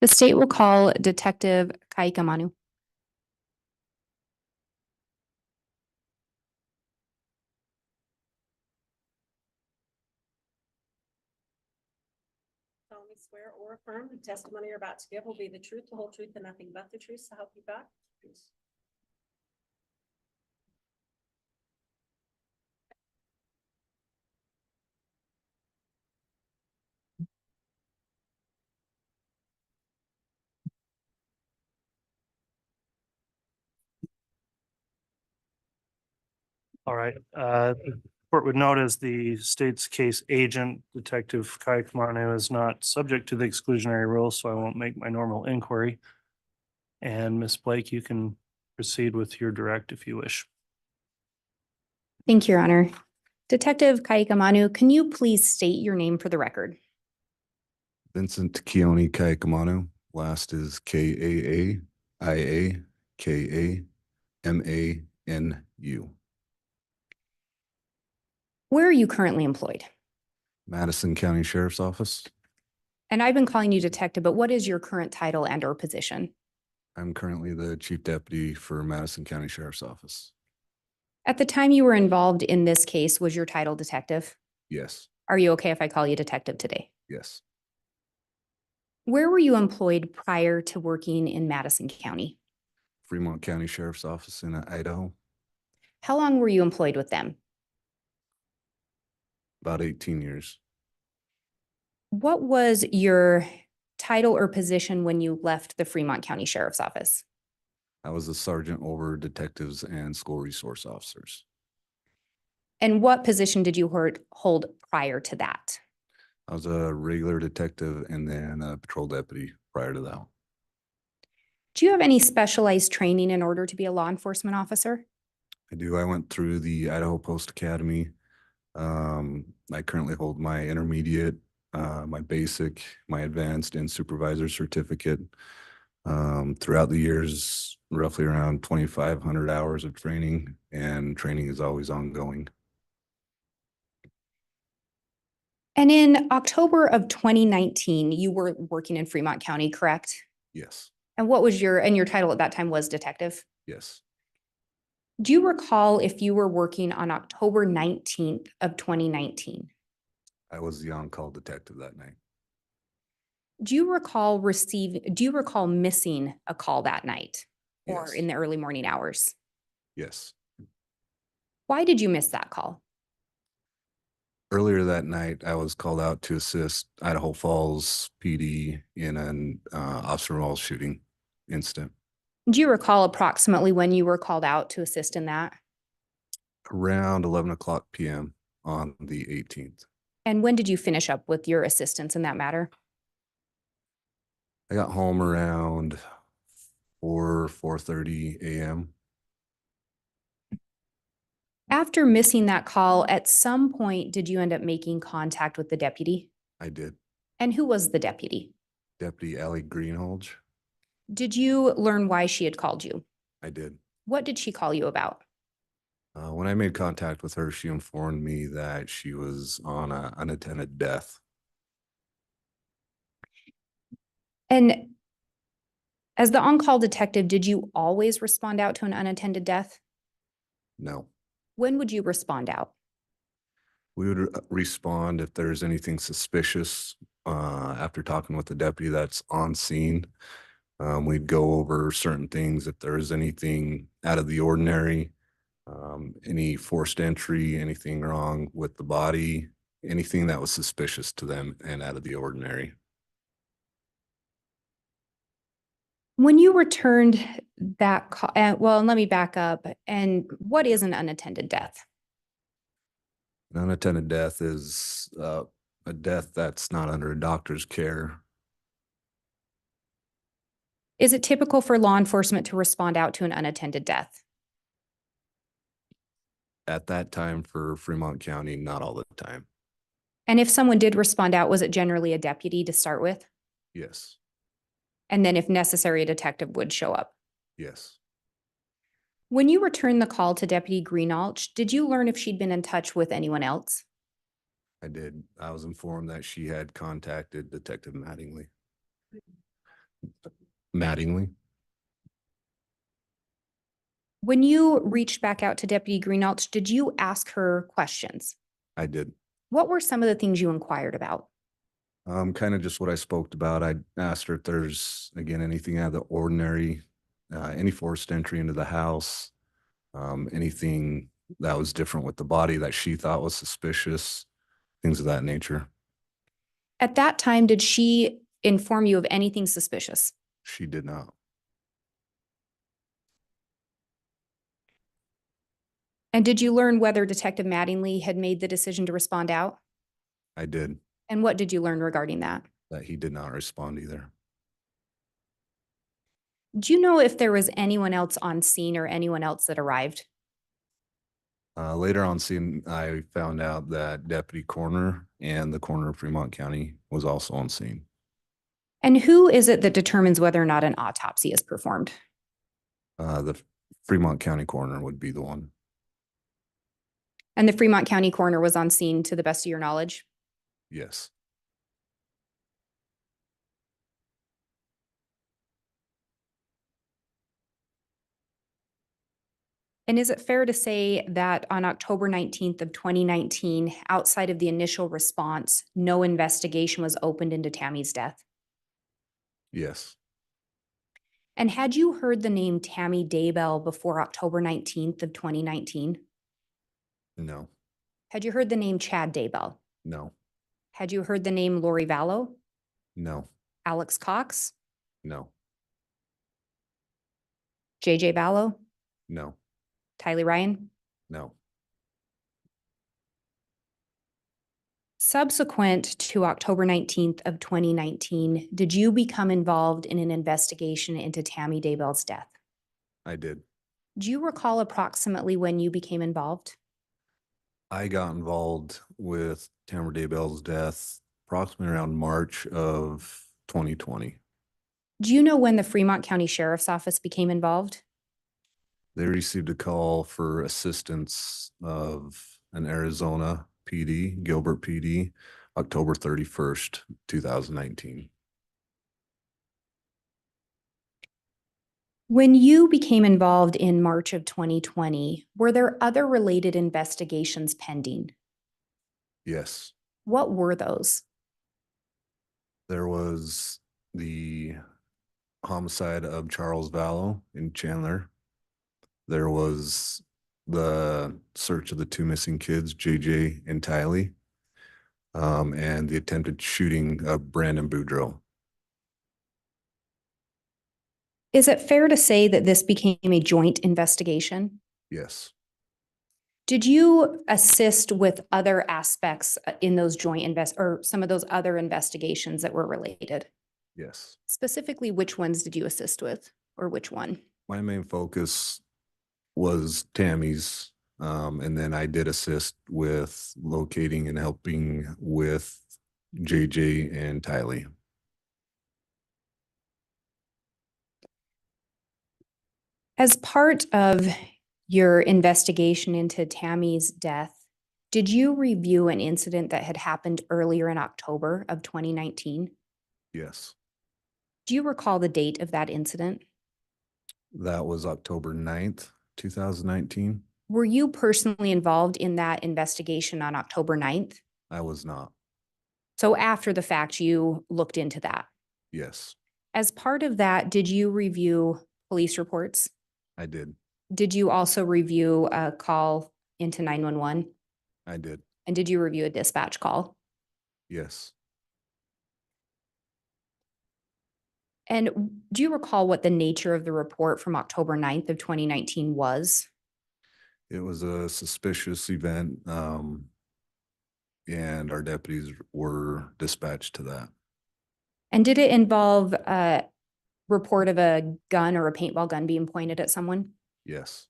Speaker 10: The state will call Detective Kaikamanu.
Speaker 4: solemnly swear or affirm the testimony you're about to give will be the truth, the whole truth, and nothing but the truth, so help you God?
Speaker 2: All right, the court would note as the state's case agent, Detective Kai Kamanu is not subject to the exclusionary rule, so I won't make my normal inquiry. And Ms. Blake, you can proceed with your direct if you wish.
Speaker 10: Thank you, Your Honor. Detective Kaikamanu, can you please state your name for the record?
Speaker 12: Vincent Keone Kaikamanu. Last is Kaaia Kamanu.
Speaker 10: Where are you currently employed?
Speaker 12: Madison County Sheriff's Office.
Speaker 10: And I've been calling you detective, but what is your current title and or position?
Speaker 12: I'm currently the Chief Deputy for Madison County Sheriff's Office.
Speaker 10: At the time you were involved in this case, was your title detective?
Speaker 12: Yes,
Speaker 10: Are you okay if I call you detective today?
Speaker 12: yes.
Speaker 10: Where were you employed prior to working in Madison County?
Speaker 12: Fremont County Sheriff's Office in Idaho,
Speaker 10: How long were you employed with them?
Speaker 12: about 18 years.
Speaker 10: What was your title or position when you left the Fremont County Sheriff's Office?
Speaker 12: I was a sergeant over detectives and school resource officers.
Speaker 10: And what position did you hold prior to that?
Speaker 12: I was a regular detective and then a patrol deputy prior to that.
Speaker 10: Do you have any specialized training in order to be a law enforcement officer?
Speaker 12: I do. I went through the Idaho Post Academy. I currently hold my intermediate, my basic, my advanced, and supervisor certificate. Throughout the years, roughly around 2,500 hours of training, and training is always ongoing.
Speaker 10: And in October of 2019, you were working in Fremont County, correct?
Speaker 12: Yes,
Speaker 10: And what was your title at that time was detective?
Speaker 12: yes.
Speaker 10: Do you recall if you were working on October 19th of 2019?
Speaker 12: I was the on-call detective that night.
Speaker 10: Do you recall missing a call that night or
Speaker 12: Yes.
Speaker 10: in the early morning hours?
Speaker 12: Yes.
Speaker 10: Why did you miss that call?
Speaker 12: Earlier that night, I was called out to assist Idaho Falls PD in an officer involved shooting incident.
Speaker 10: Do you recall approximately when you were called out to assist in that?
Speaker 12: Around 11 o'clock p.m. on the 18th.
Speaker 10: And when did you finish up with your assistance in that matter?
Speaker 12: I got home around 4:30 a.m.
Speaker 10: After missing that call, at some point, did you end up making contact with the deputy?
Speaker 12: I did.
Speaker 10: And who was the deputy?
Speaker 12: Deputy Allie Greenholge.
Speaker 10: Did you learn why she had called you?
Speaker 12: I did.
Speaker 10: What did she call you about?
Speaker 12: When I made contact with her, she informed me that she was on an unattended death.
Speaker 10: And as the on-call detective, did you always respond out to an unattended death?
Speaker 12: No.
Speaker 10: When would you respond out?
Speaker 12: We would respond if there's anything suspicious after talking with the deputy that's on scene. We'd go over certain things if there is anything out of the ordinary, any forced entry, anything wrong with the body, anything that was suspicious to them and out of the ordinary.
Speaker 10: When you returned that call, well, let me back up. And what is an unattended death?
Speaker 12: An unattended death is a death that's not under a doctor's care.
Speaker 10: Is it typical for law enforcement to respond out to an unattended death?
Speaker 12: At that time for Fremont County, not all the time.
Speaker 10: And if someone did respond out, was it generally a deputy to start with?
Speaker 12: Yes,
Speaker 10: And then if necessary, a detective would show up.
Speaker 12: yes.
Speaker 10: When you returned the call to Deputy Greenalch, did you learn if she'd been in touch with anyone else?
Speaker 12: I did. I was informed that she had contacted Detective Mattingly.
Speaker 10: When you reached back out to Deputy Greenalch, did you ask her questions?
Speaker 12: I did.
Speaker 10: What were some of the things you inquired about?
Speaker 12: Kind of just what I spoke about. I asked her if there's, again, anything out of the ordinary, any forced entry into the house, anything that was different with the body that she thought was suspicious, things of that nature.
Speaker 10: At that time, did she inform you of anything suspicious?
Speaker 12: She did not.
Speaker 10: And did you learn whether Detective Mattingly had made the decision to respond out?
Speaker 12: I did.
Speaker 10: And what did you learn regarding that?
Speaker 12: That he did not respond either.
Speaker 10: Do you know if there was anyone else on scene or anyone else that arrived?
Speaker 12: Later on scene, I found out that Deputy Coroner and the Coroner of Fremont County was also on scene.
Speaker 10: And who is it that determines whether or not an autopsy is performed?
Speaker 12: The Fremont County Coroner would be the one.
Speaker 10: And the Fremont County Coroner was on scene to the best of your knowledge?
Speaker 12: Yes.
Speaker 10: And is it fair to say that on October 19th of 2019, outside of the initial response, no investigation was opened into Tammy's death?
Speaker 12: Yes,
Speaker 10: And had you heard the name Tammy Daybell before October 19th of 2019?
Speaker 12: no,
Speaker 10: Had you heard the name Chad Daybell?
Speaker 12: no,
Speaker 10: Had you heard the name Lori Vallow,
Speaker 12: no,
Speaker 10: Alex Cox,
Speaker 12: no,
Speaker 10: JJ Vallow,
Speaker 12: no,
Speaker 10: Tylee Ryan?
Speaker 12: no.
Speaker 10: Subsequent to October 19th of 2019, did you become involved in an investigation into Tammy Daybell's death?
Speaker 12: I did.
Speaker 10: Do you recall approximately when you became involved?
Speaker 12: I got involved with Tamara Daybell's death approximately around March of 2020.
Speaker 10: Do you know when the Fremont County Sheriff's Office became involved?
Speaker 12: They received a call for assistance of an Arizona PD, Gilbert PD, October 31st, 2019.
Speaker 10: When you became involved in March of 2020, were there other related investigations pending?
Speaker 12: Yes,
Speaker 10: What were those?
Speaker 12: there was the homicide of Charles Vallow in Chandler. There was the search of the two missing kids, JJ and Tylee, and the attempted shooting of Brandon Boudreaux.
Speaker 10: Is it fair to say that this became a joint investigation?
Speaker 12: Yes,
Speaker 10: Did you assist with other aspects in those or some of those other investigations that were related?
Speaker 12: yes.
Speaker 10: Specifically, which ones did you assist with, or which one?
Speaker 12: My main focus was Tammy's, and then I did assist with locating and helping with JJ and Tylee.
Speaker 10: As part of your investigation into Tammy's death, did you review an incident that had happened earlier in October of 2019?
Speaker 12: Yes,
Speaker 10: Do you recall the date of that incident?
Speaker 12: that was October 9th, 2019.
Speaker 10: Were you personally involved in that investigation on October 9th?
Speaker 12: I was not.
Speaker 10: So after the fact, you looked into that.
Speaker 12: Yes,
Speaker 10: As part of that, did you review police reports?
Speaker 12: I did.
Speaker 10: Did you also review a call into 911?
Speaker 12: I did.
Speaker 10: And did you review a dispatch call?
Speaker 12: Yes.
Speaker 10: And do you recall what the nature of the report from October 9th of 2019 was?
Speaker 12: It was a suspicious event, and our deputies were dispatched to that.
Speaker 10: And did it involve a report of a gun or a paintball gun being pointed at someone?
Speaker 12: Yes.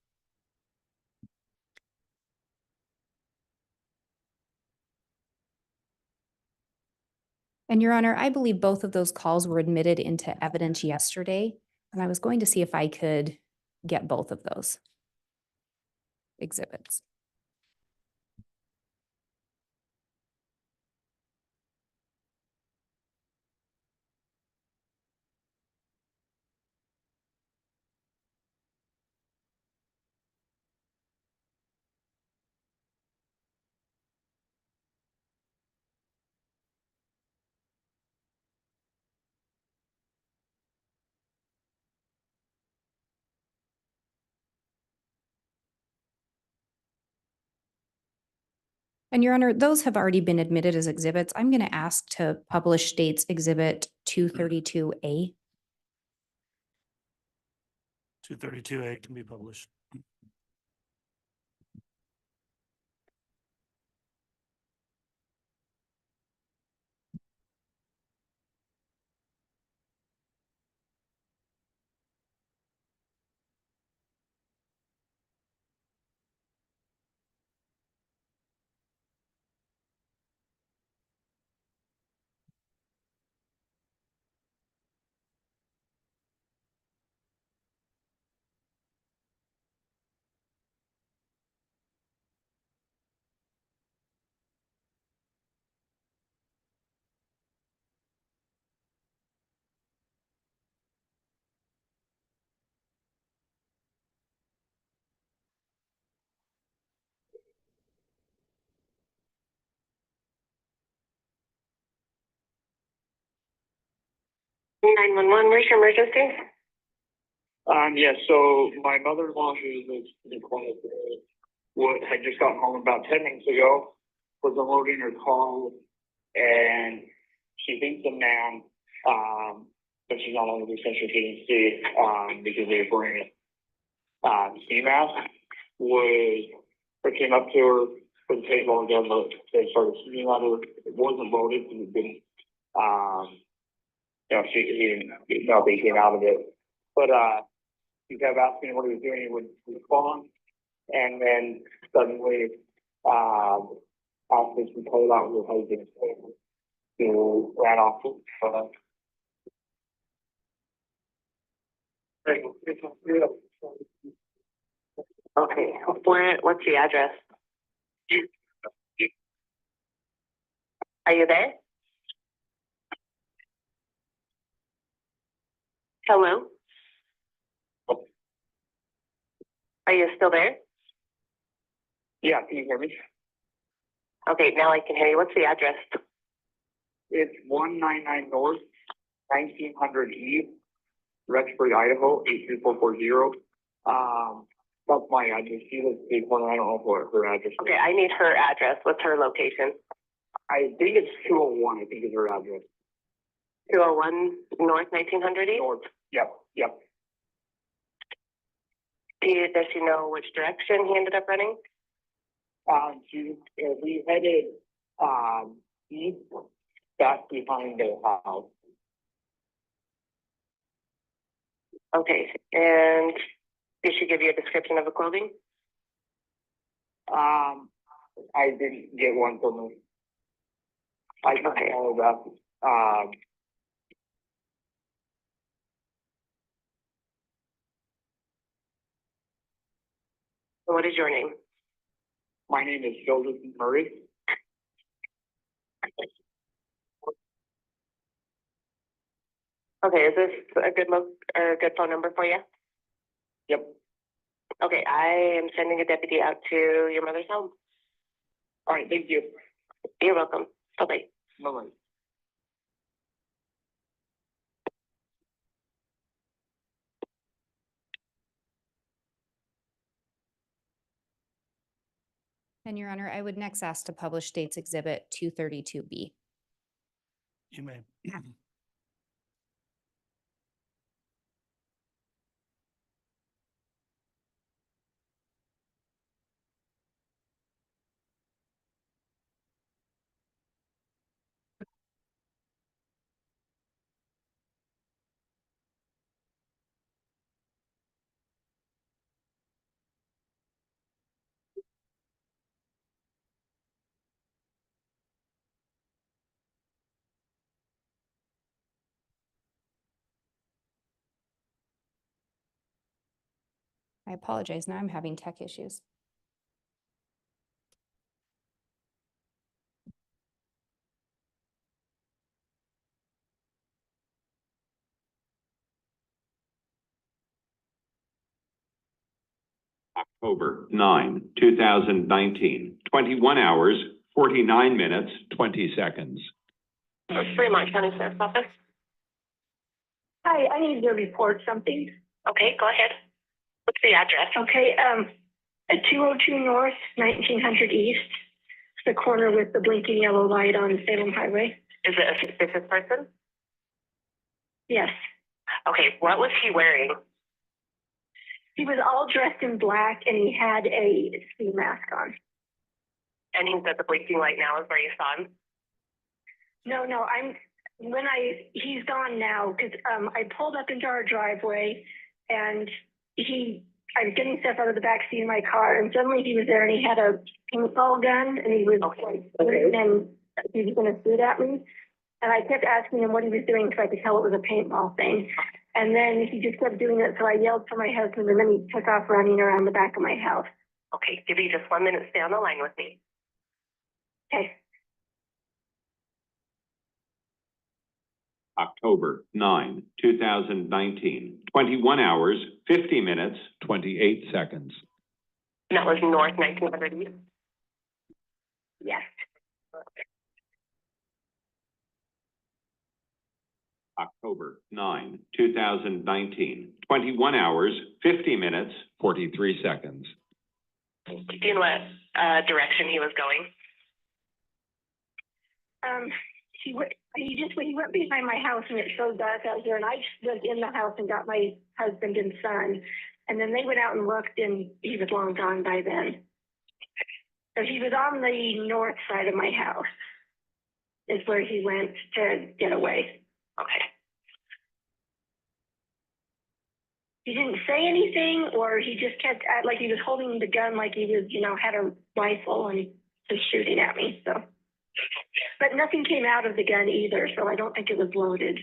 Speaker 10: And Your Honor, I believe both of those calls were admitted into evidence yesterday, and I was going to see if I could get both of those exhibits. And Your Honor, those have already been admitted as exhibits. I'm going to ask to publish State's Exhibit 232A.
Speaker 2: 232A can be published.
Speaker 4: 911, where's your emergency?
Speaker 13: Yeah, so my mother-in-law, who lives in the corner had just gotten home about 10 minutes ago, was unloading her car, and she thinks the man, but she's not on the because she didn't see, because they were wearing ski mask, came up to her with the paintball gun, but they started shooting at her. It wasn't loaded, because it didn't, he didn't know they came out of it. But he kept asking what he was doing, he would respond, and then suddenly, after she pulled out with her husband, he ran off.
Speaker 4: Okay, what's the address? Are you there? Hello? Are you still there?
Speaker 13: Yeah, can you hear me?
Speaker 4: Okay, now I can hear you. What's the address?
Speaker 13: It's 199 North, 1900 East, Rexburg, Idaho, 83440. That's my address. She lives in the corner. I don't know what her address is.
Speaker 4: Okay, I need her address. What's her location?
Speaker 13: I think it's 201, I think is her address.
Speaker 4: 201 North 1900 East?
Speaker 13: North, yep.
Speaker 4: Does she know which direction he ended up running?
Speaker 13: We headed east, back behind their house.
Speaker 4: Okay, and did she give you a description of the clothing?
Speaker 13: I didn't get one from her. I can follow that.
Speaker 4: What is your name?
Speaker 13: My name is Joseph Murray.
Speaker 4: Okay, is this a good phone number for you?
Speaker 13: Yep.
Speaker 4: Okay, I am sending a deputy out to your mother's home.
Speaker 13: All right, thank you.
Speaker 4: You're welcome. Bye-bye.
Speaker 13: Bye-bye.
Speaker 10: And Your Honor, I would next ask to publish State's Exhibit 232B.
Speaker 2: You may.
Speaker 10: I apologize. Now I'm having tech issues.
Speaker 14: October 9, 2019, 21 hours, 49 minutes, 20 seconds.
Speaker 4: Fremont County Sheriff's Office.
Speaker 15: Hi, I need to report something.
Speaker 4: Okay, go ahead. What's the address?
Speaker 15: Okay, at 202 North, 1900 East, the corner with the blinking yellow light on Salem Highway.
Speaker 4: Is it a suspicious person?
Speaker 15: Yes.
Speaker 4: Okay, what was he wearing?
Speaker 15: He was all dressed in black and he had a ski mask on.
Speaker 4: And he said the blinking light now is where you saw him?
Speaker 15: No, he's gone now because I pulled up into our driveway and I was getting stuff out of the back seat of my car and suddenly he was there and he had a paintball gun and he was and he was going to shoot at me. And I kept asking him what he was doing because I could tell it was a paintball thing. And then he just kept doing it. So I yelled for my husband and then he took off running around the back of my house.
Speaker 4: Okay, give me just 1 minute. Stay on the line with me.
Speaker 15: Okay.
Speaker 14: October 9, 2019, 21 hours, 50 minutes, 28 seconds.
Speaker 4: And that was North 1900 East?
Speaker 15: Yes.
Speaker 14: October 9, 2019, 21 hours, 50 minutes, 43 seconds.
Speaker 15: In what direction he was going? He went behind my house and it's so dark out here, and I just went in the house and got my husband and son, and then they went out and looked, and he was long gone by then. So he was on the north side of my house, is where he went to get away. Okay. He didn't say anything, or he just kept like he was holding the gun, like he was, had a rifle and just shooting at me. So, but nothing came out of the gun either, so I don't think it was loaded.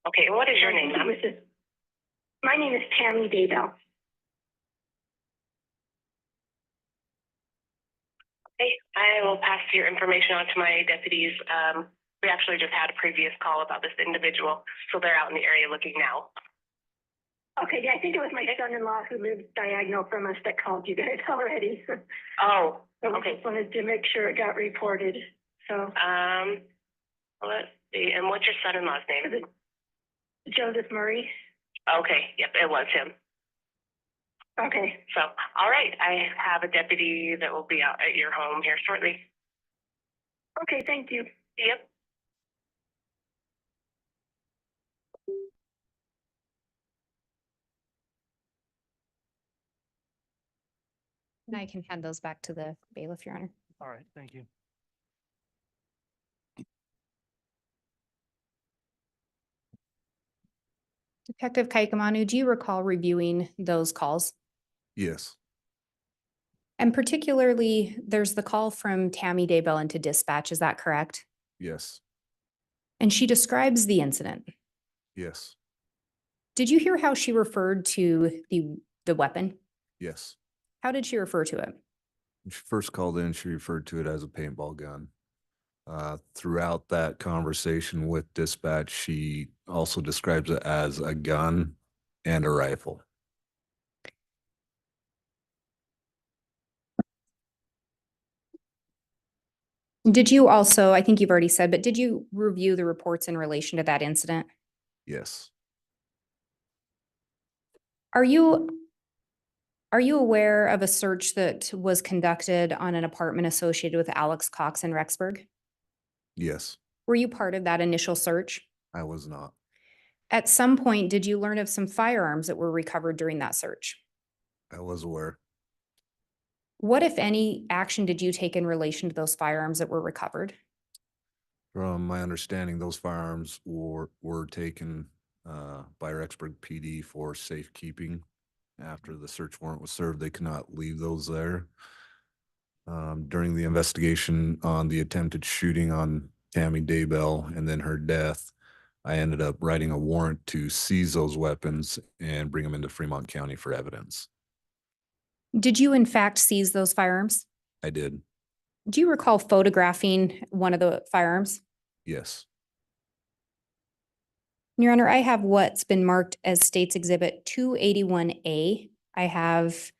Speaker 15: Okay, what is your name? My name is Tammy Daybell. Okay, I will pass your information on to my deputies. We actually just had a previous call about this individual, so they're out in the area looking now. Okay, yeah, I think it was my son-in-law who lives diagonal from us that called you guys already. Oh, so okay. Just wanted to make sure it got reported. So, let's see. And what's your son-in-law's name? Joseph Murray. Okay, yep, it was him. Okay. So, all right, I have a deputy that will be out at your home here shortly. Okay, thank you. Yep.
Speaker 10: And I can hand those back to the bailiff, Your Honor.
Speaker 2: All right, thank you.
Speaker 10: Detective Kaikamanu, do you recall reviewing those calls?
Speaker 12: Yes,
Speaker 10: And particularly, there's the call from Tammy Daybell into dispatch, is that correct?
Speaker 12: yes,
Speaker 10: And she describes the incident.
Speaker 12: yes,
Speaker 10: Did you hear how she referred to the weapon?
Speaker 12: yes.
Speaker 10: How did she refer to it?
Speaker 12: When she first called in, she referred to it as a paintball gun. Throughout that conversation with dispatch, she also describes it as a gun and a rifle.
Speaker 10: Did you also, I think you've already said, but did you review the reports in relation to that incident?
Speaker 12: Yes,
Speaker 10: Are you aware of a search that was conducted on an apartment associated with Alex Cox in Rexburg?
Speaker 12: yes,
Speaker 10: Were you part of that initial search?
Speaker 12: I was not.
Speaker 10: At some point, did you learn of some firearms that were recovered during that search?
Speaker 12: I was aware.
Speaker 10: What, if any, action did you take in relation to those firearms that were recovered?
Speaker 12: From my understanding, those firearms were taken by Rexburg PD for safekeeping. After the search warrant was served, they could not leave those there. During the investigation on the attempted shooting on Tammy Daybell and then her death, I ended up writing a warrant to seize those weapons and bring them into Fremont County for evidence.
Speaker 10: Did you in fact seize those firearms?
Speaker 12: I did.
Speaker 10: Do you recall photographing one of the firearms?
Speaker 12: Yes.
Speaker 10: Your Honor, I have what's been marked as State's Exhibit 281A. I have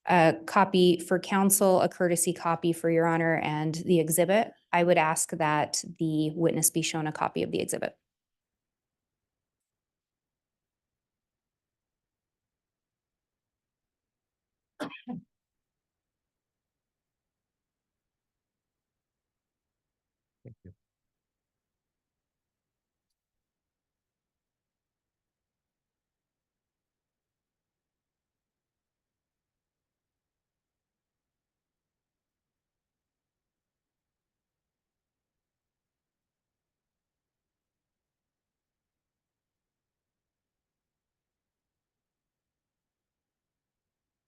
Speaker 10: a copy for counsel, a courtesy copy for Your Honor, and the exhibit. I would ask that the witness be shown a copy of the exhibit.
Speaker 6: Thank you.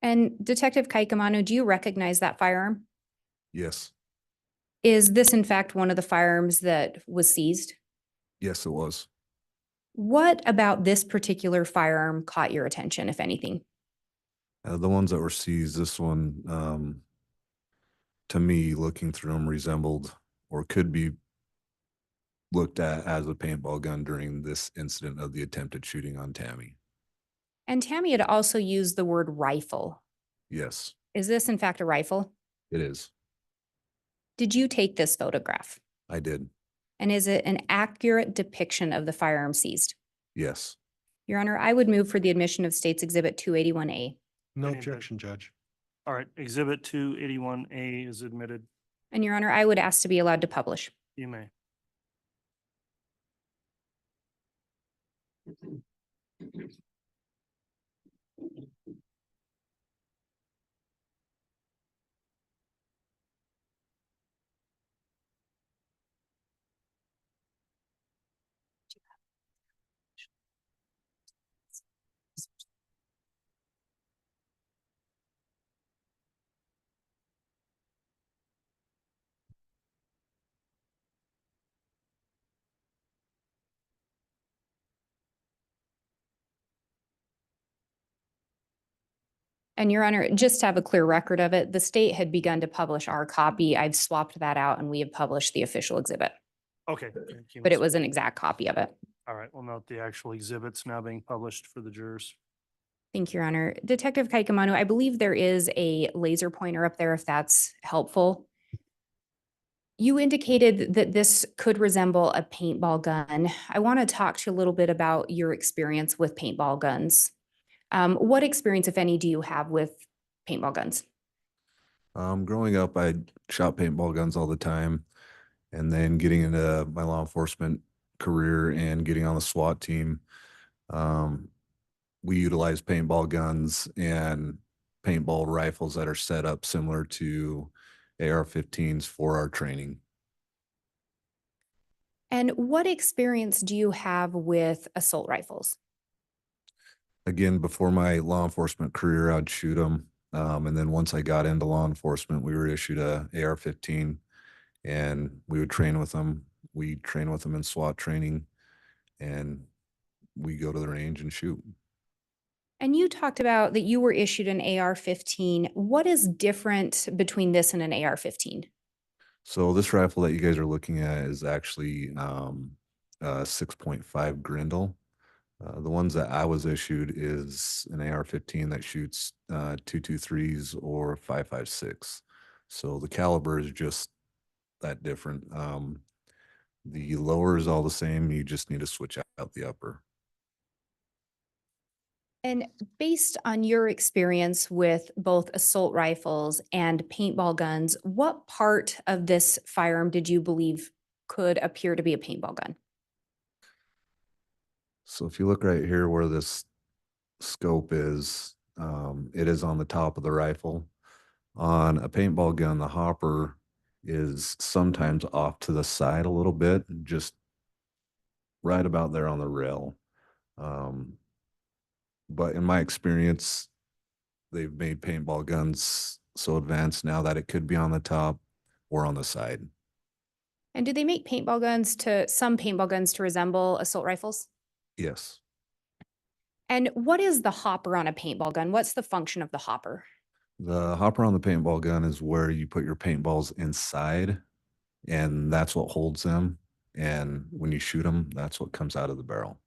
Speaker 10: And Detective Kaikamanu, do you recognize that firearm?
Speaker 12: Yes.
Speaker 10: Is this in fact one of the firearms that was seized?
Speaker 12: Yes, it was.
Speaker 10: What about this particular firearm caught your attention, if anything?
Speaker 12: The ones that were seized, this one, to me, looking through them, resembled or could be looked at as a paintball gun during this incident of the attempted shooting on Tammy.
Speaker 10: And Tammy had also used the word rifle.
Speaker 12: Yes,
Speaker 10: Is this in fact a rifle?
Speaker 12: it is.
Speaker 10: Did you take this photograph?
Speaker 12: I did.
Speaker 10: And is it an accurate depiction of the firearm seized?
Speaker 12: Yes.
Speaker 10: Your Honor, I would move for the admission of State's Exhibit 281A.
Speaker 6: No
Speaker 2: Any
Speaker 6: objection, Judge.
Speaker 2: All right, Exhibit 281A is admitted.
Speaker 10: And Your Honor, I would ask to be allowed to publish.
Speaker 2: You may.
Speaker 10: And Your Honor, just to have a clear record of it, the state had begun to publish our copy. I've swapped that out and we have published the official exhibit,
Speaker 2: Okay. Thank you,
Speaker 10: but it
Speaker 2: Ms.
Speaker 10: was an exact copy of it.
Speaker 2: All right, we'll note the actual exhibits now being published for the jurors.
Speaker 10: Thank you, Your Honor. Detective Kaikamanu, I believe there is a laser pointer up there if that's helpful. You indicated that this could resemble a paintball gun. I want to talk to you a little bit about your experience with paintball guns. What experience, if any, do you have with paintball guns?
Speaker 12: Growing up, I shot paintball guns all the time. And then getting into my law enforcement career and getting on the SWAT team, we utilize paintball guns and paintball rifles that are set up similar to AR-15s for our training.
Speaker 10: And what experience do you have with assault rifles?
Speaker 12: Again, before my law enforcement career, I'd shoot them. And then once I got into law enforcement, we were issued a AR-15 and we would train with them. We train with them in SWAT training and we go to the range and shoot.
Speaker 10: And you talked about that you were issued an AR-15. What is different between this and an AR-15?
Speaker 12: So this rifle that you guys are looking at is actually a 6.5 Grindle. The ones that I was issued is an AR-15 that shoots 223s or 5.56. So the caliber is just that different. The lower is all the same. You just need to switch out the upper.
Speaker 10: And based on your experience with both assault rifles and paintball guns, what part of this firearm did you believe could appear to be a paintball gun?
Speaker 12: So if you look right here where this scope is, it is on the top of the rifle. On a paintball gun, the hopper is sometimes off to the side a little bit, just right about there on the rail. But in my experience, they've made paintball guns so advanced now that it could be on the top or on the side.
Speaker 10: And do they make some paintball guns to resemble assault rifles?
Speaker 12: Yes.
Speaker 10: And what is the hopper on a paintball gun? What's the function of the hopper?
Speaker 12: The hopper on the paintball gun is where you put your paintballs inside, and that's what holds them. And when you shoot them, that's what comes out of the barrel.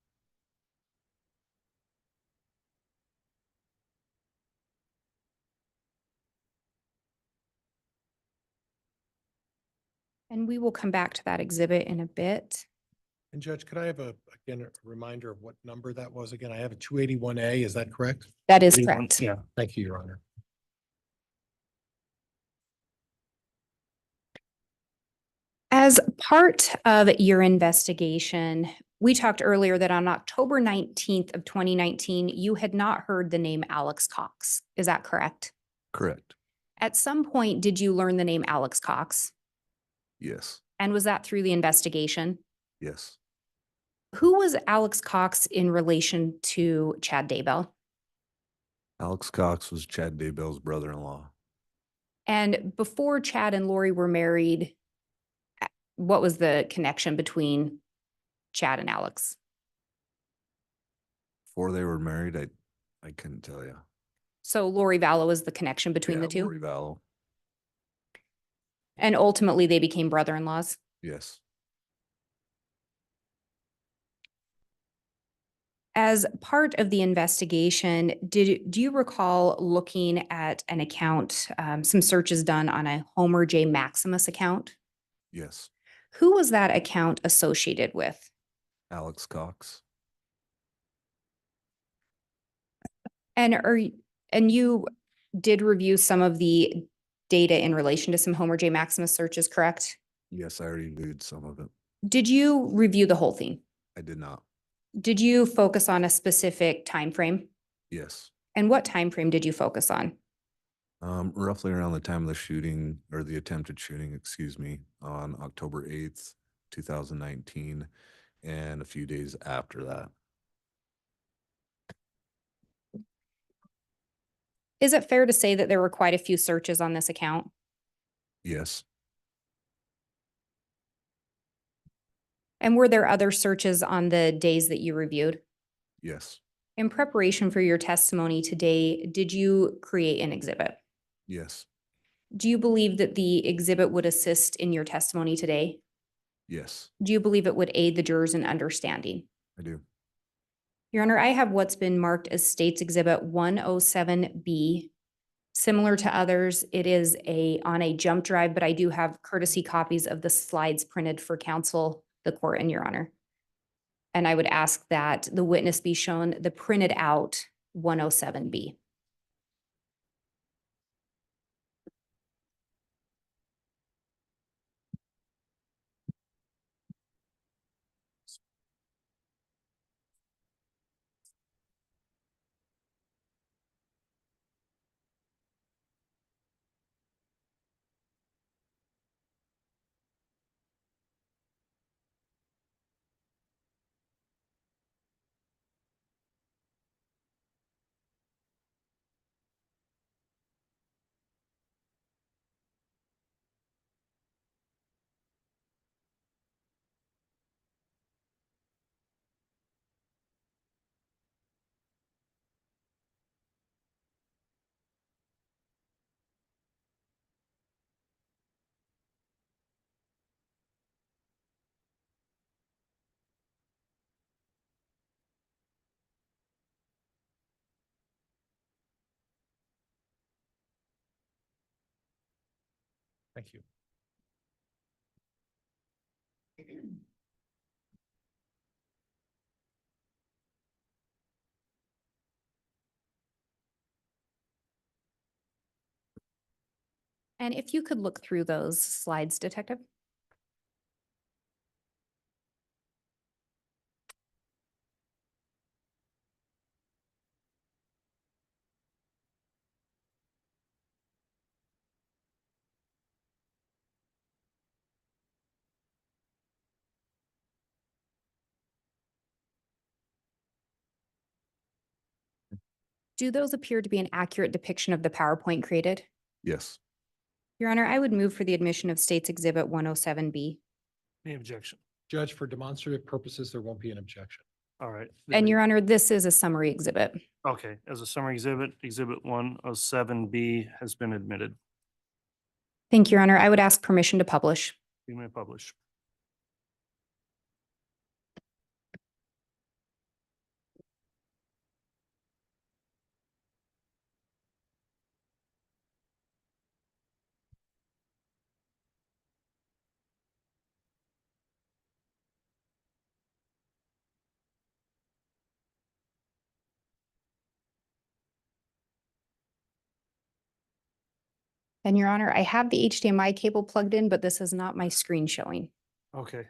Speaker 10: And we will come back to that exhibit in a bit.
Speaker 6: And Judge, could I have again, a reminder of what number that was again? I have a 281A, is that correct?
Speaker 10: That is correct.
Speaker 2: Yeah.
Speaker 6: Thank you, Your Honor.
Speaker 10: As part of your investigation, we talked earlier that on October 19th of 2019, you had not heard the name Alex Cox. Is that correct?
Speaker 12: Correct.
Speaker 10: At some point, did you learn the name Alex Cox?
Speaker 12: Yes.
Speaker 10: And was that through the investigation?
Speaker 12: Yes.
Speaker 10: Who was Alex Cox in relation to Chad Daybell?
Speaker 12: Alex Cox was Chad Daybell's brother-in-law.
Speaker 10: And before Chad and Lori were married, what was the connection between Chad and Alex?
Speaker 12: Before they were married, I couldn't tell you.
Speaker 10: So Lori Vallow was the connection between the two?
Speaker 12: Lori Vallow.
Speaker 10: And ultimately they became brother-in-laws?
Speaker 12: Yes.
Speaker 10: As part of the investigation, do you recall looking at an account, some searches done on a Homer J. Maximus account?
Speaker 12: Yes.
Speaker 10: Who was that account associated with?
Speaker 12: Alex Cox.
Speaker 10: And and you did review some of the data in relation to some Homer J. Maximus searches, correct?
Speaker 12: Yes, I already reviewed some of it.
Speaker 10: Did you review the whole thing?
Speaker 12: I did not.
Speaker 10: Did you focus on a specific time frame?
Speaker 12: Yes.
Speaker 10: And what time frame did you focus on?
Speaker 12: Roughly around the time of the shooting or the attempted shooting, excuse me, on October 8th, 2019, and a few days after that.
Speaker 10: Is it fair to say that there were quite a few searches on this account?
Speaker 12: Yes.
Speaker 10: And were there other searches on the days that you reviewed?
Speaker 12: Yes.
Speaker 10: In preparation for your testimony today, did you create an exhibit?
Speaker 12: Yes.
Speaker 10: Do you believe that the exhibit would assist in your testimony today?
Speaker 12: Yes.
Speaker 10: Do you believe it would aid the jurors in understanding?
Speaker 12: I do.
Speaker 10: Your Honor, I have what's been marked as State's Exhibit 107B. Similar to others, it is on a jump drive, but I do have courtesy copies of the slides printed for counsel, the court, and Your Honor. And I would ask that the witness be shown the printed out 107B.
Speaker 6: Thank you.
Speaker 10: And if you could look through those slides, Detective. Do those appear to be an accurate depiction of the PowerPoint created?
Speaker 12: Yes.
Speaker 10: Your Honor, I would move for the admission of State's Exhibit 107B.
Speaker 2: Any objection?
Speaker 6: Judge, for demonstrative purposes, there won't be an objection.
Speaker 2: All right.
Speaker 10: And Your Honor, this is a summary exhibit.
Speaker 2: Okay, as a summary exhibit, Exhibit 107B has been admitted.
Speaker 10: Thank you, Your Honor. I would ask permission to publish.
Speaker 2: You may publish.
Speaker 10: And Your Honor, I have the HDMI cable plugged in, but this is not my screen showing.
Speaker 2: Okay,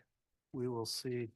Speaker 2: we will see.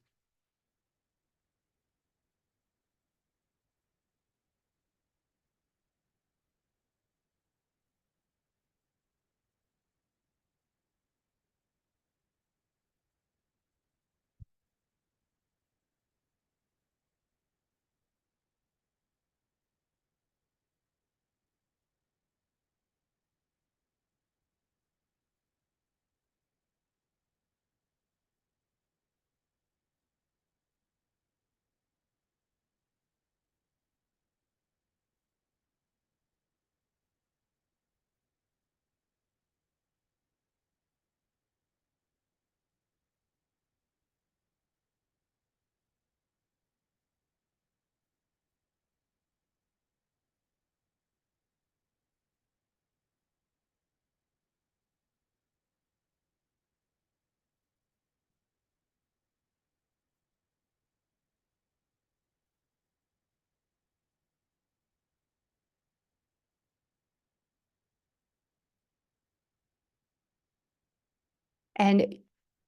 Speaker 10: And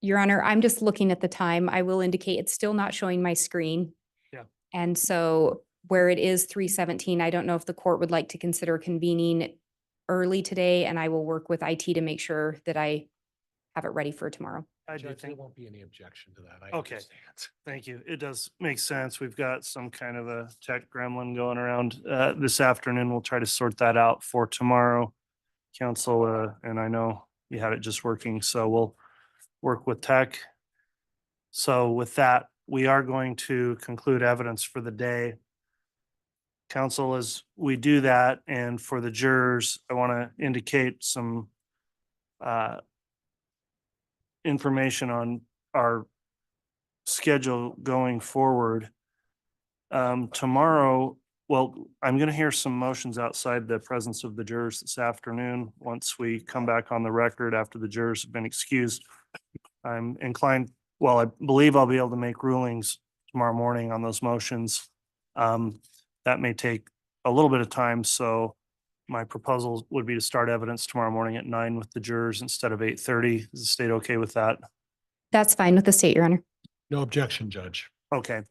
Speaker 10: Your Honor, I'm just looking at the time. I will indicate it's still not showing my screen.
Speaker 2: Yeah.
Speaker 10: And so where it is 3:17, I don't know if the court would like to consider convening early today, and I will work with IT to make sure that I have it ready for tomorrow.
Speaker 2: I do
Speaker 6: Judge, there
Speaker 2: think,
Speaker 6: won't be any objection to that. I
Speaker 2: okay,
Speaker 6: understand.
Speaker 2: thank you. It does make sense. We've got some kind of a tech gremlin going around this afternoon. We'll try to sort that out for tomorrow. Council, and I know you had it just working, so we'll work with tech. So with that, we are going to conclude evidence for the day. Council, as we do that, and for the jurors, I want to indicate some information on our schedule going forward. Tomorrow, well, I'm going to hear some motions outside the presence of the jurors this afternoon. Once we come back on the record after the jurors have been excused, I'm inclined, well, I believe I'll be able to make rulings tomorrow morning on those motions. That may take a little bit of time, so my proposal would be to start evidence tomorrow morning at 9 with the jurors instead of 8:30. Is the state okay with that?
Speaker 10: That's fine with the state, Your Honor.
Speaker 6: No objection, Judge.
Speaker 2: Okay.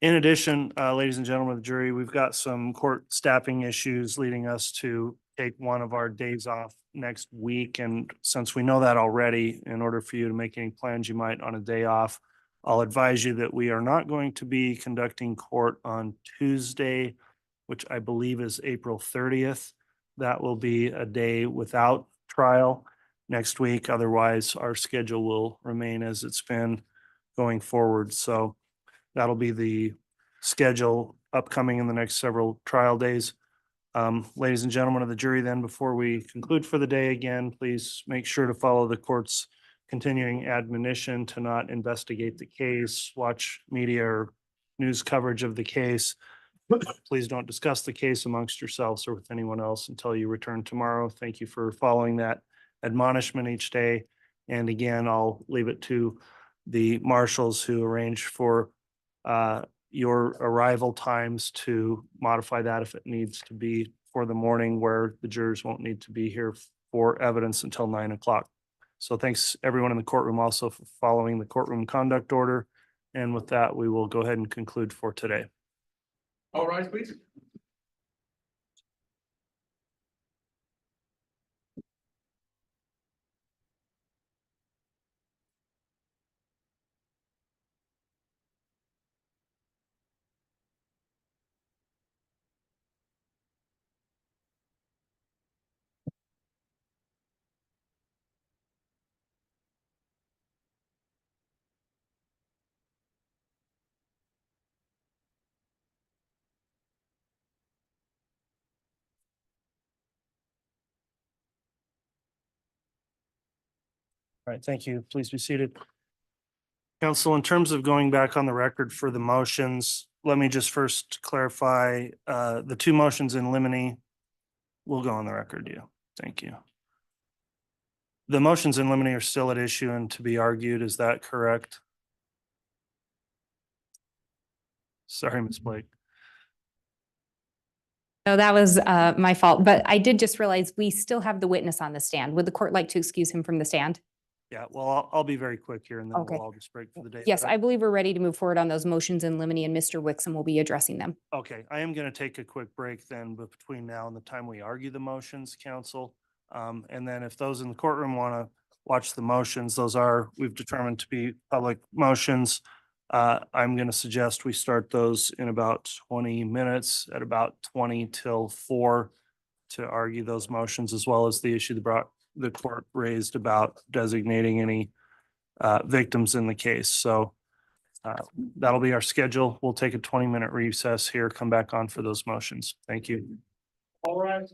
Speaker 2: In addition, ladies and gentlemen of the jury, we've got some court staffing issues leading us to take one of our days off next week. And since we know that already, in order for you to make any plans you might on a day off, I'll advise you that we are not going to be conducting court on Tuesday, which I believe is April 30th. That will be a day without trial next week. Otherwise, our schedule will remain as it's been going forward. So that'll be the schedule upcoming in the next several trial days. Ladies and gentlemen of the jury, then before we conclude for the day again, please make sure to follow the court's continuing admonition to not investigate the case, watch media or news coverage of the case. Please don't discuss the case amongst yourselves or with anyone else until you return tomorrow. Thank you for following that admonishment each day. And again, I'll leave it to the marshals who arrange for your arrival times to modify that if it needs to be for the morning, where the jurors won't need to be here for evidence until 9 o'clock. So thanks everyone in the courtroom also for following the courtroom conduct order. And with that, we will go ahead and conclude for today.
Speaker 1: All rise, please.
Speaker 2: All right, thank you. Please be seated. Council, in terms of going back on the record for the motions, let me just first clarify, the two motions in limine will go on the record, yeah. Thank you. The motions in limine are still at issue and to be argued, is that correct? Sorry, Ms. Blake.
Speaker 10: No, that was my fault, but I did just realize we still have the witness on the stand. Would the court like to excuse him from the stand?
Speaker 2: Yeah, well, I'll be very quick here and then
Speaker 10: Okay.
Speaker 2: we'll all just break for the day.
Speaker 10: Yes,
Speaker 2: But
Speaker 10: I believe we're ready to move forward on those motions in limine, and Mr. Wixom will be addressing them.
Speaker 2: Okay, I am going to take a quick break then between now and the time we argue the motions, council. And then if those in the courtroom want to watch the motions, those are, we've determined to be public motions. I'm going to suggest we start those in about 20 minutes at about 20 till 4 to argue those motions, as well as the issue that brought the court raised about designating any victims in the case. So that'll be our schedule. We'll take a 20-minute recess here, come back on for those motions. Thank you.
Speaker 1: All rise.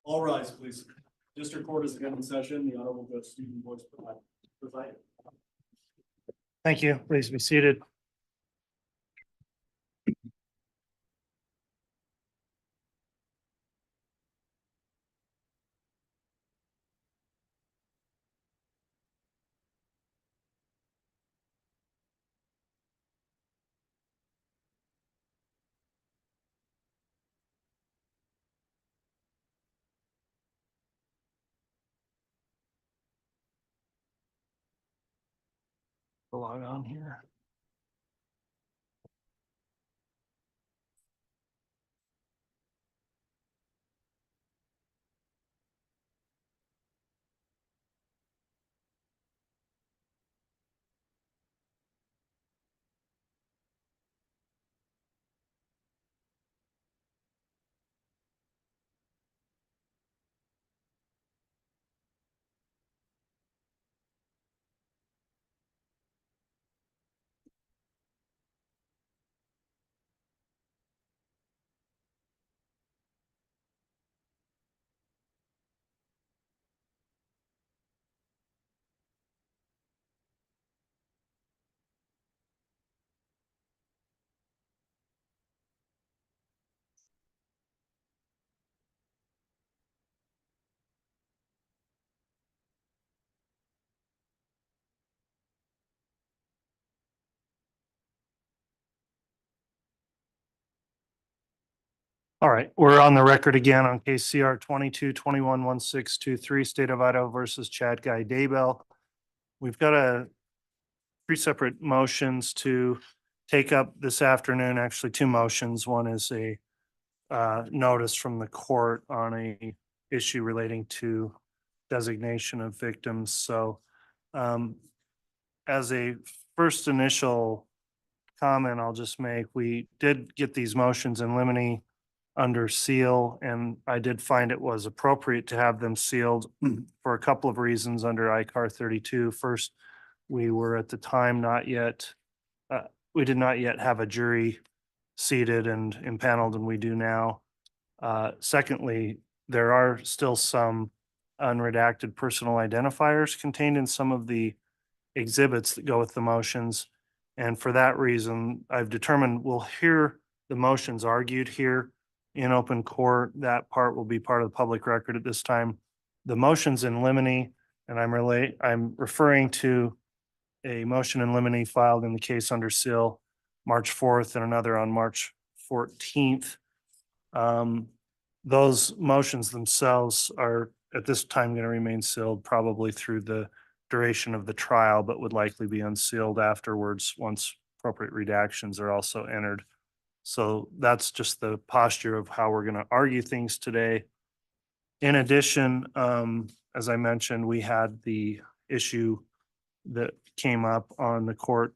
Speaker 2: All rise, please. District Court is again in session. The Honorable Judge Stephen Boyce presiding. Thank you. Please be seated. Log on here. All right, we're on the record again on case CR 22-21-1623, State of Idaho versus Chad Guy Daybell. We've got three separate motions to take up this afternoon, actually two motions. One is a notice from the court on a issue relating to designation of victims. So as a first initial comment, I'll just make, we did get these motions in limine under seal, and I did find it was appropriate to have them sealed for a couple of reasons under ICAR 32. First, we were at the time we did not yet have a jury seated and impaneled, and we do now. Secondly, there are still some unredacted personal identifiers contained in some of the exhibits that go with the motions. And for that reason, I've determined we'll hear the motions argued here in open court. That part will be part of the public record at this time. The motions in limine, and I'm referring to a motion in limine filed in the case under seal March 4th and another on March 14th. Those motions themselves are at this time going to remain sealed probably through the duration of the trial, but would likely be unsealed afterwards once appropriate redactions are also entered. So that's just the posture of how we're going to argue things today. In addition, as I mentioned, we had the issue that came up on the court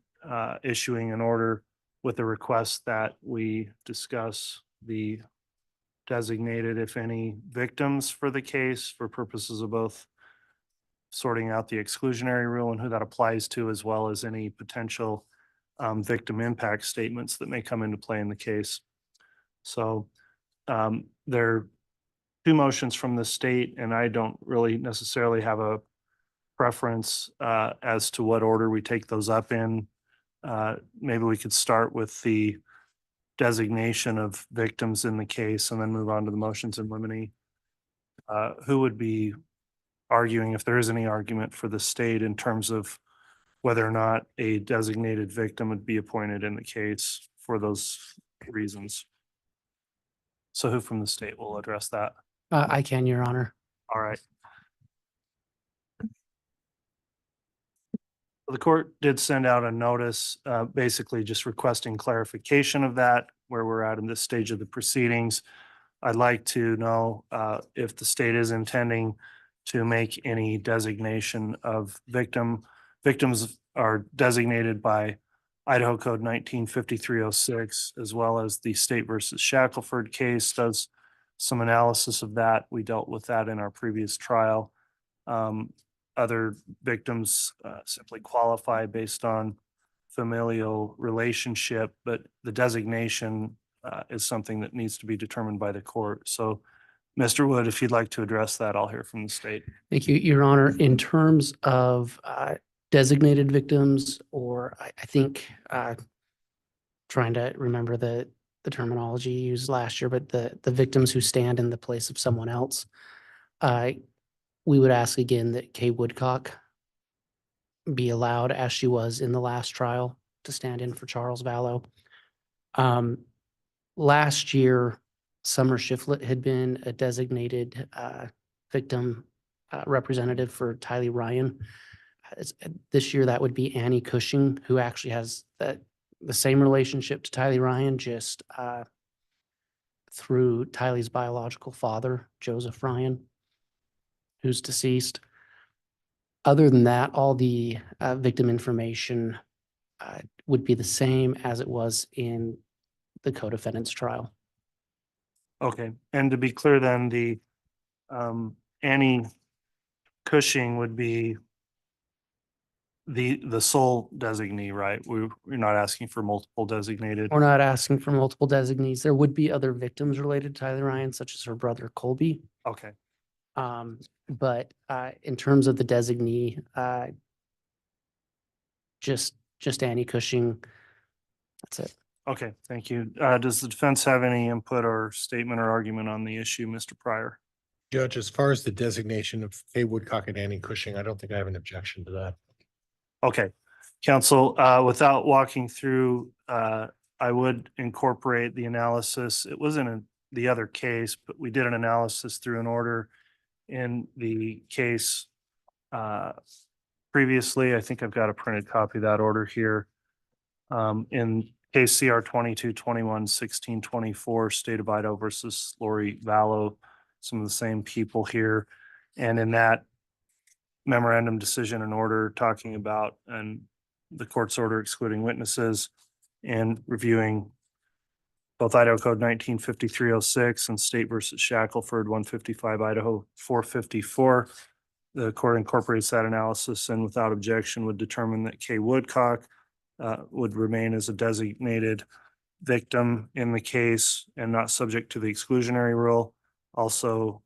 Speaker 2: issuing an order with a request that we discuss the designated, if any, victims for the case for purposes of both sorting out the exclusionary rule and who that applies to, as well as any potential victim impact statements that may come into play in the case. So there are two motions from the state, and I don't really necessarily have a preference as to what order we take those up in. Maybe we could start with the designation of victims in the case and then move on to the motions in limine. Who would be arguing, if there is any argument for the state, in terms of whether or not a designated victim would be appointed in the case for those reasons? So who from the state will address that?
Speaker 16: I can, Your Honor.
Speaker 2: All right. The court did send out a notice, basically just requesting clarification of that, where we're at in this stage of the proceedings. I'd like to know if the state is intending to make any designation of victim. Victims are designated by Idaho Code 195306, as well as the State versus Shackelford case does some analysis of that. We dealt with that in our previous trial. Other victims simply qualify based on familial relationship, but the designation is something that needs to be determined by the court. So Mr. Wood, if you'd like to address that, I'll hear from the state.
Speaker 16: Thank you, Your Honor. In terms of designated victims, or I think trying to remember the terminology used last year, but the victims who stand in the place of someone else, we would ask again that Kay Woodcock be allowed, as she was in the last trial, to stand in for Charles Vallow. Last year, Summer Shiflett had been a designated victim representative for Tylee Ryan. This year, that would be Annie Cushing, who actually has the same relationship to Tylee Ryan, just through Tylee's biological father, Joseph Ryan, who's deceased. Other than that, all the victim information would be the same as it was in the co-defendant's trial.
Speaker 2: Okay, and to be clear then, the Annie Cushing would be the sole designee, right? We're not asking for multiple designated.
Speaker 16: We're not asking for multiple designees. There would be other victims related to Tylee Ryan, such as her brother Colby.
Speaker 2: Okay,
Speaker 16: But in terms of the designee, just Annie Cushing. That's it.
Speaker 2: okay, thank you. Does the defense have any input or statement or argument on the issue, Mr. Pryor?
Speaker 6: Judge, as far as the designation of Kay Woodcock and Annie Cushing, I don't think I have an objection to that.
Speaker 2: Okay, counsel, without walking through, I would incorporate the analysis. It wasn't in the other case, but we did an analysis through an order in the case previously. I think I've got a printed copy of that order here. In case CR 22-21-1624, State of Idaho versus Lori Vallow, some of the same people here. And in that memorandum decision and order talking about and the court's order excluding witnesses and reviewing both Idaho Code 195306 and State versus Shackelford 155 Idaho 454. The court incorporates that analysis and without objection would determine that Kay Woodcock would remain as a designated victim in the case and not subject to the exclusionary rule. Also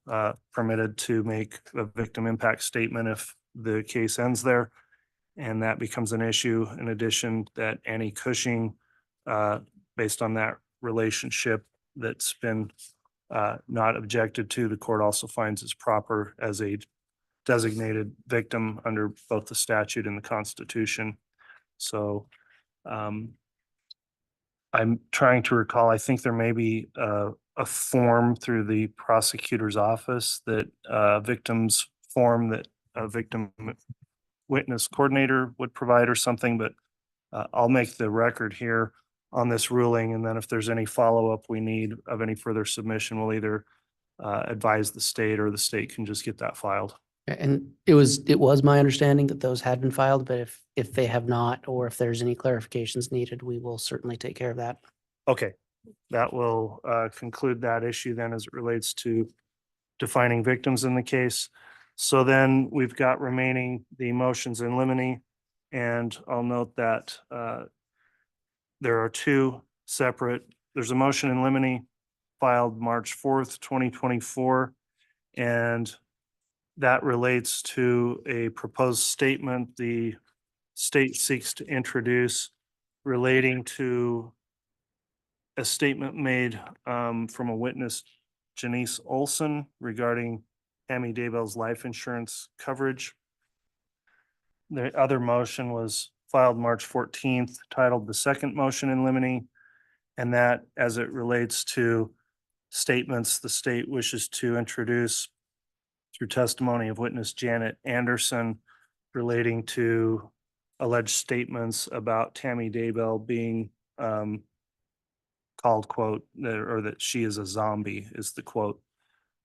Speaker 2: permitted to make a victim impact statement if the case ends there. And that becomes an issue. In addition, that Annie Cushing, based on that relationship that's been not objected to, the court also finds is proper as a designated victim under both the statute and the Constitution. So I'm trying to recall, I think there may be a form through the prosecutor's office that victims form that a victim witness coordinator would provide or something, but I'll make the record here on this ruling. And then if there's any follow-up we need of any further submission, we'll either advise the state or the state can just get that filed.
Speaker 16: And it was my understanding that those had been filed, but if they have not, or if there's any clarifications needed, we will certainly take care of that.
Speaker 2: Okay, that will conclude that issue then as it relates to defining victims in the case. So then we've got remaining the motions in limine, and I'll note that there are two separate. There's a motion in limine filed March 4th, 2024, and that relates to a proposed statement the state seeks to introduce relating to a statement made from a witness, Janice Olson, regarding Tammy Daybell's life insurance coverage. The other motion was filed March 14th, titled the second motion in limine, and that as it relates to statements the state wishes to introduce through testimony of witness Janet Anderson relating to alleged statements about Tammy Daybell being called, quote, or that she is a zombie is the quote.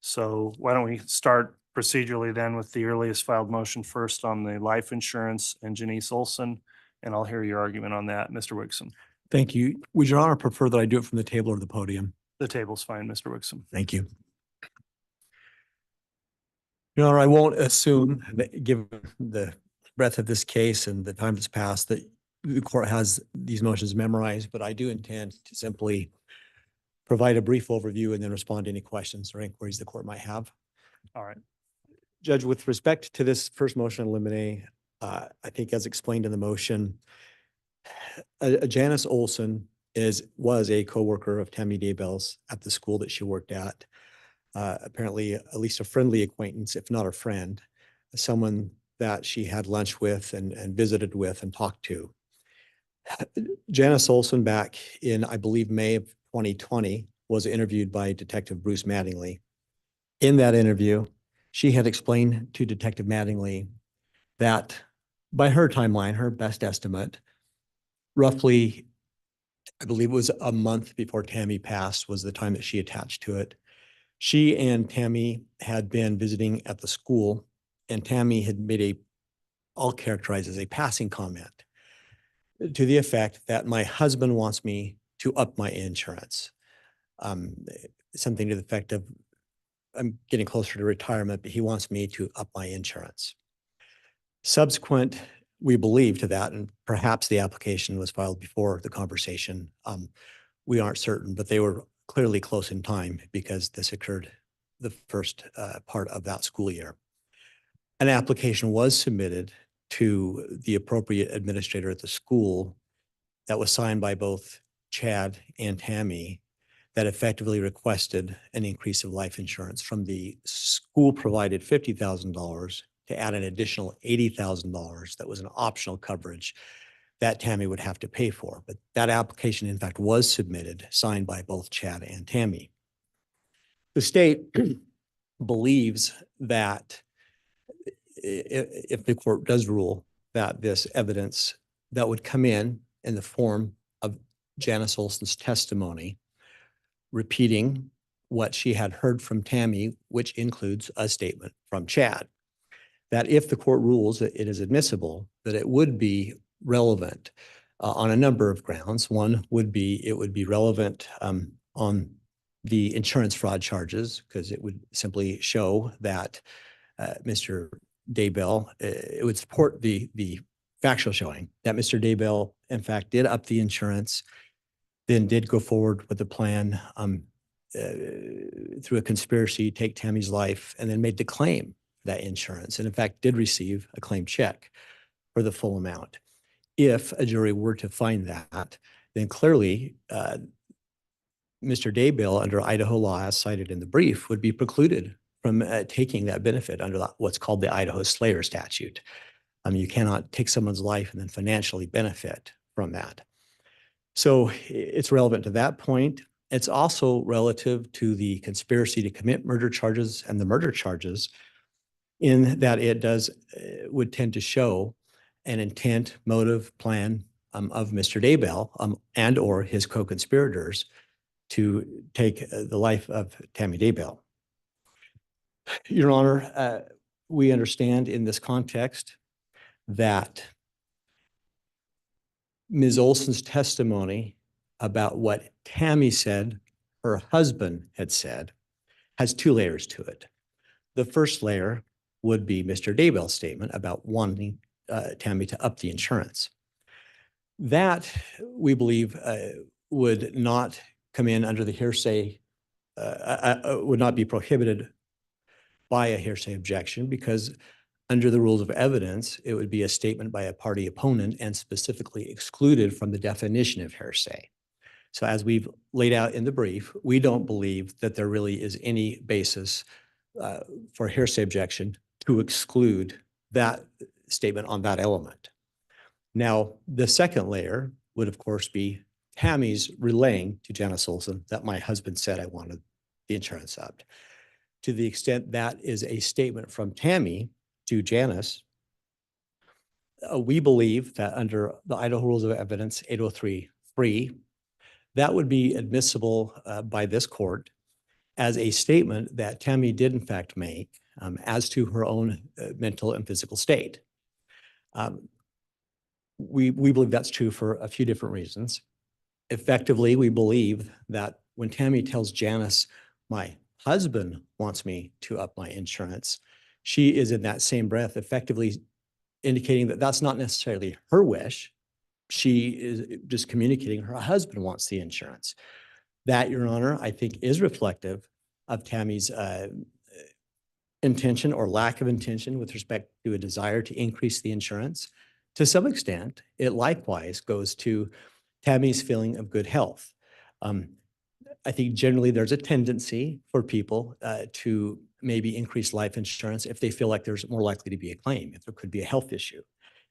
Speaker 2: So why don't we start procedurally then with the earliest filed motion first on the life insurance and Janice Olson, and I'll hear your argument on that, Mr. Wixom.
Speaker 3: Thank you. Would Your Honor prefer that I do it from the table or the podium?
Speaker 2: The table's fine, Mr. Wixom.
Speaker 3: Thank you. Your Honor, I won't assume that given the breadth of this case and the time that's passed that the court has these motions memorized, but I do intend to simply provide a brief overview and then respond to any questions or inquiries the court might have.
Speaker 2: All right.
Speaker 3: Judge, with respect to this first motion in limine, I think as explained in the motion, Janice Olson was a coworker of Tammy Daybell's at the school that she worked at. Apparently, at least a friendly acquaintance, if not a friend, someone that she had lunch with and visited with and talked to. Janice Olson, back in, I believe, May of 2020, was interviewed by Detective Bruce Mattingly. In that interview, she had explained to Detective Mattingly that by her timeline, her best estimate, roughly, I believe it was a month before Tammy passed was the time that she attached to it. She and Tammy had been visiting at the school, and Tammy had made I'll characterize as a passing comment to the effect that my husband wants me to up my insurance. Something to the effect of, I'm getting closer to retirement, but he wants me to up my insurance. Subsequent, we believe to that, and perhaps the application was filed before the conversation. We aren't certain, but they were clearly close in time because this occurred the first part of that school year. An application was submitted to the appropriate administrator at the school that was signed by both Chad and Tammy that effectively requested an increase of life insurance from the school provided $50,000 to add an additional $80,000 that was an optional coverage that Tammy would have to pay for. But that application, in fact, was submitted, signed by both Chad and Tammy. The state believes that if the court does rule that this evidence that would come in the form of Janice Olson's testimony, repeating what she had heard from Tammy, which includes a statement from Chad, that if the court rules that it is admissible, that it would be relevant on a number of grounds. One would be, it would be relevant on the insurance fraud charges, because it would simply show that Mr. Daybell, it would support the factual showing that Mr. Daybell, in fact, did up the insurance, then did go forward with the plan through a conspiracy, take Tammy's life, and then made the claim that insurance, and in fact, did receive a claim check for the full amount. If a jury were to find that, then clearly Mr. Daybell, under Idaho law, as cited in the brief, would be precluded from taking that benefit under what's called the Idaho Slayer statute. You cannot take someone's life and then financially benefit from that. So it's relevant to that point. It's also relative to the conspiracy to commit murder charges and the murder charges, in that it would tend to show an intent, motive, plan of Mr. Daybell and or his co-conspirators to take the life of Tammy Daybell. Your Honor, we understand in this context that Ms. Olson's testimony about what Tammy said her husband had said has two layers to it. The first layer would be Mr. Daybell's statement about wanting Tammy to up the insurance. That, we believe, would not come in under the hearsay, would not be prohibited by a hearsay objection, because under the rules of evidence, it would be a statement by a party opponent and specifically excluded from the definition of hearsay. So as we've laid out in the brief, we don't believe that there really is any basis for a hearsay objection to exclude that statement on that element. Now, the second layer would, of course, be Tammy's relaying to Janice Olson that my husband said I wanted the insurance upped. To the extent that is a statement from Tammy to Janice, we believe that under the Idaho Rules of Evidence 803(3), that would be admissible by this court as a statement that Tammy did in fact make as to her own mental and physical state. We believe that's true for a few different reasons. Effectively, we believe that when Tammy tells Janice, my husband wants me to up my insurance, she is in that same breath effectively indicating that that's not necessarily her wish. She is just communicating her husband wants the insurance. That, Your Honor, I think is reflective of Tammy's intention or lack of intention with respect to a desire to increase the insurance. To some extent, it likewise goes to Tammy's feeling of good health. I think generally there's a tendency for people to maybe increase life insurance if they feel like there's more likely to be a claim, if there could be a health issue.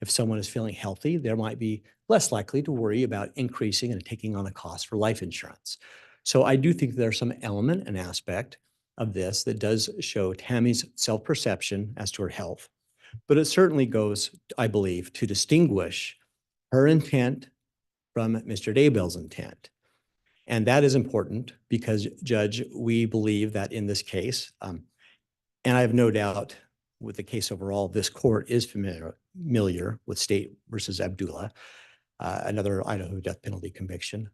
Speaker 3: If someone is feeling healthy, they might be less likely to worry about increasing and taking on a cost for life insurance. So I do think there's some element and aspect of this that does show Tammy's self-perception as to her health. But it certainly goes, I believe, to distinguish her intent from Mr. Daybell's intent. And that is important because, Judge, we believe that in this case, and I have no doubt with the case overall, this court is familiar with State versus Abdullah, another Idaho death penalty conviction.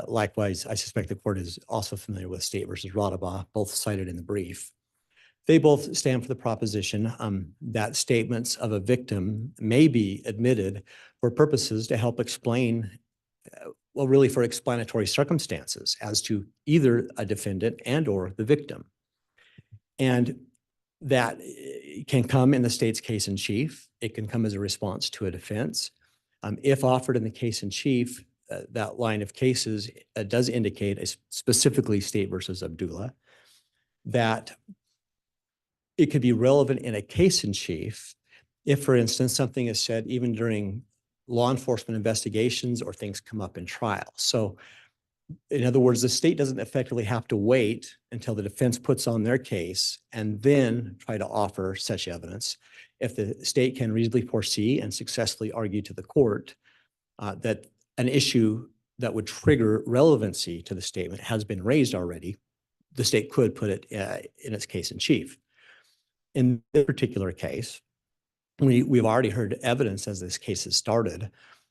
Speaker 3: Likewise, I suspect the court is also familiar with State versus Radabah, both cited in the brief. They both stand for the proposition that statements of a victim may be admitted for purposes to help explain, well, really for explanatory circumstances as to either a defendant and or the victim. And that can come in the state's case in chief. It can come as a response to a defense. If offered in the case in chief, that line of cases does indicate, specifically State versus Abdullah, that it could be relevant in a case in chief if, for instance, something is said even during law enforcement investigations or things come up in trial. So in other words, the state doesn't effectively have to wait until the defense puts on their case and then try to offer such evidence. If the state can reasonably foresee and successfully argue to the court that an issue that would trigger relevancy to the statement has been raised already, the state could put it in its case in chief. In this particular case, we've already heard evidence as this case has started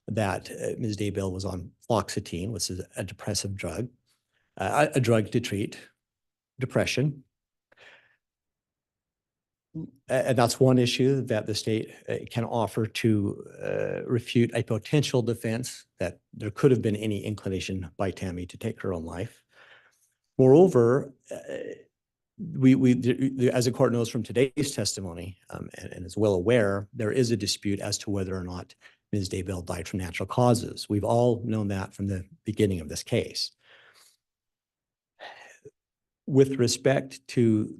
Speaker 3: that Ms. Daybell was on fluoxetine, which is a depressive drug, a drug to treat depression. And that's one issue that the state can offer to refute a potential defense that there could have been any inclination by Tammy to take her own life. Moreover, as the court knows from today's testimony and is well aware, there is a dispute as to whether or not Ms. Daybell died from natural causes. We've all known that from the beginning of this case. With respect to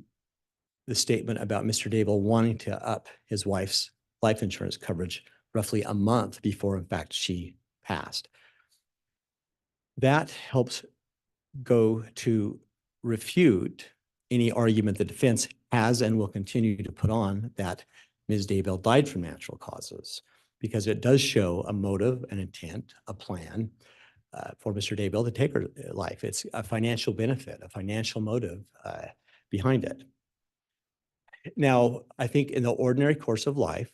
Speaker 3: the statement about Mr. Daybell wanting to up his wife's life insurance coverage roughly a month before, in fact, she passed, that helps go to refute any argument the defense has and will continue to put on that Ms. Daybell died from natural causes, because it does show a motive, an intent, a plan for Mr. Daybell to take her life. It's a financial benefit, a financial motive behind it. Now, I think in the ordinary course of life,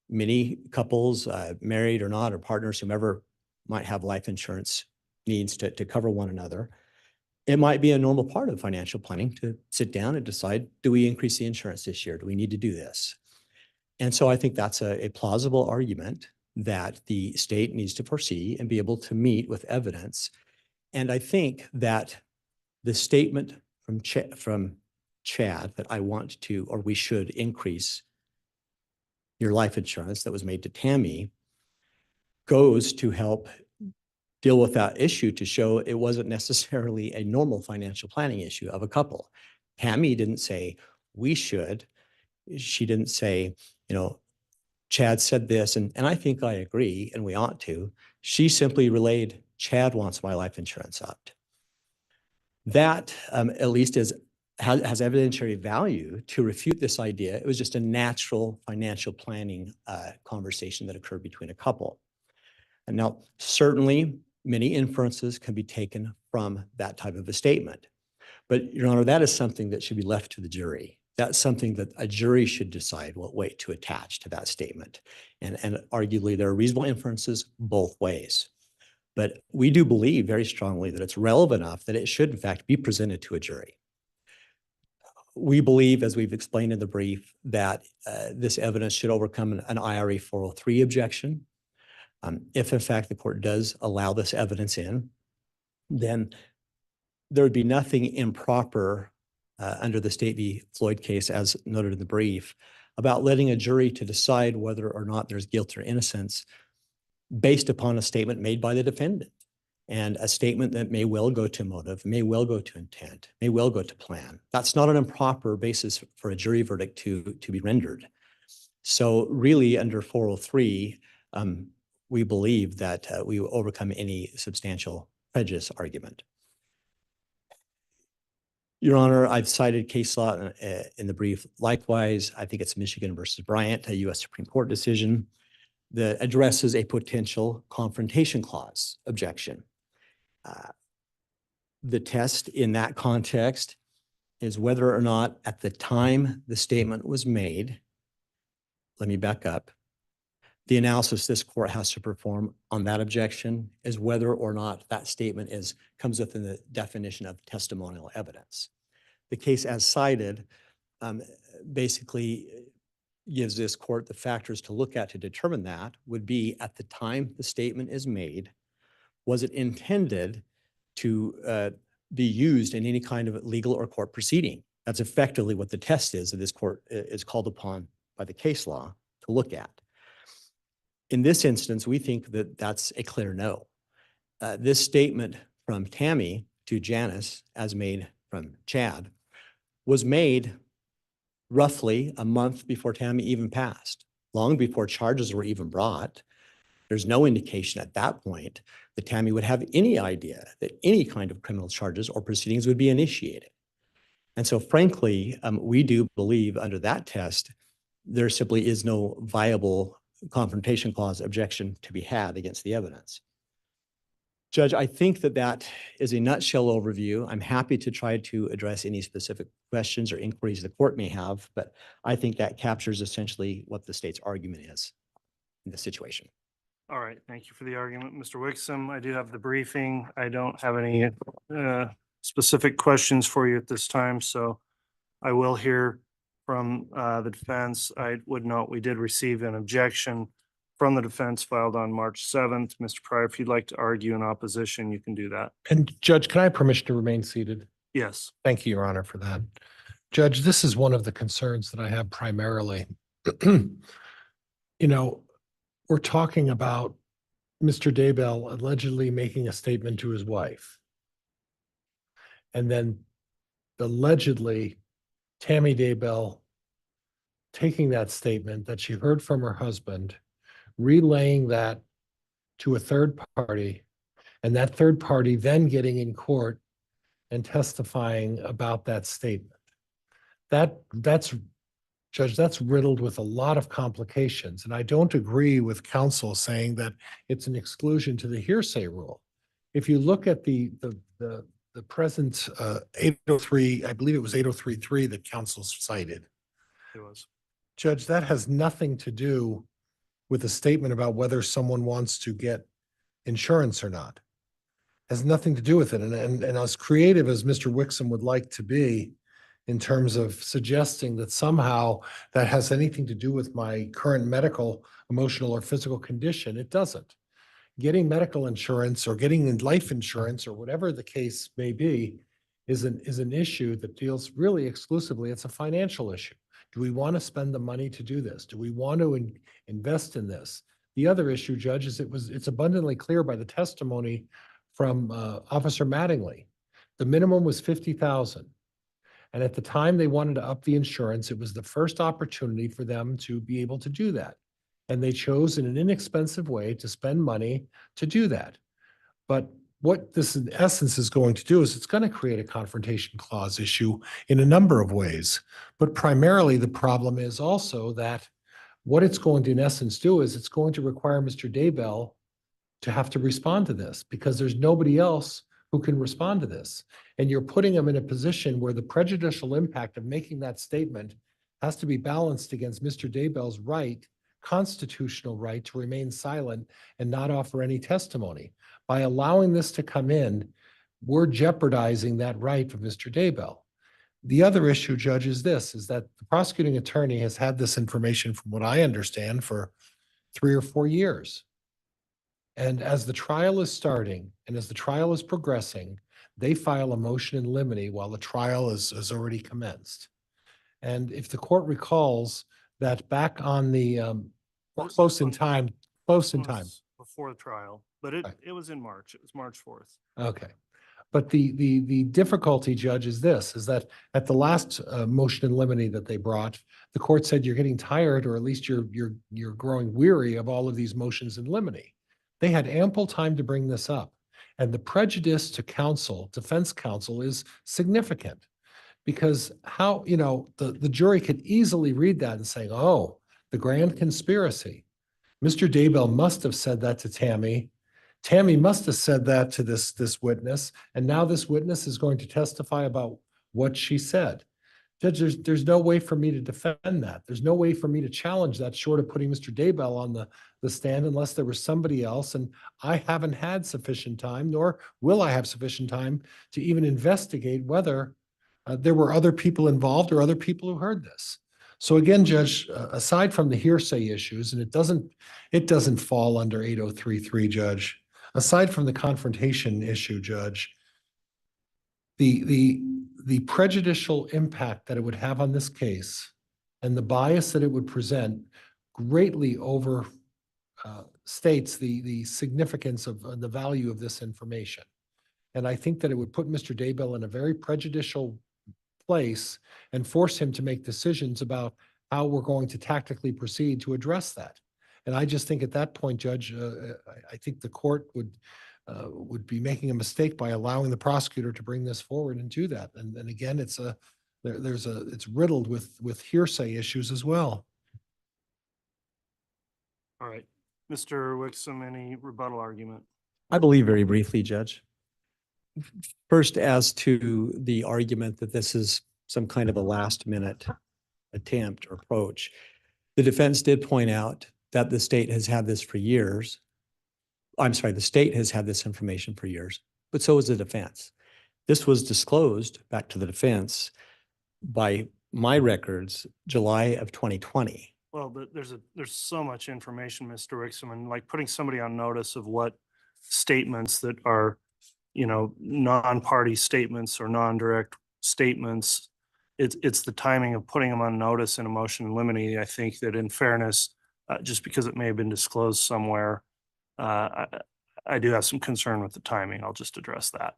Speaker 3: many couples, married or not, or partners, whomever might have life insurance needs to cover one another, it might be a normal part of financial planning to sit down and decide, do we increase the insurance this year? Do we need to do this? And so I think that's a plausible argument that the state needs to foresee and be able to meet with evidence. And I think that the statement from Chad that I want to, or we should increase your life insurance that was made to Tammy goes to help deal with that issue, to show it wasn't necessarily a normal financial planning issue of a couple. Tammy didn't say, we should. She didn't say, you know, Chad said this, and I think I agree, and we ought to. She simply relayed, Chad wants my life insurance upped. That at least has evidentiary value to refute this idea. It was just a natural financial planning conversation that occurred between a couple. And now, certainly, many inferences can be taken from that type of a statement. But, Your Honor, that is something that should be left to the jury. That's something that a jury should decide what weight to attach to that statement. And arguably, there are reasonable inferences both ways. But we do believe very strongly that it's relevant enough that it should, in fact, be presented to a jury. We believe, as we've explained in the brief, that this evidence should overcome an IRA 403 objection. If, in fact, the court does allow this evidence in, then there would be nothing improper under the State v. Floyd case, as noted in the brief, about letting a jury to decide whether or not there's guilt or innocence based upon a statement made by the defendant. And a statement that may well go to motive, may well go to intent, may well go to plan. That's not an improper basis for a jury verdict to be rendered. So really, under 403, we believe that we will overcome any substantial prejudice argument. Your Honor, I've cited case law in the brief. Likewise, I think it's Michigan versus Bryant, a U.S. Supreme Court decision that addresses a potential confrontation clause objection. The test in that context is whether or not at the time the statement was made, let me back up, the analysis this court has to perform on that objection is whether or not that statement comes within the definition of testimonial evidence. The case as cited basically gives this court the factors to look at to determine that would be at the time the statement is made, was it intended to be used in any kind of legal or court proceeding? That's effectively what the test is that this court is called upon by the case law to look at. In this instance, we think that that's a clear no. This statement from Tammy to Janice, as made from Chad, was made roughly a month before Tammy even passed, long before charges were even brought. There's no indication at that point that Tammy would have any idea that any kind of criminal charges or proceedings would be initiated. And so frankly, we do believe under that test, there simply is no viable confrontation clause objection to be had against the evidence. Judge, I think that that is a nutshell overview. I'm happy to try to address any specific questions or inquiries the court may have, but I think that captures essentially what the state's argument is in this situation.
Speaker 2: All right, thank you for the argument, Mr. Wixom. I do have the briefing. I don't have any specific questions for you at this time, so I will hear from the defense. I would note we did receive an objection from the defense filed on March 7th. Mr. Pryor, if you'd like to argue in opposition, you can do that.
Speaker 6: And Judge, can I have permission to remain seated?
Speaker 2: Yes.
Speaker 6: Thank you, Your Honor, for that. Judge, this is one of the concerns that I have primarily. You know, we're talking about Mr. Daybell allegedly making a statement to his wife. And then allegedly Tammy Daybell taking that statement that she heard from her husband, relaying that to a third party, and that third party then getting in court and testifying about that statement. That's Judge, that's riddled with a lot of complications. And I don't agree with counsel saying that it's an exclusion to the hearsay rule. If you look at the present 803, I believe it was 803.3 that counsel cited.
Speaker 2: It was.
Speaker 6: Judge, that has nothing to do with a statement about whether someone wants to get insurance or not. Has nothing to do with it. And as creative as Mr. Wixom would like to be in terms of suggesting that somehow that has anything to do with my current medical, emotional, or physical condition, it doesn't. Getting medical insurance or getting life insurance or whatever the case may be is an issue that deals really exclusively, it's a financial issue. Do we want to spend the money to do this? Do we want to invest in this? The other issue, Judge, is it's abundantly clear by the testimony from Officer Mattingly. The minimum was $50,000. And at the time they wanted to up the insurance, it was the first opportunity for them to be able to do that. And they chose in an inexpensive way to spend money to do that. But what this in essence is going to do is it's going to create a confrontation clause issue in a number of ways. But primarily the problem is also that what it's going to in essence do is it's going to require Mr. Daybell to have to respond to this because there's nobody else who can respond to this. And you're putting them in a position where the prejudicial impact of making that statement has to be balanced against Mr. Daybell's right, constitutional right to remain silent and not offer any testimony. By allowing this to come in, we're jeopardizing that right of Mr. Daybell. The other issue, Judge, is this, is that the prosecuting attorney has had this information from what I understand for 3 or 4 years. And as the trial is starting and as the trial is progressing, they file a motion in limine while the trial is already commenced. And if the court recalls that back on the, close in time.
Speaker 2: Was before the trial, but
Speaker 6: Right.
Speaker 2: it was in March. It was March 4th.
Speaker 6: Okay. But the difficulty, Judge, is this, is that at the last motion in limine that they brought, the court said you're getting tired, or at least you're growing weary of all of these motions in limine. They had ample time to bring this up. And the prejudice to counsel, defense counsel, is significant. Because how, the jury could easily read that and say, oh, the grand conspiracy. Mr. Daybell must have said that to Tammy. Tammy must have said that to this witness, and now this witness is going to testify about what she said. Judge, there's no way for me to defend that. There's no way for me to challenge that short of putting Mr. Daybell on the stand unless there was somebody else, and I haven't had sufficient time, nor will I have sufficient time to even investigate whether there were other people involved or other people who heard this. So again, Judge, aside from the hearsay issues, and it doesn't fall under 8033, Judge, aside from the confrontation issue, Judge, the prejudicial impact that it would have on this case and the bias that it would present greatly over states the significance of the value of this information. And I think that it would put Mr. Daybell in a very prejudicial place and force him to make decisions about how we're going to tactically proceed to address that. And I just think at that point, Judge, I think the court would be making a mistake by allowing the prosecutor to bring this forward and do that. And again, it's riddled with hearsay issues as well.
Speaker 2: All right. Mr. Wixom, any rebuttal argument?
Speaker 3: I believe very briefly, Judge. First, as to the argument that this is some kind of a last minute attempt or approach, the defense did point out that the state has had this for years. I'm sorry, the state has had this information for years, but so has the defense. This was disclosed back to the defense by my records, July of 2020.
Speaker 2: Well, there's so much information, Mr. Wixom, and like putting somebody on notice of what statements that are, non-party statements or non-direct statements. It's the timing of putting them on notice in a motion in limine. I think that in fairness, just because it may have been disclosed somewhere, I do have some concern with the timing. I'll just address that.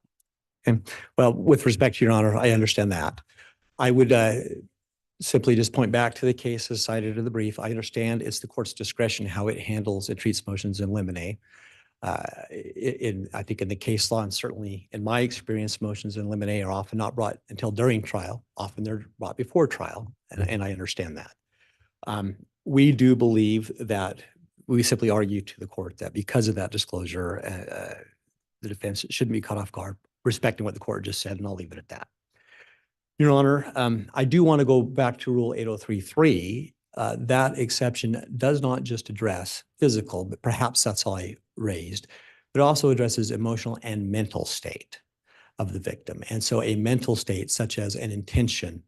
Speaker 3: Okay. Well, with respect to Your Honor, I understand that. I would simply just point back to the cases cited in the brief. I understand it's the court's discretion how it handles, it treats motions in limine. I think in the case law, and certainly in my experience, motions in limine are often not brought until during trial. Often they're brought before trial, and I understand that. We do believe that we simply argue to the court that because of that disclosure, the defense shouldn't be caught off guard, respecting what the court just said, and I'll leave it at that. Your Honor, I do want to go back to Rule 8033. That exception does not just address physical, but perhaps that's all I raised, but it also addresses emotional and mental state of the victim. And so a mental state such as an intention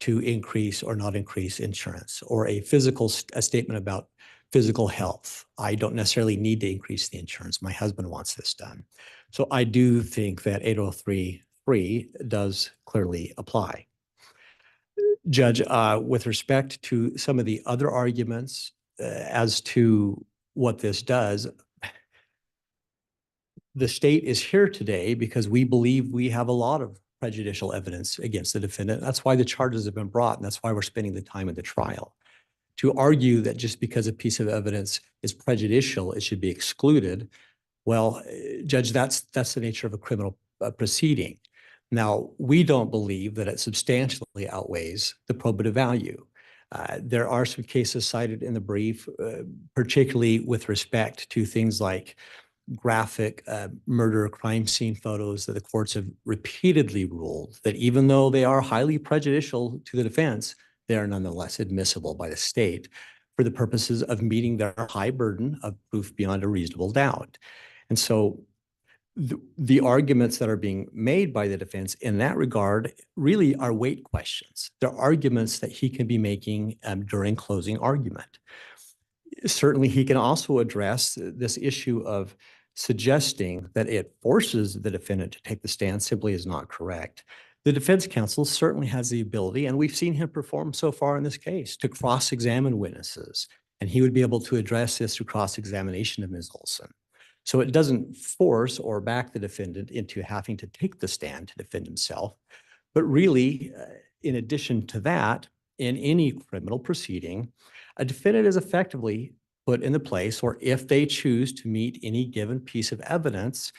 Speaker 3: to increase or not increase insurance, or a statement about physical health. I don't necessarily need to increase the insurance. My husband wants this done. So I do think that 8033 does clearly apply. Judge, with respect to some of the other arguments as to what this does, the state is here today because we believe we have a lot of prejudicial evidence against the defendant. That's why the charges have been brought, and that's why we're spending the time of the trial. To argue that just because a piece of evidence is prejudicial, it should be excluded, well, Judge, that's the nature of a criminal proceeding. Now, we don't believe that it substantially outweighs the probative value. There are some cases cited in the brief, particularly with respect to things like graphic murder crime scene photos that the courts have repeatedly ruled that even though they are highly prejudicial to the defense, they are nonetheless admissible by the state for the purposes of meeting their high burden of proof beyond a reasonable doubt. And so the arguments that are being made by the defense in that regard really are weight questions. They're arguments that he can be making during closing argument. Certainly, he can also address this issue of suggesting that it forces the defendant to take the stand simply is not correct. The defense counsel certainly has the ability, and we've seen him perform so far in this case, to cross-examine witnesses. And he would be able to address this through cross-examination of Ms. Olson. So it doesn't force or back the defendant into having to take the stand to defend himself. But really, in addition to that, in any criminal proceeding, a defendant is effectively put in the place, or if they choose to meet any given piece of evidence,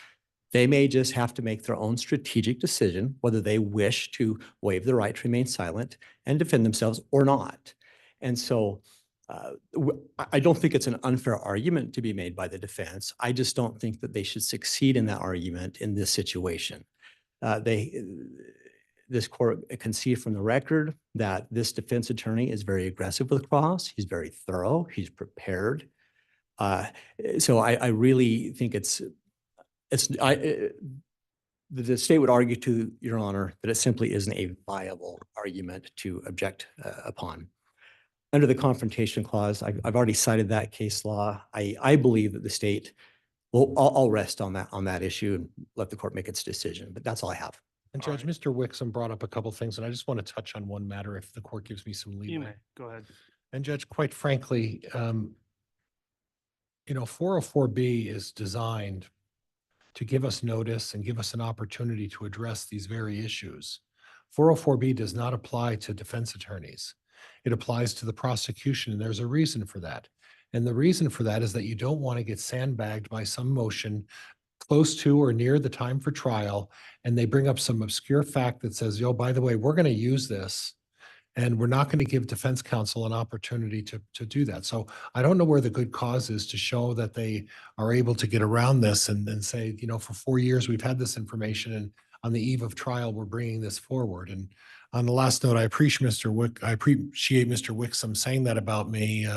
Speaker 3: they may just have to make their own strategic decision whether they wish to waive the right to remain silent and defend themselves or not. And so I don't think it's an unfair argument to be made by the defense. I just don't think that they should succeed in that argument in this situation. This court can see from the record that this defense attorney is very aggressive with cross. He's very thorough. He's prepared. So I really think the state would argue to Your Honor that it simply isn't a viable argument to object upon. Under the confrontation clause, I've already cited that case law. I believe that the state will, I'll rest on that issue and let the court make its decision, but that's all I have.
Speaker 6: And Judge, Mr. Wixom brought up a couple things, and I just want to touch on one matter if the court gives me some
Speaker 2: You
Speaker 6: leeway.
Speaker 2: may, go ahead.
Speaker 6: And Judge, quite frankly, 404B is designed to give us notice and give us an opportunity to address these very issues. 404B does not apply to defense attorneys. It applies to the prosecution, and there's a reason for that. And the reason for that is that you don't want to get sandbagged by some motion close to or near the time for trial, and they bring up some obscure fact that says, yo, by the way, we're going to use this, and we're not going to give defense counsel an opportunity to do that. So I don't know where the good cause is to show that they are able to get around this and say, for 4 years, we've had this information, and on the eve of trial, we're bringing this forward. And on the last note, I appreciate Mr. Wixom saying that about me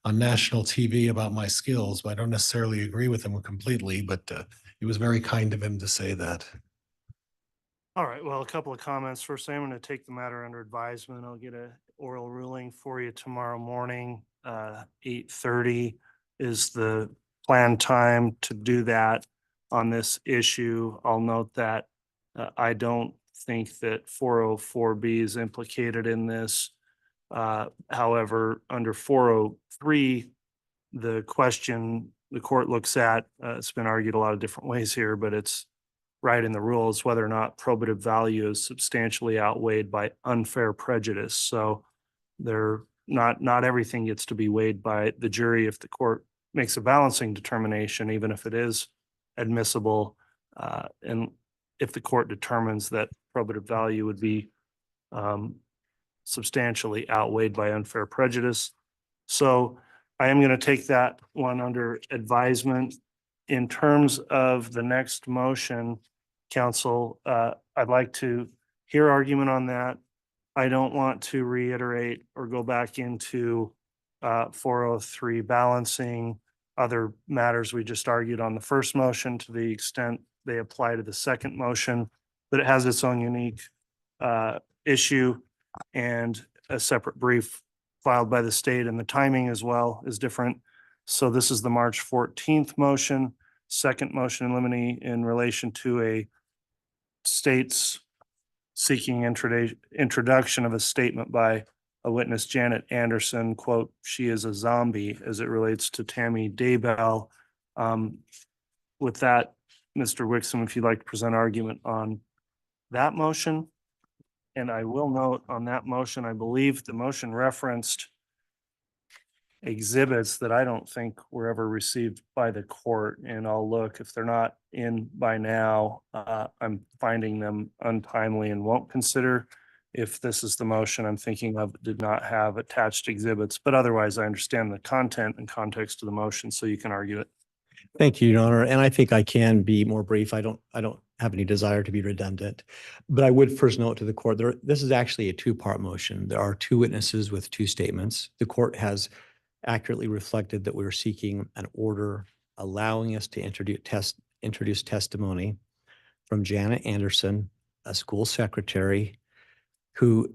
Speaker 6: on national TV about my skills, but I don't necessarily agree with him completely, but it was very kind of him to say that.
Speaker 2: All right, well, a couple of comments. First, I'm going to take the matter under advisement. I'll get a oral ruling for you tomorrow morning. 8:30 is the planned time to do that on this issue. I'll note that I don't think that 404B is implicated in this. However, under 403, the question the court looks at, it's been argued a lot of different ways here, but it's right in the rules whether or not probative value is substantially outweighed by unfair prejudice. So not everything gets to be weighed by the jury if the court makes a balancing determination, even if it is admissible. And if the court determines that probative value would be substantially outweighed by unfair prejudice. So I am going to take that one under advisement. In terms of the next motion, counsel, I'd like to hear argument on that. I don't want to reiterate or go back into 403 balancing other matters we just argued on the first motion to the extent they apply to the second motion, but it has its own unique issue and a separate brief filed by the state, and the timing as well is different. So this is the March 14th motion, second motion in limine in relation to a state's seeking introduction of a statement by a witness, Janet Anderson, quote, "She is a zombie," as it relates to Tammy Daybell. With that, Mr. Wixom, if you'd like to present argument on that motion. And I will note on that motion, I believe the motion referenced exhibits that I don't think were ever received by the court, and I'll look. If they're not in by now, I'm finding them untimely and won't consider. If this is the motion I'm thinking of, it did not have attached exhibits, but otherwise I understand the content and context of the motion, so you can argue it.
Speaker 3: Thank you, Your Honor. And I think I can be more brief. I don't have any desire to be redundant, but I would first note to the court, this is actually a two-part motion. There are two witnesses with two statements. The court has accurately reflected that we are seeking an order allowing us to introduce testimony from Janet Anderson, a school secretary, who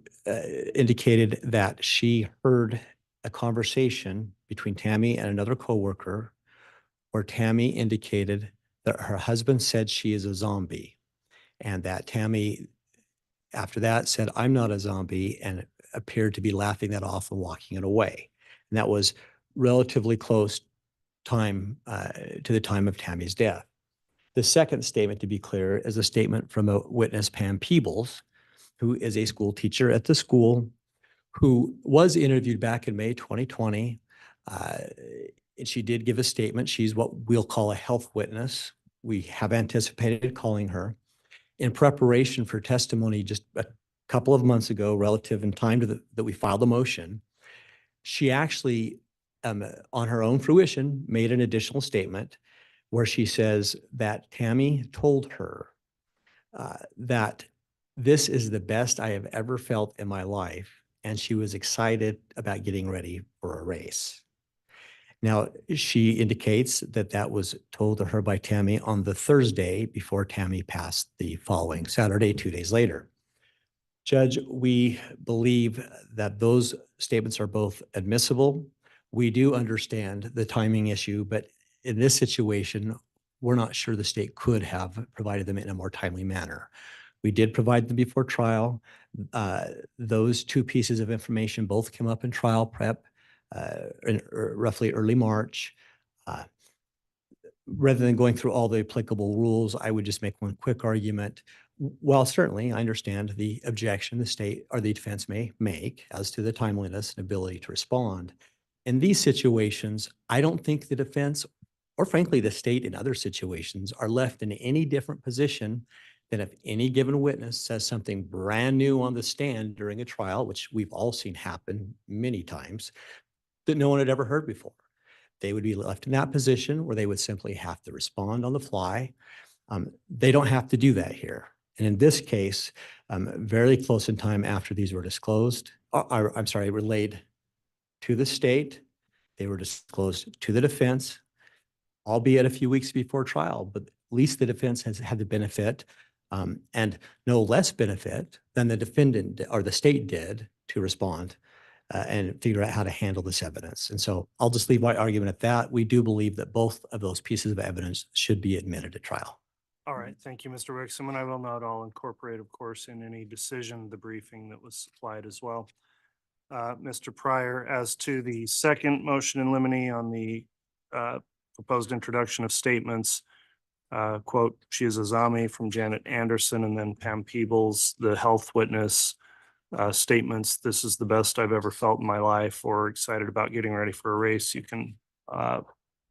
Speaker 3: indicated that she heard a conversation between Tammy and another coworker where Tammy indicated that her husband said she is a zombie, and that Tammy, after that, said, "I'm not a zombie," and appeared to be laughing that off and walking it away. And that was relatively close time to the time of Tammy's death. The second statement, to be clear, is a statement from a witness, Pam Peebles, who is a school teacher at the school, who was interviewed back in May 2020. And she did give a statement. She's what we'll call a health witness. We have anticipated calling her in preparation for testimony just a couple of months ago, relative in time to that we filed the motion. She actually, on her own fruition, made an additional statement where she says that Tammy told her that this is the best I have ever felt in my life, and she was excited about getting ready for a race. Now, she indicates that that was told to her by Tammy on the Thursday before Tammy passed the following Saturday, 2 days later. Judge, we believe that those statements are both admissible. We do understand the timing issue, but in this situation, we're not sure the state could have provided them in a more timely manner. We did provide them before trial. Those two pieces of information both came up in trial prep in roughly early March. Rather than going through all the applicable rules, I would just make one quick argument. While certainly I understand the objection the state or the defense may make as to the timeliness and ability to respond, in these situations, I don't think the defense or frankly the state in other situations are left in any different position than if any given witness says something brand new on the stand during a trial, which we've all seen happen many times, that no one had ever heard before. They would be left in that position where they would simply have to respond on the fly. They don't have to do that here. And in this case, very close in time after these were disclosed, relayed to the state, they were disclosed to the defense, albeit a few weeks before trial, but at least the defense has had the benefit and no less benefit than the defendant or the state did to respond and figure out how to handle this evidence. And so I'll just leave my argument at that. We do believe that both of those pieces of evidence should be admitted at trial.
Speaker 2: All right, thank you, Mr. Wixom, and I will note I'll incorporate, of course, in any decision, the briefing that was supplied as well. Mr. Pryor, as to the second motion in limine on the proposed introduction of statements, quote, "She is a zombie" from Janet Anderson, and then Pam Peebles, the health witness, statements, "This is the best I've ever felt in my life," or "excited about getting ready for a race." You can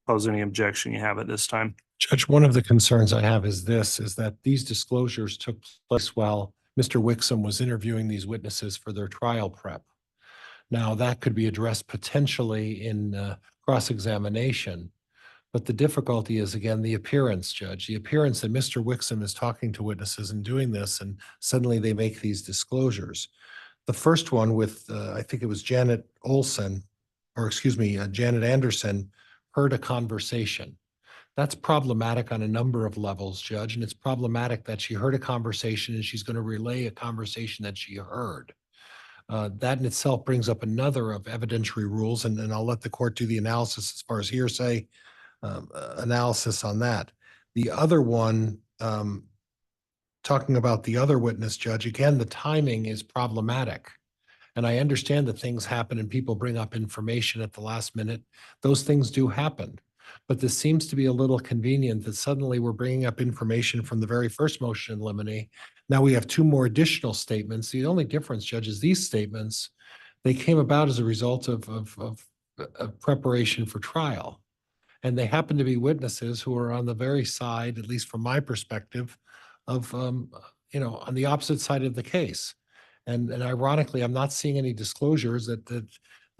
Speaker 2: pose any objection you have at this time.
Speaker 6: Judge, one of the concerns I have is that these disclosures took place while Mr. Wixom was interviewing these witnesses for their trial prep. Now, that could be addressed potentially in cross-examination, but the difficulty is, again, the appearance, Judge, the appearance that Mr. Wixom is talking to witnesses and doing this, and suddenly they make these disclosures. The first one with, I think it was Janet Anderson, heard a conversation. That's problematic on a number of levels, Judge, and it's problematic that she heard a conversation and she's going to relay a conversation that she heard. That in itself brings up another of evidentiary rules, and I'll let the court do the analysis as far as hearsay analysis on that. The other one, talking about the other witness, Judge, again, the timing is problematic. And I understand that things happen and people bring up information at the last minute. Those things do happen. But this seems to be a little convenient that suddenly we're bringing up information from the very first motion in limine. Now we have two more additional statements. The only difference, Judge, is these statements, they came about as a result of preparation for trial. And they happen to be witnesses who are on the very side, at least from my perspective, of, on the opposite side of the case. And ironically, I'm not seeing any disclosures that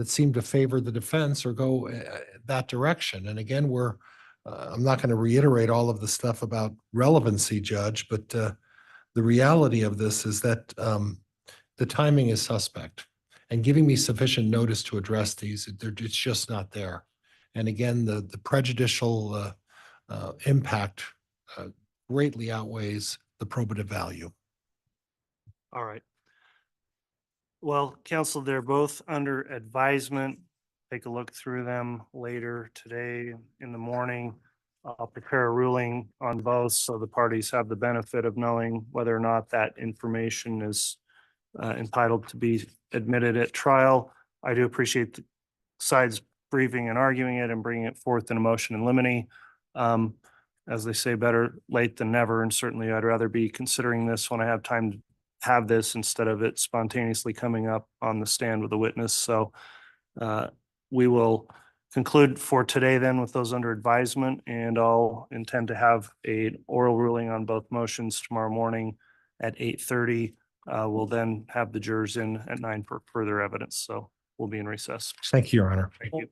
Speaker 6: seem to favor the defense or go that direction. And again, I'm not going to reiterate all of the stuff about relevancy, Judge, but the reality of this is that the timing is suspect. And giving me sufficient notice to address these, it's just not there. And again, the prejudicial impact greatly outweighs the probative value.
Speaker 2: All right. Well, counsel, they're both under advisement. Take a look through them later today in the morning. I'll prepare a ruling on both, so the parties have the benefit of knowing whether or not that information is entitled to be admitted at trial. I do appreciate the sides briefing and arguing it and bringing it forth in a motion in limine. As they say, better late than never, and certainly I'd rather be considering this when I have time to have this instead of it spontaneously coming up on the stand with a witness. So we will conclude for today then with those under advisement, and I'll intend to have an oral ruling on both motions tomorrow morning at 8:30. We'll then have the jurors in at 9 for further evidence. So we'll be in recess.
Speaker 3: Thank you, Your Honor.
Speaker 2: Thank you.